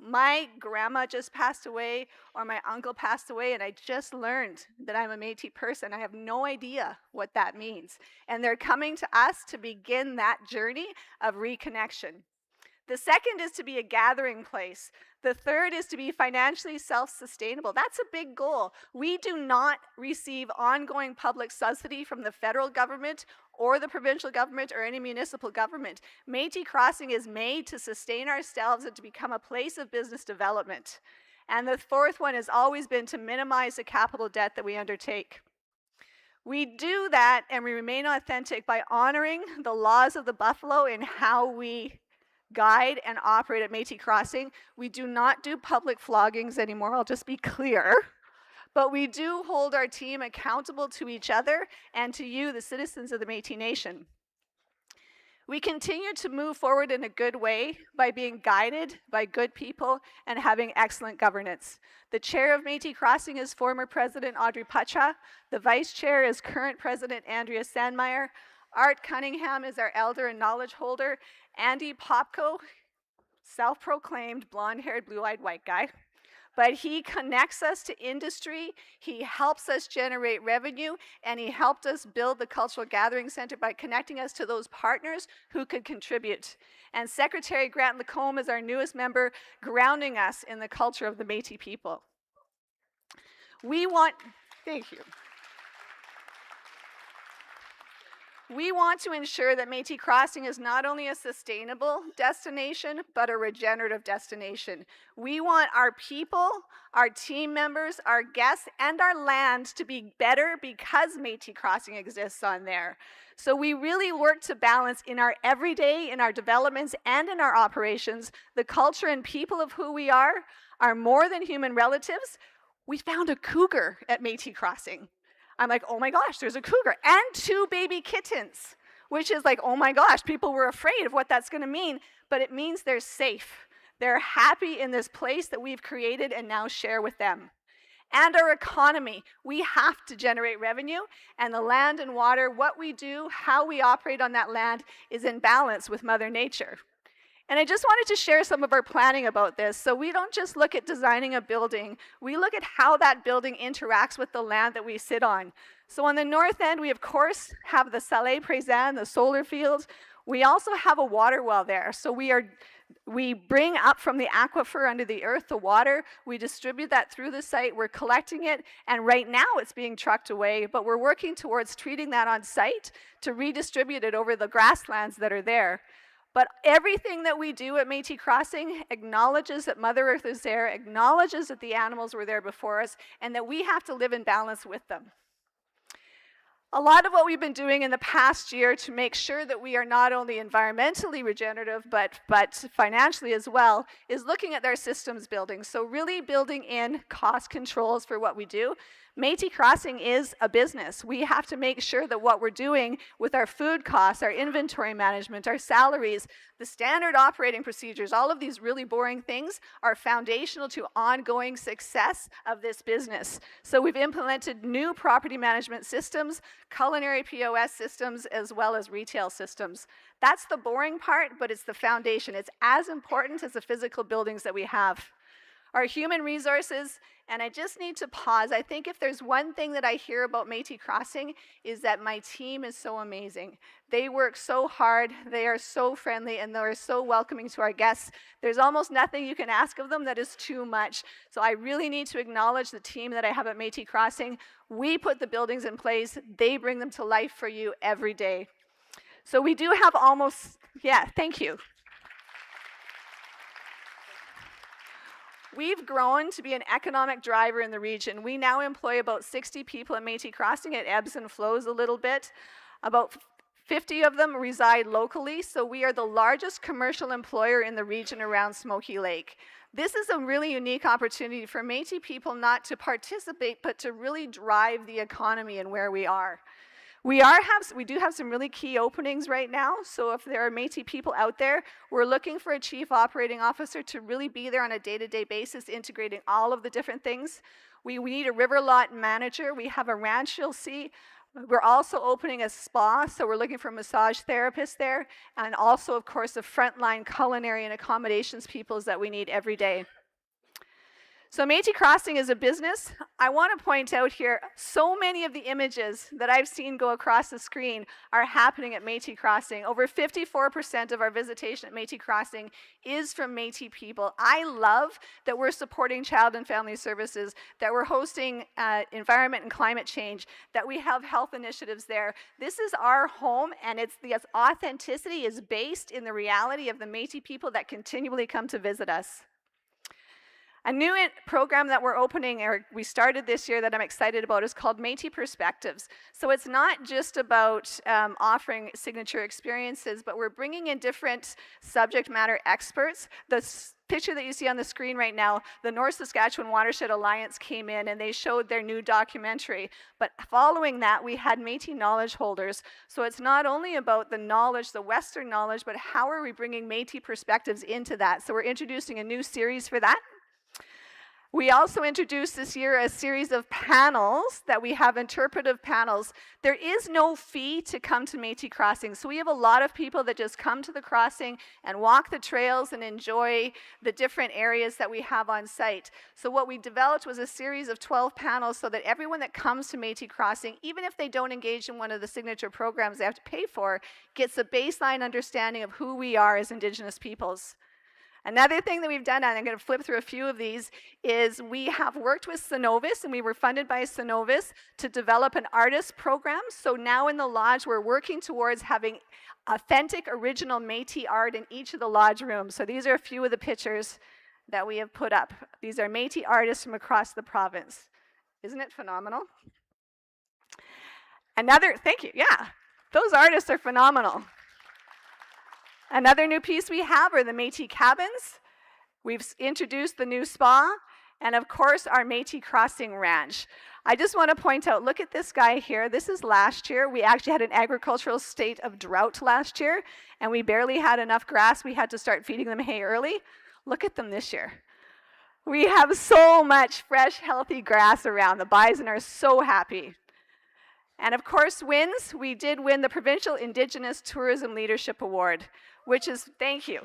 my grandma just passed away, or my uncle passed away, and I just learned that I'm a Métis person. I have no idea what that means. And they're coming to us to begin that journey of reconnection. The second is to be a gathering place. The third is to be financially self-sustainable. That's a big goal. We do not receive ongoing public subsidy from the federal government or the provincial government or any municipal government. Métis Crossing is made to sustain ourselves and to become a place of business development. And the fourth one has always been to minimize the capital debt that we undertake. We do that and we remain authentic by honoring the laws of the buffalo in how we guide and operate at Métis Crossing. We do not do public floggings anymore, I'll just be clear. But we do hold our team accountable to each other and to you, the citizens of the Métis Nation. We continue to move forward in a good way by being guided by good people and having excellent governance. The chair of Métis Crossing is former President Audrey Putcha. The vice chair is current President Andrea Sandmaier. Art Cunningham is our elder and knowledge holder. Andy Popko, self-proclaimed blonde-haired, blue-eyed white guy. But he connects us to industry, he helps us generate revenue, and he helped us build the Cultural Gathering Center by connecting us to those partners who could contribute. And Secretary Grant Lacombe is our newest member, grounding us in the culture of the Métis people. Thank you. We want to ensure that Métis Crossing is not only a sustainable destination, but a regenerative destination. We want our people, our team members, our guests, and our land to be better because Métis Crossing exists on there. So we really work to balance in our everyday, in our developments, and in our operations, the culture and people of who we are more than human relatives. We found a cougar at Métis Crossing. I'm like, oh my gosh, there's a cougar and 2 baby kittens, which is like, oh my gosh, people were afraid of what that's going to mean, but it means they're safe. They're happy in this place that we've created and now share with them. And our economy, we have to generate revenue, and the land and water, what we do, how we operate on that land is in balance with Mother Nature. And I just wanted to share some of our planning about this. So we don't just look at designing a building, we look at how that building interacts with the land that we sit on. So on the north end, we of course have the Salé Présent, the solar field. We also have a water well there. So we bring up from the aquifer under the earth the water, we distribute that through the site, we're collecting it, and right now it's being trucked away, but we're working towards treating that on site to redistribute it over the grasslands that are there. But everything that we do at Métis Crossing acknowledges that Mother Earth is there, acknowledges that the animals were there before us, and that we have to live in balance with them. A lot of what we've been doing in the past year to make sure that we are not only environmentally regenerative, but financially as well, is looking at their systems building. So really building in cost controls for what we do. Métis Crossing is a business. We have to make sure that what we're doing with our food costs, our inventory management, our salaries, the standard operating procedures, all of these really boring things are foundational to ongoing success of this business. So we've implemented new property management systems, culinary POS systems, as well as retail systems. That's the boring part, but it's the foundation. It's as important as the physical buildings that we have. Our human resources, and I just need to pause. I think if there's one thing that I hear about Métis Crossing is that my team is so amazing. They work so hard, they are so friendly, and they're so welcoming to our guests. There's almost nothing you can ask of them that is too much. So I really need to acknowledge the team that I have at Métis Crossing. We put the buildings in place, they bring them to life for you every day. So we do have almost, thank you. We've grown to be an economic driver in the region. We now employ about 60 people at Métis Crossing. It ebbs and flows a little bit. About 50 of them reside locally, so we are the largest commercial employer in the region around Smoky Lake. This is a really unique opportunity for Métis people not to participate, but to really drive the economy and where we are. We do have some really key openings right now, so if there are Métis people out there, we're looking for a chief operating officer to really be there on a day-to-day basis, integrating all of the different things. We need a river lot manager. We have a ranch you'll see. We're also opening a spa, so we're looking for massage therapists there, and also, of course, the frontline culinary and accommodations peoples that we need every day. So Métis Crossing is a business. I want to point out here, so many of the images that I've seen go across the screen are happening at Métis Crossing. Over 54% of our visitation at Métis Crossing is from Métis people. I love that we're supporting child and family services, that we're hosting environment and climate change, that we have health initiatives there. This is our home, and the authenticity is based in the reality of the Métis people that continually come to visit us. A new program that we're opening, or we started this year that I'm excited about, is called Métis Perspectives. So it's not just about offering signature experiences, but we're bringing in different subject matter experts. The picture that you see on the screen right now, the North Saskatchewan Watershed Alliance came in and they showed their new documentary. But following that, we had Métis knowledge holders. So it's not only about the knowledge, the Western knowledge, but how are we bringing Métis perspectives into that? So we're introducing a new series for that. We also introduced this year a series of panels that we have, interpretive panels. There is no fee to come to Métis Crossing, so we have a lot of people that just come to the crossing and walk the trails and enjoy the different areas that we have on site. So what we developed was a series of 12 panels so that everyone that comes to Métis Crossing, even if they don't engage in one of the signature programs they have to pay for, gets a baseline understanding of who we are as Indigenous peoples. Another thing that we've done, and I'm going to flip through a few of these, is we have worked with Synovus, and we were funded by Synovus to develop an artist program. So now in the lodge, we're working towards having authentic, original Métis art in each of the lodge rooms. So these are a few of the pictures that we have put up. These are Métis artists from across the province. Isn't it phenomenal? Thank you, those artists are phenomenal. Another new piece we have are the Métis cabins. We've introduced the new spa, and of course our Métis Crossing Ranch. I just want to point out, look at this guy here. This is last year. We actually had an agricultural state of drought last year, and we barely had enough grass. We had to start feeding them hay early. Look at them this year. We have so much fresh, healthy grass around. The bison are so happy. And of course, wins. We did win the Provincial Indigenous Tourism Leadership Award, which is, thank you.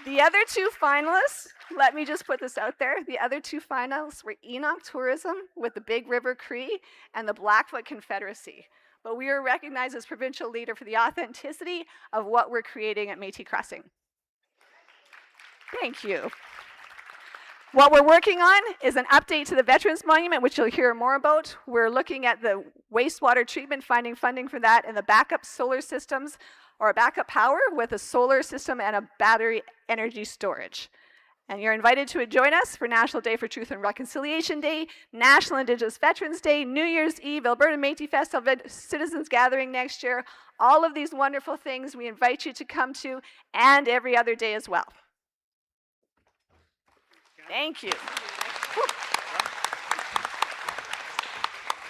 The other two finalists, let me just put this out there. The other two finalists were Enoch Tourism with the Big River Cree and the Blackfoot Confederacy. But we are recognized as provincial leader for the authenticity of what we're creating at Métis Crossing. Thank you. What we're working on is an update to the Veterans Monument, which you'll hear more about. We're looking at the wastewater treatment, finding funding for that, and the backup solar systems, or a backup power with a solar system and a battery energy storage. And you're invited to join us for National Day for Truth and Reconciliation Day, National Indigenous Veterans Day, New Year's Eve, Alberta Métis Festival, Citizens Gathering next year. All of these wonderful things we invite you to come to, and every other day as well. Thank you.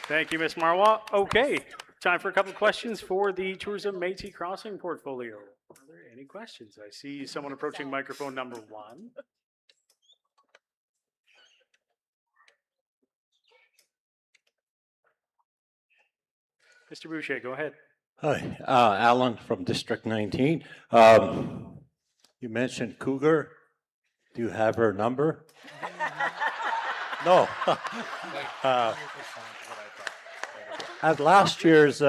Thank you, Ms. Marois. Okay, time for a couple of questions for the Tourism Métis Crossing portfolio. Are there any questions? I see someone approaching microphone number 1. Mr. Boucher, go ahead. Hi, Alan from District 19. You mentioned Cougar. Do you have her number? No. At last year's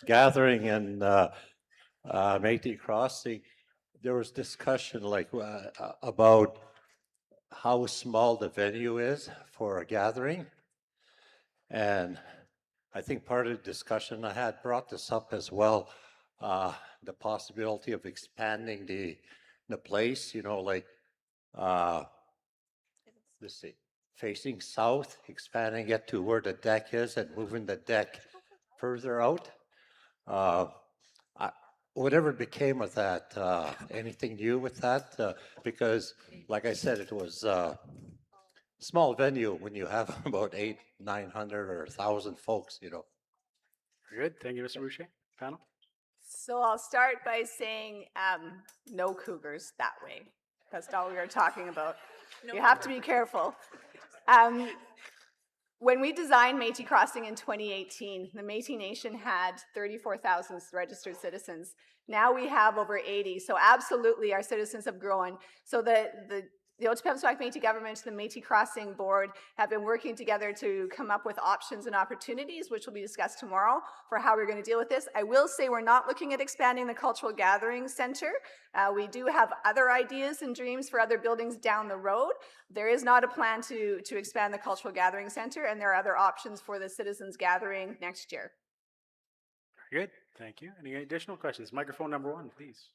gathering in Métis Crossing, there was discussion about how small the venue is for a gathering. And I think part of the discussion, I had brought this up as well, the possibility of expanding the place, let's see, facing south, expanding it to where the deck is and moving the deck further out. Whatever became of that, anything new with that? Because, like I said, it was a small venue when you have about 800, 900 or 1,000 folks, Very good. Thank you, Mr. Boucher. Panel? So I'll start by saying no cougars that way. That's not what we were talking about. You have to be careful. When we designed Métis Crossing in 2018, the Métis Nation had 34,000 registered citizens. Now we have over 80, so absolutely our citizens have grown. So the Otipemisiwak Métis Government and the Métis Crossing Board have been working together to come up with options and opportunities, which will be discussed tomorrow, for how we're going to deal with this. I will say we're not looking at expanding the Cultural Gathering Center. We do have other ideas and dreams for other buildings down the road. There is not a plan to expand the Cultural Gathering Center, and there are other options for the Citizens Gathering next year. Very good. Thank you. Any additional questions? Microphone number 1, please.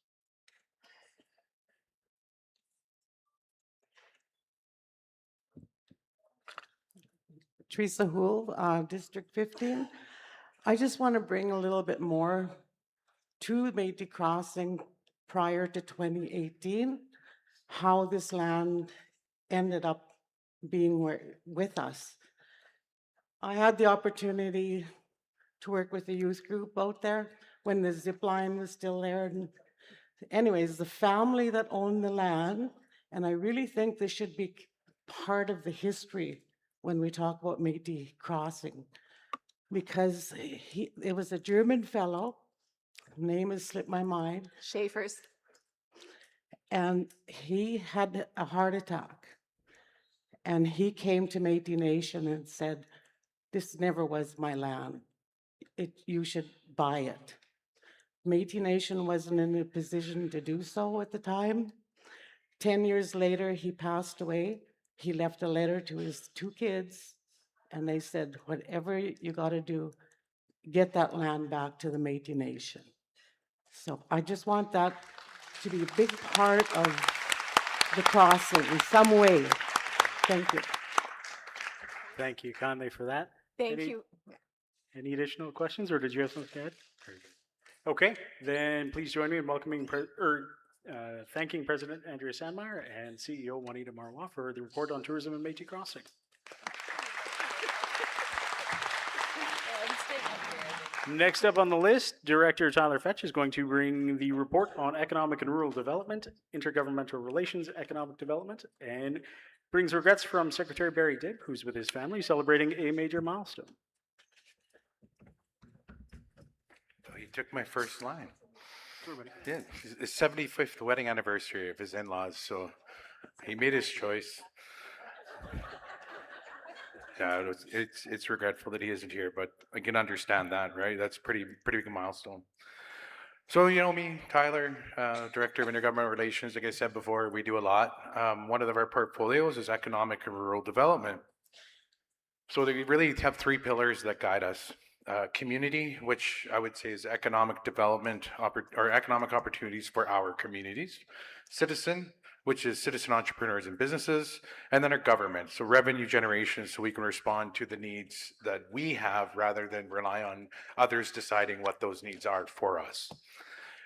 Teresa Houle, District 15. I just want to bring a little bit more to Métis Crossing prior to 2018, how this land ended up being with us. I had the opportunity to work with a youth group out there when the zip line was still there. And anyways, the family that owned the land, and I really think this should be part of the history when we talk about Métis Crossing, because it was a German fellow, name has slipped my mind. Schaefer's. And he had a heart attack. And he came to Métis Nation and said, this never was my land. You should buy it. Métis Nation wasn't in a position to do so at the time. 10 years later, he passed away. He left a letter to his 2 kids, and they said, whatever you got to do, get that land back to the Métis Nation. So I just want that to be a big part of the crossing in some way. Thank you. Thank you, Conley, for that. Thank you. Any additional questions, or did you have something to add? Very good. Okay, then please join me in welcoming thanking President Andrea Sandmaier and CEO Juanita Marois for the report on tourism in Métis Crossing. Next up on the list, Director Tyler Fetch is going to bring the report on economic and rural development, intergovernmental relations, economic development, and brings regrets from Secretary Barry Dibb, who's with his family celebrating a major milestone. Oh, you took my first line. Yeah, it's his 75th wedding anniversary of his in-laws, so he made his choice. Yeah, it's regretful that he isn't here, but I can understand that, right? That's pretty big milestone. So you know me, Tyler, Director of Intergovernmental Relations. Like I said before, we do a lot. One of our portfolios is economic and rural development. So they really have three pillars that guide us. Community, which I would say is economic development or economic opportunities for our communities. Citizen, which is citizen entrepreneurs and businesses, and then our government, so revenue generation, so we can respond to the needs that we have rather than rely on others deciding what those needs are for us.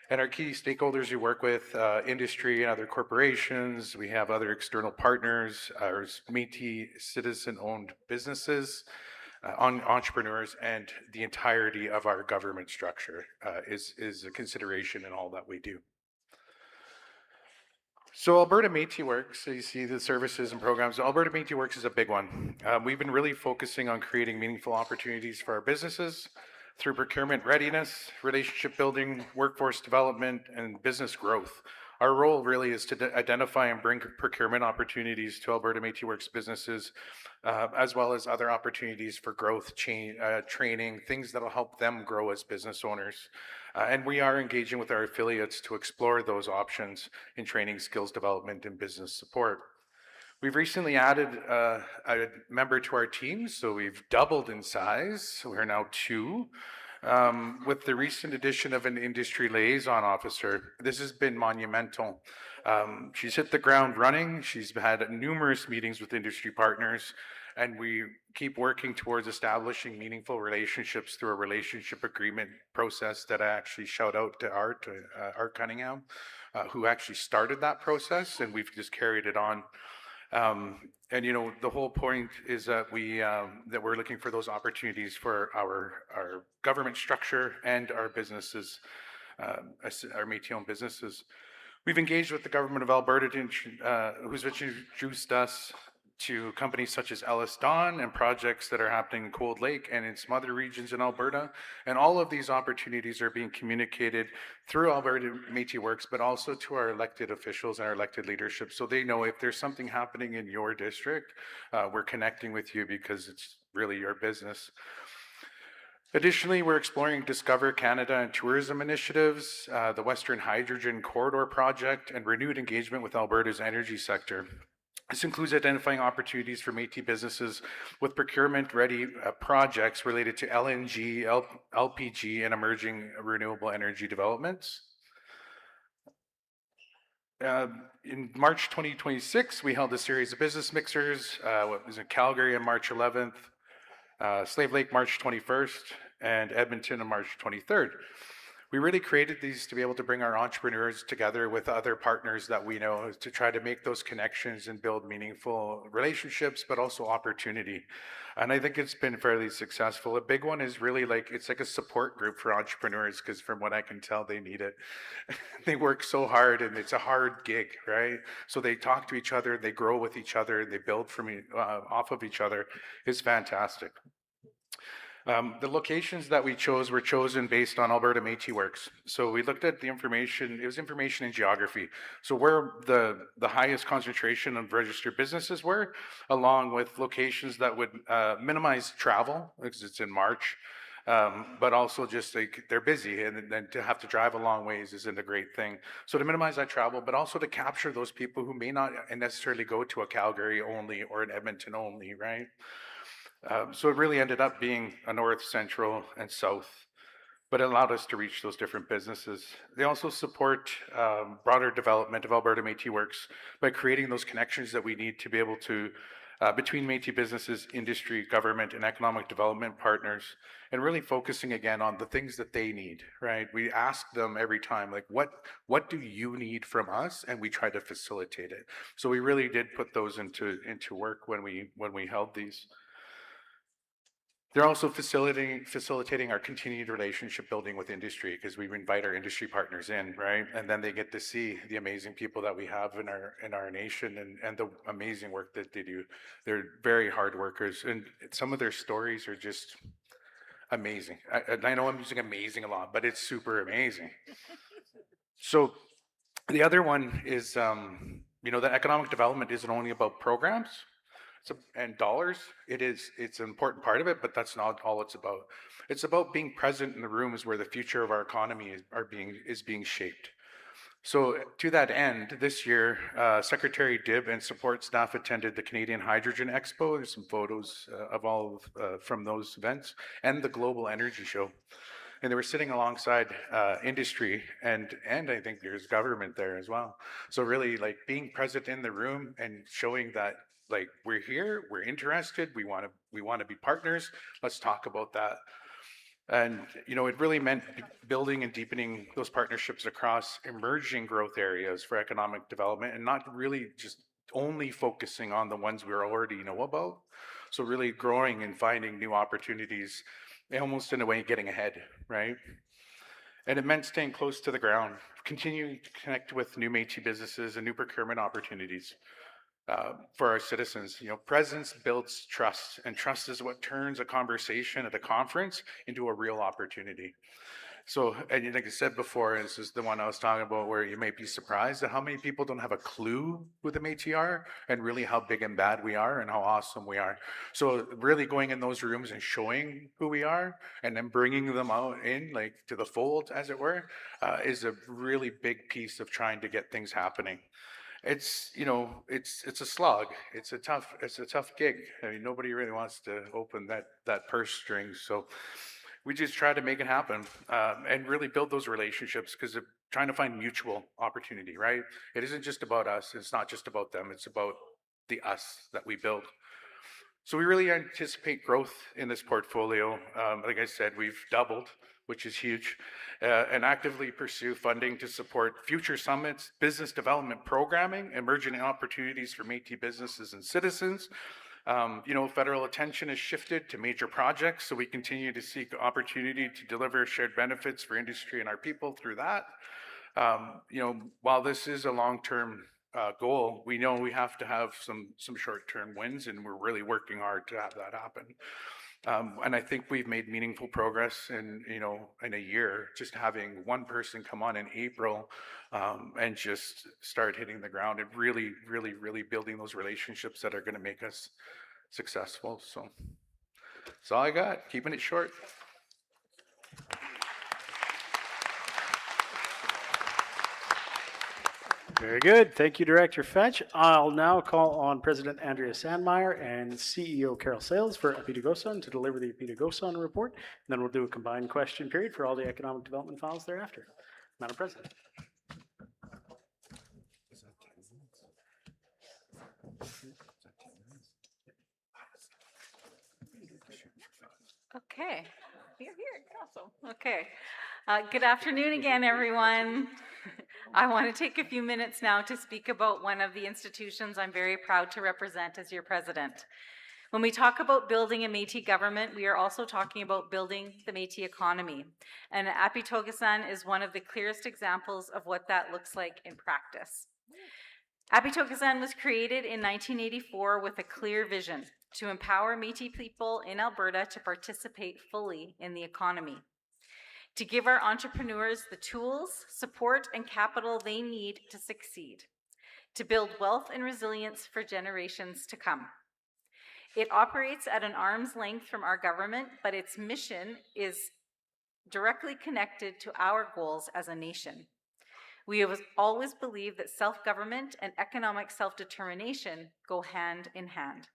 And our key stakeholders we work with, industry and other corporations, we have other external partners, our Métis citizen-owned businesses, entrepreneurs, and the entirety of our government structure is a consideration in all that we do. So Alberta Métis Works, so you see the services and programs. Alberta Métis Works is a big one. We've been really focusing on creating meaningful opportunities for our businesses through procurement readiness, relationship building, workforce development, and business growth. Our role really is to identify and bring procurement opportunities to Alberta Métis Works businesses, as well as other opportunities for growth, training, things that will help them grow as business owners. And we are engaging with our affiliates to explore those options in training, skills development, and business support. We've recently added a member to our team, so we've doubled in size. We're now 2. With the recent addition of an industry liaison officer, this has been monumental. She's hit the ground running. She's had numerous meetings with industry partners, and we keep working towards establishing meaningful relationships through a relationship agreement process that I actually shout out to Art Cunningham, who actually started that process, and we've just carried it on. And you know, the whole point is that we're looking for those opportunities for our government structure and our businesses, our Métis-owned businesses. We've engaged with the government of Alberta, who's introduced us to companies such as Ellis Don and projects that are happening in Cold Lake and in some other regions in Alberta. And all of these opportunities are being communicated through Alberta Métis Works, but also to our elected officials and our elected leadership. So they know if there's something happening in your district, we're connecting with you because it's really your business. Additionally, we're exploring Discover Canada and tourism initiatives, the Western Hydrogen Corridor project, and renewed engagement with Alberta's energy sector. This includes identifying opportunities for Métis businesses with procurement-ready projects related to LNG, LPG, and emerging renewable energy developments. In March 2026, we held a series of business mixers. It was in Calgary on March 11th, Slave Lake March 21st, and Edmonton on March 23rd. We really created these to be able to bring our entrepreneurs together with other partners that we know to try to make those connections and build meaningful relationships, but also opportunity. And I think it's been fairly successful. A big one is really it's like a support group for entrepreneurs, because from what I can tell, they need it. They work so hard and it's a hard gig, right? So they talk to each other, they grow with each other, they build off of each other. It's fantastic. The locations that we chose were chosen based on Alberta Métis Works. So we looked at the information, it was information in geography. So where the highest concentration of registered businesses were, along with locations that would minimize travel, because it's in March, but also just they're busy, and then to have to drive a long ways isn't a great thing. So to minimize that travel, but also to capture those people who may not necessarily go to a Calgary only or an Edmonton only, right? So it really ended up being a north, central, and south, but it allowed us to reach those different businesses. They also support broader development of Alberta Métis Works by creating those connections that we need to be able to, between Métis businesses, industry, government, and economic development partners, and really focusing again on the things that they need, right? We ask them every time, like, what do you need from us? And we try to facilitate it. So we really did put those into work when we held these. They're also facilitating our continued relationship building with industry, because we invite our industry partners in, right? And then they get to see the amazing people that we have in our nation and the amazing work that they do. They're very hard workers, and some of their stories are just amazing. I know I'm using amazing a lot, but it's super amazing. So the other one is, you know, that economic development isn't only about programs and dollars. It's an important part of it, but that's not all it's about. It's about being present in the rooms where the future of our economy is being shaped. So to that end, this year, Secretary Dibb and support staff attended the Canadian Hydrogen Expo. There's some photos of all from those events, and the Global Energy Show. And they were sitting alongside industry and I think there's government there as well. So really like being present in the room and showing that like we're here, we're interested, we want to be partners. Let's talk about that. And you know, it really meant building and deepening those partnerships across emerging growth areas for economic development, and not really just only focusing on the ones we already know about. So really growing and finding new opportunities, almost in a way getting ahead, right? And it meant staying close to the ground, continuing to connect with new Métis businesses and new procurement opportunities for our citizens. You know, presence builds trust, and trust is what turns a conversation at a conference into a real opportunity. So, and like I said before, this is the one I was talking about where you may be surprised at how many people don't have a clue who the Métis are and really how big and bad we are and how awesome we are. So really going in those rooms and showing who we are and then bringing them out in like to the fold, as it were, is a really big piece of trying to get things happening. It's, you know, it's a slog. It's a tough gig. I mean, nobody really wants to open that purse string. So we just try to make it happen and really build those relationships, because they're trying to find mutual opportunity, right? It isn't just about us. It's not just about them. It's about the us that we build. So we really anticipate growth in this portfolio. Like I said, we've doubled, which is huge, and actively pursue funding to support future summits, business development programming, emerging opportunities for Métis businesses and citizens. You know, federal attention has shifted to major projects, so we continue to seek opportunity to deliver shared benefits for industry and our people through that. You know, while this is a long-term goal, we know we have to have some short-term wins, and we're really working hard to have that happen. And I think we've made meaningful progress in a year, just having one person come on in April and just start hitting the ground and really building those relationships that are going to make us successful. So that's all I got, keeping it short. Very good. Thank you, Director Fetch. I'll now call on President Andrea Sandmaier and CEO Carol Sales for Apeetogosan to deliver the Apeetogosan report. And then we'll do a combined question period for all the economic development files thereafter. Madam President. Okay. Here. Awesome. Okay. Good afternoon again, everyone. I want to take a few minutes now to speak about one of the institutions I'm very proud to represent as your president. When we talk about building a Métis government, we are also talking about building the Métis economy. And Apeetogosan is one of the clearest examples of what that looks like in practice. Apeetogosan was created in 1984 with a clear vision to empower Métis people in Alberta to participate fully in the economy, to give our entrepreneurs the tools, support, and capital they need to succeed, to build wealth and resilience for generations to come. It operates at an arm's length from our government, but its mission is directly connected to our goals as a nation. We have always believed that self-government and economic self-determination go hand in hand.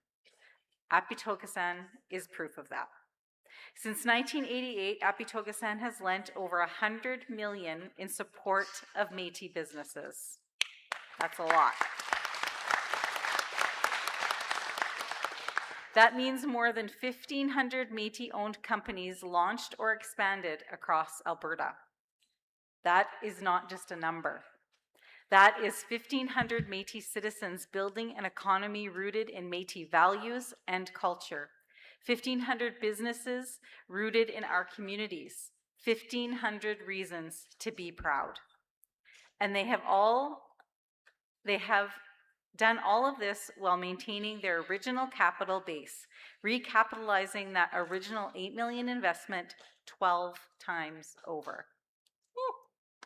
Apeetogosan is proof of that. Since 1988, Apeetogosan has lent over $100 million in support of Métis businesses. That's a lot. That means more than 1,500 Métis-owned companies launched or expanded across Alberta. That is not just a number. That is 1,500 Métis citizens building an economy rooted in Métis values and culture. 1,500 businesses rooted in our communities. 1,500 reasons to be proud. And they have done all of this while maintaining their original capital base, recapitalizing that original $8 million investment 12 times over.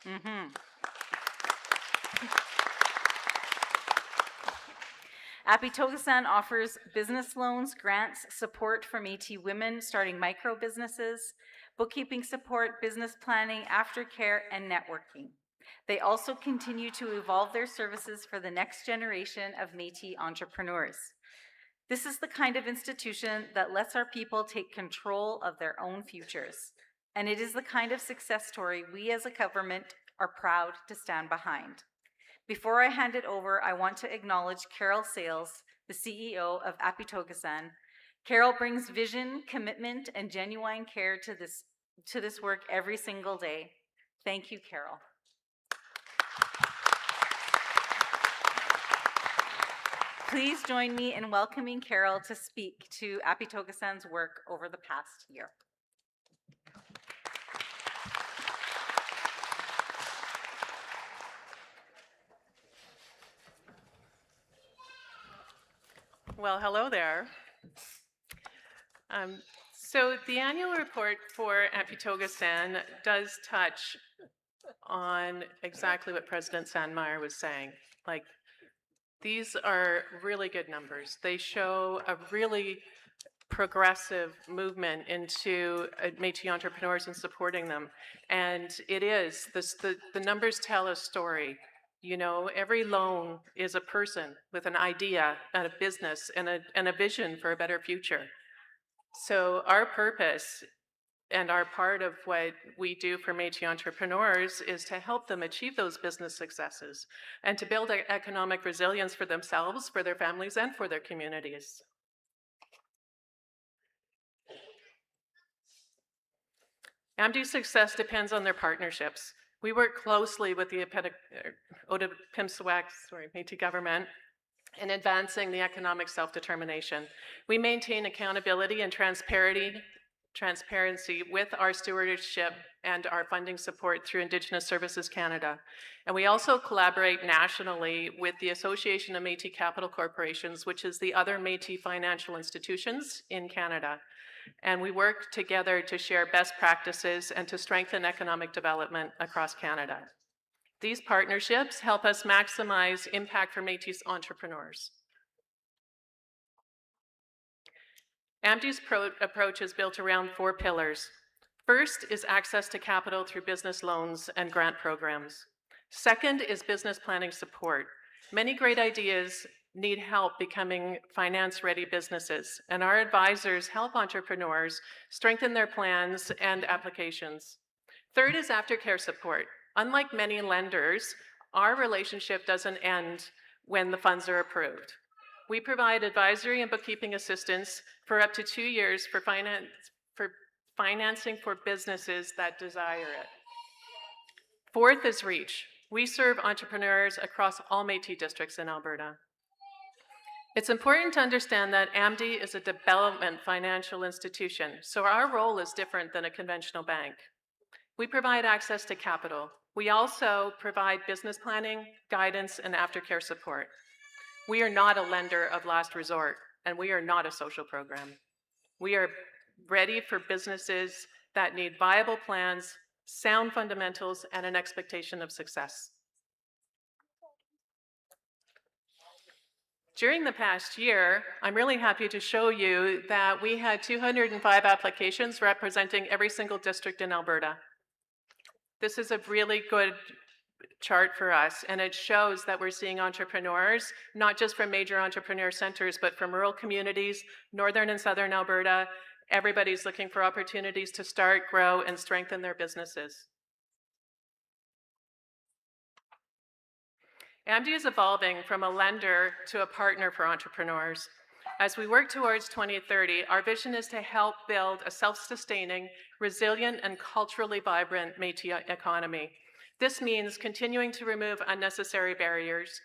Mm-hmm. Apeetogosan offers business loans, grants, support for Métis women starting micro businesses, bookkeeping support, business planning, aftercare, and networking. They also continue to evolve their services for the next generation of Métis entrepreneurs. This is the kind of institution that lets our people take control of their own futures. And it is the kind of success story we as a government are proud to stand behind. Before I hand it over, I want to acknowledge Carol Sales, the CEO of Apeetogosan. Carol brings vision, commitment, and genuine care to this work every single day. Thank you, Carol. Please join me in welcoming Carol to speak to Apeetogosan's work over the past year. Well, hello there. So the annual report for Apeetogosan does touch on exactly what President Sandmaier was saying. Like, these are really good numbers. They show a really progressive movement into Métis entrepreneurs and supporting them. And it is, the numbers tell a story. You know, every loan is a person with an idea and a business and a vision for a better future. So our purpose and our part of what we do for Métis entrepreneurs is to help them achieve those business successes and to build economic resilience for themselves, for their families, and for their communities. AMD's success depends on their partnerships. We work closely with the Otipemisiwak Métis Government in advancing the economic self-determination. We maintain accountability and transparency with our stewardship and our funding support through Indigenous Services Canada. And we also collaborate nationally with the Association of Métis Capital Corporations, which is the other Métis financial institutions in Canada. And we work together to share best practices and to strengthen economic development across Canada. These partnerships help us maximize impact for Métis entrepreneurs. AMD's approach is built around 4 pillars. First is access to capital through business loans and grant programs. Second is business planning support. Many great ideas need help becoming finance-ready businesses, and our advisors help entrepreneurs strengthen their plans and applications. Third is aftercare support. Unlike many lenders, our relationship doesn't end when the funds are approved. We provide advisory and bookkeeping assistance for up to 2 years for financing for businesses that desire it. Fourth is reach. We serve entrepreneurs across all Métis districts in Alberta. It's important to understand that AMD is a development financial institution, so our role is different than a conventional bank. We provide access to capital. We also provide business planning, guidance, and aftercare support. We are not a lender of last resort, and we are not a social program. We are ready for businesses that need viable plans, sound fundamentals, and an expectation of success. During the past year, I'm really happy to show you that we had 205 applications representing every single district in Alberta. This is a really good chart for us, and it shows that we're seeing entrepreneurs, not just from major entrepreneur centers, but from rural communities, northern and southern Alberta. Everybody's looking for opportunities to start, grow, and strengthen their businesses. AMD is evolving from a lender to a partner for entrepreneurs. As we work towards 2030, our vision is to help build a self-sustaining, resilient, and culturally vibrant Métis economy. This means continuing to remove unnecessary barriers,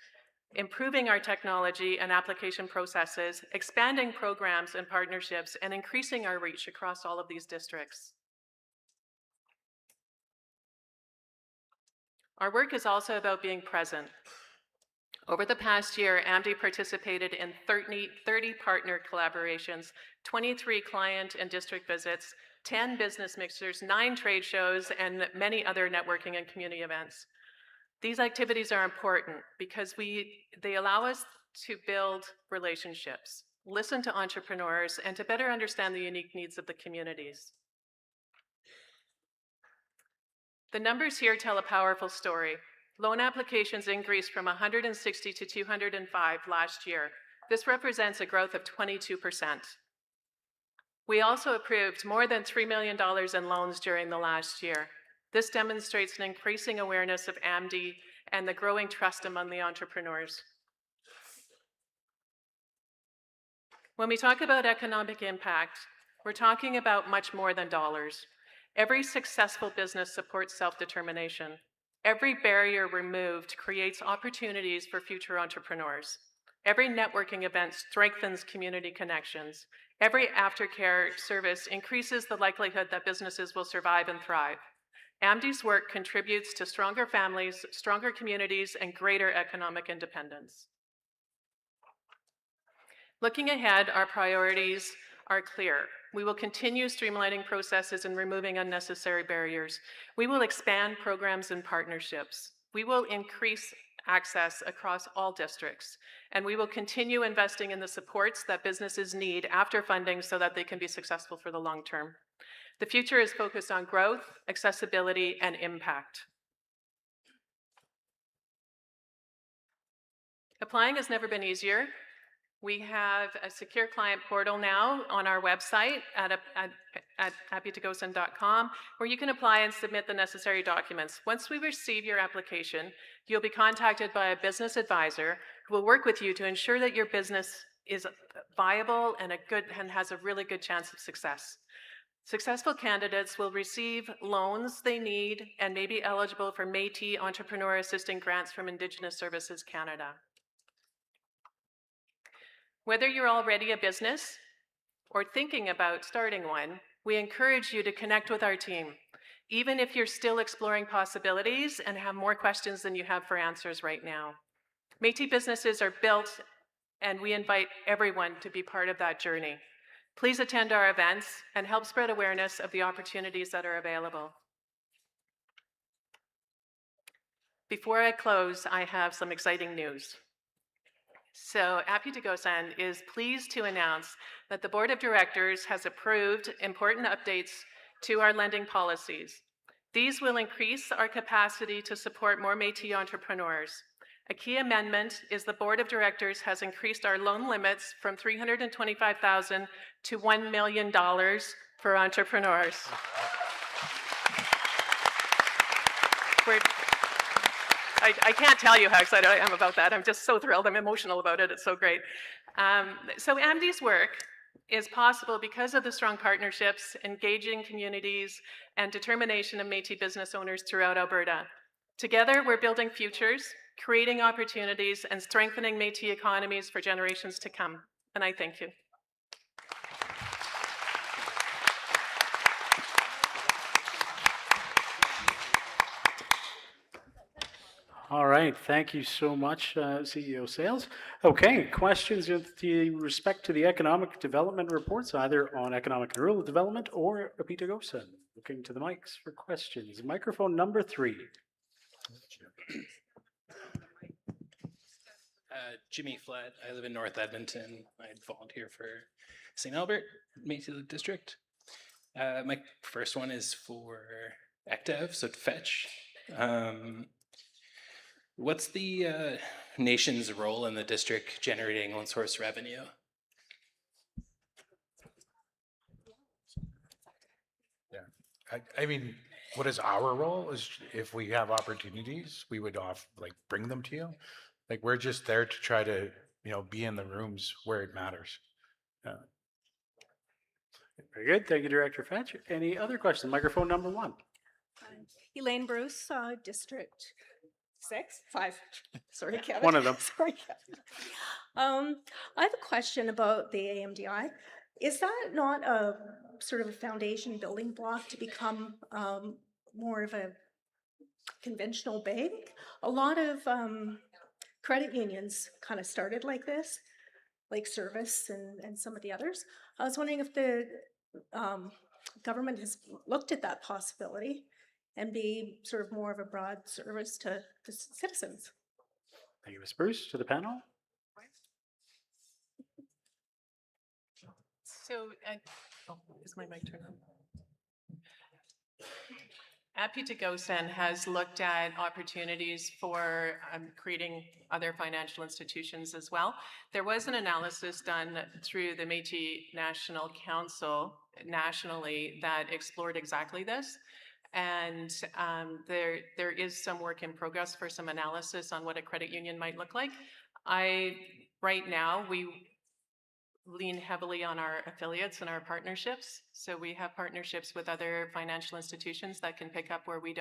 improving our technology and application processes, expanding programs and partnerships, and increasing our reach across all of these districts. Our work is also about being present. Over the past year, AMD participated in 30 partner collaborations, 23 client and district visits, 10 business mixers, 9 trade shows, and many other networking and community events. These activities are important because they allow us to build relationships, listen to entrepreneurs, and to better understand the unique needs of the communities. The numbers here tell a powerful story. Loan applications increased from 160 to 205 last year. This represents a growth of 22%. We also approved more than $3 million in loans during the last year. This demonstrates an increasing awareness of AMD and the growing trust among the entrepreneurs. When we talk about economic impact, we're talking about much more than dollars. Every successful business supports self-determination. Every barrier removed creates opportunities for future entrepreneurs. Every networking event strengthens community connections. Every aftercare service increases the likelihood that businesses will survive and thrive. AMD's work contributes to stronger families, stronger communities, and greater economic independence. Looking ahead, our priorities are clear. We will continue streamlining processes and removing unnecessary barriers. We will expand programs and partnerships. We will increase access across all districts, and we will continue investing in the supports that businesses need after funding so that they can be successful for the long term. The future is focused on growth, accessibility, and impact. Applying has never been easier. We have a secure client portal now on our website at Apeetogosan.com, where you can apply and submit the necessary documents. Once we receive your application, you'll be contacted by a business advisor who will work with you to ensure that your business is viable and has a really good chance of success. Successful candidates will receive loans they need and may be eligible for Métis Entrepreneur Assistant Grants from Indigenous Services Canada. Whether you're already a business or thinking about starting one, we encourage you to connect with our team, even if you're still exploring possibilities and have more questions than you have for answers right now. Métis businesses are built, and we invite everyone to be part of that journey. Please attend our events and help spread awareness of the opportunities that are available. Before I close, I have some exciting news. So Apeetogosan is pleased to announce that the Board of Directors has approved important updates to our lending policies. These will increase our capacity to support more Métis entrepreneurs. A key amendment is the Board of Directors has increased our loan limits from $325,000 to $1 million for entrepreneurs. I can't tell you how excited I am about that. I'm just so thrilled. I'm emotional about it. It's so great. So AMD's work is possible because of the strong partnerships, engaging communities, and determination of Métis business owners throughout Alberta. Together, we're building futures, creating opportunities, and strengthening Métis economies for generations to come. And I thank you. All right, thank you so much, CEO Sales. Okay, questions with respect to the economic development reports, either on economic and rural development or Apeetogosan. Looking to the mics for questions. Microphone number 3. Jimmy Flett. I live in North Edmonton. I volunteer for St. Albert, Métis District. My first one is for ECTEV, so to fetch. What's the nation's role in the district generating own source revenue? Yeah, I mean, what is our role? Is if we have opportunities, we would bring them to you. Like, we're just there to try to, be in the rooms where it matters. Very good. Thank you, Director Fetch. Any other questions? Microphone number 1. Elaine Bruce, District 5. Sorry, Kevin. One of them. Sorry, Kevin. I have a question about the AMDI. Is that not a sort of a foundation building block to become more of a conventional bank? A lot of credit unions kind of started like this, like Service and some of the others. I was wondering if the government has looked at that possibility and be sort of more of a broad service to citizens. Thank you, Ms. Bruce. To the panel. So, is my mic turned on? Apeetogosan has looked at opportunities for creating other financial institutions as well. There was an analysis done through the Métis National Council nationally that explored exactly this. And there is some work in progress for some analysis on what a credit union might look like. Right now, we lean heavily on our affiliates and our partnerships. So we have partnerships with other financial institutions that can pick up where we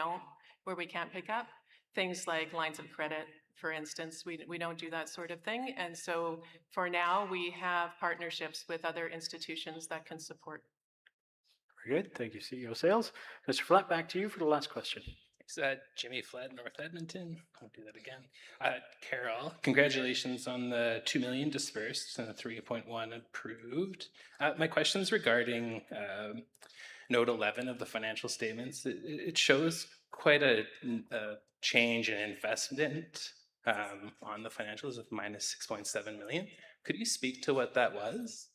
can't pick up. Things like lines of credit, for instance, we don't do that sort of thing. And so for now, we have partnerships with other institutions that can support. Very good. Thank you, CEO Sales. Mr. Flatt, back to you for the last question. Thanks, Jimmy Flatt, North Edmonton. I'll do that again. Carol, congratulations on the 2 million dispersed and the 3.1 approved. My question is regarding note 11 of the financial statements. It shows quite a change in investment on the financials of minus 6.7 million. Could you speak to what that was?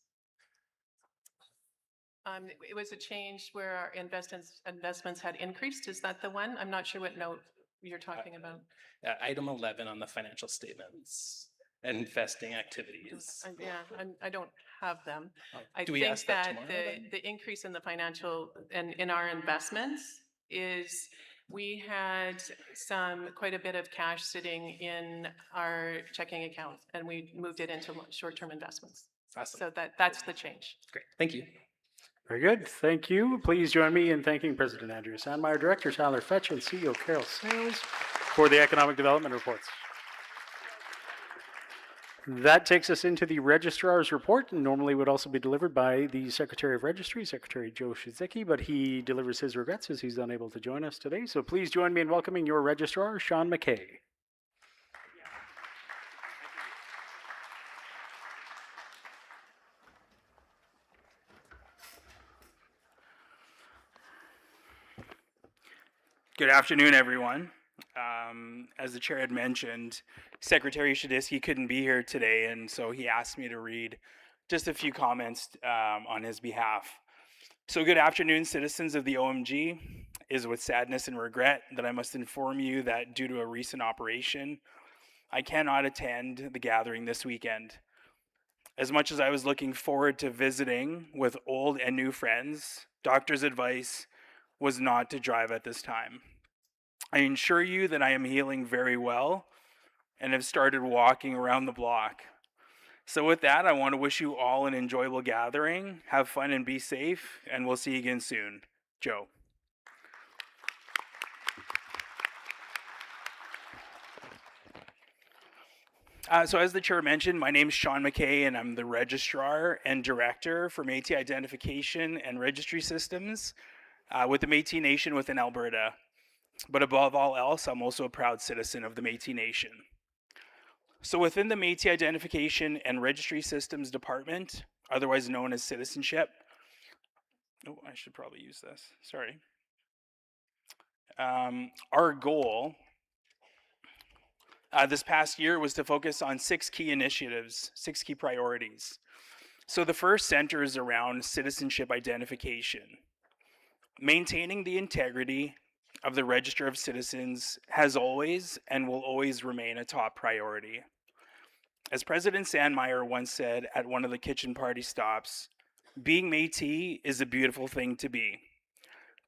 It was a change where our investments had increased. Is that the one? I'm not sure what note you're talking about. Item 11 on the financial statements, investing activities. I don't have them. I Do we think ask that that tomorrow, then? the increase in the financial and in our investments is we had quite a bit of cash sitting in our checking account, and we moved it into short-term investments. Awesome. So that's the change. Great. Thank you. Very good. Thank you. Please join me in thanking President Andrea Sandmaier, Director Tyler Fetch, and CEO Carol Sales for the economic development reports. That takes us into the Registrar's report, and normally would also be delivered by the Secretary of Registry, Secretary Joe Shizycki, but he delivers his regrets as he's unable to join us today. So please join me in welcoming your Registrar, Sean McKay. Good afternoon, everyone. As the chair had mentioned, Secretary Shizycki couldn't be here today, and so he asked me to read just a few comments on his behalf. So good afternoon, citizens of the OMG. It is with sadness and regret that I must inform you that due to a recent operation, I cannot attend the gathering this weekend. As much as I was looking forward to visiting with old and new friends, doctor's advice was not to drive at this time. I assure you that I am healing very well and have started walking around the block. So with that, I want to wish you all an enjoyable gathering. Have fun and be safe, and we'll see you again soon. Joe. So as the chair mentioned, my name is Sean McKay, and I'm the Registrar and Director for Métis Identification and Registry Systems with the Métis Nation within Alberta. But above all else, I'm also a proud citizen of the Métis Nation. So within the Métis Identification and Registry Systems Department, otherwise known as Citizenship, oh, I should probably use this, sorry. Our goal this past year was to focus on 6 key initiatives, 6 key priorities. So the first centers around citizenship identification. Maintaining the integrity of the Register of Citizens has always and will always remain a top priority. As President Sandmaier once said at one of the kitchen party stops, being Métis is a beautiful thing to be.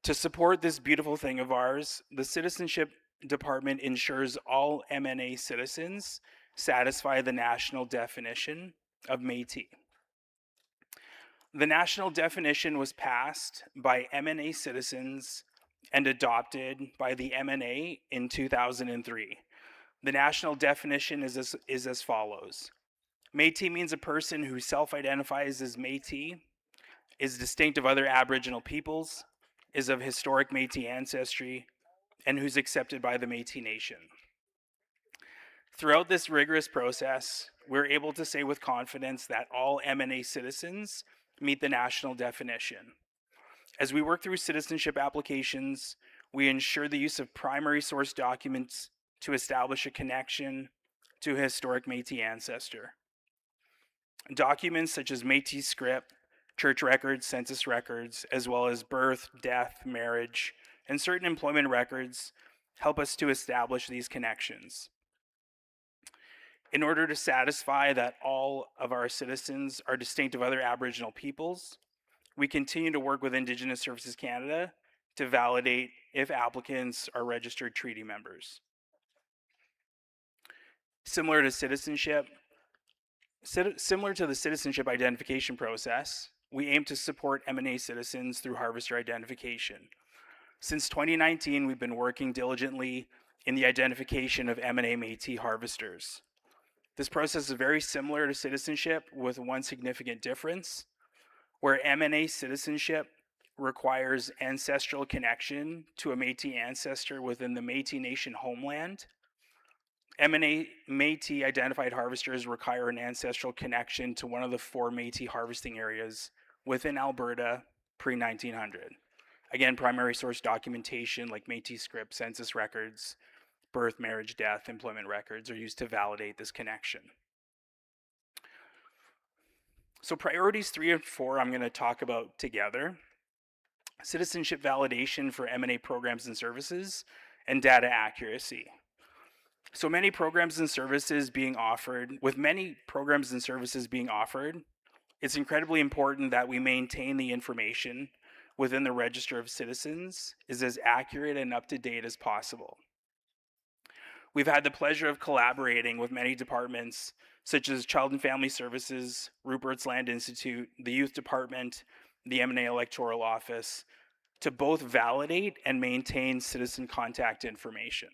To support this beautiful thing of ours, the Citizenship Department ensures all MNA citizens satisfy the national definition of Métis. The national definition was passed by MNA citizens and adopted by the MNA in 2003. The national definition is as follows. Métis means a person who self-identifies as Métis, is distinct of other Aboriginal peoples, is of historic Métis ancestry, and who's accepted by the Métis Nation. Throughout this rigorous process, we're able to say with confidence that all MNA citizens meet the national definition. As we work through citizenship applications, we ensure the use of primary source documents to establish a connection to a historic Métis ancestor. Documents such as Métis script, church records, census records, as well as birth, death, marriage, and certain employment records help us to establish these connections. In order to satisfy that all of our citizens are distinct of other Aboriginal peoples, we continue to work with Indigenous Services Canada to validate if applicants are registered treaty members. Similar to the citizenship identification process, we aim to support M&A citizens through harvester identification. Since 2019, we've been working diligently in the identification of M&A Métis harvesters. This process is very similar to citizenship with one significant difference, where M&A citizenship requires ancestral connection to a Métis ancestor within the Métis Nation homeland. M&A Métis identified harvesters require an ancestral connection to one of the 4 Métis harvesting areas within Alberta pre-1900. Again, primary source documentation like Métis script, census records, birth, marriage, death, employment records are used to validate this connection. So priorities 3 and 4 I'm going to talk about together. Citizenship validation for M&A programs and services, and data accuracy. So many programs and services being offered, it's incredibly important that we maintain the information within the Register of Citizens is as accurate and up to date as possible. We've had the pleasure of collaborating with many departments such as Child and Family Services, Rupertsland Institute, the Youth Department, the M&A Electoral Office, to both validate and maintain citizen contact information.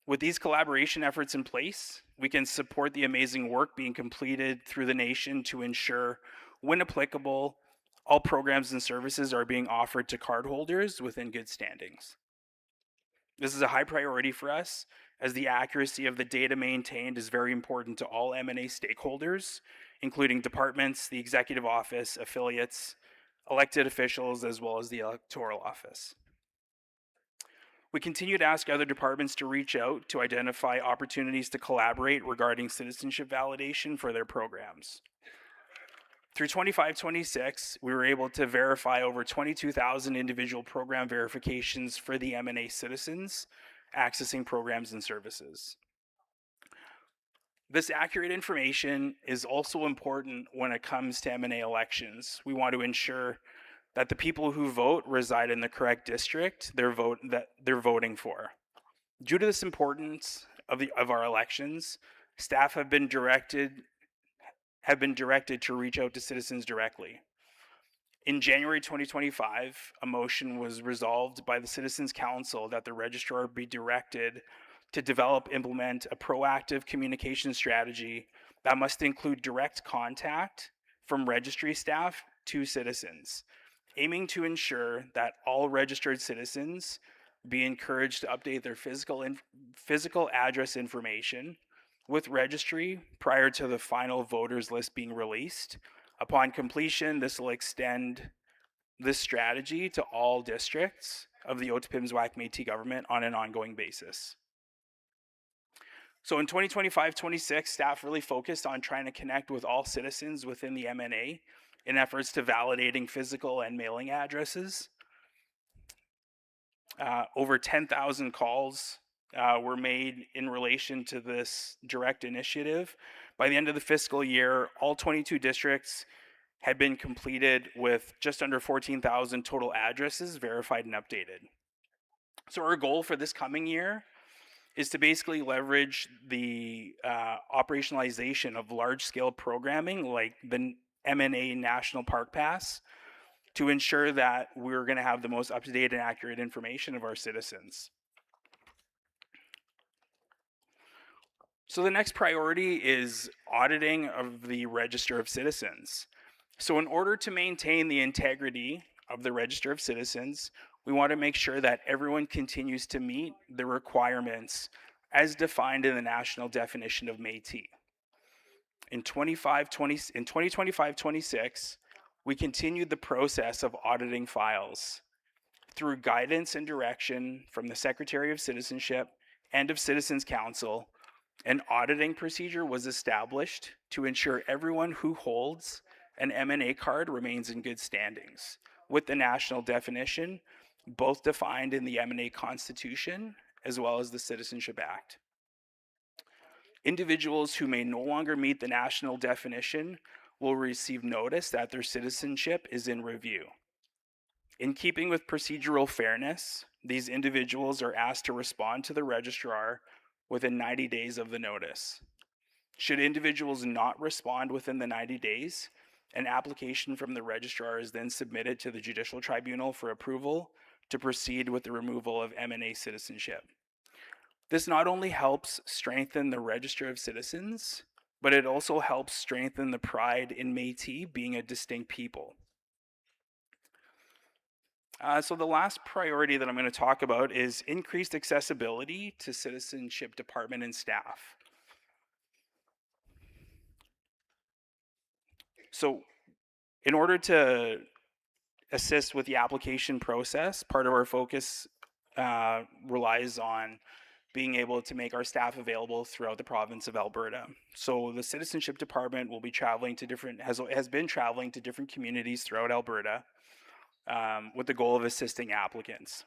With these collaboration efforts in place, we can support the amazing work being completed through the nation to ensure, when applicable, all programs and services are being offered to cardholders within good standings. This is a high priority for us, as the accuracy of the data maintained is very important to all M&A stakeholders, including departments, the executive office, affiliates, elected officials, as well as the electoral office. We continue to ask other departments to reach out to identify opportunities to collaborate regarding citizenship validation for their programs. Through 25-26, we were able to verify over 22,000 individual program verifications for the M&A citizens accessing programs and services. This accurate information is also important when it comes to M&A elections. We want to ensure that the people who vote reside in the correct district that they're voting for. Due to this importance of our elections, staff have been directed to reach out to citizens directly. In January 2025, a motion was resolved by the Citizens Council that the Registrar be directed to implement a proactive communication strategy that must include direct contact from registry staff to citizens, aiming to ensure that all registered citizens be encouraged to update their physical address information with registry prior to the final voters list being released. Upon completion, this will extend this strategy to all districts of the Otipemisiwak Métis Government on an ongoing basis. So in 2025-26, staff really focused on trying to connect with all citizens within the M&A in efforts to validating physical and mailing addresses. Over 10,000 calls were made in relation to this direct initiative. By the end of the fiscal year, all 22 districts had been completed with just under 14,000 total addresses verified and updated. So our goal for this coming year is to basically leverage the operationalization of large-scale programming like the M&A National Park Pass to ensure that we're going to have the most up-to-date and accurate information of our citizens. So the next priority is auditing of the Register of Citizens. So in order to maintain the integrity of the Register of Citizens, we want to make sure that everyone continues to meet the requirements as defined in the national definition of Métis. In 2025-26, we continued the process of auditing files. Through guidance and direction from the Secretary of Citizenship and of Citizens Council, an auditing procedure was established to ensure everyone who holds An M&A card remains in good standings, with the national definition both defined in the M&A Constitution as well as the Citizenship Act. Individuals who may no longer meet the national definition will receive notice that their citizenship is in review. In keeping with procedural fairness, these individuals are asked to respond to the registrar within 90 days of the notice. Should individuals not respond within the 90 days, an application from the registrar is then submitted to the Judicial Tribunal for approval to proceed with the removal of M&A citizenship. This not only helps strengthen the Register of Citizens, but it also helps strengthen the pride in Métis being a distinct people. So the last priority that I'm going to talk about is increased accessibility to Citizenship Department and staff. So in order to assist with the application process, part of our focus relies on being able to make our staff available throughout the province of Alberta. So the Citizenship Department will be traveling to has been traveling to different communities throughout Alberta with the goal of assisting applicants.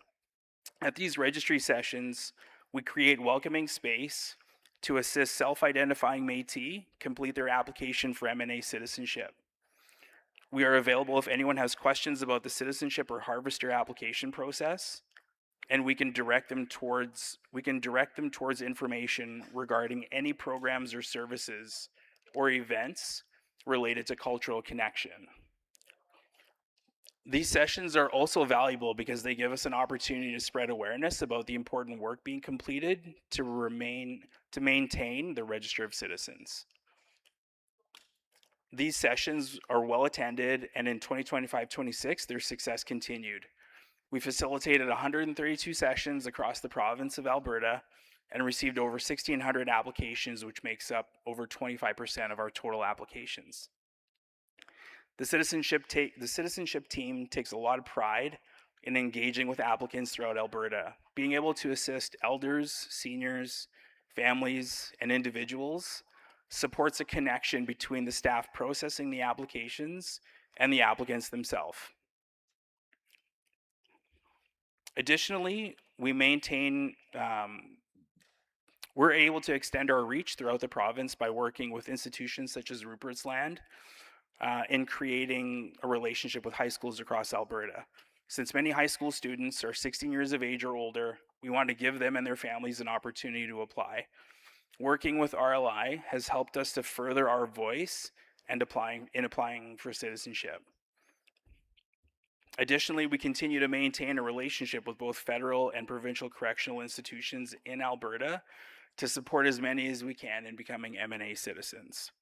At these registry sessions, we create welcoming space to assist self-identifying Métis complete their application for M&A citizenship. We are available if anyone has questions about the citizenship or harvester application process, and we can direct them towards information regarding any programs or services or events related to cultural connection. These sessions are also valuable because they give us an opportunity to spread awareness about the important work being completed to maintain the Register of Citizens. These sessions are well attended, and in 2025-26, their success continued. We facilitated 132 sessions across the province of Alberta and received over 1,600 applications, which makes up over 25% of our total applications. The citizenship team takes a lot of pride in engaging with applicants throughout Alberta. Being able to assist elders, seniors, families, and individuals supports a connection between the staff processing the applications and the applicants themselves. Additionally, we're able to extend our reach throughout the province by working with institutions such as Rupertsland in creating a relationship with high schools across Alberta. Since many high school students are 16 years of age or older, we want to give them and their families an opportunity to apply. Working with RLI has helped us to further our voice and applying for citizenship. Additionally, we continue to maintain a relationship with both federal and provincial correctional institutions in Alberta to support as many as we can in becoming M&A citizens.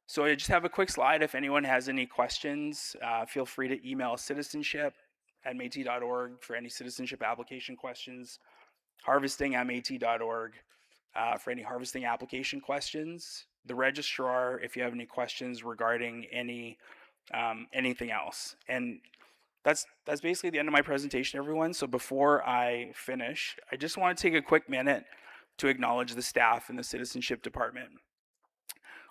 So I just have a quick slide. If anyone has any questions, feel free to email citizenship@métis.org for any citizenship application questions, harvesting@métis.org for any harvesting application questions, the registrar if you have any questions regarding anything else. And that's basically the end of my presentation, everyone. So before I finish, I just want to take a quick minute to acknowledge the staff in the Citizenship Department.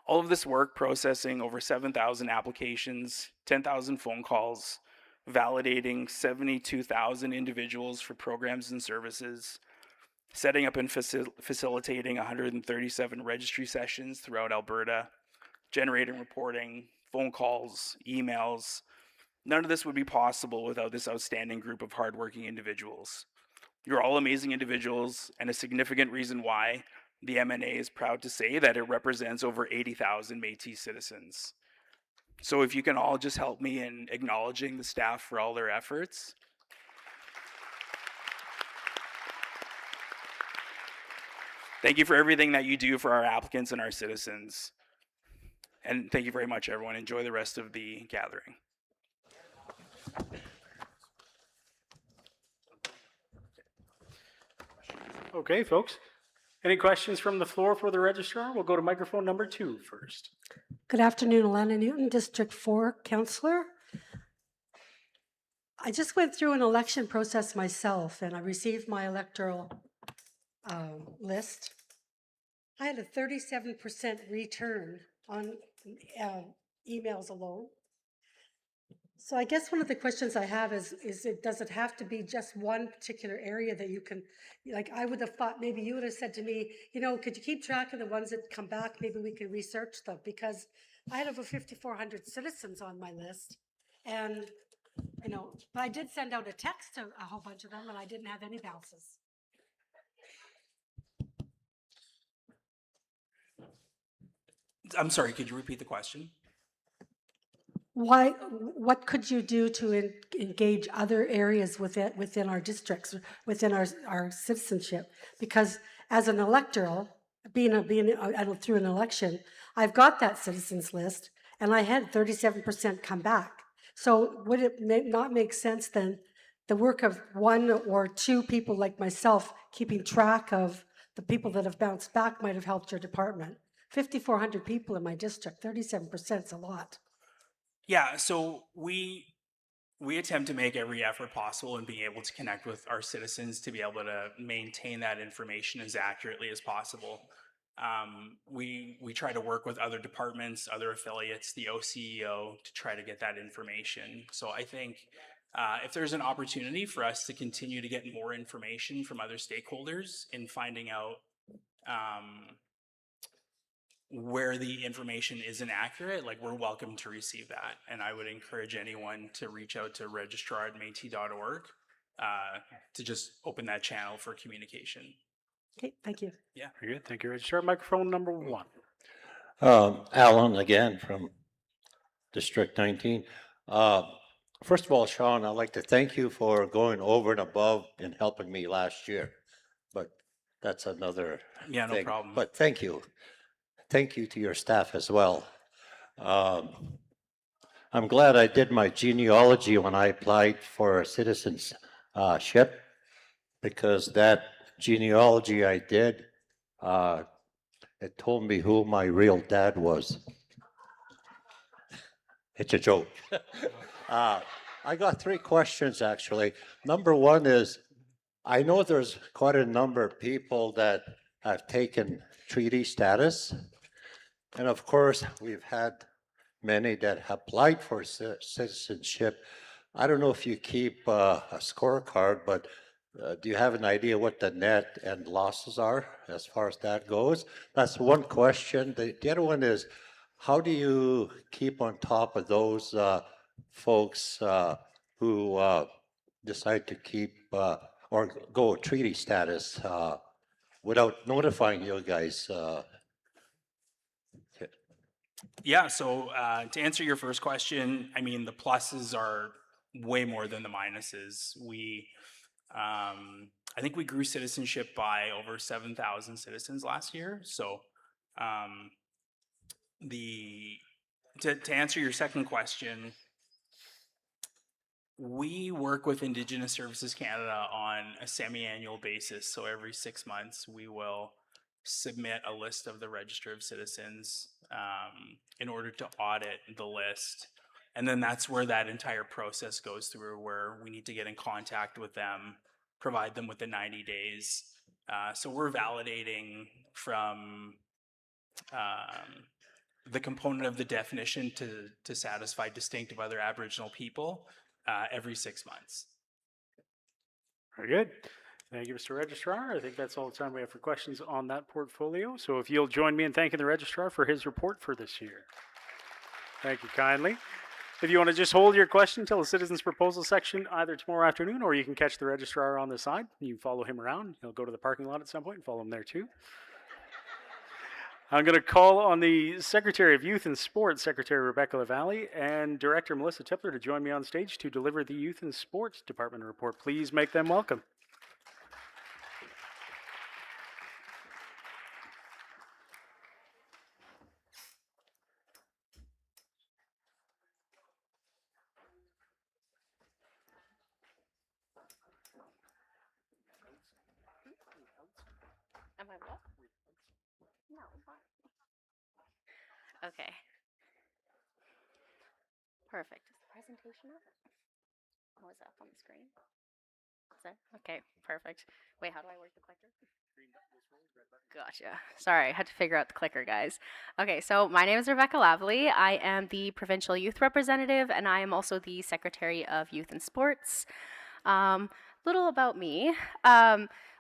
All of this work processing over 7,000 applications, 10,000 phone calls, validating 72,000 individuals for programs and services, setting up and facilitating 137 registry sessions throughout Alberta, generating reporting, phone calls, emails. None of this would be possible without this outstanding group of hardworking individuals. You're all amazing individuals, and a significant reason why the MNA is proud to say that it represents over 80,000 Métis citizens. So if you can all just help me in acknowledging the staff for all their efforts. Thank you for everything that you do for our applicants and our citizens. And thank you very much, everyone. Enjoy the rest of the gathering. Okay, folks. Any questions from the floor for the registrar? We'll go to microphone number 2 first. Good afternoon, Alana Newton, District 4 Councillor. I just went through an election process myself, and I received my electoral list. I had a 37% return on emails alone. So I guess one of the questions I have is does it have to be just one particular area that you can, like I would have thought maybe you would have said to me, you know, could you keep track of the ones that come back? Maybe we can research them, because I had over 5,400 citizens on my list. And, you know, but I did send out a text to a whole bunch of them and I didn't have any bounces. I'm sorry, could you repeat the question? What could you do to engage other areas within our districts, within our citizenship? Because as an electoral, through an election, I've got that citizens list, and I had 37% come back. So would it not make sense then, the work of one or two people like myself keeping track of the people that have bounced back might have helped your department? 5,400 people in my district, 37% is a lot. Yeah, so we attempt to make every effort possible in being able to connect with our citizens to be able to maintain that information as accurately as possible. We try to work with other departments, other affiliates, the OCEO, to try to get that information. So I think if there's an opportunity for us to continue to get more information from other stakeholders in finding out where the information isn't accurate, like we're welcome to receive that. And I would encourage anyone to reach out to registrar@metis.org to just open that channel for communication. Okay, thank you. Yeah. Very good. Thank you, Registrar. Microphone number 1. Alan again from District 19. First of all, Sean, I'd like to thank you for going over and above and helping me last year. But that's another Yeah, no thing. problem. But thank you. Thank you to your staff as well. I'm glad I did my genealogy when I applied for a citizenship, because that genealogy I did, it told me who my real dad was. It's a joke. I got 3 questions actually. Number 1 is, I know there's quite a number of people that have taken treaty status. And of course, we've had many that have applied for citizenship. I don't know if you keep a scorecard, but do you have an idea what the net and losses are as far as that goes? That's one question. The other one is, how do you keep on top of those folks who decide to keep or go treaty status without notifying you guys? Yeah, so to answer your first question, I mean, the pluses are way more than the minuses. I think we grew citizenship by over 7,000 citizens last year. So to answer your second question, we work with Indigenous Services Canada on a semi-annual basis. So every 6 months, we will submit a list of the Register of Citizens in order to audit the list. And then that's where that entire process goes through, where we need to get in contact with them, provide them with the 90 days. So we're validating from the component of the definition to satisfy distinctive other Aboriginal people every 6 months. Very good. Thank you, Mr. Registrar. I think that's all the time we have for questions on that portfolio. So if you'll join me in thanking the Registrar for his report for this year. Thank you kindly. If you want to just hold your question until the Citizens Proposal section either tomorrow afternoon, or you can catch the Registrar on the side. You can follow him around. He'll go to the parking lot at some point and follow him there too. I'm going to call on the Secretary of Youth and Sports, Secretary Rebecca LaValle, and Director Melissa Tipler to join me on stage to deliver the Youth and Sports Department report. Please make them welcome. Am I what? No. Okay. Perfect. Is the presentation up? Oh, is it up on the screen? Is there? Okay, perfect. Wait, how do I work the clicker? Gotcha. Sorry, I had to figure out the clicker, guys. Okay, so my name is Rebecca Lavely. I am the provincial youth representative, and I am also the secretary of youth and sports. Little about me.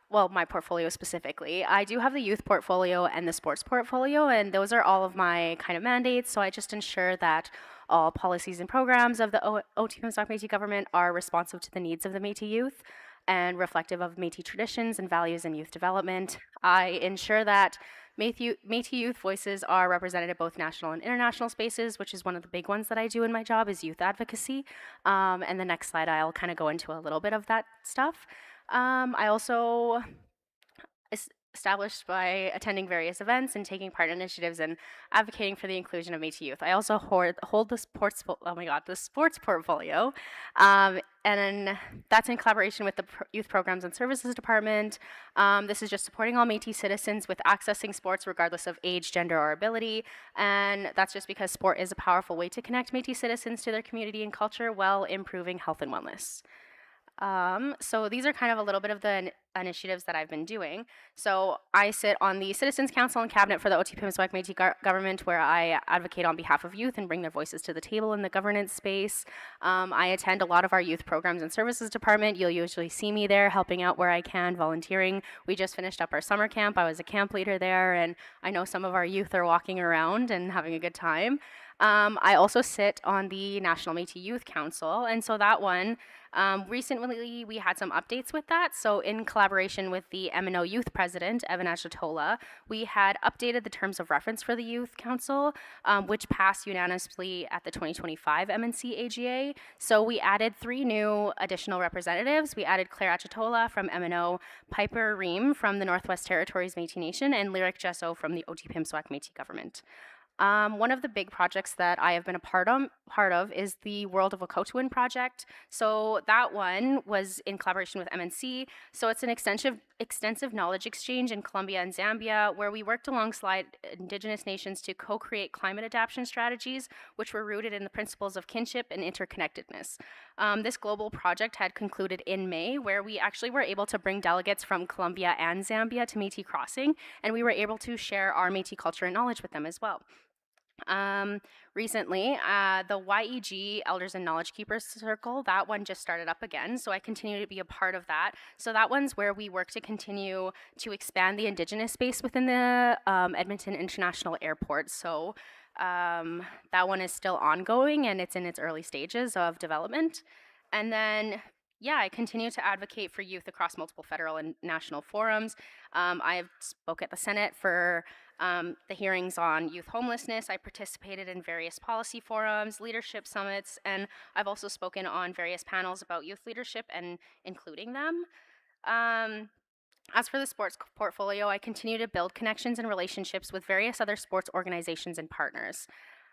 Well, my portfolio specifically. I do have the youth portfolio and the sports portfolio, and those are all of my kind of mandates. So I just ensure that all policies and programs of the Otipemisiwak Métis Government are responsive to the needs of the Métis youth and reflective of Métis traditions and values in youth development. I ensure that Métis youth voices are represented at both national and international spaces, which is one of the big ones that I do in my job is youth advocacy. And the next slide, I'll kind of go into a little bit of that stuff. I also established by attending various events and taking part in initiatives and advocating for the inclusion of Métis youth. I also hold the sports portfolio, and that's in collaboration with the Youth Programs and Services Department. This is just supporting all Métis citizens with accessing sports regardless of age, gender, or ability, and that's just because sport is a powerful way to connect Métis citizens to their community and culture while improving health and wellness. So these are kind of a little bit of the initiatives that I've been doing. So I sit on the Citizens Council and Cabinet for the Otipemisiwak Métis Government, where I advocate on behalf of youth and bring their voices to the table in the governance space. I attend a lot of our Youth Programs and Services Department. You'll usually see me there helping out where I can, volunteering. We just finished up our summer camp. I was a camp leader there, and I know some of our youth are walking around and having a good time. I also sit on the National Métis Youth Council, and so that one, recently we had some updates with that. So in collaboration with the M&O Youth President, Evan Ashitola, we had updated the terms of reference for the Youth Council, which passed unanimously at the 2025 MNC AGA. So we added 3 new additional representatives. We added Claire Achitola from M&O, Piper Reeve from the Northwest Territories Métis Nation, and Lyric Jesso from the Otipemisiwak Métis Government. One of the big projects that I have been a part of is the World of Wekotowin project. So that one was in collaboration with MNC. So it's an extensive knowledge exchange in Colombia and Zambia, where we worked alongside Indigenous nations to co-create climate adaptation strategies, which were rooted in the principles of kinship and interconnectedness. This global project had concluded in May, where we actually were able to bring delegates from Colombia and Zambia to Métis Crossing, and we were able to share our Métis culture and knowledge with them as well. Recently, the YEG Elders and Knowledge Keepers Circle, that one just started up again, so I continue to be a part of that. So that one's where we work to continue to expand the Indigenous space within the Edmonton International Airport. So that one is still ongoing, and it's in its early stages of development. And then I continue to advocate for youth across multiple federal and national forums. I have spoke at the Senate for the hearings on youth homelessness. I participated in various policy forums, leadership summits, and I've also spoken on various panels about youth leadership and including them. As for the sports portfolio, I continue to build connections and relationships with various other sports organizations and partners.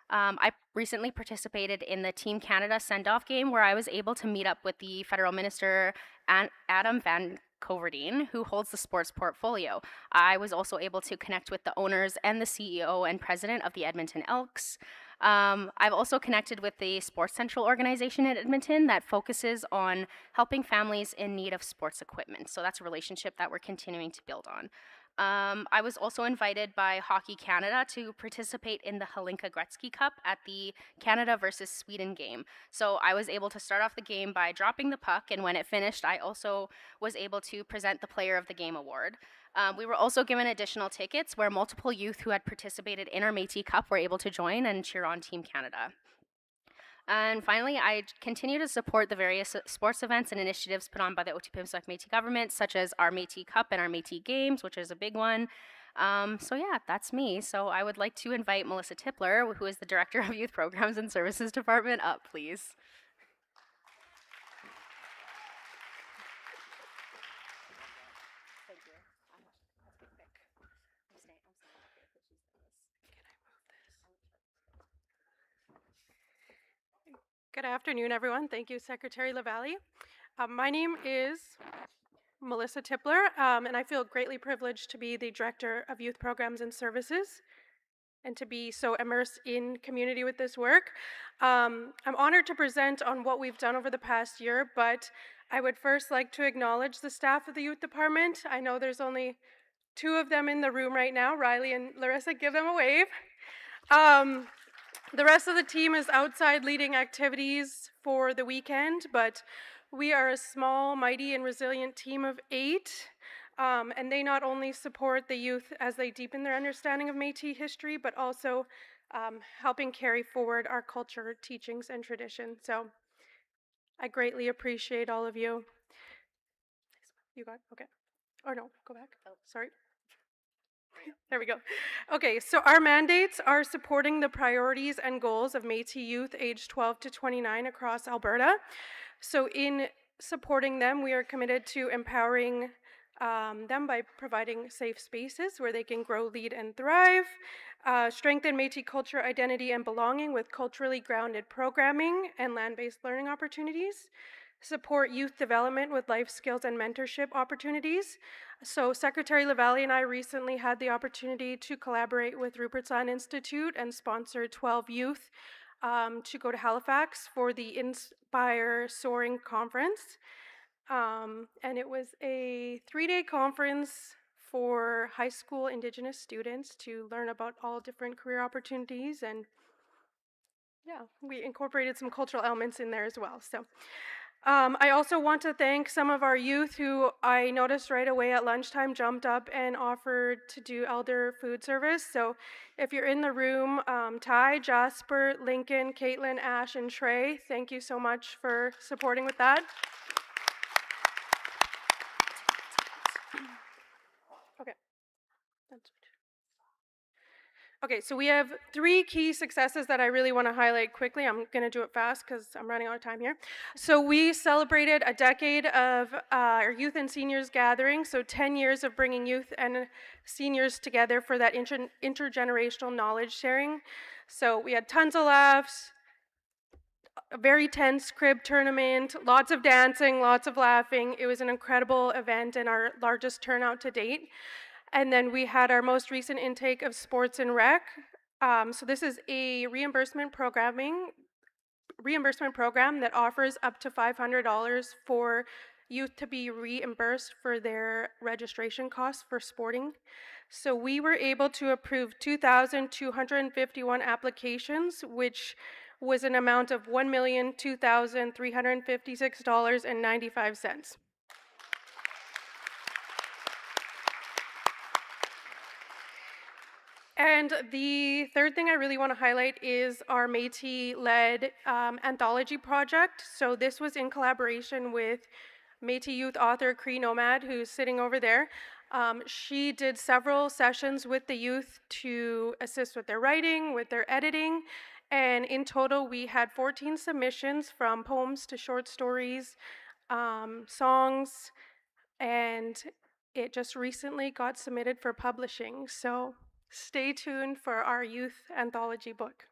I recently participated in the Team Canada send-off game, where I was able to meet up with the Federal Minister, Adam Van Coverdeen, who holds the sports portfolio. I was also able to connect with the owners and the CEO and president of the Edmonton Elks. I've also connected with the Sports Central organization in Edmonton that focuses on helping families in need of sports equipment. So that's a relationship that we're continuing to build on. I was also invited by Hockey Canada to participate in the Hlinka Gretzky Cup at the Canada versus Sweden game. So I was able to start off the game by dropping the puck, and when it finished, I also was able to present the Player of the Game award. We were also given additional tickets where multiple youth who had participated in our Métis Cup were able to join and cheer on Team Canada. And finally, I continue to support the various sports events and initiatives put on by the Otipemisiwak Métis Government, such as our Métis Cup and our Métis Games, which is a big one. So that's me. So I would like to invite Melissa Tippler, who is the Director of Youth Programs and Services Department, up, please. Good afternoon, everyone. Thank you, Secretary LaValle. My name is Melissa Tippler, and I feel greatly privileged to be the Director of Youth Programs and Services and to be so immersed in community with this work. I'm honored to present on what we've done over the past year, but I would first like to acknowledge the staff of the Youth Department. I know there's only 2 of them in the room right now, Riley and Larissa. Give them a wave. The rest of the team is outside leading activities for the weekend, but we are a small, mighty, and resilient team of 8, and they not only support the youth as they deepen their understanding of Métis history, but also helping carry forward our culture, teachings, and traditions. So I greatly appreciate all of you. You got, okay. Or no, go back. Oh, sorry. There we go. Okay, so our mandates are supporting the priorities and goals of Métis youth aged 12 to 29 across Alberta. So in supporting them, we are committed to empowering them by providing safe spaces where they can grow, lead, and thrive, strengthen Métis culture, identity, and belonging with culturally grounded programming and land-based learning opportunities, support youth development with life skills and mentorship opportunities. So Secretary LaValle and I recently had the opportunity to collaborate with Rupertsland Institute and sponsor 12 youth to go to Halifax for the Inspire Soaring Conference. And it was a 3-day conference for high school Indigenous students to learn about all different career opportunities, and yeah, we incorporated some cultural elements in there as well. So I also want to thank some of our youth who I noticed right away at lunchtime jumped up and offered to do elder food service. So if you're in the room, Ty, Jasper, Lincoln, Caitlin, Ash, and Trey, thank you so much for supporting with that. Okay. Okay, so we have 3 key successes that I really want to highlight quickly. I'm going to do it fast because I'm running out of time here. So we celebrated a decade of our youth and seniors gathering, so 10 years of bringing youth and seniors together for that intergenerational knowledge sharing. So we had tons of laughs, a very tense crib tournament, lots of dancing, lots of laughing. It was an incredible event and our largest turnout to date. And then we had our most recent intake of sports and rec. So this is a reimbursement program that offers up to $500 for youth to be reimbursed for their registration costs for sporting. So we were able to approve 2,251 applications, which was an amount of $1,02,356.95. And the third thing I really want to highlight is our Métis-led anthology project. So this was in collaboration with Métis youth author Cree Nomad, who's sitting over there. She did several sessions with the youth to assist with their writing, with their editing, and in total we had 14 submissions from poems to short stories, songs, and it just recently got submitted for publishing. So stay tuned for our youth anthology book.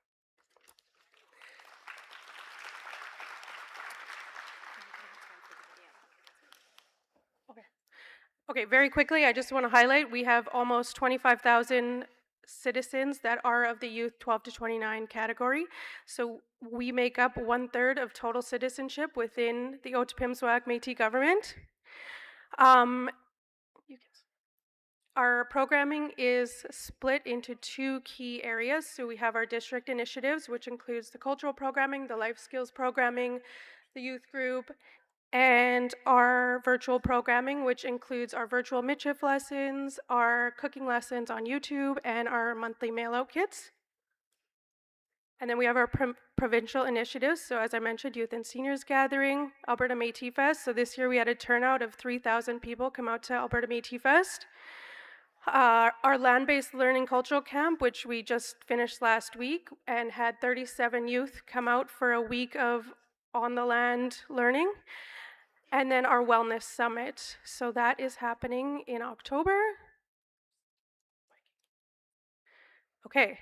Okay, very quickly, I just want to highlight, we have almost 25,000 citizens that are of the youth 12 to 29 category. So we make up 1/3 of total citizenship within the Otipemisiwak Métis Government. Our programming is split into 2 key areas. So we have our district initiatives, which includes the cultural programming, the life skills programming, the youth group, and our virtual programming, which includes our virtual midship lessons, our cooking lessons on YouTube, and our monthly mail-out kits. And then we have our provincial initiatives. So as I mentioned, Youth and Seniors Gathering, Alberta Métis Fest. So this year we had a turnout of 3,000 people come out to Alberta Métis Fest. Our land-based learning cultural camp, which we just finished last week and had 37 youth come out for a week of on-the-land learning. And then our wellness summit. So that is happening in October. Okay,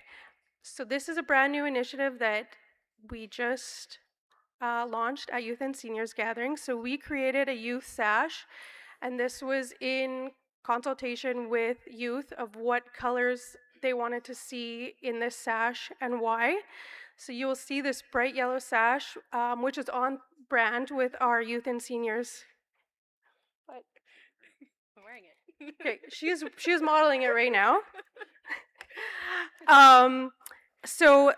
so this is a brand new initiative that we just launched at Youth and Seniors Gathering. So we created a youth sash, and this was in consultation with youth of what colors they wanted to see in this sash and why. So you will see this bright yellow sash, which is on brand with our youth and seniors. But I'm wearing it. okay, she is modeling it right now. So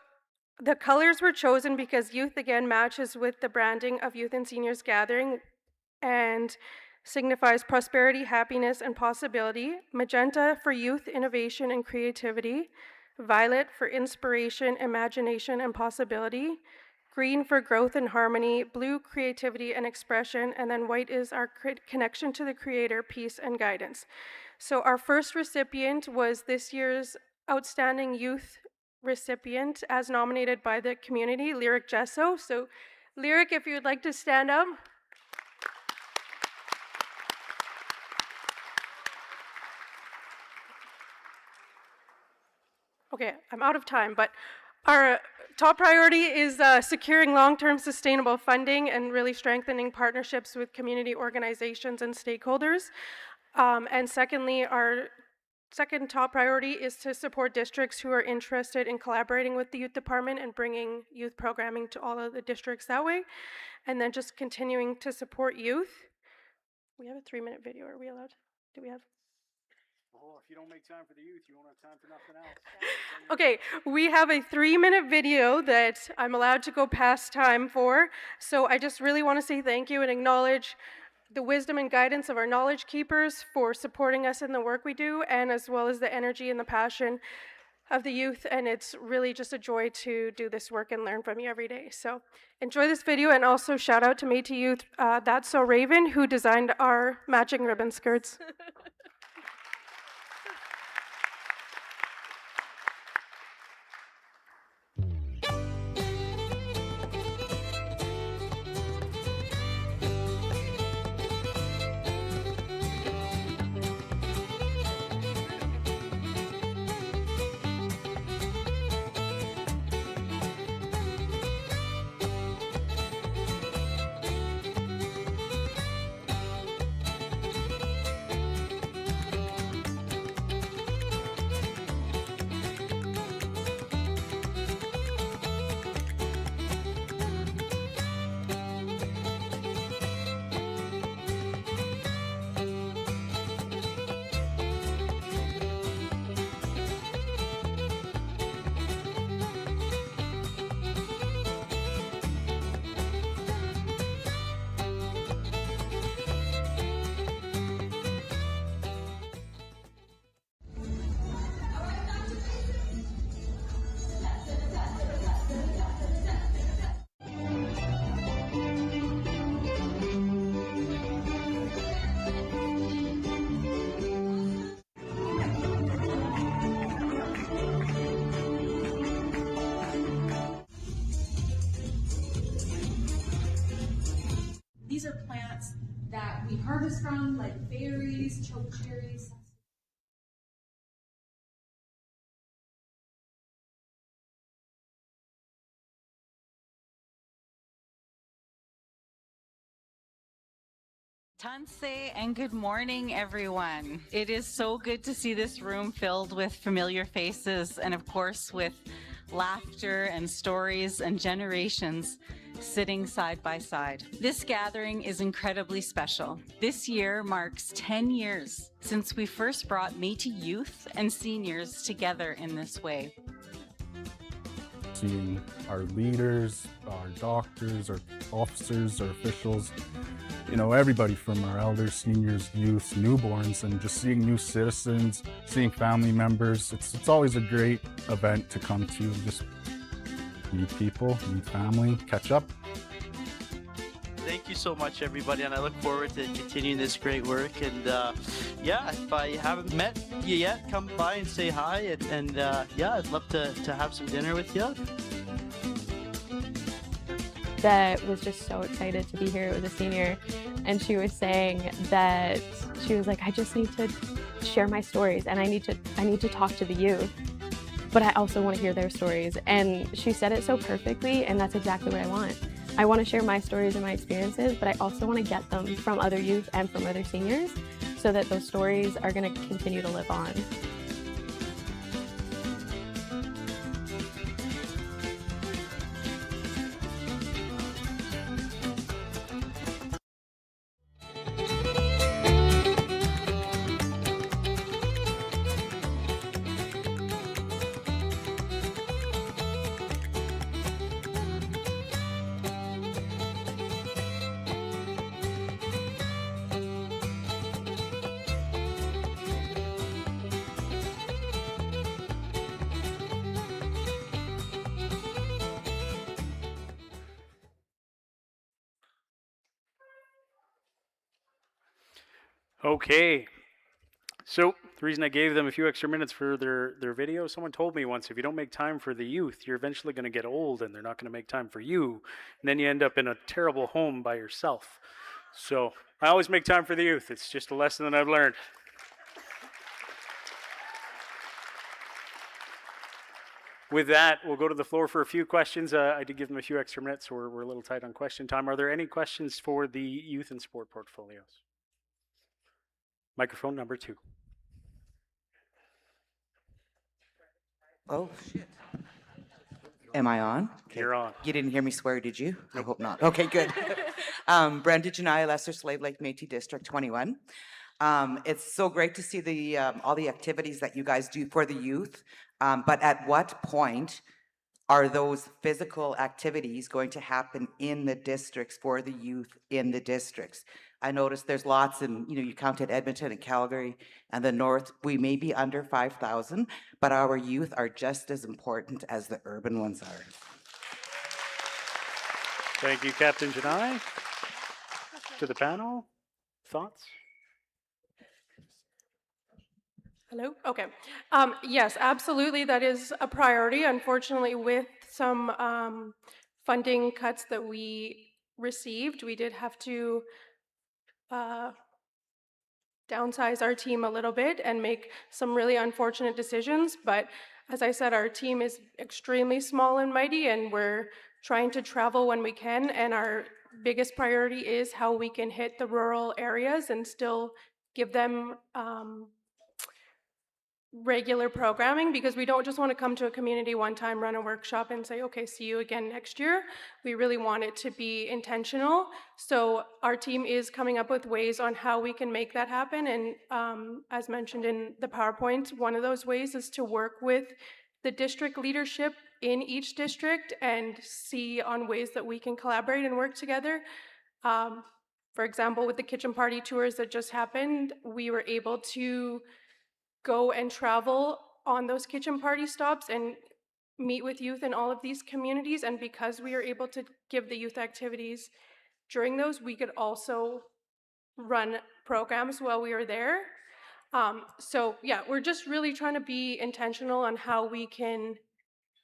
the colors were chosen because youth again matches with the branding of Youth and Seniors Gathering and signifies prosperity, happiness, and possibility. Magenta for youth, innovation, and creativity. Violet for inspiration, imagination, and possibility. Green for growth and harmony. Blue, creativity and expression. And then white is our connection to the Creator, peace, and guidance. So our first recipient was this year's Outstanding Youth recipient as nominated by the community, Lyric Gesso. So Lyric, if you would like to stand up. Okay, I'm out of time, but our top priority is securing long-term sustainable funding and really strengthening partnerships with community organizations and stakeholders. And secondly, our second top priority is to support districts who are interested in collaborating with the youth department and bringing youth programming to all of the districts that way. And then just continuing to support youth. We have a 3-minute video. Are we allowed? Do we have? Oh, if you don't make time for the youth, you won't have time for nothing else. Okay, we have a 3-minute video that I'm allowed to go past time for. So I just really want to say thank you and acknowledge the wisdom and guidance of our knowledge keepers for supporting us in the work we do, and as well as the energy and the passion of the youth. And it's really just a joy to do this work and learn from you every day. So enjoy this video, and also shout out to Métis Youth, That's So Raven, who designed our matching ribbon skirts. These are plants that we harvest from, like berries, chokecherries. Tanse and good morning, everyone. It is so good to see this room filled with familiar faces and, of course, with laughter and stories and generations sitting side by side. This gathering is incredibly special. This year marks 10 years since we first brought Métis youth and seniors together in this way. Seeing our leaders, our doctors, our officers, our officials, you know, everybody from our elders, seniors, youth, newborns, and just seeing new citizens, seeing family members. It's always a great event to come to and just meet people, meet family, catch up. Thank you so much, everybody, and I look forward to continuing this great work. And yeah, if I haven't met you yet, come by and say hi. And yeah, I'd love to have some dinner with you. That was just so excited to be here with a senior, and she was saying that she was like, I just need to share my stories, and I need to talk to the youth, but I also want to hear their stories. And she said it so perfectly, and that's exactly what I want. I want to share my stories and my experiences, but I also want to get them from other youth and from other seniors so that those stories are going to continue to live on. Okay. So the reason I gave them a few extra minutes for their video, someone told me once, if you don't make time for the youth, you're eventually going to get old and they're not going to make time for you. And then you end up in a terrible home by yourself. So I always make time for the youth. It's just a lesson that I've learned. With that, we'll go to the floor for a few questions. I did give them a few extra minutes, so we're a little tight on question time. Are there any questions for the youth and sport portfolios? Microphone number 2. Oh, shit. Am I on? You're on. You didn't hear me swear, did you? I hope not. Okay, good. Brenda Janai, Lesser Slave Lake Métis District 21. It's so great to see the all the activities that you guys do for the youth. But at what point are those physical activities going to happen in the districts for the youth in the districts? I noticed there's lots in, you counted Edmonton and Calgary and the north. We may be under 5,000, but our youth are just as important as the urban ones are. Thank you, Captain Janai. To the panel, thoughts? Hello? Okay. Yes, absolutely. That is a priority. Unfortunately, with some funding cuts that we received, we did have to downsize our team a little bit and make some really unfortunate decisions. But as I said, our team is extremely small and mighty, and we're trying to travel when we can. And our biggest priority is how we can hit the rural areas and still give them regular programming, because we don't just want to come to a community one time, run a workshop and say, okay, see you again next year. We really want it to be intentional. So our team is coming up with ways on how we can make that happen. And as mentioned in the PowerPoint, one of those ways is to work with the district leadership in each district and see on ways that we can collaborate and work together. For example, with the kitchen party tours that just happened, we were able to go and travel on those kitchen party stops and meet with youth in all of these communities. And because we are able to give the youth activities during those, we could also run programs while we are there. So yeah, we're just really trying to be intentional on how we can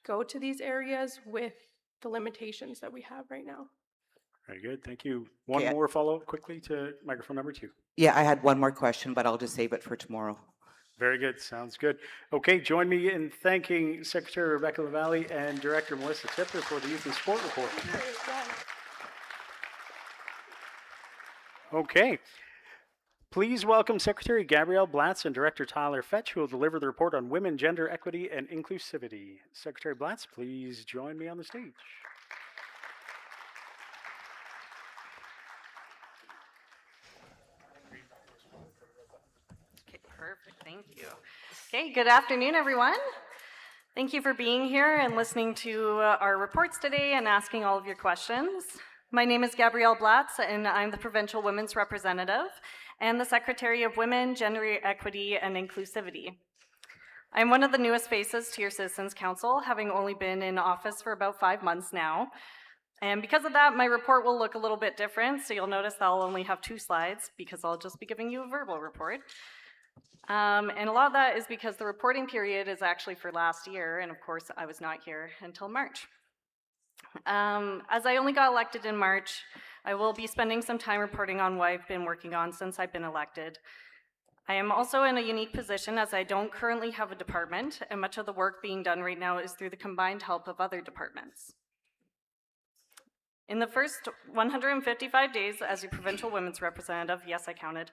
go to these areas with the limitations that we have right now. Very good, thank you. One Okay. more follow-up quickly to microphone number 2. Yeah, I had one more question, but I'll just save it for tomorrow. Very good, sounds good. Okay, join me in thanking Secretary Rebecca LaValle and Director Melissa Tippler for the Youth and Sport Report. Okay, please welcome Secretary Gabrielle Blatz and Director Tyler Fetch, who will deliver the report on women, gender equity, and inclusivity. Secretary Blatz, please join me on the stage. Perfect, thank you. Okay, good afternoon, everyone. Thank you for being here and listening to our reports today and asking all of your questions. My name is Gabrielle Blatz, and I'm the Provincial Women's Representative and the Secretary of Women, Gender Equity, and Inclusivity. I'm one of the newest faces to your Citizens Council, having only been in office for about 5 months now. And because of that, my report will look a little bit different, so you'll notice that I'll only have 2 slides because I'll just be giving you a verbal report. And a lot of that is because the reporting period is actually for last year, and of course I was not here until March. As I only got elected in March, I will be spending some time reporting on what I've been working on since I've been elected. I am also in a unique position as I don't currently have a department, and much of the work being done right now is through the combined help of other departments. In the first 155 days as your provincial women's representative, yes, I counted,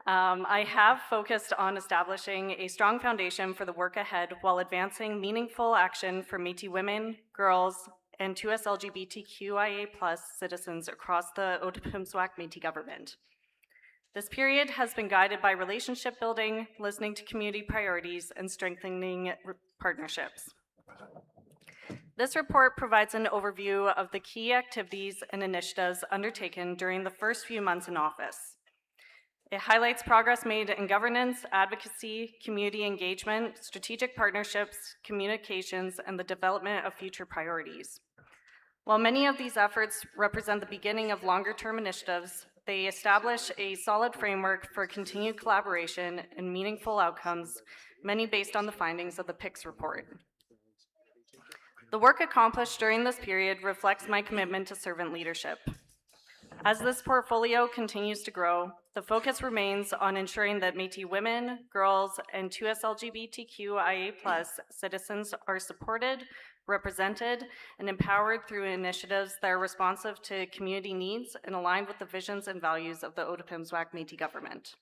I have focused on establishing a strong foundation for the work ahead while advancing meaningful action for Métis women, girls, and 2S LGBTQIA+ citizens across the Otipemisiwak Métis Government. This period has been guided by relationship building, listening to community priorities, and strengthening partnerships. This report provides an overview of the key activities and initiatives undertaken during the first few months in office. It highlights progress made in governance, advocacy, community engagement, strategic partnerships, communications, and the development of future priorities. While many of these efforts represent the beginning of longer-term initiatives, they establish a solid framework for continued collaboration and meaningful outcomes, many based on the findings of the PICS report. The work accomplished during this period reflects my commitment to servant leadership. As this portfolio continues to grow, the focus remains on ensuring that Métis women, girls, and 2S LGBTQIA+ citizens are supported, represented, and empowered through initiatives that are responsive to community needs and aligned with the visions and values of the Otipemisiwak Métis government.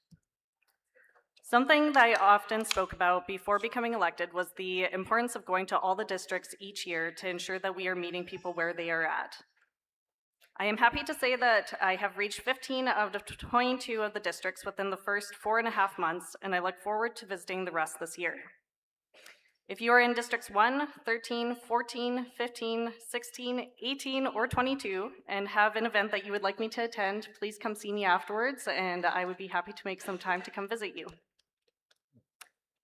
Something that I often spoke about before becoming elected was the importance of going to all the districts each year to ensure that we are meeting people where they are at. I am happy to say that I have reached 15 out of 22 of the districts within the first 4.5 months, and I look forward to visiting the rest this year. If you are in districts 1, 13, 14, 15, 16, 18, or 22 and have an event that you would like me to attend, please come see me afterwards, and I would be happy to make some time to come visit you.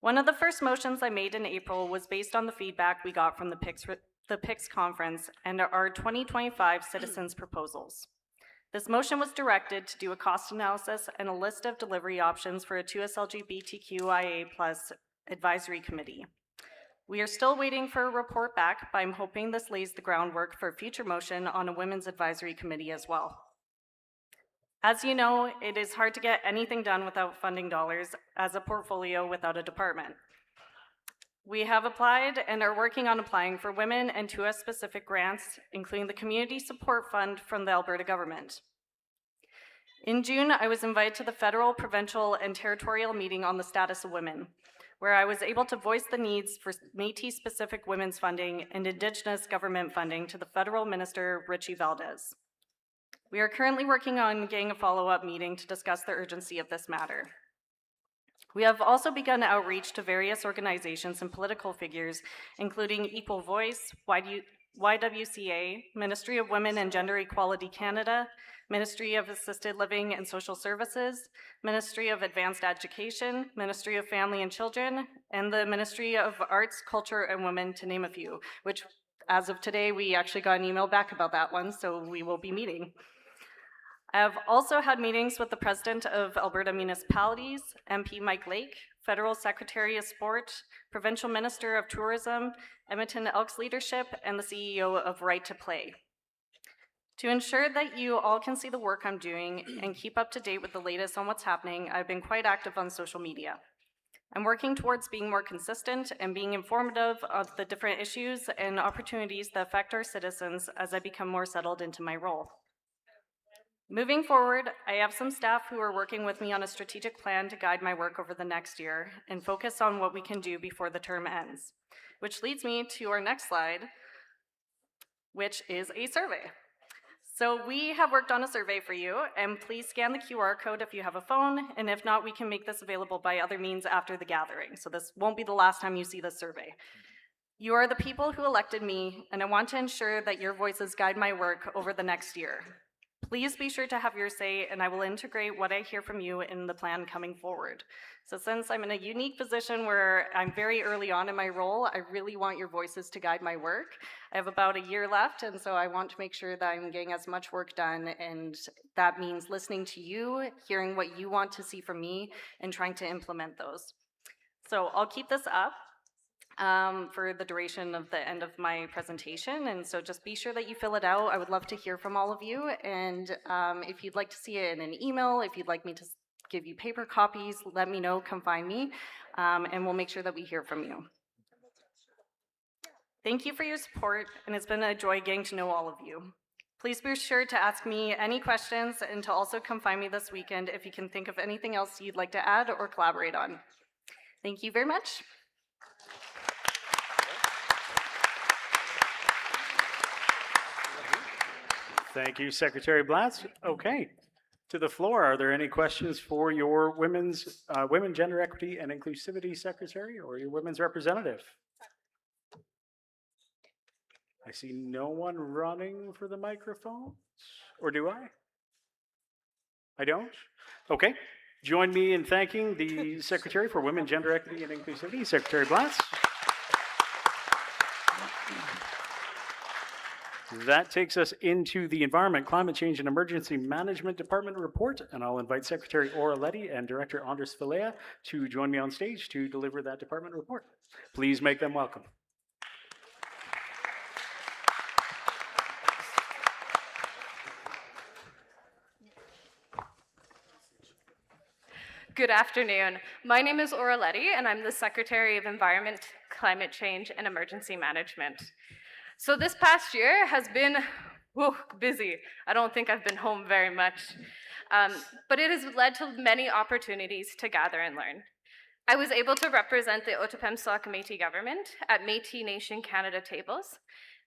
One of the first motions I made in April was based on the feedback we got from the PICS conference and our 2025 citizens proposals. This motion was directed to do a cost analysis and a list of delivery options for a 2S LGBTQIA+ advisory committee. We are still waiting for a report back, but I'm hoping this lays the groundwork for a future motion on a women's advisory committee as well. As you know, it is hard to get anything done without funding dollars as a portfolio without a department. We have applied and are working on applying for women and 2S specific grants, including the Community Support Fund from the Alberta government. In June, I was invited to the federal, provincial, and territorial meeting on the status of women, where I was able to voice the needs for Métis specific women's funding and Indigenous government funding to the federal minister, Richie Valdez. We are currently working on getting a follow-up meeting to discuss the urgency of this matter. We have also begun outreach to various organizations and political figures, including Equal Voice, YWCA, Ministry of Women and Gender Equality Canada, Ministry of Assisted Living and Social Services, Ministry of Advanced Education, Ministry of Family and Children, and the Ministry of Arts, Culture, and Women, to name a few, which as of today, we actually got an email back about that one, so we will be meeting. I have also had meetings with the President of Alberta Municipalities, MP Mike Lake, Federal Secretary of Sport, Provincial Minister of Tourism, Edmonton Elks Leadership, and the CEO of Right to Play. To ensure that you all can see the work I'm doing and keep up to date with the latest on what's happening, I've been quite active on social media. I'm working towards being more consistent and being informative of the different issues and opportunities that affect our citizens as I become more settled into my role. Moving forward, I have some staff who are working with me on a strategic plan to guide my work over the next year and focus on what we can do before the term ends, which leads me to our next slide, which is a survey. So we have worked on a survey for you, and please scan the QR code if you have a phone, and if not, we can make this available by other means after the gathering, so this won't be the last time you see this survey. You are the people who elected me, and I want to ensure that your voices guide my work over the next year. Please be sure to have your say, and I will integrate what I hear from you in the plan coming forward. So since I'm in a unique position where I'm very early on in my role, I really want your voices to guide my work. I have about a year left, and so I want to make sure that I'm getting as much work done, and that means listening to you, hearing what you want to see from me, and trying to implement those. So I'll keep this up for the duration of the end of my presentation, and so just be sure that you fill it out. I would love to hear from all of you, and if you'd like to see it in an email, if you'd like me to give you paper copies, let me know, come find me, and we'll make sure that we hear from you. Thank you for your support, and it's been a joy getting to know all of you. Please be sure to ask me any questions and to also come find me this weekend if you can think of anything else you'd like to add or collaborate on. Thank you very much. Thank you, Secretary Blatz. Okay, to the floor. Are there any questions for your Women, Gender Equity and Inclusivity Secretary or your Women's Representative? I see no one running for the microphone, or do I? I don't? Okay. Join me in thanking the Secretary for Women, Gender Equity and Inclusivity, Secretary Blatz. That takes us into the Environment, Climate Change and Emergency Management Department report, and I'll invite Secretary Letty and Director Andres Filea to join me on stage to deliver that department report. Please make them welcome. Good afternoon. My name is Letty, and I'm the Secretary of Environment, Climate Change, and Emergency Management. So this past year has been busy. I don't think I've been home very much, but it has led to many opportunities to gather and learn. I was able to represent the Otipemisiwak Métis Government at Métis Nation Canada tables.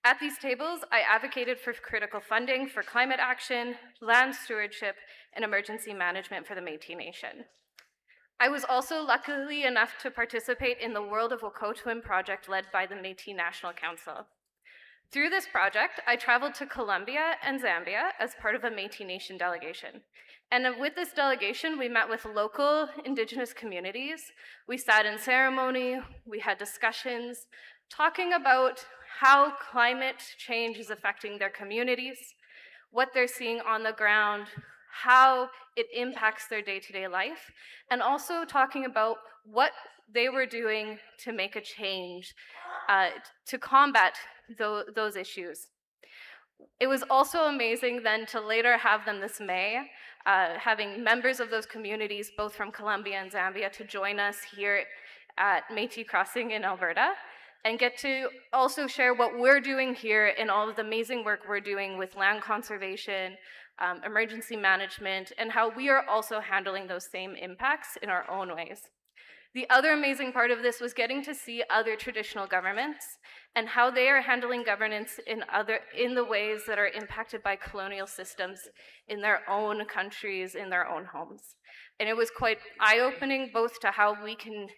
At these tables, I advocated for critical funding for climate action, land stewardship, and emergency management for the Métis Nation. I was also lucky enough to participate in the World of Wokotwin project led by the Métis National Council. Through this project, I traveled to Colombia and Zambia as part of a Métis Nation delegation. And with this delegation, we met with local Indigenous communities. We sat in ceremony, we had discussions, talking about how climate change is affecting their communities, what they're seeing on the ground, how it impacts their day-to-day life, and also talking about what they were doing to make a change to combat those issues. It was also amazing then to later have them this May, having members of those communities, both from Colombia and Zambia, to join us here at Métis Crossing in Alberta, and get to also share what we're doing here and all of the amazing work we're doing with land conservation, emergency management, and how we are also handling those same impacts in our own ways. The other amazing part of this was getting to see other traditional governments and how they are handling governance in the ways that are impacted by colonial systems in their own countries, in their own homes. And it was quite eye-opening both to how we can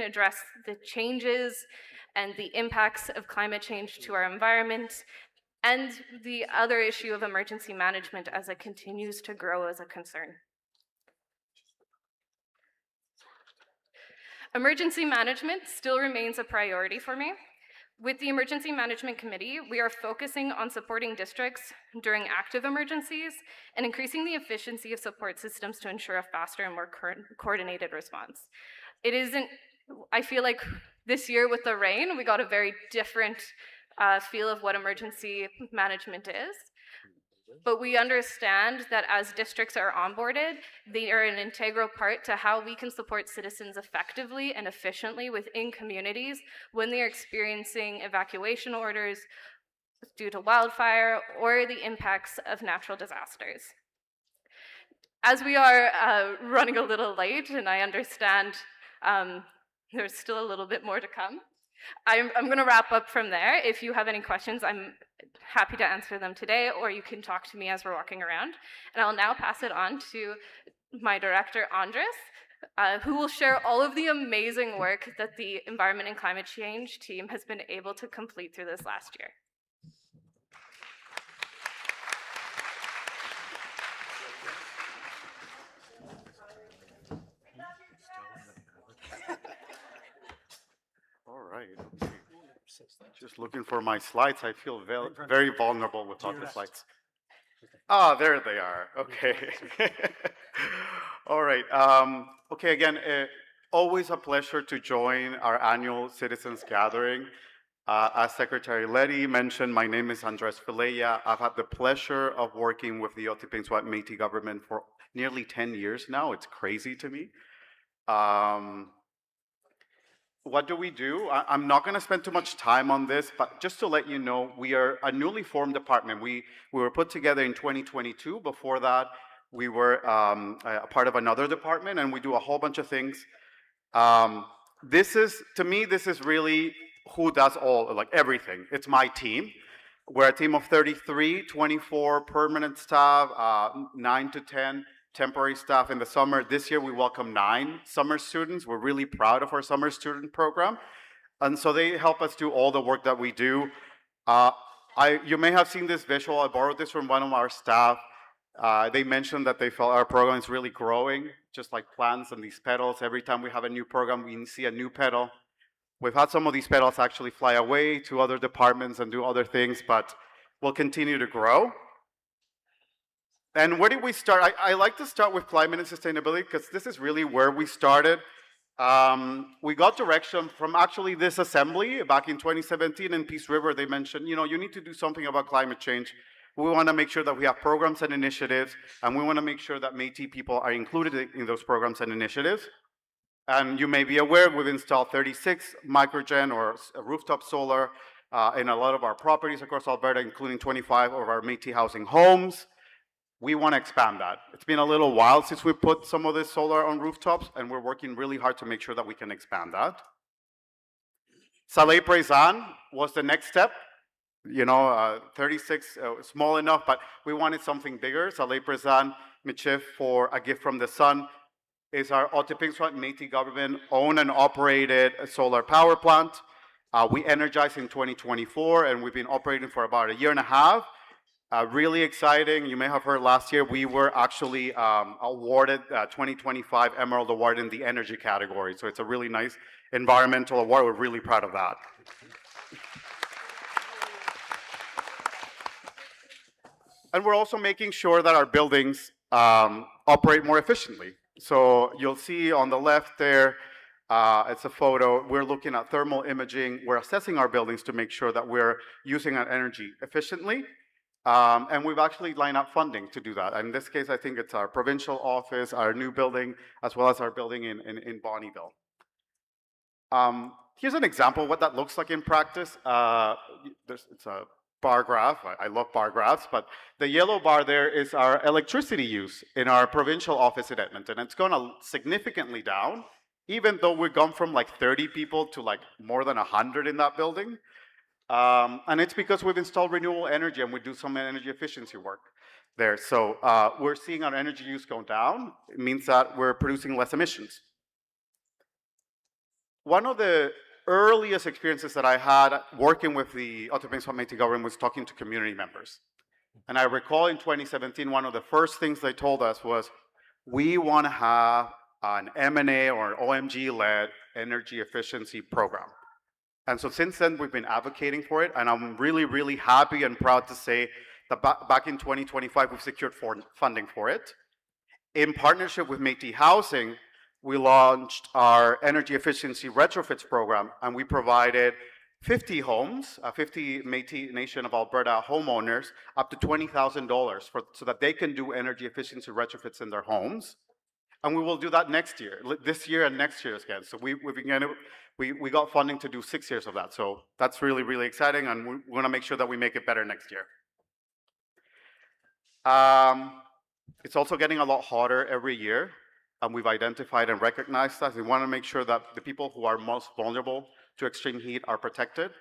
address the changes and the impacts of climate change to our environment, and the other issue of emergency management as it continues to grow as a concern. Emergency management still remains a priority for me. With the Emergency Management Committee, we are focusing on supporting districts during active emergencies and increasing the efficiency of support systems to ensure a faster and more coordinated response. I feel like this year with the rain, we got a very different feel of what emergency management is. But we understand that as districts are onboarded, they are an integral part to how we can support citizens effectively and efficiently within communities when they're experiencing evacuation orders due to wildfire or the impacts of natural disasters. As we are running a little late, and I understand there's still a little bit more to come, I'm going to wrap up from there. If you have any questions, I'm happy to answer them today, or you can talk to me as we're walking around. And I'll now pass it on to my director, Andres, who will share all of the amazing work that the Environment and Climate Change team has been able to complete through this last year. All right. Okay. Just looking for my slides. I feel very vulnerable without the slides. Ah, there they are. Okay. All right. Okay, again, always a pleasure to join our annual citizens gathering. As Secretary Letty mentioned, my name is Andres Filea. I've had the pleasure of working with the Otipemisiwak Métis Government for nearly 10 years now. It's crazy to me. What do we do? I'm not going to spend too much time on this, but just to let you know, we are a newly formed department. We were put together in 2022. Before that, we were a part of another department, and we do a whole bunch of things. To me, this is really who does everything. It's my team. We're a team of 33, 24 permanent staff, 9 to 10 temporary staff in the summer. This year we welcome 9 summer students. We're really proud of our summer student program. And so they help us do all the work that we do. You may have seen this visual. I borrowed this from one of our staff. They mentioned that they felt our program is really growing, just like plants and these petals. Every time we have a new program, we see a new petal. We've had some of these petals actually fly away to other departments and do other things, but will continue to grow. And where did we start? I like to start with climate and sustainability because this is really where we started. We got direction from actually this assembly back in 2017 in Peace River. They mentioned, you know, you need to do something about climate change. We want to make sure that we have programs and initiatives, and we want to make sure that Métis people are included in those programs and initiatives. And you may be aware, we've installed 36 microgen or rooftop solar in a lot of our properties across Alberta, including 25 of our Métis housing homes. We want to expand that. It's been a little while since we put some of this solar on rooftops, and we're working really hard to make sure that we can expand that. Salé Prezan was the next step. You know, 36, small enough, but we wanted something bigger. Salé Prezan, Michif for A Gift from the Sun, is our Otipemisiwak Métis Government owned and operated solar power plant. We energized in 2024, and we've been operating for about a year and a half. Really exciting. You may have heard last year we were actually awarded 2025 Emerald Award in the energy category. So it's a really nice environmental award. We're really proud of that. And we're also making sure that our buildings operate more efficiently. So you'll see on the left there, it's a photo. We're looking at thermal imaging. We're assessing our buildings to make sure that we're using our energy efficiently. And we've actually lined up funding to do that. In this case, I think it's our provincial office, our new building, as well as our building in Bonnyville. Here's an example of what that looks like in practice. It's a bar graph. I love bar graphs, but the yellow bar there is our electricity use in our provincial office in Edmonton. It's gone significantly down, even though we've gone from like 30 people to like more than 100 in that building. And it's because we've installed renewable energy and we do some energy efficiency work there. So we're seeing our energy use go down. It means that we're producing less emissions. One of the earliest experiences that I had working with the Otipemisiwak Métis Government was talking to community members. And I recall in 2017, one of the first things they told us was, we want to have an M&A or an OMG-led energy efficiency program. And so since then, we've been advocating for it, and I'm really, really happy and proud to say that back in 2025, we've secured funding for it. In partnership with Métis Housing, we launched our energy efficiency retrofits program, and we provided 50 homes, 50 Métis Nation of Alberta homeowners, up to $20,000 so that they can do energy efficiency retrofits in their homes. And we will do that next year, this year and next year again. So we got funding to do 6 years of that. So that's really, really exciting, and we want to make sure that we make it better next year. It's also getting a lot hotter every year. And we've identified and recognized that. We want to make sure that the people who are most vulnerable to extreme heat are protected.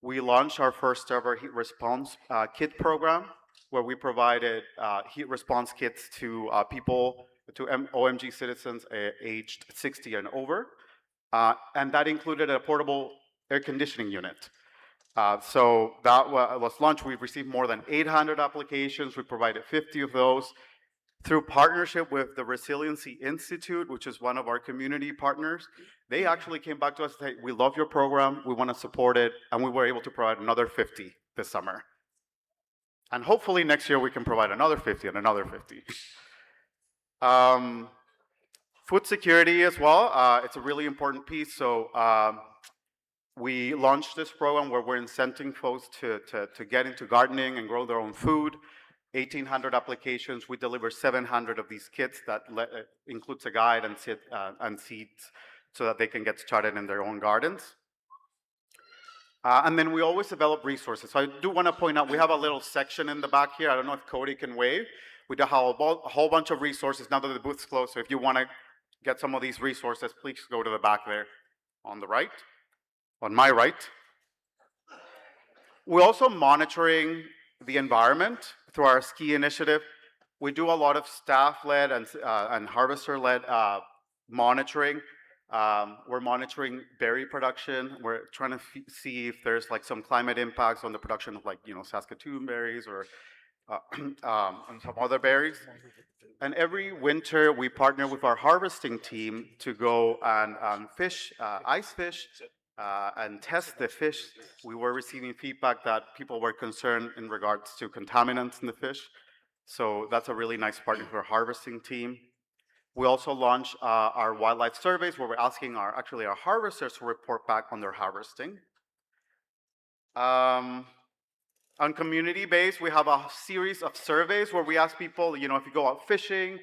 We launched our first ever heat response kit program, where we provided heat response kits to people, to OMG citizens aged 60 and over. And that included a portable air conditioning unit. So that was launched. We've received more than 800 applications. We provided 50 of those. Through partnership with the Resiliency Institute, which is one of our community partners, they actually came back to us and said, we love your program, we want to support it, and we were able to provide another 50 this summer. And hopefully next year we can provide another 50 and another 50. Food security as well, it's a really important piece. So we launched this program where we're incenting folks to get into gardening and grow their own food. 1,800 applications. We deliver 700 of these kits that includes a guide and seeds so that they can get started in their own gardens. And then we always develop resources. So I do want to point out, we have a little section in the back here. I don't know if Cody can wave. We do have a whole bunch of resources now that the booth's closed. So if you want to get some of these resources, please go to the back there on the right, on my right. We're also monitoring the environment through our ski initiative. We do a lot of staff-led and harvester-led monitoring. We're monitoring berry production. We're trying to see if there's like some climate impacts on the production of, like, you know, Saskatoon berries or and some other berries. And every winter we partner with our harvesting team to go and fish, ice fish, and test the fish, we were receiving feedback that people were concerned in regards to contaminants in the fish. So that's a really nice partner for our harvesting team. We also launched our wildlife surveys where we're asking our harvesters to report back on their harvesting. On community base, we have a series of surveys where we ask people, if you go out fishing,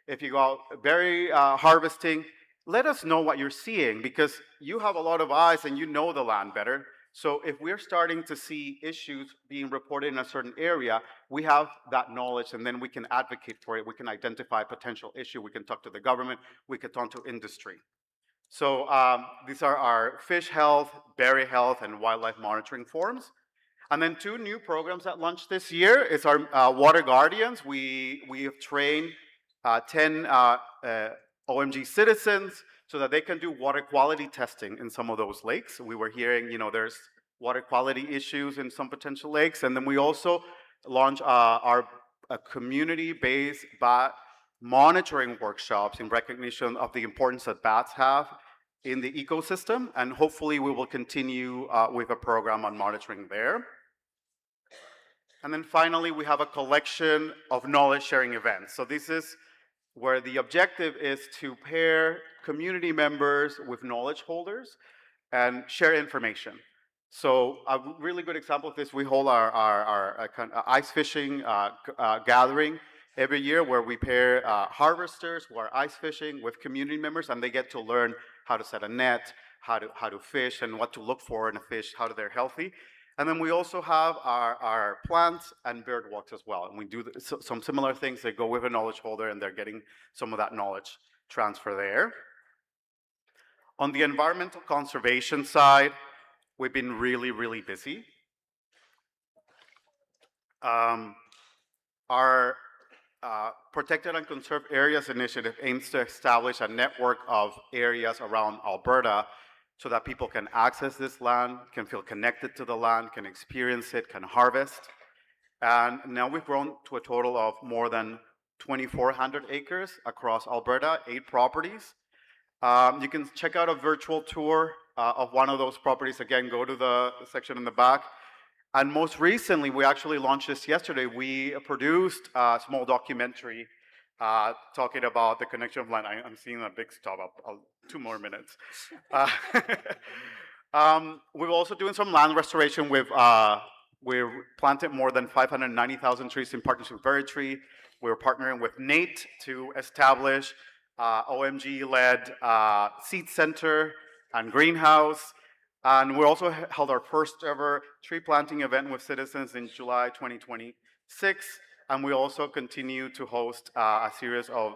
if you go out berry harvesting, let us know what you're seeing, because you have a lot of eyes and you know the land better. So if we're starting to see issues being reported in a certain area, we have that knowledge and then we can advocate for it. We can identify a potential issue. We can talk to the government. We can talk to industry. So these are our fish health, berry health, and wildlife monitoring forums. And then 2 new programs that launched this year is our Water Guardians. We have trained 10 OMG citizens so that they can do water quality testing in some of those lakes. We were hearing, there's water quality issues in some potential lakes. And then we also launched our community-based bat monitoring workshops in recognition of the importance that bats have in the ecosystem. And hopefully we will continue with a program on monitoring there. And then finally, we have a collection of knowledge sharing events. So this is where the objective is to pair community members with knowledge holders and share information. So a really good example of this, we hold our ice fishing gathering every year where we pair harvesters who are ice fishing with community members, and they get to learn how to set a net, how to fish, and what to look for in a fish, how they're healthy. And then we also have our plants and bird walks as well. And we do some similar things. They go with a knowledge holder and they're getting some of that knowledge transfer there. On the environmental conservation side, we've been really, really busy. Our Protected and Conserved Areas Initiative aims to establish a network of areas around Alberta so that people can access this land, can feel connected to the land, can experience it, can harvest. And now we've grown to a total of more than 2,400 acres across Alberta, 8 properties. You can check out a virtual tour of one of those properties. Again, go to the section in the back. And most recently, we actually launched this yesterday. We produced a small documentary talking about the connection of land. I'm seeing a big stop up. 2 more minutes. We're also doing some land restoration. We've planted more than 590,000 trees in partnership with Registry. We're partnering with NATE to establish OMG-led seed center and greenhouse. And we also held our first ever tree planting event with citizens in July 2026. And we also continue to host a series of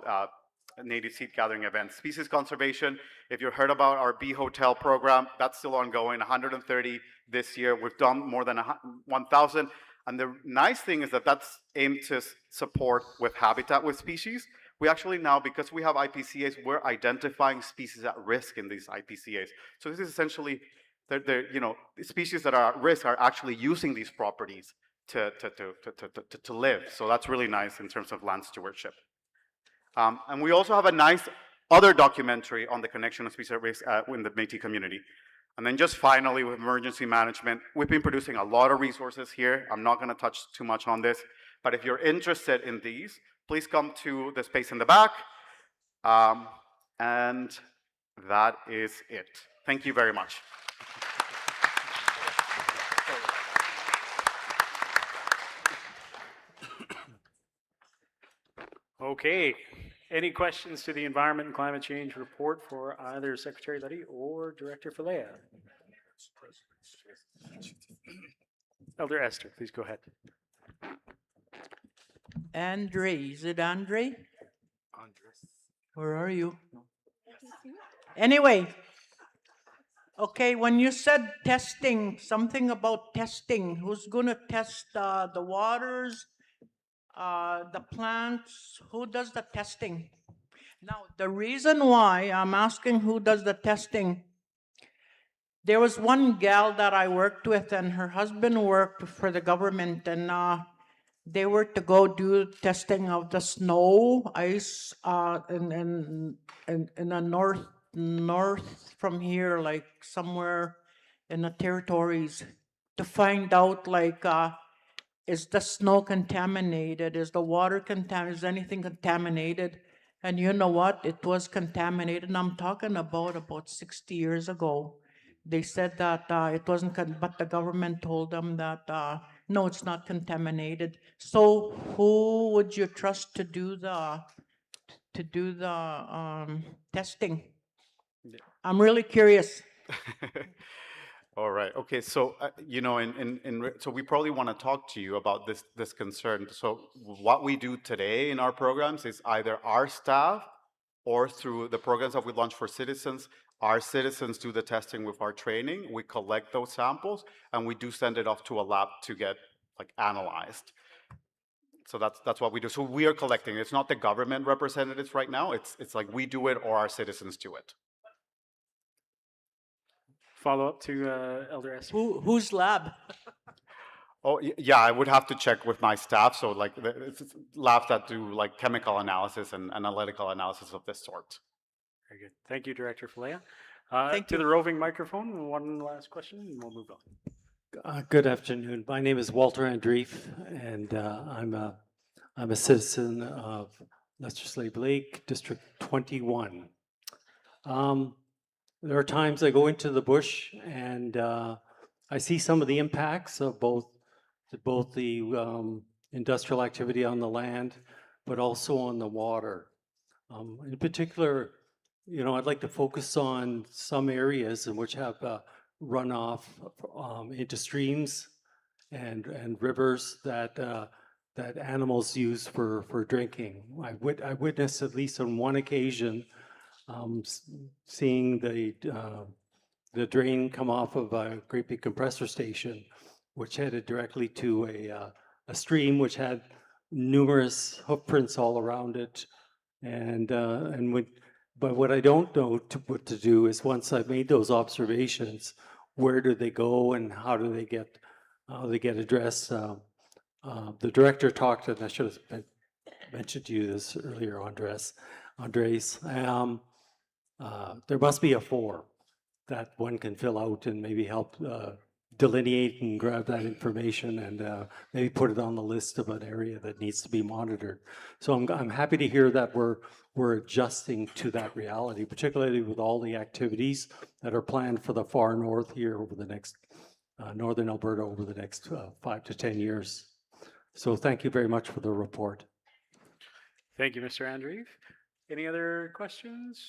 native seed gathering events. Species conservation, if you heard about our Bee Hotel program, that's still ongoing, 130 this year. We've done more than 1,000. And the nice thing is that that's aimed to support with habitat with species. We actually now, because we have IPCAs, we're identifying species at risk in these IPCAs. So this is essentially, species that are at risk are actually using these properties to live. So that's really nice in terms of land stewardship. And we also have a nice other documentary on the connection of species at risk in the Métis community. And then just finally, with emergency management, we've been producing a lot of resources here. I'm not going to touch too much on this, but if you're interested in these, please come to the space in the back. And that is it. Thank you very much. Okay. Any questions to the Environment and Climate Change report for either Secretary Letty or Director Falea? Elder Esther, please go ahead. Andre, is it Andre? Where are you? Anyway, okay, when you said testing, something about testing, who's going to test the waters, the plants, who does the testing? Now, the reason why I'm asking who does the testing, there was one gal that I worked with and her husband worked for the government, and they were to go do testing of the snow, ice in the north from here, like somewhere in the territories to find out, like, is the snow contaminated? Is the water contaminated? Is anything contaminated? And you know what? It was contaminated. And I'm talking about 60 years ago. They said that it wasn't, but the government told them that no, it's not contaminated. So who would you trust to do the testing? I'm really curious. All right. Okay. So, you know, so we probably want to talk to you about this concern. So, what we do today in our programs is either our staff or through the programs that we launch for citizens. Our citizens do the testing with our training. We collect those samples and we do send it off to a lab to get like analyzed. So that's what we do. So we are collecting. It's not the government representatives right now. It's like we do it or our citizens do it. Follow up to Elder Esther. Whose lab? Oh, yeah, I would have to check with my staff. So like it's labs that do like chemical analysis and analytical analysis of this sort. Very good. Thank you, Director Falea. Thank to you. the roving microphone, one last question and we'll move on. Good afternoon. My name is Walter Reeve, and I'm a citizen of Lesser Slave Lake, District 21. There are times I go into the bush and I see some of the impacts of both the industrial activity on the land, but also on the water. In particular, you know, I'd like to focus on some areas in which have runoff into streams and rivers that animals use for drinking. I witnessed at least on one occasion seeing the drain come off of a great big compressor station, which headed directly to a stream which had numerous hoof prints all around it, but what I don't know what to do is once I've made those observations, where do they go and how do they get addressed? The director talked, and I should have mentioned to you this earlier, Andres. There must be a form that one can fill out and maybe help delineate and grab that information and maybe put it on the list of an area that needs to be monitored. So I'm happy to hear that we're adjusting to that reality, particularly with all the activities that are planned for the far north here over the next northern Alberta over the next 5 to 10 years. So thank you very much for the report. Thank you, Mr. Reeve. Any other questions?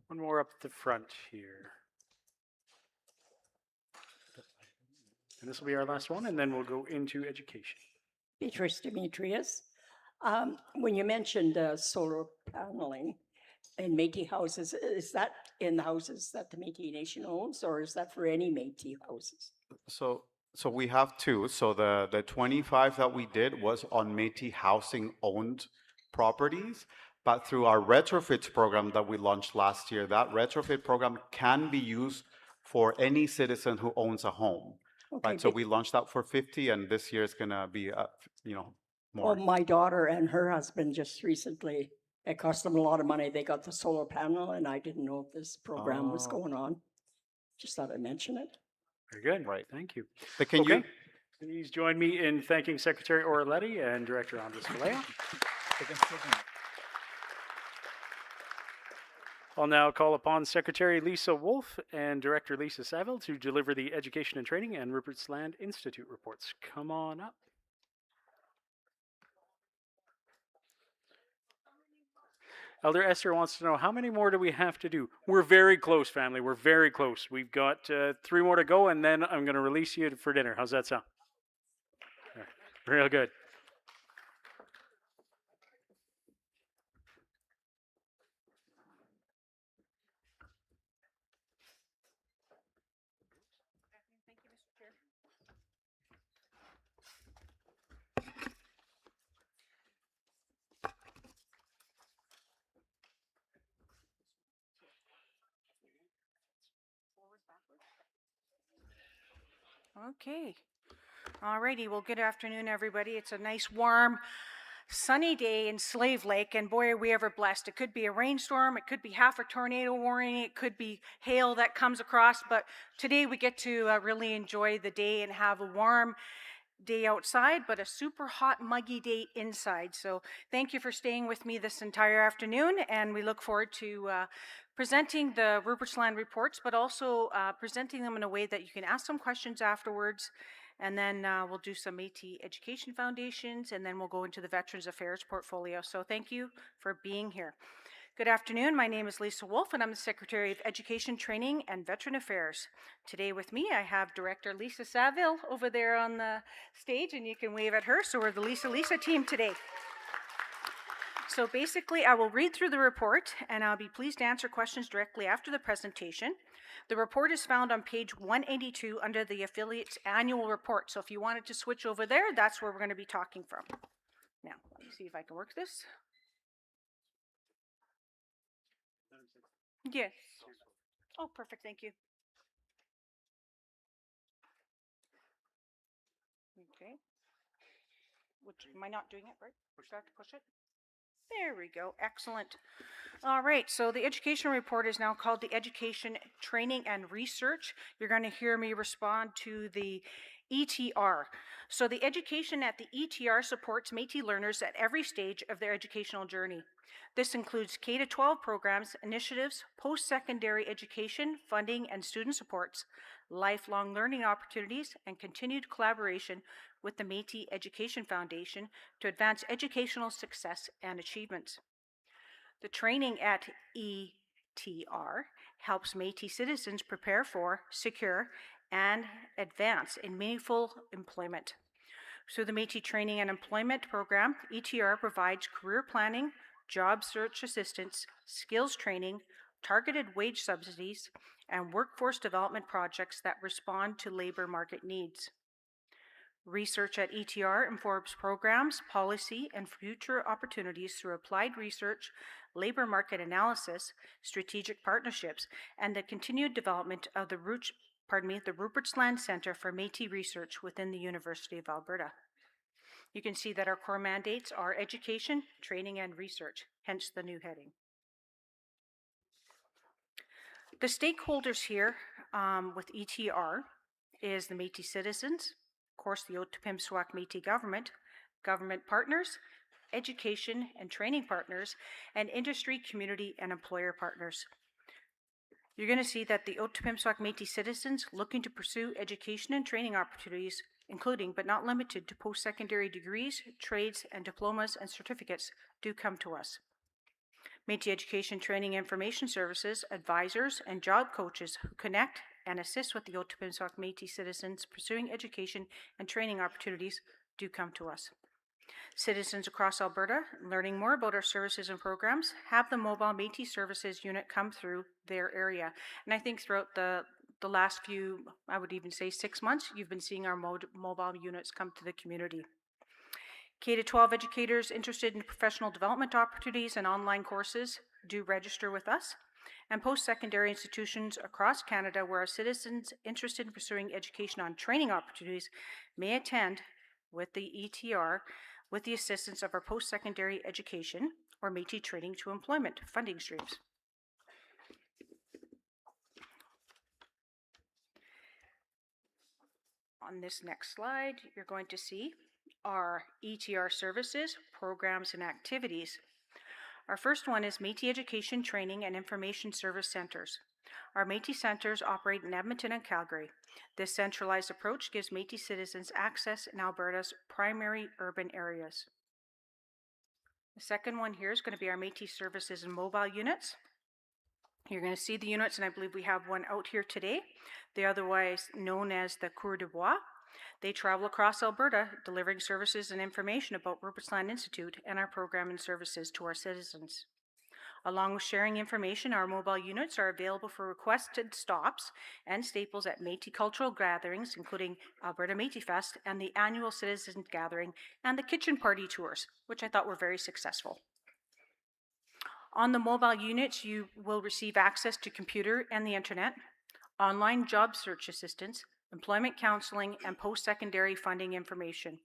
One more up the front here. And this will be our last one, and then we'll go into education. Beatrice Demetrius. When you mentioned solar paneling in Métis houses, is that in the houses that the Métis Nation owns, or is that for any Métis houses? So we have two. So the 25 that we did was on Métis housing owned properties, but through our retrofits program that we launched last year, that retrofit program can be used for any citizen who owns a home. Okay, right. So we launched that for 50, and this year is going to be, more. Well, my daughter and her husband just recently, it cost them a lot of money. They got the solar panel, and I didn't know if this program was going on. Just thought I'd mention it. Very good. Right. Thank you. But can you please join me in thanking Secretary Orletti and Director Andres Falea. I'll now call upon Secretary Lisa Wolfe and Director Lisa Saville to deliver the Education and Training and Rupertsland Institute reports. Come on up. Elder Esther wants to know, how many more do we have to do? We're very close, family. We're very close. We've got 3 more to go, and then I'm going to release you for dinner. How's that sound? Real good. Okay. All righty. Well, good afternoon, everybody. It's a nice, warm sunny day in Slave Lake, and boy, are we ever blessed. It could be a rainstorm, it could be half a tornado warning, it could be hail that comes across, but today we get to really enjoy the day and have a warm day outside, but a super hot, muggy day inside. So thank you for staying with me this entire afternoon, and we look forward to presenting the Rupertsland reports, but also presenting them in a way that you can ask some questions afterwards, and then we'll do some Métis Education Foundations, and then we'll go into the Veterans Affairs portfolio. So thank you for being here. Good afternoon. My name is Lisa Wolfe, and I'm the Secretary of Education, Training, and Veteran Affairs. Today with me, I have Director Lisa Saville over there on the stage, and you can wave at her. So we're the Lisa team today. So basically, I will read through the report, and I'll be pleased to answer questions directly after the presentation. The report is found on page 182 under the affiliate's annual report. So if you wanted to switch over there, that's where we're going to be talking from. Now, let me see if I can work this. Yes. Oh, perfect. Thank you. Okay. Am I not doing it right? Do I have to push it? There we go. Excellent. All right. So the education report is now called the Education, Training, and Research. You're going to hear me respond to the ETR. So the education at the ETR supports Métis learners at every stage of their educational journey. This includes K-12 programs, initiatives, post-secondary education, funding, and student supports, lifelong learning opportunities, and continued collaboration with the Métis Education Foundation to advance educational success and achievements. The training at ETR helps Métis citizens prepare for, secure, and advance in meaningful employment. Through the Métis Training and Employment Program, ETR provides career planning, job search assistance, skills training, targeted wage subsidies, and workforce development projects that respond to labor market needs. Research at ETR informs programs, policy, and future opportunities through applied research, labor market analysis, strategic partnerships, and the continued development of the Rupertsland Centre for Métis Research within the University of Alberta. You can see that our core mandates are education, training, and research, hence the new heading. The stakeholders here with ETR is the Métis citizens, of course the Otipemisiwak Métis Government, government partners, education and training partners, and industry, community, and employer partners. You're going to see that the Otipemisiwak Métis citizens looking to pursue education and training opportunities, including but not limited to post-secondary degrees, trades, and diplomas and certificates, do come to us. Métis Education, Training, Information Services, advisors, and job coaches who connect and assist with the Otipemisiwak Métis citizens pursuing education and training opportunities do come to us. Citizens across Alberta learning more about our services and programs have the Mobile Métis Services Unit come through their area. And I think throughout the last few, I would even say 6 months, you've been seeing our mobile units come to the community. K-12 educators interested in professional development opportunities and online courses do register with us. And post-secondary institutions across Canada where our citizens interested in pursuing education on training opportunities may attend with the ETR with the assistance of our post-secondary education or Métis Training to Employment funding streams. On this next slide, you're going to see our ETR services, programs, and activities. Our first one is Métis Education, Training, and Information Service Centres. Our Métis centres operate in Edmonton and Calgary. This centralized approach gives Métis citizens access in Alberta's primary urban areas. The second one here is going to be our Métis services and mobile units. You're going to see the units, and I believe we have one out here today. They're otherwise known as the Cours de Bois. They travel across Alberta, delivering services and information about Rupertsland Institute and our program and services to our citizens. Along with sharing information, our mobile units are available for requested stops and staples at Métis cultural gatherings, including Alberta Métis Fest and the annual Citizens Gathering and the kitchen party tours, which I thought were very successful. On the mobile units, you will receive access to computer and the internet, online job search assistance, employment counseling, and post-secondary funding information.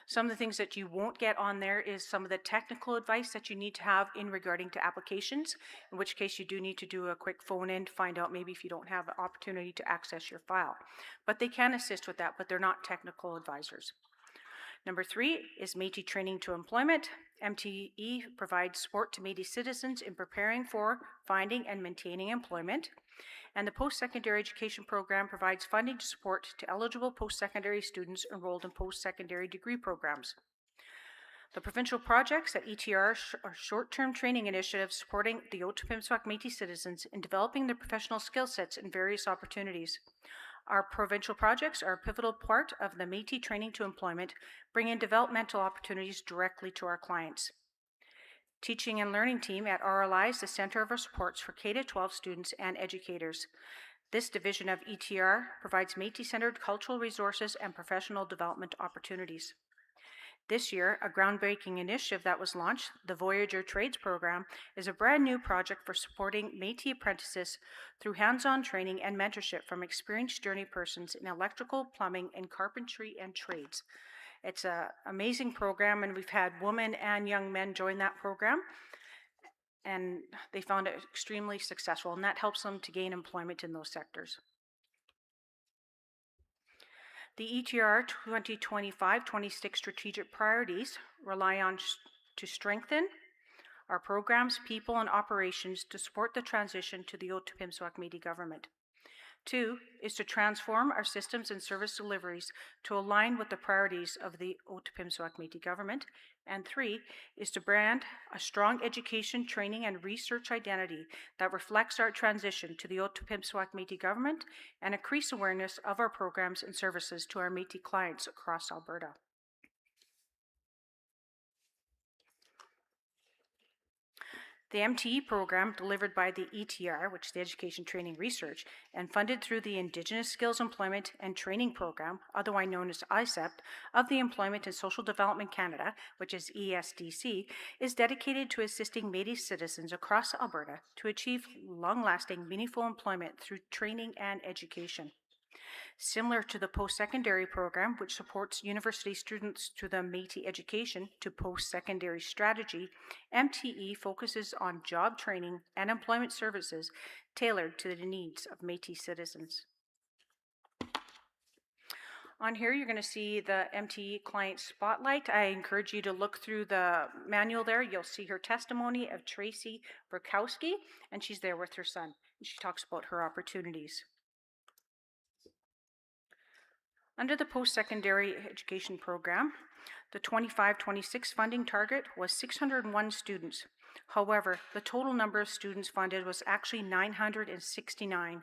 Some of the things that you won't get on there is some of the technical advice that you need to have in regarding to applications, in which case you do need to do a quick phone in to find out maybe if you don't have an opportunity to access your file. But they can assist with that, but they're not technical advisors. Number 3 is Métis Training to Employment. MTE provides support to Métis citizens in preparing for, finding, and maintaining employment. And the post-secondary education program provides funding to support to eligible post-secondary students enrolled in post-secondary degree programs. The provincial projects at ETR are short-term training initiatives supporting the Otipemisiwak Métis citizens in developing their professional skill sets in various opportunities. Our provincial projects are a pivotal part of the Métis Training to Employment, bringing developmental opportunities directly to our clients. Teaching and Learning Team at RLI is the center of our supports for K-12 students and educators. This division of ETR provides Métis-centered cultural resources and professional development opportunities. This year, a groundbreaking initiative that was launched, the Voyager Trades Program, is a brand new project for supporting Métis apprentices through hands-on training and mentorship from experienced journey persons in electrical, plumbing, and carpentry and trades. It's an amazing program, and we've had women and young men join that program, and they found it extremely successful, and that helps them to gain employment in those sectors. The ETR 2025-26 strategic priorities rely on to strengthen our programs, people, and operations to support the transition to the Otipemisiwak Métis government. 2 is to transform our systems and service deliveries to align with the priorities of the Otipemisiwak Métis government. And 3 is to brand a strong education, training, and research identity that reflects our transition to the Otipemisiwak Métis government and increase awareness of our programs and services to our Métis clients across Alberta. The MTE program, delivered by the ETR, which is the Education Training Research, and funded through the Indigenous Skills Employment and Training Program, otherwise known as ICEP, of the Employment and Social Development Canada, which is ESDC, is dedicated to assisting Métis citizens across Alberta to achieve long-lasting, meaningful employment through training and education. Similar to the post-secondary program, which supports university students through the Métis education to post-secondary strategy, MTE focuses on job training and employment services tailored to the needs of Métis citizens. On here, you're going to see the MTE client spotlight. I encourage you to look through the manual there. You'll see her testimony of Tracy Burkowski, and she's there with her son. And she talks about her opportunities. Under the post-secondary education program, the 25-26 funding target was 601 students. However, the total number of students funded was actually 969.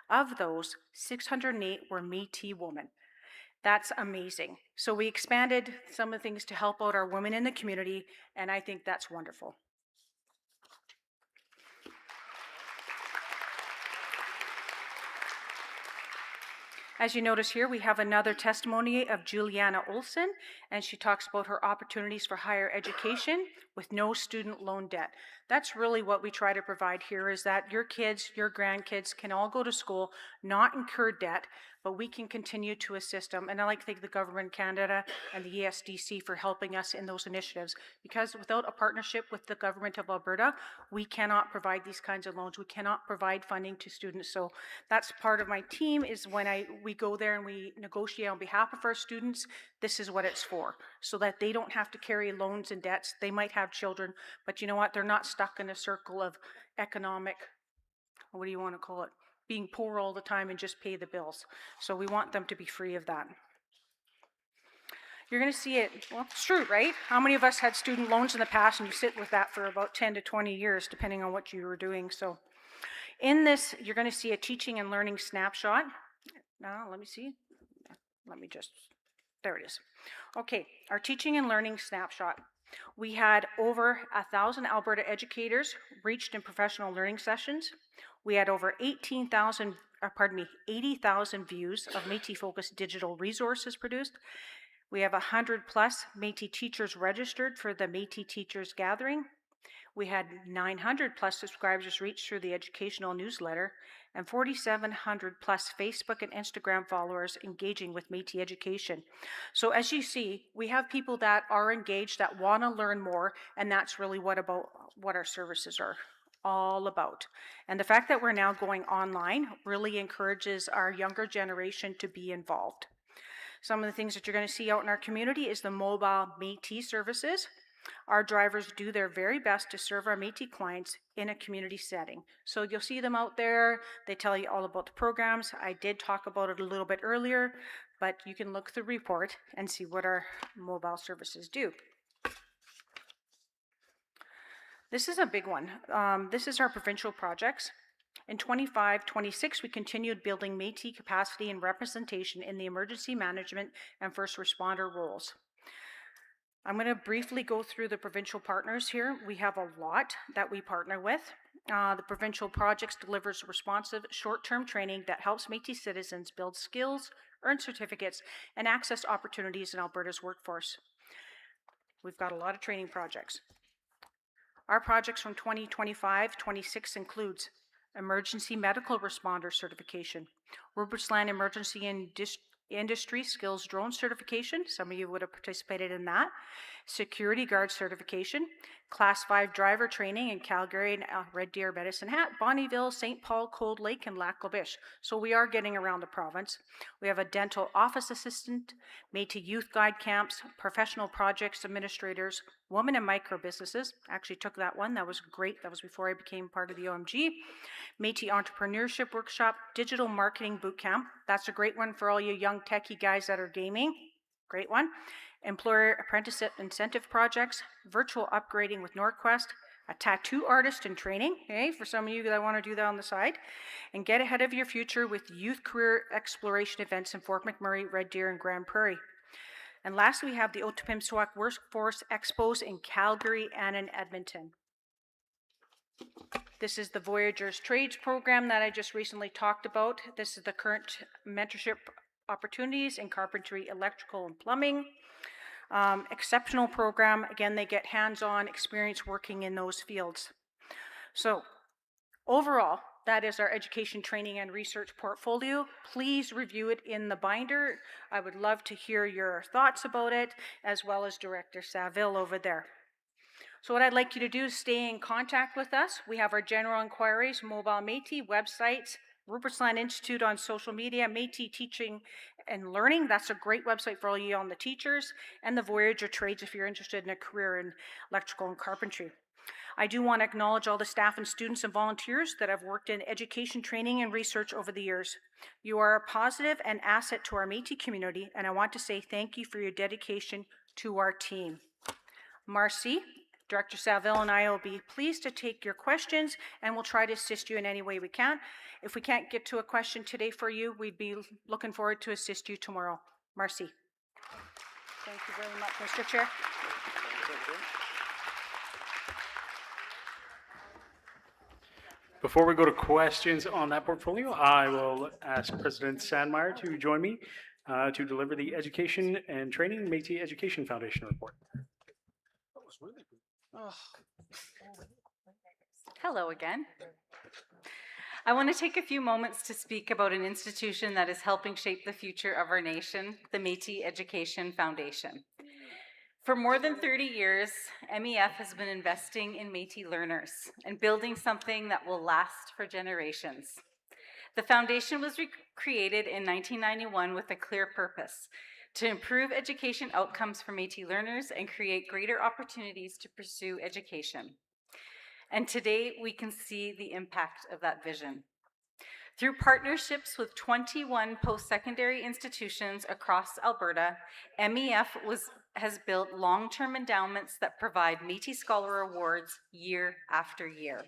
Of those, 608 were Métis women. That's amazing. So we expanded some of the things to help out our women in the community, and I think that's wonderful. As you notice here, we have another testimony of Juliana Olson, and she talks about her opportunities for higher education with no student loan debt. That's really what we try to provide here, is that your kids, your grandkids can all go to school, not incur debt, but we can continue to assist them. And I like to thank the Government of Canada and the ESDC for helping us in those initiatives, because without a partnership with the Government of Alberta, we cannot provide these kinds of loans. We cannot provide funding to students. So that's part of my team, is when we go there and we negotiate on behalf of our students, this is what it's for, so that they don't have to carry loans and debts. They might have children, but you know what? They're not stuck in a circle of economic, what do you want to call it, being poor all the time and just pay the bills. So we want them to be free of that. You're going to see it, well, it's true, right? How many of us had student loans in the past, and you sit with that for about 10 to 20 years, depending on what you were doing. So in this, you're going to see a teaching and learning snapshot. Now, let me see. Let me just, there it is. Okay, our teaching and learning snapshot. We had over 1,000 Alberta educators reached in professional learning sessions. We had over 80,000 views of Métis-focused digital resources produced. We have 100 plus Métis teachers registered for the Métis Teachers Gathering. We had 900 plus subscribers reached through the educational newsletter and 4,700 plus Facebook and Instagram followers engaging with Métis education. So as you see, we have people that are engaged, that want to learn more, and that's really what our services are all about. And the fact that we're now going online really encourages our younger generation to be involved. Some of the things that you're going to see out in our community is the mobile Métis services. Our drivers do their very best to serve our Métis clients in a community setting. So you'll see them out there. They tell you all about the programs. I did talk about it a little bit earlier, but you can look through the report and see what our mobile services do. This is a big one. This is our provincial projects. In 25-26, we continued building Métis capacity and representation in the emergency management and first responder roles. I'm going to briefly go through the provincial partners here. We have a lot that we partner with. The provincial projects delivers responsive short-term training that helps Métis citizens build skills, earn certificates, and access opportunities in Alberta's workforce. We've got a lot of training projects. Our projects from 2025-26 includes Emergency Medical Responder Certification, Rupertsland Emergency Industry Skills Drone Certification, some of you would have participated in that, Security Guard Certification, Class 5 Driver Training in Calgary and Red Deer, Medicine Hat, Bonnyville, St. Paul, Cold Lake, and Lac La Biche. So we are getting around the province. We have a Dental Office Assistant, Métis Youth Guide Camps, Professional Projects Administrators, Women in Micro Businesses. Actually took that one. That was great. That was before I became part of the OMG. Métis Entrepreneurship Workshop, Digital Marketing Bootcamp. That's a great one for all you young techie guys that are gaming. Great one. Employer Apprenticeship Incentive Projects, Virtual Upgrading with Norquest, a Tattoo Artist in Training, okay, for some of you that want to do that on the side, and get ahead of your future with Youth Career Exploration events in Fort McMurray, Red Deer, and Grand Prairie. And lastly, we have the Otipemisiwak Workforce Expos in Calgary and in Edmonton. This is the Voyagers Trades program that I just recently talked about. This is the current mentorship opportunities in carpentry, electrical, and plumbing. Exceptional program. Again, they get hands-on experience working in those fields. So overall, that is our education, training, and research portfolio. Please review it in the binder. I would love to hear your thoughts about it, as well as Director Saville over there. So what I'd like you to do is stay in contact with us. We have our general inquiries, mobile Métis websites, Rupertsland Institute on social media, Métis Teaching and Learning. That's a great website for all you on the teachers, and the Voyager Trades if you're interested in a career in electrical and carpentry. I do want to acknowledge all the staff and students and volunteers that have worked in education, training, and research over the years. You are a positive and asset to our Métis community, and I want to say thank you for your dedication to our team. Marcy, Director Saville, and I will be pleased to take your questions, and we'll try to assist you in any way we can. If we can't get to a question today for you, we'd be looking forward to assist you tomorrow. Marcy. Thank you very much, Mr. Chair. Before we go to questions on that portfolio, I will ask President Sandmaier to join me to deliver the Education and Training Métis Education Foundation report. Hello again. I want to take a few moments to speak about an institution that is helping shape the future of our nation, the Métis Education Foundation. For more than 30 years, MEF has been investing in Métis learners and building something that will last for generations. The foundation was created in 1991 with a clear purpose: to improve education outcomes for Métis learners and create greater opportunities to pursue education. And today, we can see the impact of that vision. Through partnerships with 21 post-secondary institutions across Alberta, MEF has built long-term endowments that provide Métis Scholar Awards year after year.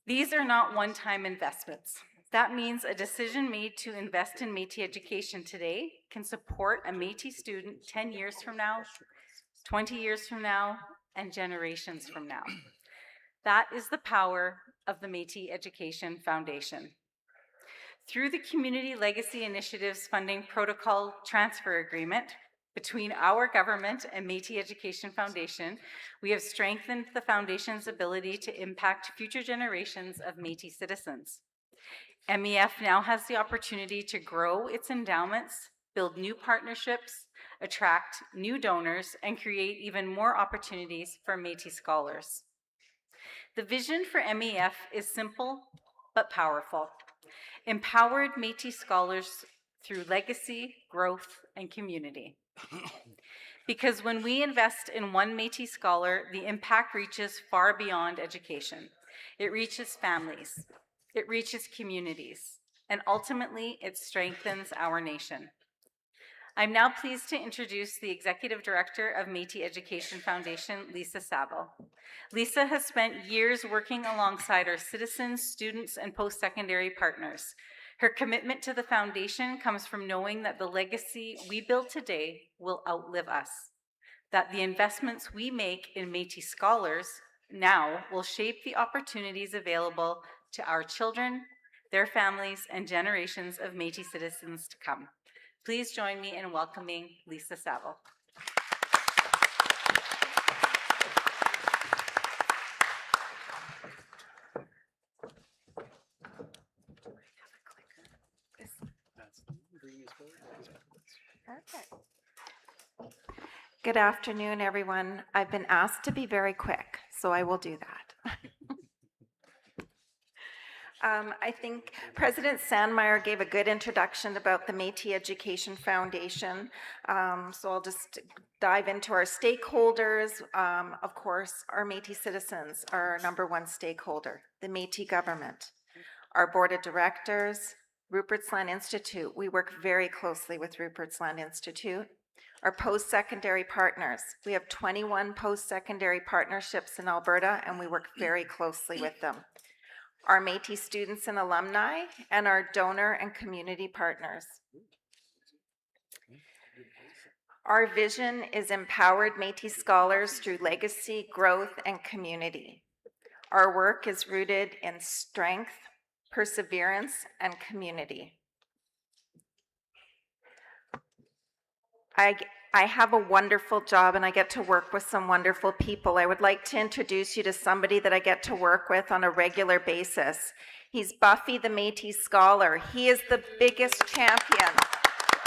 These are not one-time investments. That means a decision made to invest in Métis education today can support a Métis student 10 years from now, 20 years from now, and generations from now. That is the power of the Métis Education Foundation. Through the Community Legacy Initiatives Funding Protocol Transfer Agreement, Between our government and Métis Education Foundation, we have strengthened the foundation's ability to impact future generations of Métis citizens. MEF now has the opportunity to grow its endowments, build new partnerships, attract new donors, and create even more opportunities for Métis scholars. The vision for MEF is simple but powerful. Empowered Métis scholars through legacy, growth, and community. Because when we invest in one Métis scholar, the impact reaches far beyond education. It reaches families, it reaches communities, and ultimately it strengthens our nation. I'm now pleased to introduce the Executive Director of Métis Education Foundation, Lisa Sabo. Lisa has spent years working alongside our citizens, students, and post-secondary partners. Her commitment to the foundation comes from knowing that the legacy we build today will outlive us, that the investments we make in Métis scholars now will shape the opportunities available to our children, their families, and generations of Métis citizens to come. Please join me in welcoming Lisa Sabo. Perfect. Good afternoon, everyone. I've been asked to be very quick, so I will do that. I think President Sandmaier gave a good introduction about the Métis Education Foundation, so I'll just dive into our stakeholders. Of course, our Métis citizens are our number one stakeholder, the Métis government, our board of directors, Rupertsland Institute. We work very closely with Rupertsland Institute. Our post-secondary partners. We have 21 post-secondary partnerships in Alberta, and we work very closely with them. Our Métis students and alumni, and our donor and community partners. Our vision is empowered Métis scholars through legacy, growth, and community. Our work is rooted in strength, perseverance, and community. I have a wonderful job and I get to work with some wonderful people. I would like to introduce you to somebody that I get to work with on a regular basis. He's Buffy the Métis Scholar. He is the biggest champion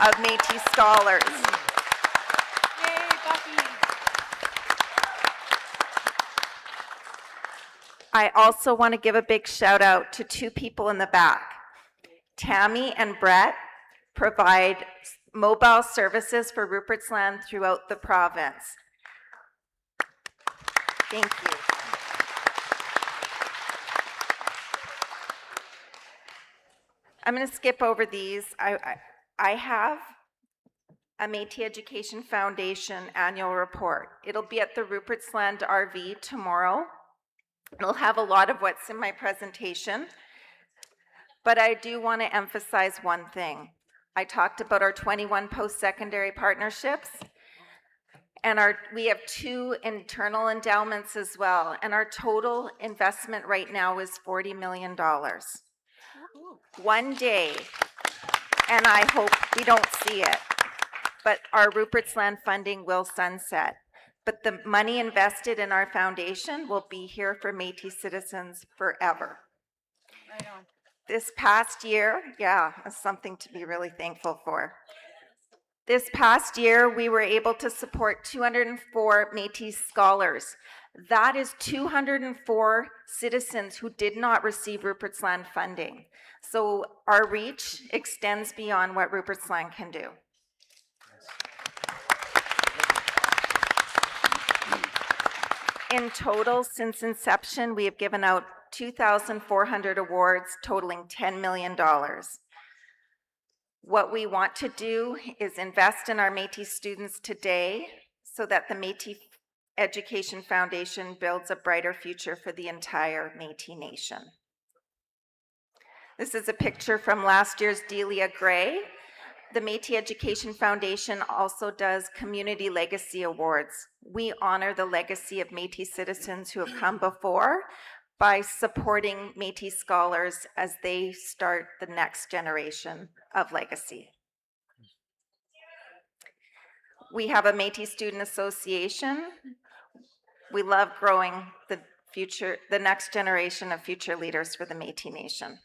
of Métis scholars. Yay, Buffy! I also want to give a big shout out to two people in the back. Tammy and Brett provide mobile services for Rupertsland throughout the province. Thank you. I'm going to skip over these. I have a Métis Education Foundation annual report. It'll be at the Rupertsland RV tomorrow. It'll have a lot of what's in my presentation, but I do want to emphasize one thing. I talked about our 21 post-secondary partnerships, and we have 2 internal endowments as well, and our total investment right now is $40 million. One day, and I hope we don't see it, but our Rupertsland funding will sunset. But the money invested in our foundation will be here for Métis citizens forever. Right on. This past year, is something to be really thankful for. This past year, we were able to support 204 Métis scholars. That is 204 citizens who did not receive Rupertsland funding. So our reach extends beyond what Rupertsland can do. In total, since inception, we have given out 2,400 awards totaling $10 million. What we want to do is invest in our Métis students today so that the Métis Education Foundation builds a brighter future for the entire Métis Nation. This is a picture from last year's Delia Gray. The Métis Education Foundation also does Community Legacy Awards. We honor the legacy of Métis citizens who have come before by supporting Métis scholars as they start the next generation of legacy. We have a Métis Student Association. We love growing the next generation of future leaders for the Métis Nation.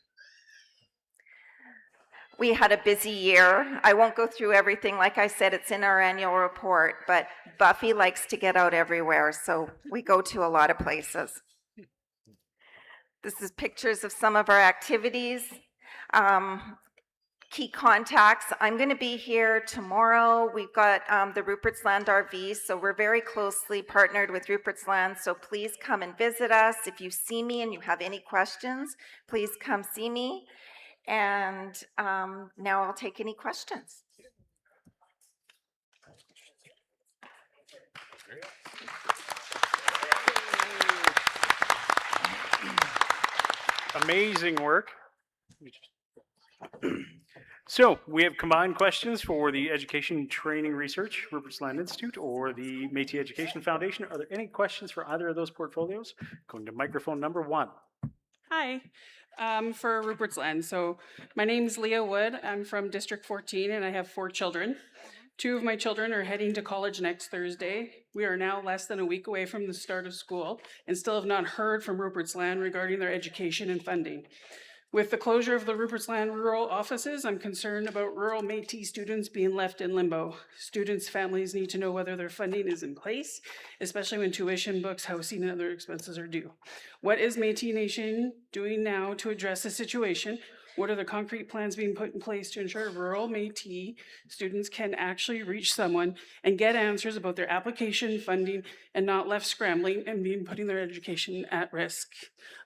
We had a busy year. I won't go through everything. Like I said, it's in our annual report, but Buffy likes to get out everywhere, so we go to a lot of places. This is pictures of some of our activities. Key contacts. I'm going to be here tomorrow. We've got the Rupertsland RV, so we're very closely partnered with Rupertsland, so please come and visit us. If you see me and you have any questions, please come see me. And now I'll take any questions. Amazing work. So we have combined questions for the Education Training Research, Rupertsland Institute, or the Métis Education Foundation. Are there any questions for either of those portfolios? Going to microphone number 1. Hi, for Rupertsland. So my name's Leah Wood. I'm from District 14 and I have 4 children. 2 of my children are heading to college next Thursday. We are now less than a week away from the start of school and still have not heard from Rupertsland regarding their education and funding. With the closure of the Rupertsland rural offices, I'm concerned about rural Métis students being left in limbo. Students' families need to know whether their funding is in place, especially when tuition, books, housing, and other expenses are due. What is Métis Nation doing now to address the situation? What are the concrete plans being put in place to ensure rural Métis students can actually reach someone and get answers about their application, funding, and not left scrambling and putting their education at risk?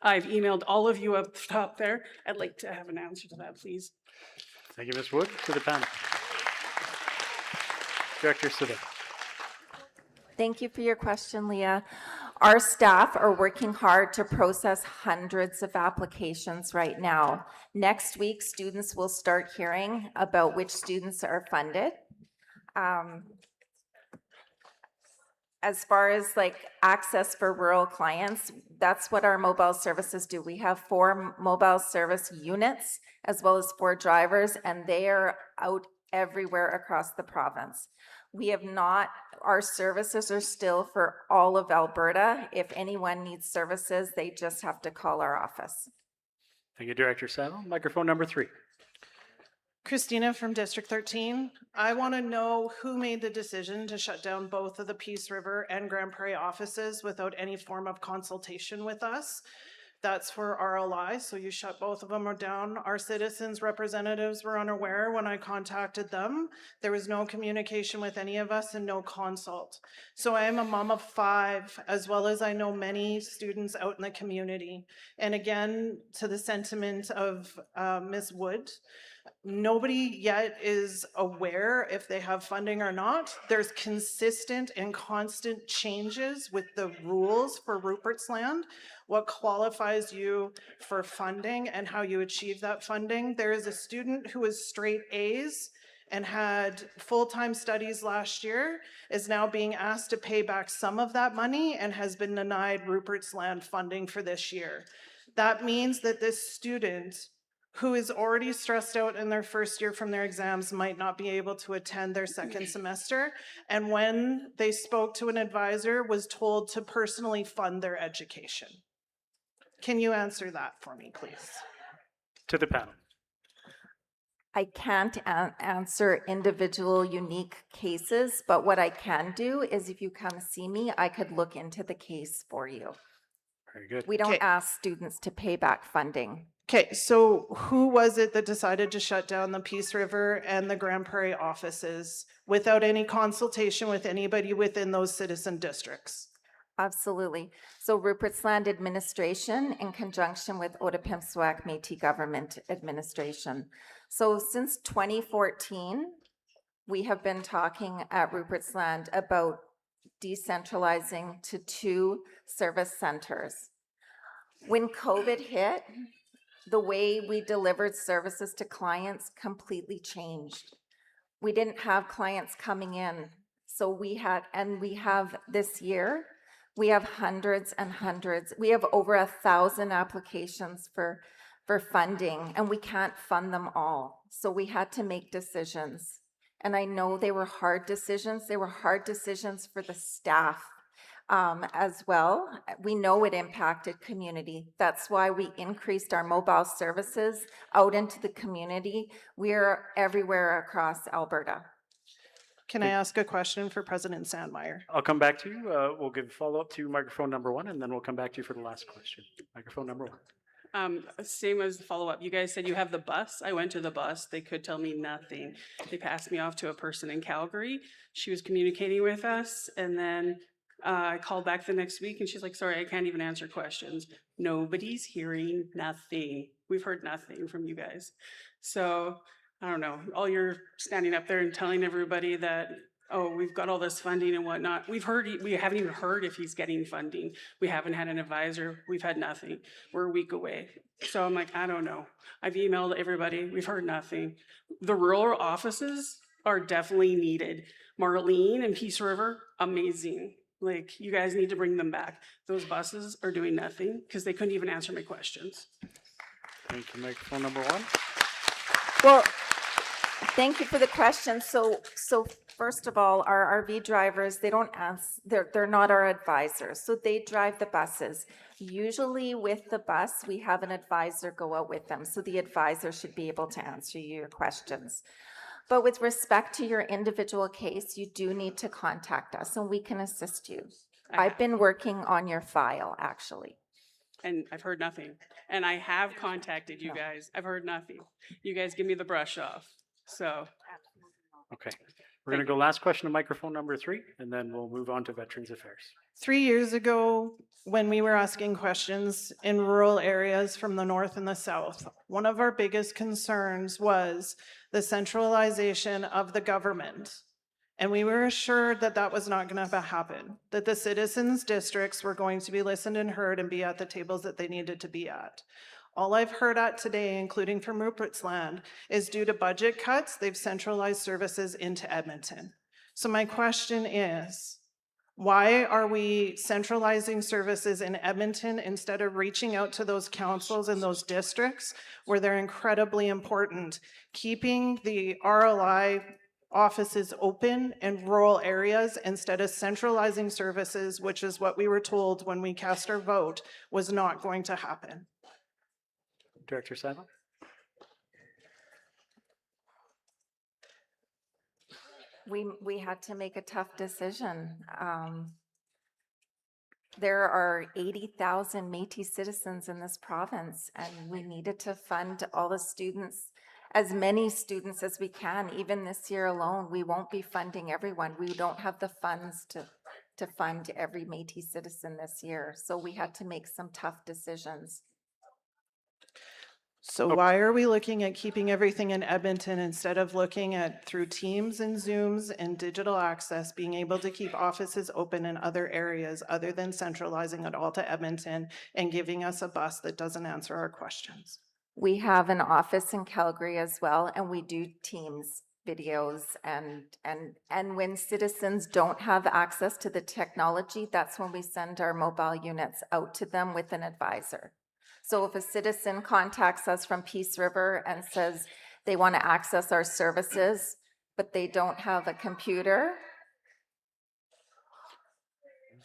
I've emailed all of you up top there. I'd like to have an answer to that, please. Thank you, Ms. Wood. To the panel. Director Siddle. Thank you for your question, Leah. Our staff are working hard to process hundreds of applications right now. Next week, students will start hearing about which students are funded. As far as like access for rural clients, that's what our mobile services do. We have 4 mobile service units as well as 4 drivers, and they are out everywhere across the province. We have not, our services are still for all of Alberta. If anyone needs services, they just have to call our office. Thank you, Director Saddle. Microphone number 3. Christina from District 13. I want to know who made the decision to shut down both of the Peace River and Grand Prairie offices without any form of consultation with us. That's for RLI, so you shut both of them down. Our citizens' representatives were unaware when I contacted them. There was no communication with any of us and no consult. So I am a mom of 5, as well as I know many students out in the community. And again, to the sentiment of Ms. Wood, nobody yet is aware if they have funding or not. There's consistent and constant changes with the rules for Rupertsland, what qualifies you for funding and how you achieve that funding. There is a student who is straight A's and had full-time studies last year, is now being asked to pay back some of that money and has been denied Rupertsland funding for this year. That means that this student who is already stressed out in their first year from their exams might not be able to attend their second semester, and when they spoke to an advisor, was told to personally fund their education. Can you answer that for me, please? To the panel. I can't answer individual unique cases, but what I can do is if you come see me, I could look into the case for you. Very good. We don't ask students to pay back funding. Okay, so who was it that decided to shut down the Peace River and the Grand Prairie offices without any consultation with anybody within those citizen districts? Absolutely. So Rupertsland administration in conjunction with Otipemisiwak Métis Government administration. So since 2014, we have been talking at Rupertsland about decentralizing to 2 service centers. When COVID hit, the way we delivered services to clients completely changed. We didn't have clients coming in. So we have this year, we have hundreds and hundreds. We have over 1,000 applications for funding, and we can't fund them all. So we had to make decisions. And I know they were hard decisions. They were hard decisions for the staff as well. We know it impacted community. That's why we increased our mobile services out into the community. We're everywhere across Alberta. Can I ask a question for President Sandmaier? I'll come back to you. We'll give follow-up to microphone number 1, and then we'll come back to you for the last question. Microphone number 1. Same as the follow-up. You guys said you have the bus. I went to the bus. They could tell me nothing. They passed me off to a person in Calgary. She was communicating with us, and then I called back the next week, and she's like, sorry, I can't even answer questions. Nobody's hearing nothing. We've heard nothing from you guys. So, I don't know. All you're standing up there and telling everybody that, oh, we've got all this funding and whatnot. We haven't even heard if he's getting funding. We haven't had an advisor. We've had nothing. We're a week away. So I'm like, I don't know. I've emailed everybody. We've heard nothing. The rural offices are definitely needed. Marlene and Peace River, amazing. Like, you guys need to bring them back. Those buses are doing nothing because they couldn't even answer my questions. Thank you. Microphone number 1. Well, thank you for the question. So first of all, our RV drivers, they don't ask, they're not our advisors. So they drive the buses. Usually with the bus, we have an advisor go out with them. So the advisor should be able to answer your questions. But with respect to your individual case, you do need to contact us and we can assist you. I've been working on your file, actually. And I've heard nothing. And I have contacted you guys. I've heard nothing. You guys give me the brush off. So. Okay. We're going to go last question to microphone number 3, and then we'll move on to Veterans Affairs. 3 years ago, when we were asking questions in rural areas from the north and the south, one of our biggest concerns was the centralization of the government. And we were assured that that was not going to happen, that the citizens' districts were going to be listened and heard and be at the tables that they needed to be at. All I've heard at today, including from Rupertsland, is due to budget cuts, they've centralized services into Edmonton. So my question is, why are we centralizing services in Edmonton instead of reaching out to those councils and those districts where they're incredibly important, keeping the RLI offices open in rural areas instead of centralizing services, which is what we were told when we cast our vote was not going to happen? Director Sandmaier. We had to make a tough decision. There are 80,000 Métis citizens in this province, and we needed to fund all the students, as many students as we can. Even this year alone, we won't be funding everyone. We don't have the funds to fund every Métis citizen this year. So we had to make some tough decisions. So why are we looking at keeping everything in Edmonton instead of looking at, through Teams and Zooms and digital access, being able to keep offices open in other areas other than centralizing it all to Edmonton and giving us a bus that doesn't answer our questions? We have an office in Calgary as well, and we do Teams videos, and when citizens don't have access to the technology, that's when we send our mobile units out to them with an advisor. So if a citizen contacts us from Peace River and says they want to access our services, but they don't have a computer.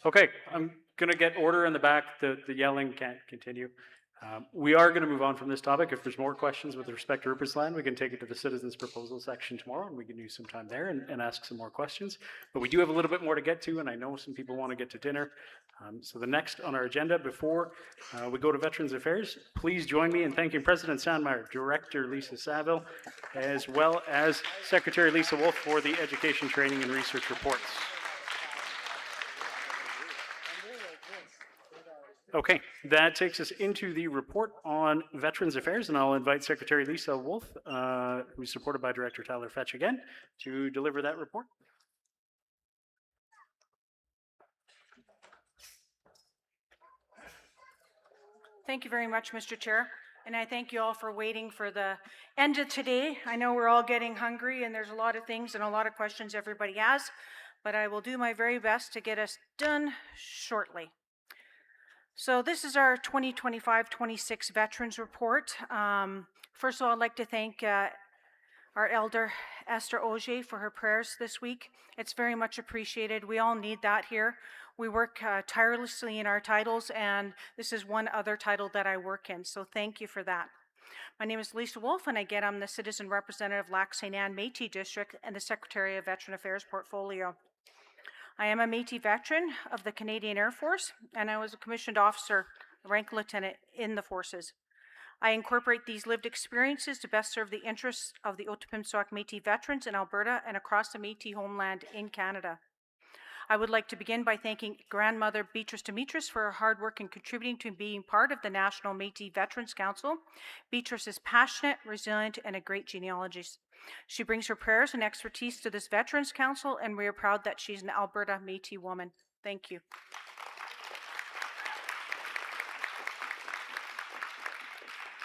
Okay, I'm going to get order in the back. The yelling can't continue. We are going to move on from this topic. If there's more questions with respect to Rupertsland, we can take it to the citizens proposal section tomorrow, and we can use some time there and ask some more questions. But we do have a little bit more to get to, and I know some people want to get to dinner. So the next on our agenda, before we go to Veterans Affairs, please join me in thanking President Sandmaier, Director Lisa Saville, as well as Secretary Lisa Wolfe for the education, training, and research reports. Okay, that takes us into the report on Veterans Affairs, and I'll invite Secretary Lisa Wolfe, who's supported by Director Tyler Fetch again, to deliver that report. Thank you very much, Mr. Chair. And I thank you all for waiting for the end of today. I know we're all getting hungry and there's a lot of things and a lot of questions everybody has, but I will do my very best to get us done shortly. So this is our 2025-26 Veterans Report. First of all, I'd like to thank our elder Esther Auger for her prayers this week. It's very much appreciated. We all need that here. We work tirelessly in our titles, and this is one other title that I work in, so thank you for that. My name is Lisa Wolfe, and again, I'm the Citizen Representative of Lac St. Anne Métis District and the Secretary of Veteran Affairs Portfolio. I am a Métis veteran of the Canadian Air Force, and I was a commissioned officer, rank lieutenant in the forces. I incorporate these lived experiences to best serve the interests of the Otipemisiwak Métis veterans in Alberta and across the Métis homeland in Canada. I would like to begin by thanking grandmother Beatrice Demetris for her hard work in contributing to being part of the National Métis Veterans Council. Beatrice is passionate, resilient, and a great genealogist. She brings her prayers and expertise to this Veterans Council, and we are proud that she's an Alberta Métis woman. Thank you.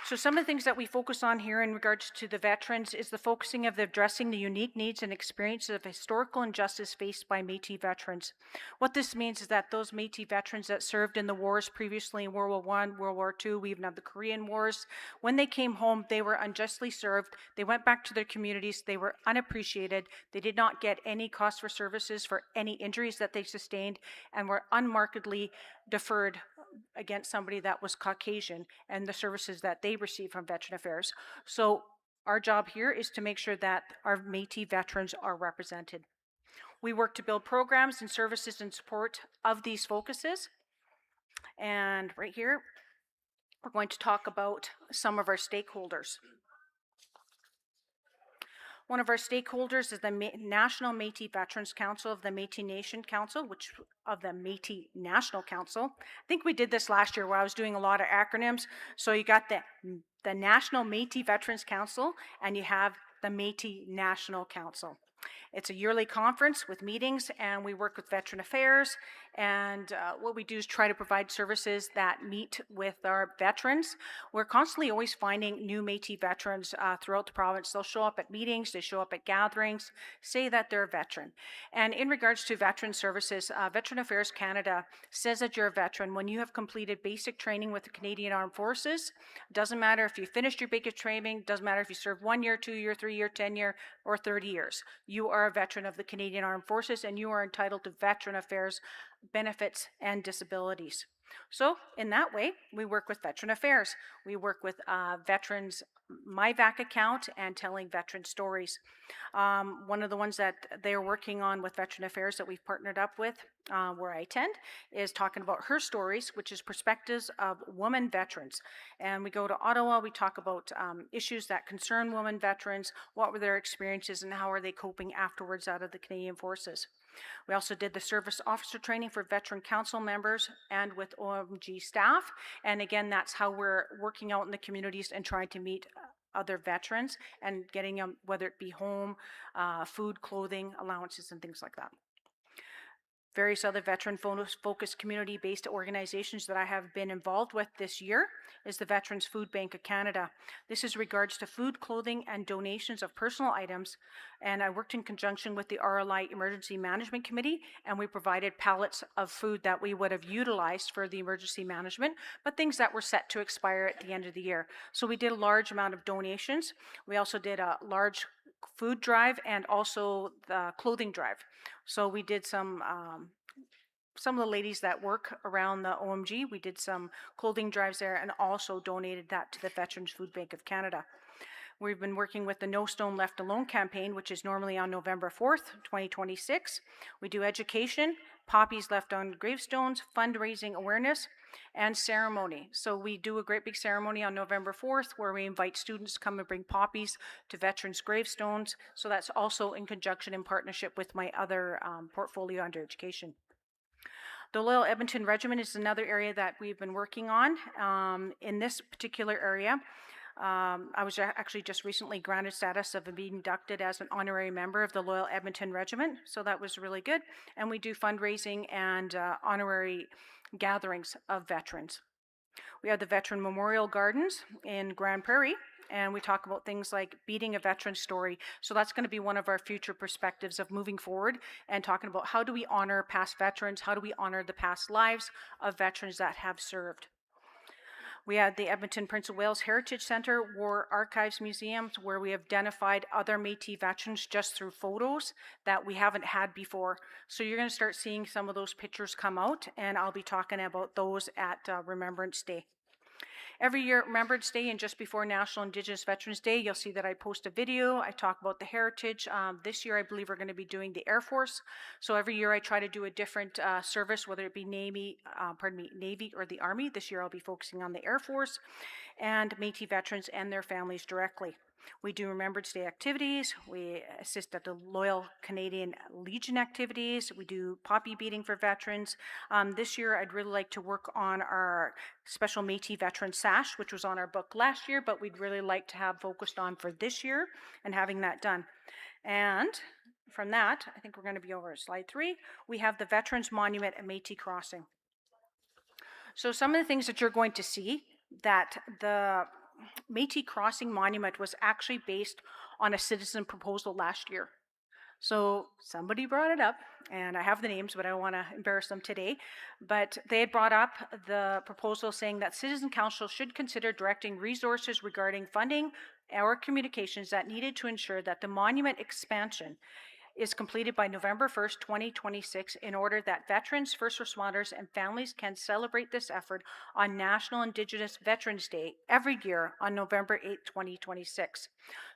So some of the things that we focus on here in regards to the veterans is the focusing of addressing the unique needs and experiences of historical injustice faced by Métis veterans. What this means is that those Métis veterans that served in the wars previously in World War I, World War II, we even have the Korean Wars, when they came home, they were unjustly served. They went back to their communities. They were unappreciated. They did not get any cost for services for any injuries that they sustained and were unmarkedly deferred against somebody that was Caucasian and the services that they received from Veteran Affairs. So our job here is to make sure that our Métis veterans are represented. We work to build programs and services in support of these focuses. And right here, we're going to talk about some of our stakeholders. One of our stakeholders is the National Métis Veterans Council of the Métis Nation Council, which of the Métis National Council. I think we did this last year where I was doing a lot of acronyms. So you got the National Métis Veterans Council and you have the Métis National Council. It's a yearly conference with meetings, and we work with Veteran Affairs, and what we do is try to provide services that meet with our veterans. We're constantly always finding new Métis veterans throughout the province. They'll show up at meetings, they show up at gatherings, say that they're a veteran. And in regards to veteran services, Veteran Affairs Canada says that you're a veteran when you have completed basic training with the Canadian Armed Forces. Doesn't matter if you finished your basic training, doesn't matter if you served 1 year, 2 year, 3 year, 10 year, or 30 years. You are a veteran of the Canadian Armed Forces, and you are entitled to Veteran Affairs benefits and disabilities. So in that way, we work with Veteran Affairs. We work with veterans' MyVac account and telling veteran stories. One of the ones that they're working on with Veteran Affairs that we've partnered up with, where I attend, is talking about her stories, which is perspectives of women veterans. And we go to Ottawa, we talk about issues that concern women veterans, what were their experiences, and how are they coping afterwards out of the Canadian Forces. We also did the service officer training for veteran council members and with OMG staff. And again, that's how we're working out in the communities and trying to meet other veterans and getting them, whether it be home, food, clothing, allowances, and things like that. Various other veteran-focused community-based organizations that I have been involved with this year is the Veterans Food Bank of Canada. This is regards to food, clothing, and donations of personal items, and I worked in conjunction with the RLI Emergency Management Committee, and we provided pallets of food that we would have utilized for the emergency management, but things that were set to expire at the end of the year. So we did a large amount of donations. We also did a large food drive and also the clothing drive. So we did some of the ladies that work around the OMG, we did some clothing drives there and also donated that to the Veterans Food Bank of Canada. We've been working with the No Stone Left Alone campaign, which is normally on November 4th, 2026. We do education, poppies left on gravestones, fundraising awareness, and ceremony. So we do a great big ceremony on November 4th where we invite students to come and bring poppies to veterans' gravestones. So that's also in conjunction in partnership with my other portfolio under education. The Loyal Edmonton Regiment is another area that we've been working on. In this particular area, I was actually just recently granted status of being inducted as an honorary member of the Loyal Edmonton Regiment, so that was really good. And we do fundraising and honorary gatherings of veterans. We have the Veteran Memorial Gardens in Grand Prairie, and we talk about things like beating a veteran story. So that's going to be one of our future perspectives of moving forward and talking about how do we honor past veterans, how do we honor the past lives of veterans that have served. We had the Edmonton Prince of Wales Heritage Centre, War Archives Museums, where we have identified other Métis veterans just through photos that we haven't had before. So you're going to start seeing some of those pictures come out, and I'll be talking about those at Remembrance Day. Every year at Remembrance Day and just before National Indigenous Veterans Day, you'll see that I post a video. I talk about the heritage. This year, I believe we're going to be doing the Air Force. So every year I try to do a different service, whether it be Navy or the Army. This year I'll be focusing on the Air Force and Métis veterans and their families directly. We do Remembrance Day activities. We assist at the Loyal Canadian Legion activities. We do poppy beating for veterans. This year, I'd really like to work on our special Métis veteran sash, which was on our book last year, but we'd really like to have focused on for this year and having that done. And from that, I think we're going to be over to slide 3. We have the Veterans Monument at Métis Crossing. So some of the things that you're going to see, that the Métis Crossing Monument was actually based on a citizen proposal last year. So somebody brought it up, and I have the names, but I don't want to embarrass them today. But they had brought up the proposal saying that Citizen Council should consider directing resources regarding funding or communications that needed to ensure that the monument expansion is completed by November 1st, 2026, in order that veterans, first responders, and families can celebrate this effort on National Indigenous Veterans Day every year on November 8th, 2026.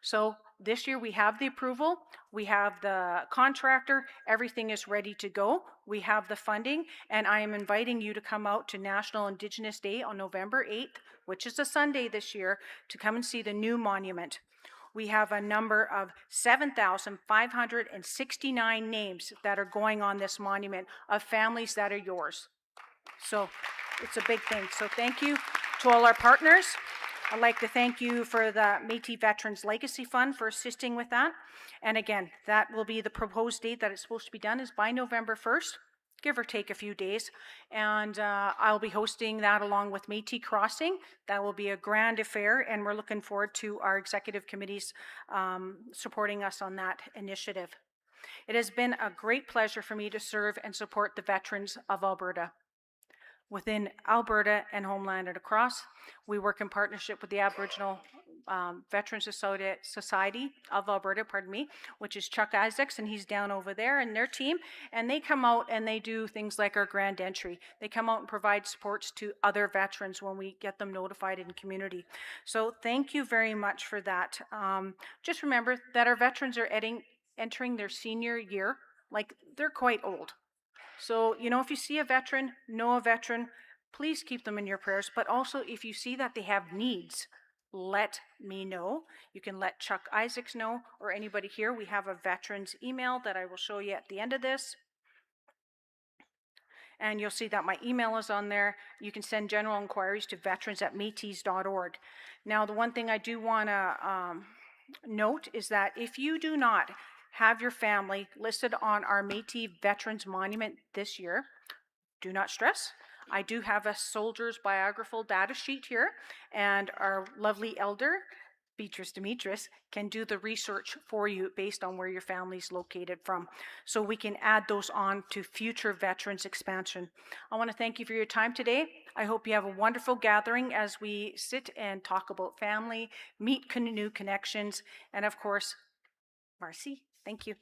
So this year we have the approval, we have the contractor, everything is ready to go, we have the funding, and I am inviting you to come out to National Indigenous Day on November 8th, which is a Sunday this year, to come and see the new monument. We have a number of 7,569 names that are going on this monument of families that are yours. So it's a big thing. So thank you to all our partners. I'd like to thank you for the Métis Veterans Legacy Fund for assisting with that. And again, that will be the proposed date that it's supposed to be done is by November 1st. Give or take a few days, and I'll be hosting that along with Métis Crossing. That will be a grand affair, and we're looking forward to our executive committees supporting us on that initiative. It has been a great pleasure for me to serve and support the veterans of Alberta. Within Alberta and Homeland and across, we work in partnership with the Aboriginal Veterans Society of Alberta, which is Chuck Isaacs, and he's down over there, and their team, and they come out and they do things like our grand entry. They come out and provide supports to other veterans when we get them notified in community. So thank you very much for that. Just remember that our veterans are entering their senior year, like they're quite old. So, you know, if you see a veteran, know a veteran, please keep them in your prayers, but also if you see that they have needs, let me know. You can let Chuck Isaacs know or anybody here. We have a veterans email that I will show you at the end of this. And you'll see that my email is on there. You can send general inquiries to veterans@metis.org. Now, the one thing I do want to note is that if you do not have your family listed on our Métis Veterans Monument this year, do not stress. I do have a soldier's biographical data sheet here, and our lovely elder, Beatrice Demetris, can do the research for you based on where your family's located from. So we can add those on to future veterans expansion. I want to thank you for your time today. I hope you have a wonderful gathering as we sit and talk about family, meet new connections, and of course, Marcy. Thank you.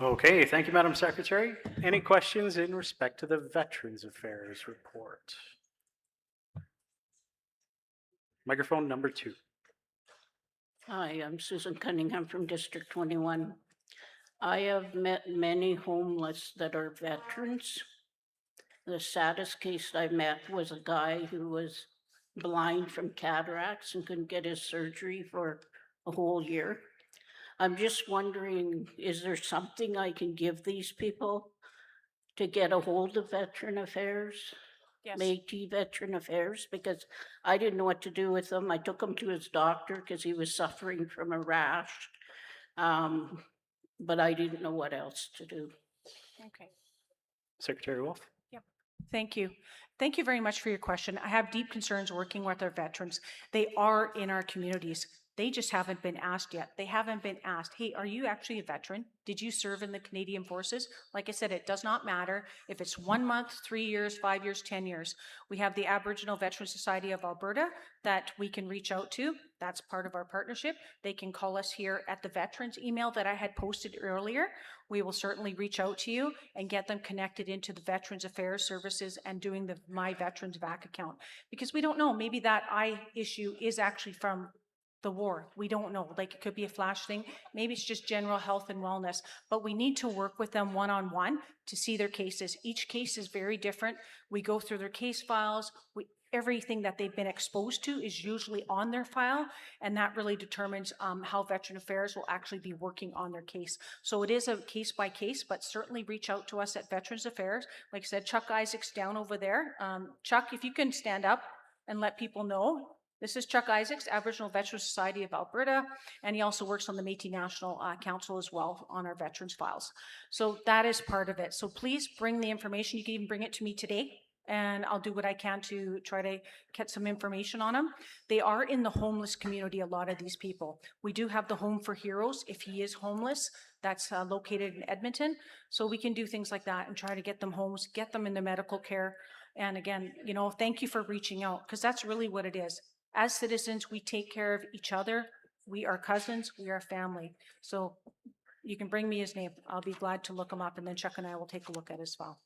Okay, thank you, Madam Secretary. Any questions in respect to the Veterans Affairs report? Microphone number 2. Hi, I'm Susan Cunningham from District 21. I have met many homeless that are veterans. The saddest case I met was a guy who was blind from cataracts and couldn't get his surgery for a whole year. I'm just wondering, is there something I can give these people to get a hold of Veteran Affairs? Yes. Métis Veteran Affairs, because I didn't know what to do with him. I took him to his doctor because he was suffering from a rash, but I didn't know what else to do. Okay. Secretary Wolfe? Thank you. Thank you very much for your question. I have deep concerns working with our veterans. They are in our communities. They just haven't been asked yet. They haven't been asked, hey, are you actually a veteran? Did you serve in the Canadian Forces? Like I said, it does not matter if it's 1 month, 3 years, 5 years, 10 years. We have the Aboriginal Veteran Society of Alberta that we can reach out to. That's part of our partnership. They can call us here at the veterans email that I had posted earlier. We will certainly reach out to you and get them connected into the Veterans Affairs Services and doing the My Veterans Back account. Because we don't know, maybe that eye issue is actually from the war. We don't know. Like, it could be a flash thing. Maybe it's just general health and wellness. But we need to work with them one-on-one to see their cases. Each case is very different. We go through their case files. Everything that they've been exposed to is usually on their file, and that really determines how Veteran Affairs will actually be working on their case. So it is a case by case, but certainly reach out to us at Veterans Affairs. Like I said, Chuck Isaac's down over there. Chuck, if you can stand up and let people know. This is Chuck Isaacs, Aboriginal Veteran Society of Alberta, and he also works on the Métis National Council as well on our veterans files. So that is part of it. So please bring the information. You can even bring it to me today, and I'll do what I can to try to get some information on them. They are in the homeless community, a lot of these people. We do have the Home for Heroes if he is homeless. That's located in Edmonton. So we can do things like that and try to get them homes, get them in the medical care. And again, you know, thank you for reaching out, because that's really what it is. As citizens, we take care of each other. We are cousins, we are family. So you can bring me his name. I'll be glad to look him up, and then Chuck and I will take a look at his file.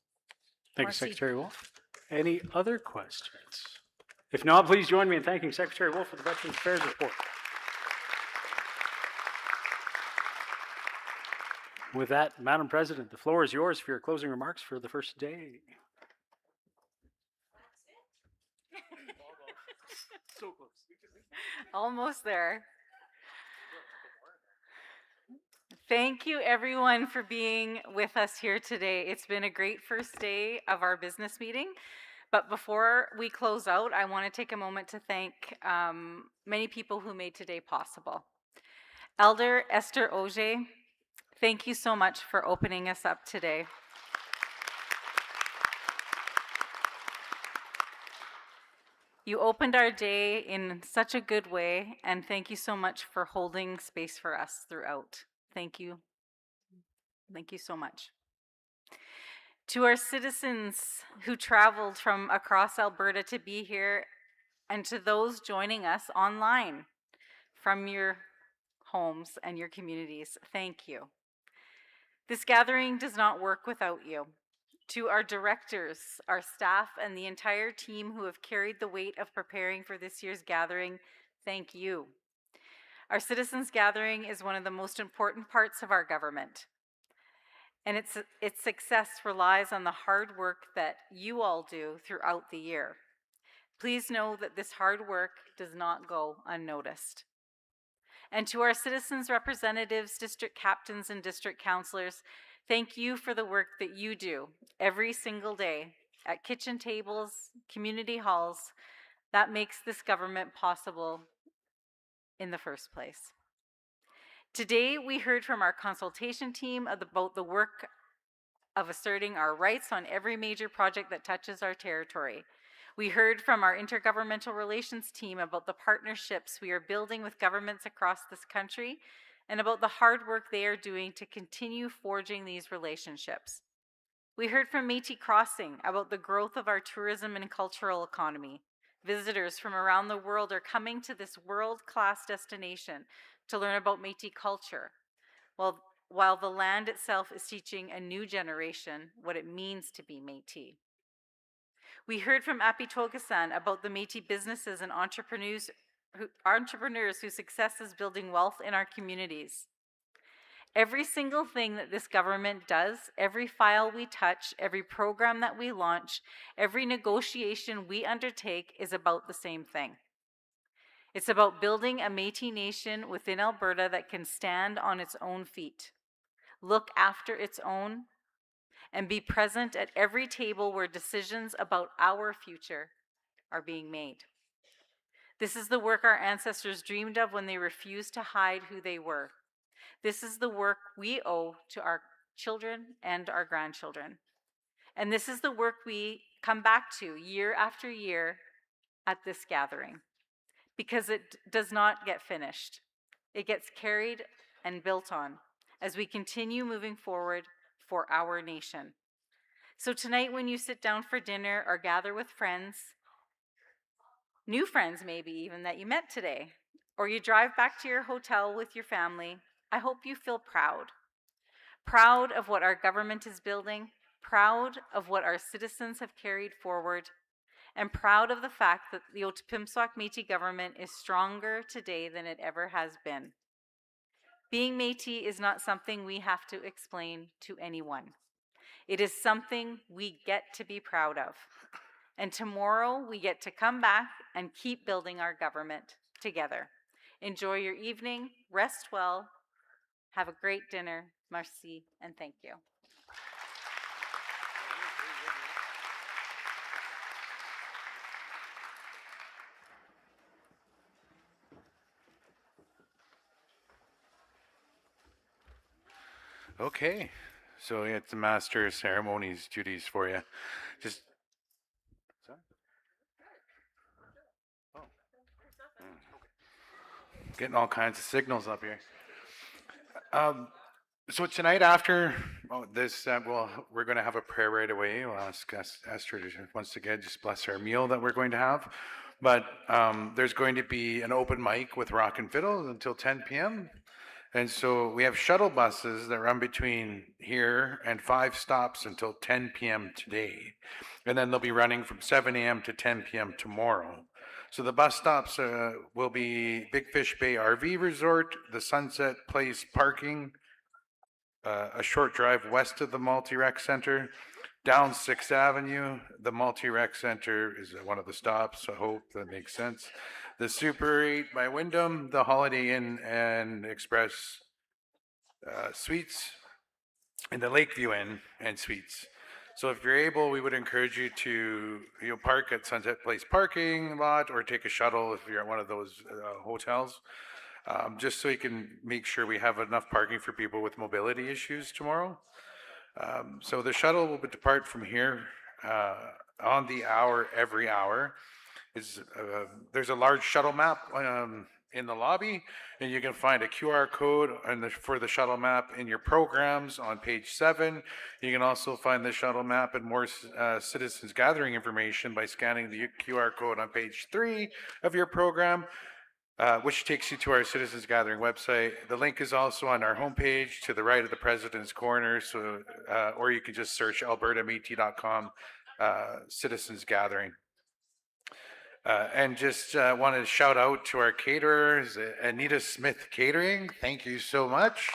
Thank you, Marcy. Secretary Wolfe. Any other questions? If not, please join me in thanking Secretary Wolfe for the Veterans Affairs Report. With that, Madam President, the floor is yours for your closing remarks for the first day. So close. Almost there. Thank you, everyone, for being with us here today. It's been a great first day of our business meeting. But before we close out, I want to take a moment to thank many people who made today possible. Elder Esther Auger, thank you so much for opening us up today. You opened our day in such a good way, and thank you so much for holding space for us throughout. Thank you. Thank you so much. To our citizens who traveled from across Alberta to be here, and to those joining us online from your homes and your communities, thank you. This gathering does not work without you. To our directors, our staff, and the entire team who have carried the weight of preparing for this year's gathering, thank you. Our citizens' gathering is one of the most important parts of our government, and its success relies on the hard work that you all do throughout the year. Please know that this hard work does not go unnoticed. And to our citizens' representatives, district captains, and district councillors, thank you for the work that you do every single day at kitchen tables, community halls, that makes this government possible in the first place. Today, we heard from our consultation team about the work of asserting our rights on every major project that touches our territory. We heard from our intergovernmental relations team about the partnerships we are building with governments across this country, and about the hard work they are doing to continue forging these relationships. We heard from Métis Crossing about the growth of our tourism and cultural economy. Visitors from around the world are coming to this world-class destination to learn about Métis culture, while the land itself is teaching a new generation what it means to be Métis. We heard from Apeetogosan about the Métis businesses and entrepreneurs whose success is building wealth in our communities. Every single thing that this government does, every file we touch, every program that we launch, every negotiation we undertake is about the same thing. It's about building a Métis nation within Alberta that can stand on its own feet, look after its own, and be present at every table where decisions about our future are being made. This is the work our ancestors dreamed of when they refused to hide who they were. This is the work we owe to our children and our grandchildren. And this is the work we come back to year after year at this gathering. because it does not get finished. It gets carried and built on as we continue moving forward for our nation. So tonight, when you sit down for dinner or gather with friends, new friends maybe even that you met today, or you drive back to your hotel with your family, I hope you feel proud. Proud of what our government is building, proud of what our citizens have carried forward, and proud of the fact that the Otipemisiwak Métis government is stronger today than it ever has been. Being Métis is not something we have to explain to anyone. It is something we get to be proud of. And tomorrow we get to come back and keep building our government together. Enjoy your evening, rest well, have a great dinner, merci, and thank you. Okay, so it's the master of ceremonies duties for you. Just getting all kinds of signals up here. So tonight after this, we're going to have a prayer right away. We'll ask Esther to once again just bless our meal that we're going to have. But there's going to be an open mic with rock and fiddle until 10 p.m. And so we have shuttle buses that run between here and 5 stops until 10 p.m. today. And then they'll be running from 7 a.m. to 10 p.m. tomorrow. So the bus stops will be Big Fish Bay RV Resort, the Sunset Place parking, a short drive west of the Multi-Rec Center, down 6th Avenue. The Multi-Rec Center is one of the stops, I hope that makes sense. The Super 8 by Wyndham, the Holiday Inn and Express Suites, and the Lakeview Inn and Suites. So if you're able, we would encourage you to park at Sunset Place parking lot or take a shuttle if you're at one of those hotels, just so you can make sure we have enough parking for people with mobility issues tomorrow. So the shuttle will depart from here on the hour, every hour. There's a large shuttle map in the lobby, and you can find a QR code for the shuttle map in your programs on page 7. You can also find the shuttle map and more citizens gathering information by scanning the QR code on page 3 of your program, which takes you to our citizens gathering website. The link is also on our homepage to the right of the President's Corner, so or you can just search albertametis.com citizens gathering. And just want to shout out to our caterers, Anita Smith Catering. Thank you so much.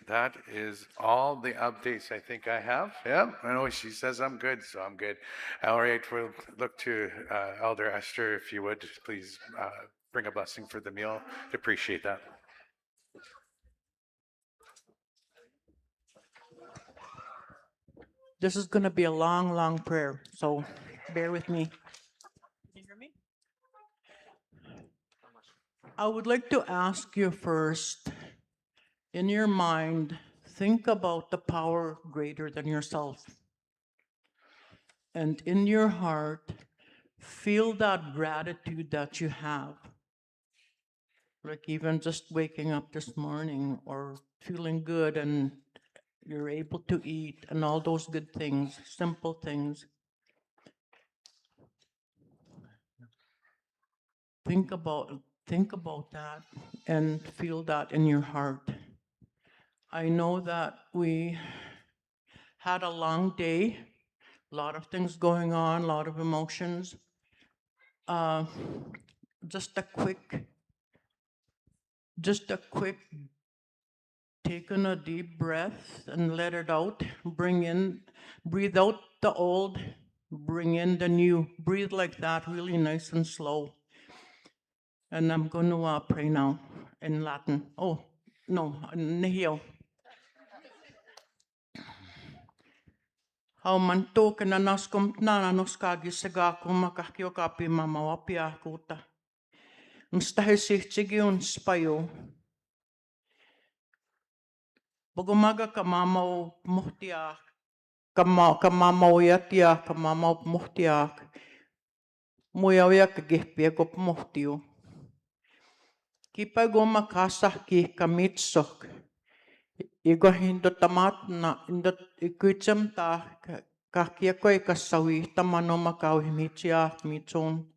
That is all the updates I think I have. Yeah, I know she says I'm good, so I'm good. All right, we'll look to Elder Esther, if you would, please bring a blessing for the meal. I'd appreciate that. This is going to be a long, long prayer, so bear with me. Can you hear me? I would like to ask you first, in your mind, think about the power greater than yourself. And in your heart, feel that gratitude that you have. Like even just waking up this morning or feeling good and you're able to eat and all those good things, simple things. Think about that and feel that in your heart. I know that we had a long day, a lot of things going on, a lot of emotions. Just a quick, taking a deep breath and let it out. Breathe out the old, bring in the new. Breathe like that, really nice and slow. And I'm going to pray now in Latin. Oh, no, Nihil. How manto ka nanas kom na nos kagi sega kumakakyo kapi mamawapia kuta. Nstahe sichtigi un spayo. Bogumaga ka mamau muhtia kamamauiatia, kamamaupuhtiak, muiawia kagihpiagop muhtiu. Kipa goma kasah ki kamitsok. Igo hindot tamat na indot ikuitsam ta kakiakoi kasawihta manomakaw himitsiak mitson.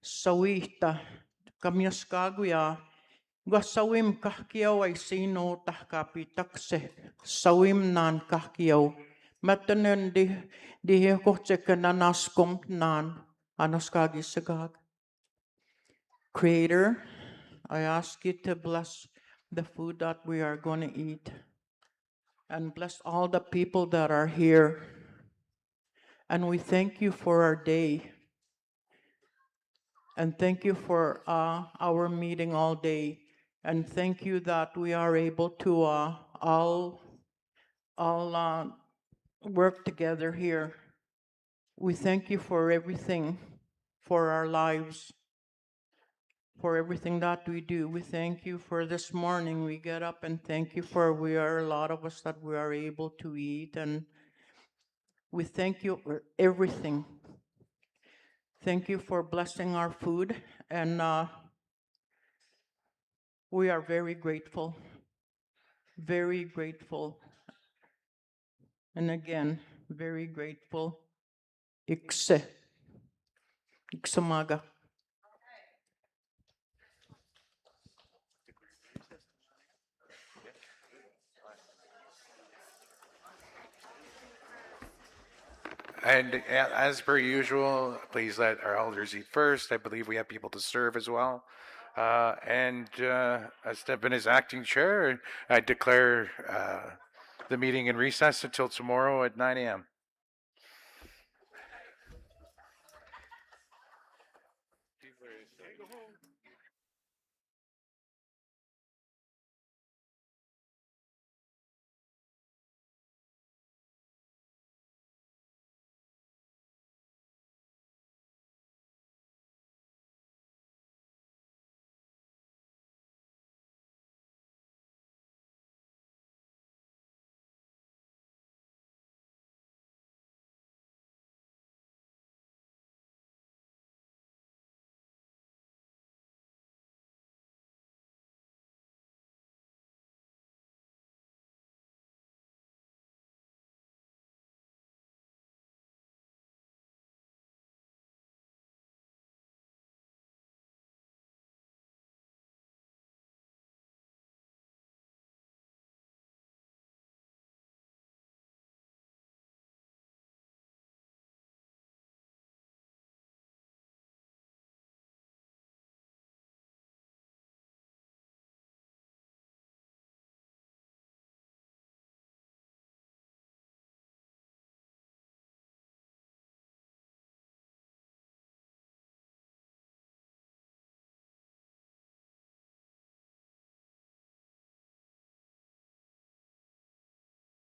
Sawihta kamioskaguya. Gwasawim kahkiyaw ay sino tahkapitakse. Sawim nan kahkiyaw. Matanen di hekotse kananaskong nan anoskagisagag. Creator, I ask you to bless the food that we are going to eat and bless all the people that are here. And we thank you for our day. And thank you for our meeting all day. And thank you that we are able to all work together here. We thank you for everything, for our lives, for everything that we do. We thank you for this morning. We get up and thank you for we are a lot of us that we are able to eat. And we thank you for everything. Thank you for blessing our food. And we are very grateful. Very grateful. And again, very grateful. Ikse. Iksamaga. And as per usual, please let our elders eat first. I believe we have people to serve as well. As Stephen is acting chair, I declare the meeting in recess until tomorrow at 9 a.m.